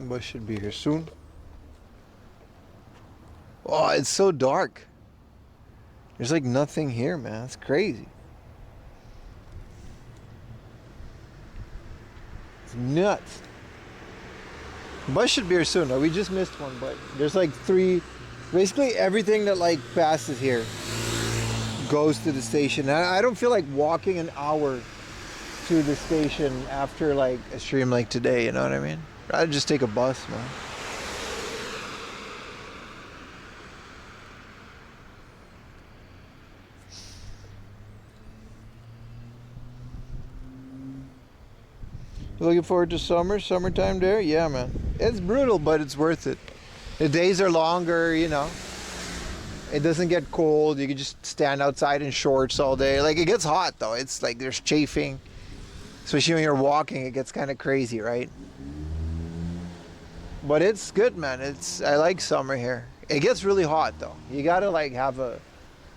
Bus should be here soon. Oh, it's so dark. There's like nothing here, man. It's crazy. It's nuts. Bus should be here soon. We just missed one, but there's like three. Basically everything that like passes here goes to the station. I don't feel like walking an hour to the station after like a stream like today, you know what I mean? Rather just take a bus, man. Looking forward to summertime there? Yeah, man. It's brutal, but it's worth it. The days are longer, you know. It doesn't get cold. You can just stand outside in shorts all day. Like, it gets hot, though. It's like there's chafing. Especially when you're walking, it gets kind of crazy, right? But it's good, man. I like summer here. It gets really hot, though. You gotta, like, have a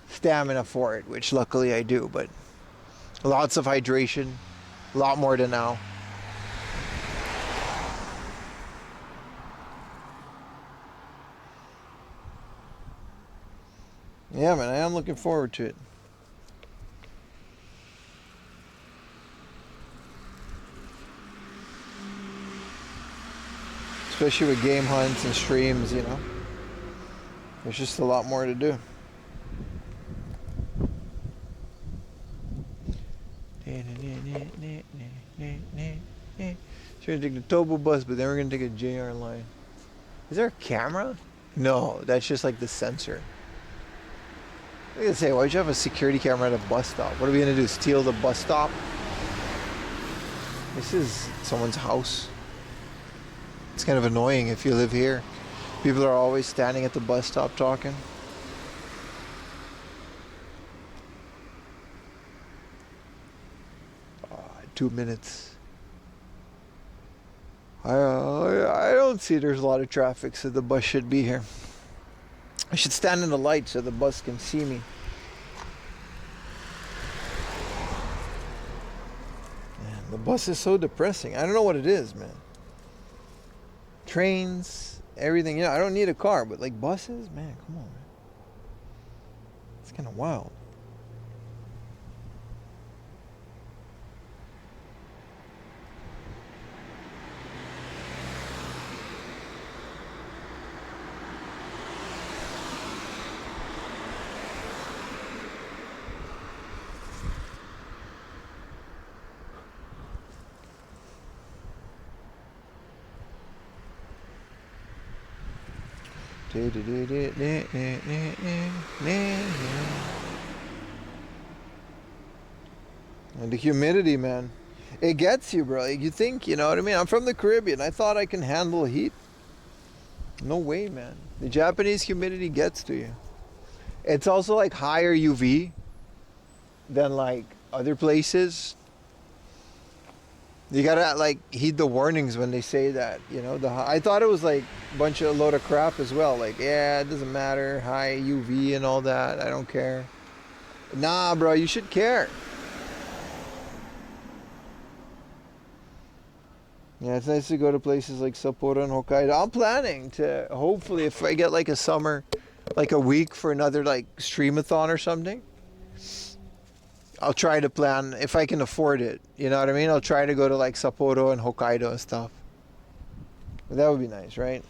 stamina for it, which luckily I do. But lots of hydration. A lot more than now. Yeah, man, I am looking forward to it. Especially with game hunts and streams, you know. There's just a lot more to do. So we're going to take the Tobo bus, but then we're going to take a JR line. Is there a camera? No, that's just like the sensor. I was gonna say, why'd you have a security camera at a bus stop? What are we gonna do? Steal the bus stop? This is someone's house. It's kind of annoying if you live here. People are always standing at the bus stop talking. Oh, 2 minutes. I don't see there's a lot of traffic, so the bus should be here. I should stand in the light so the bus can see me. Man, the bus is so depressing. I don't know what it is, man. Trains, everything. You know, I don't need a car, but like buses, man, come on, man. It's kind of wild. And the humidity, man, it gets you, bro. Like, you think, you know what I mean? I'm from the Caribbean. I thought I can handle heat. No way, man. The Japanese humidity gets to you. It's also like higher UV than like other places. You gotta like heed the warnings when they say that, you know. I thought it was like a load of crap as well. Like, yeah, it doesn't matter, high UV and all that. I don't care. Nah, bro, you should care. Yeah, it's nice to go to places like Sapporo and Hokkaido. I'm planning to, hopefully, if I get like a summer, like a week for another like streamathon or something, I'll try to plan if I can afford it. You know what I mean? I'll try to go to like Sapporo and Hokkaido and stuff. But that would be nice, right?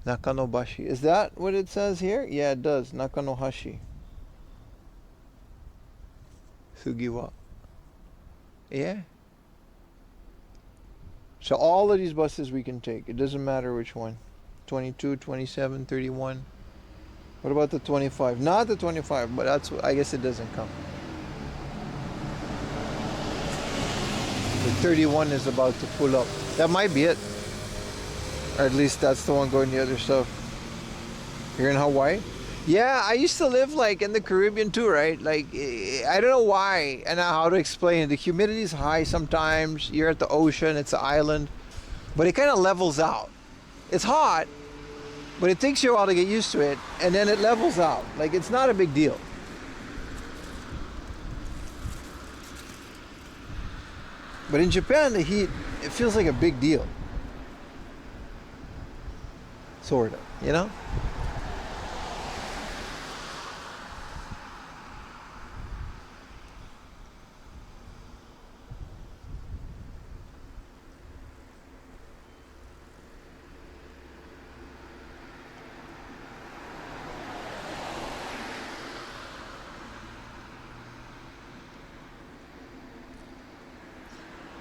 Nakanobashi. Is that what it says here? Yeah, it does. Nakanohashi. Sugiwa. Yeah. So all of these buses we can take. It doesn't matter which one. 22, 27, 31. What about the 25? Not the 25, but that's, I guess it doesn't come. The 31 is about to pull up. That might be it. Or at least that's the one going the other stuff. You're in Hawaii? Yeah, I used to live like in the Caribbean too, right? Like, I don't know why and how to explain it. The humidity is high sometimes. You're at the ocean, it's an island. But it kind of levels out. It's hot, but it takes you a while to get used to it. And then it levels out. Like, it's not a big deal. But in Japan, the heat, it feels like a big deal. Sort of, you know?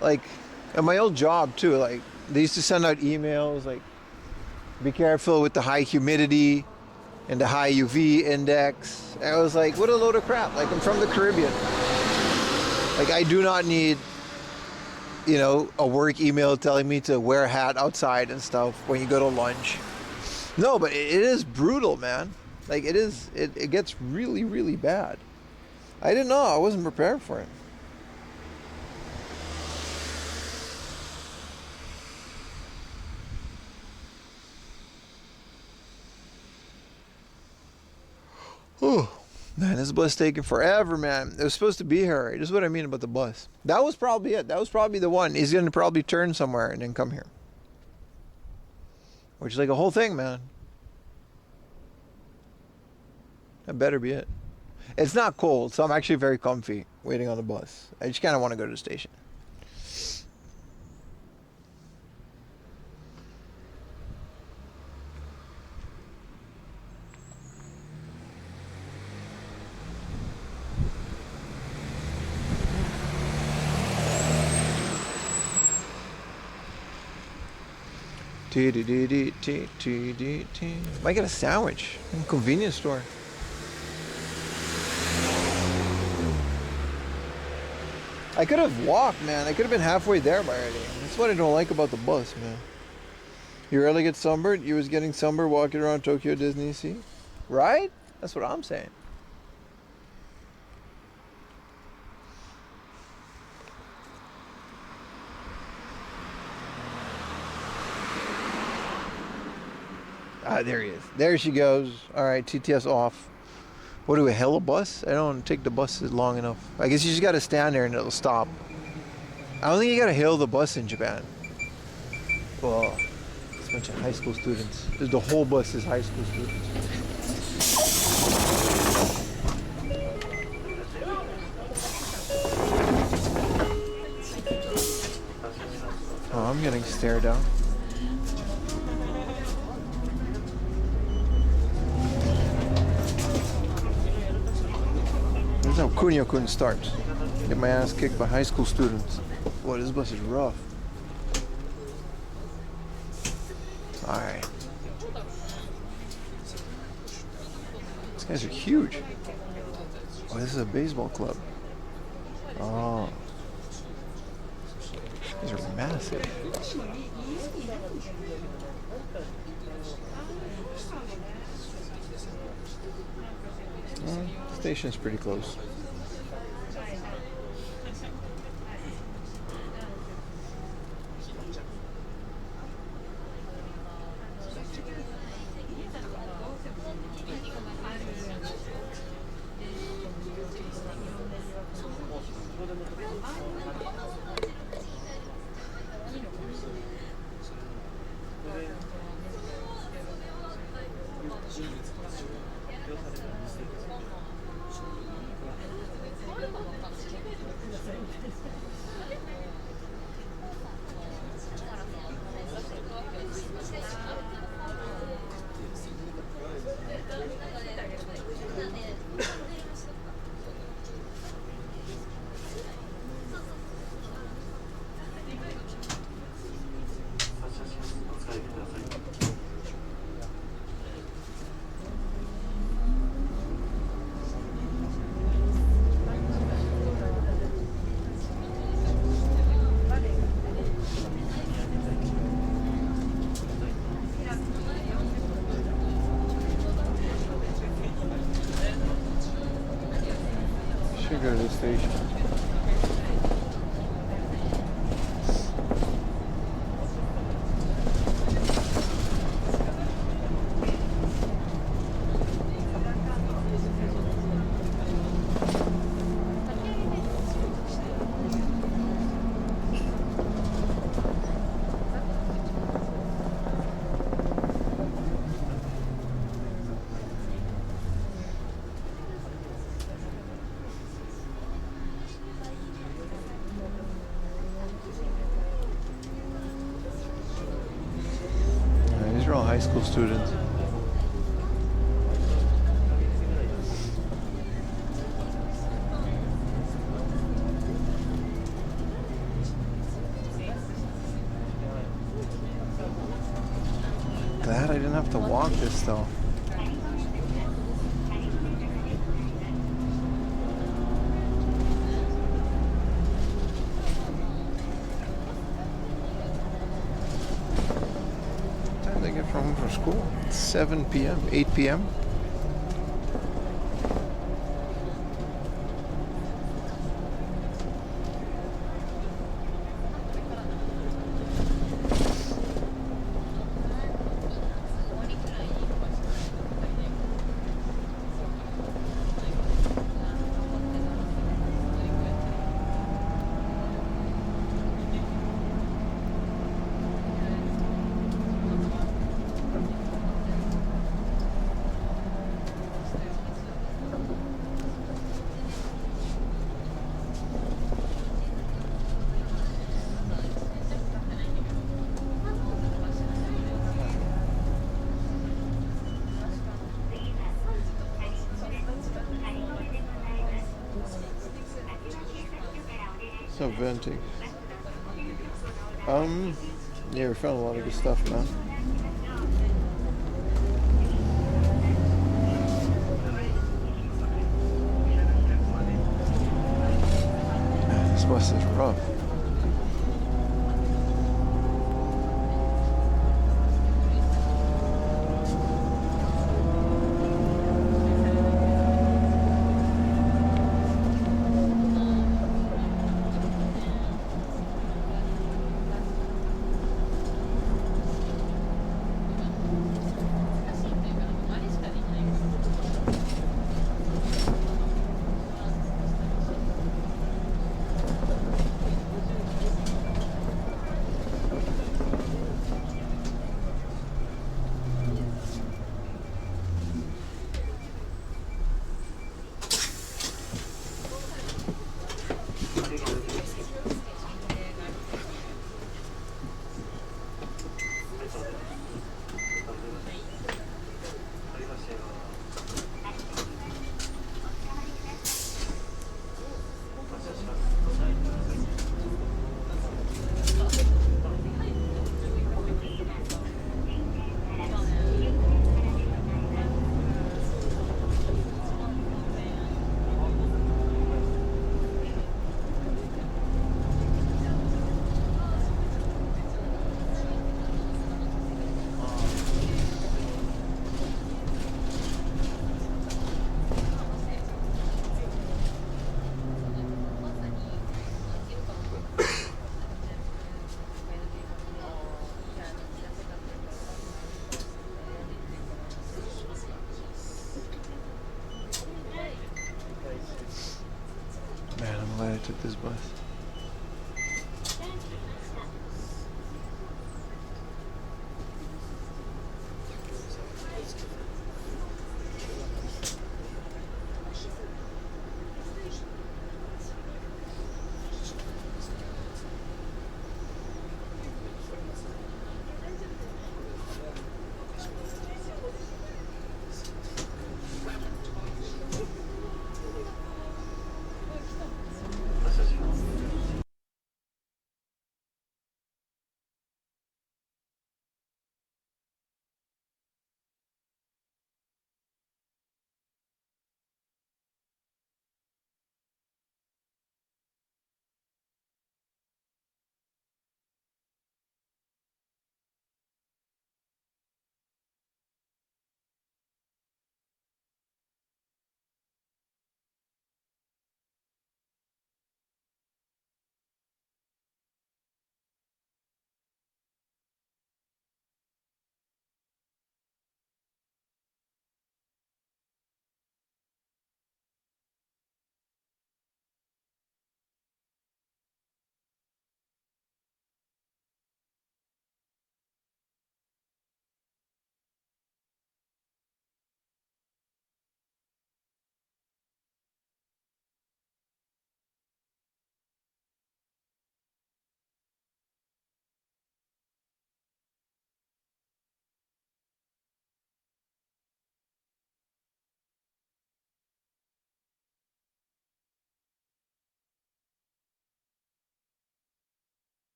Like at my old job too, like they used to send out emails like be careful with the high humidity and the high UV index. And I was like, what a load of crap. Like I'm from the Caribbean. Like I do not need, you know, a work email telling me to wear a hat outside and stuff when you go to lunch. No, but it is brutal, man. Like it gets really, really bad. I didn't know, I wasn't prepared for it. Oh, man, this bus taking forever, man. It was supposed to be here. This is what I mean about the bus. That was probably it. That was probably the one. He's going to probably turn somewhere and then come here. Which is like a whole thing, man. That better be it. It's not cold, so I'm actually very comfy waiting on the bus. I just kind of want to go to the station. Might get a sandwich in a convenience store. I could have walked, man. I could have been halfway there by already. That's what I don't like about the bus, man. You rarely get sunburned? You was getting sunburned walking around Tokyo Disney Sea? Right? That's what I'm saying. Ah, there he is. There she goes. All right, TTS off. What do we hail a bus? I don't take the buses long enough. I guess you just got to stand there and it'll stop. I don't think you got to hail the bus in Japan. Well, it's a bunch of high school students. The whole bus is high school students. Oh, I'm getting stared down. This is how Kunio-kun starts. Get my ass kicked by high school students. Boy, this bus is rough. Alright. These guys are huge. Oh, this is a baseball club. Oh. These are massive. Station's pretty close. Should go to the station. high school students. Glad I didn't have to walk this though. What time do I get home from school? 7 p.m., 8 p.m. So venting. Yeah, we found a lot of good stuff, man. Man, this bus is rough. Man, I'm glad I took this bus.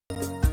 Bye.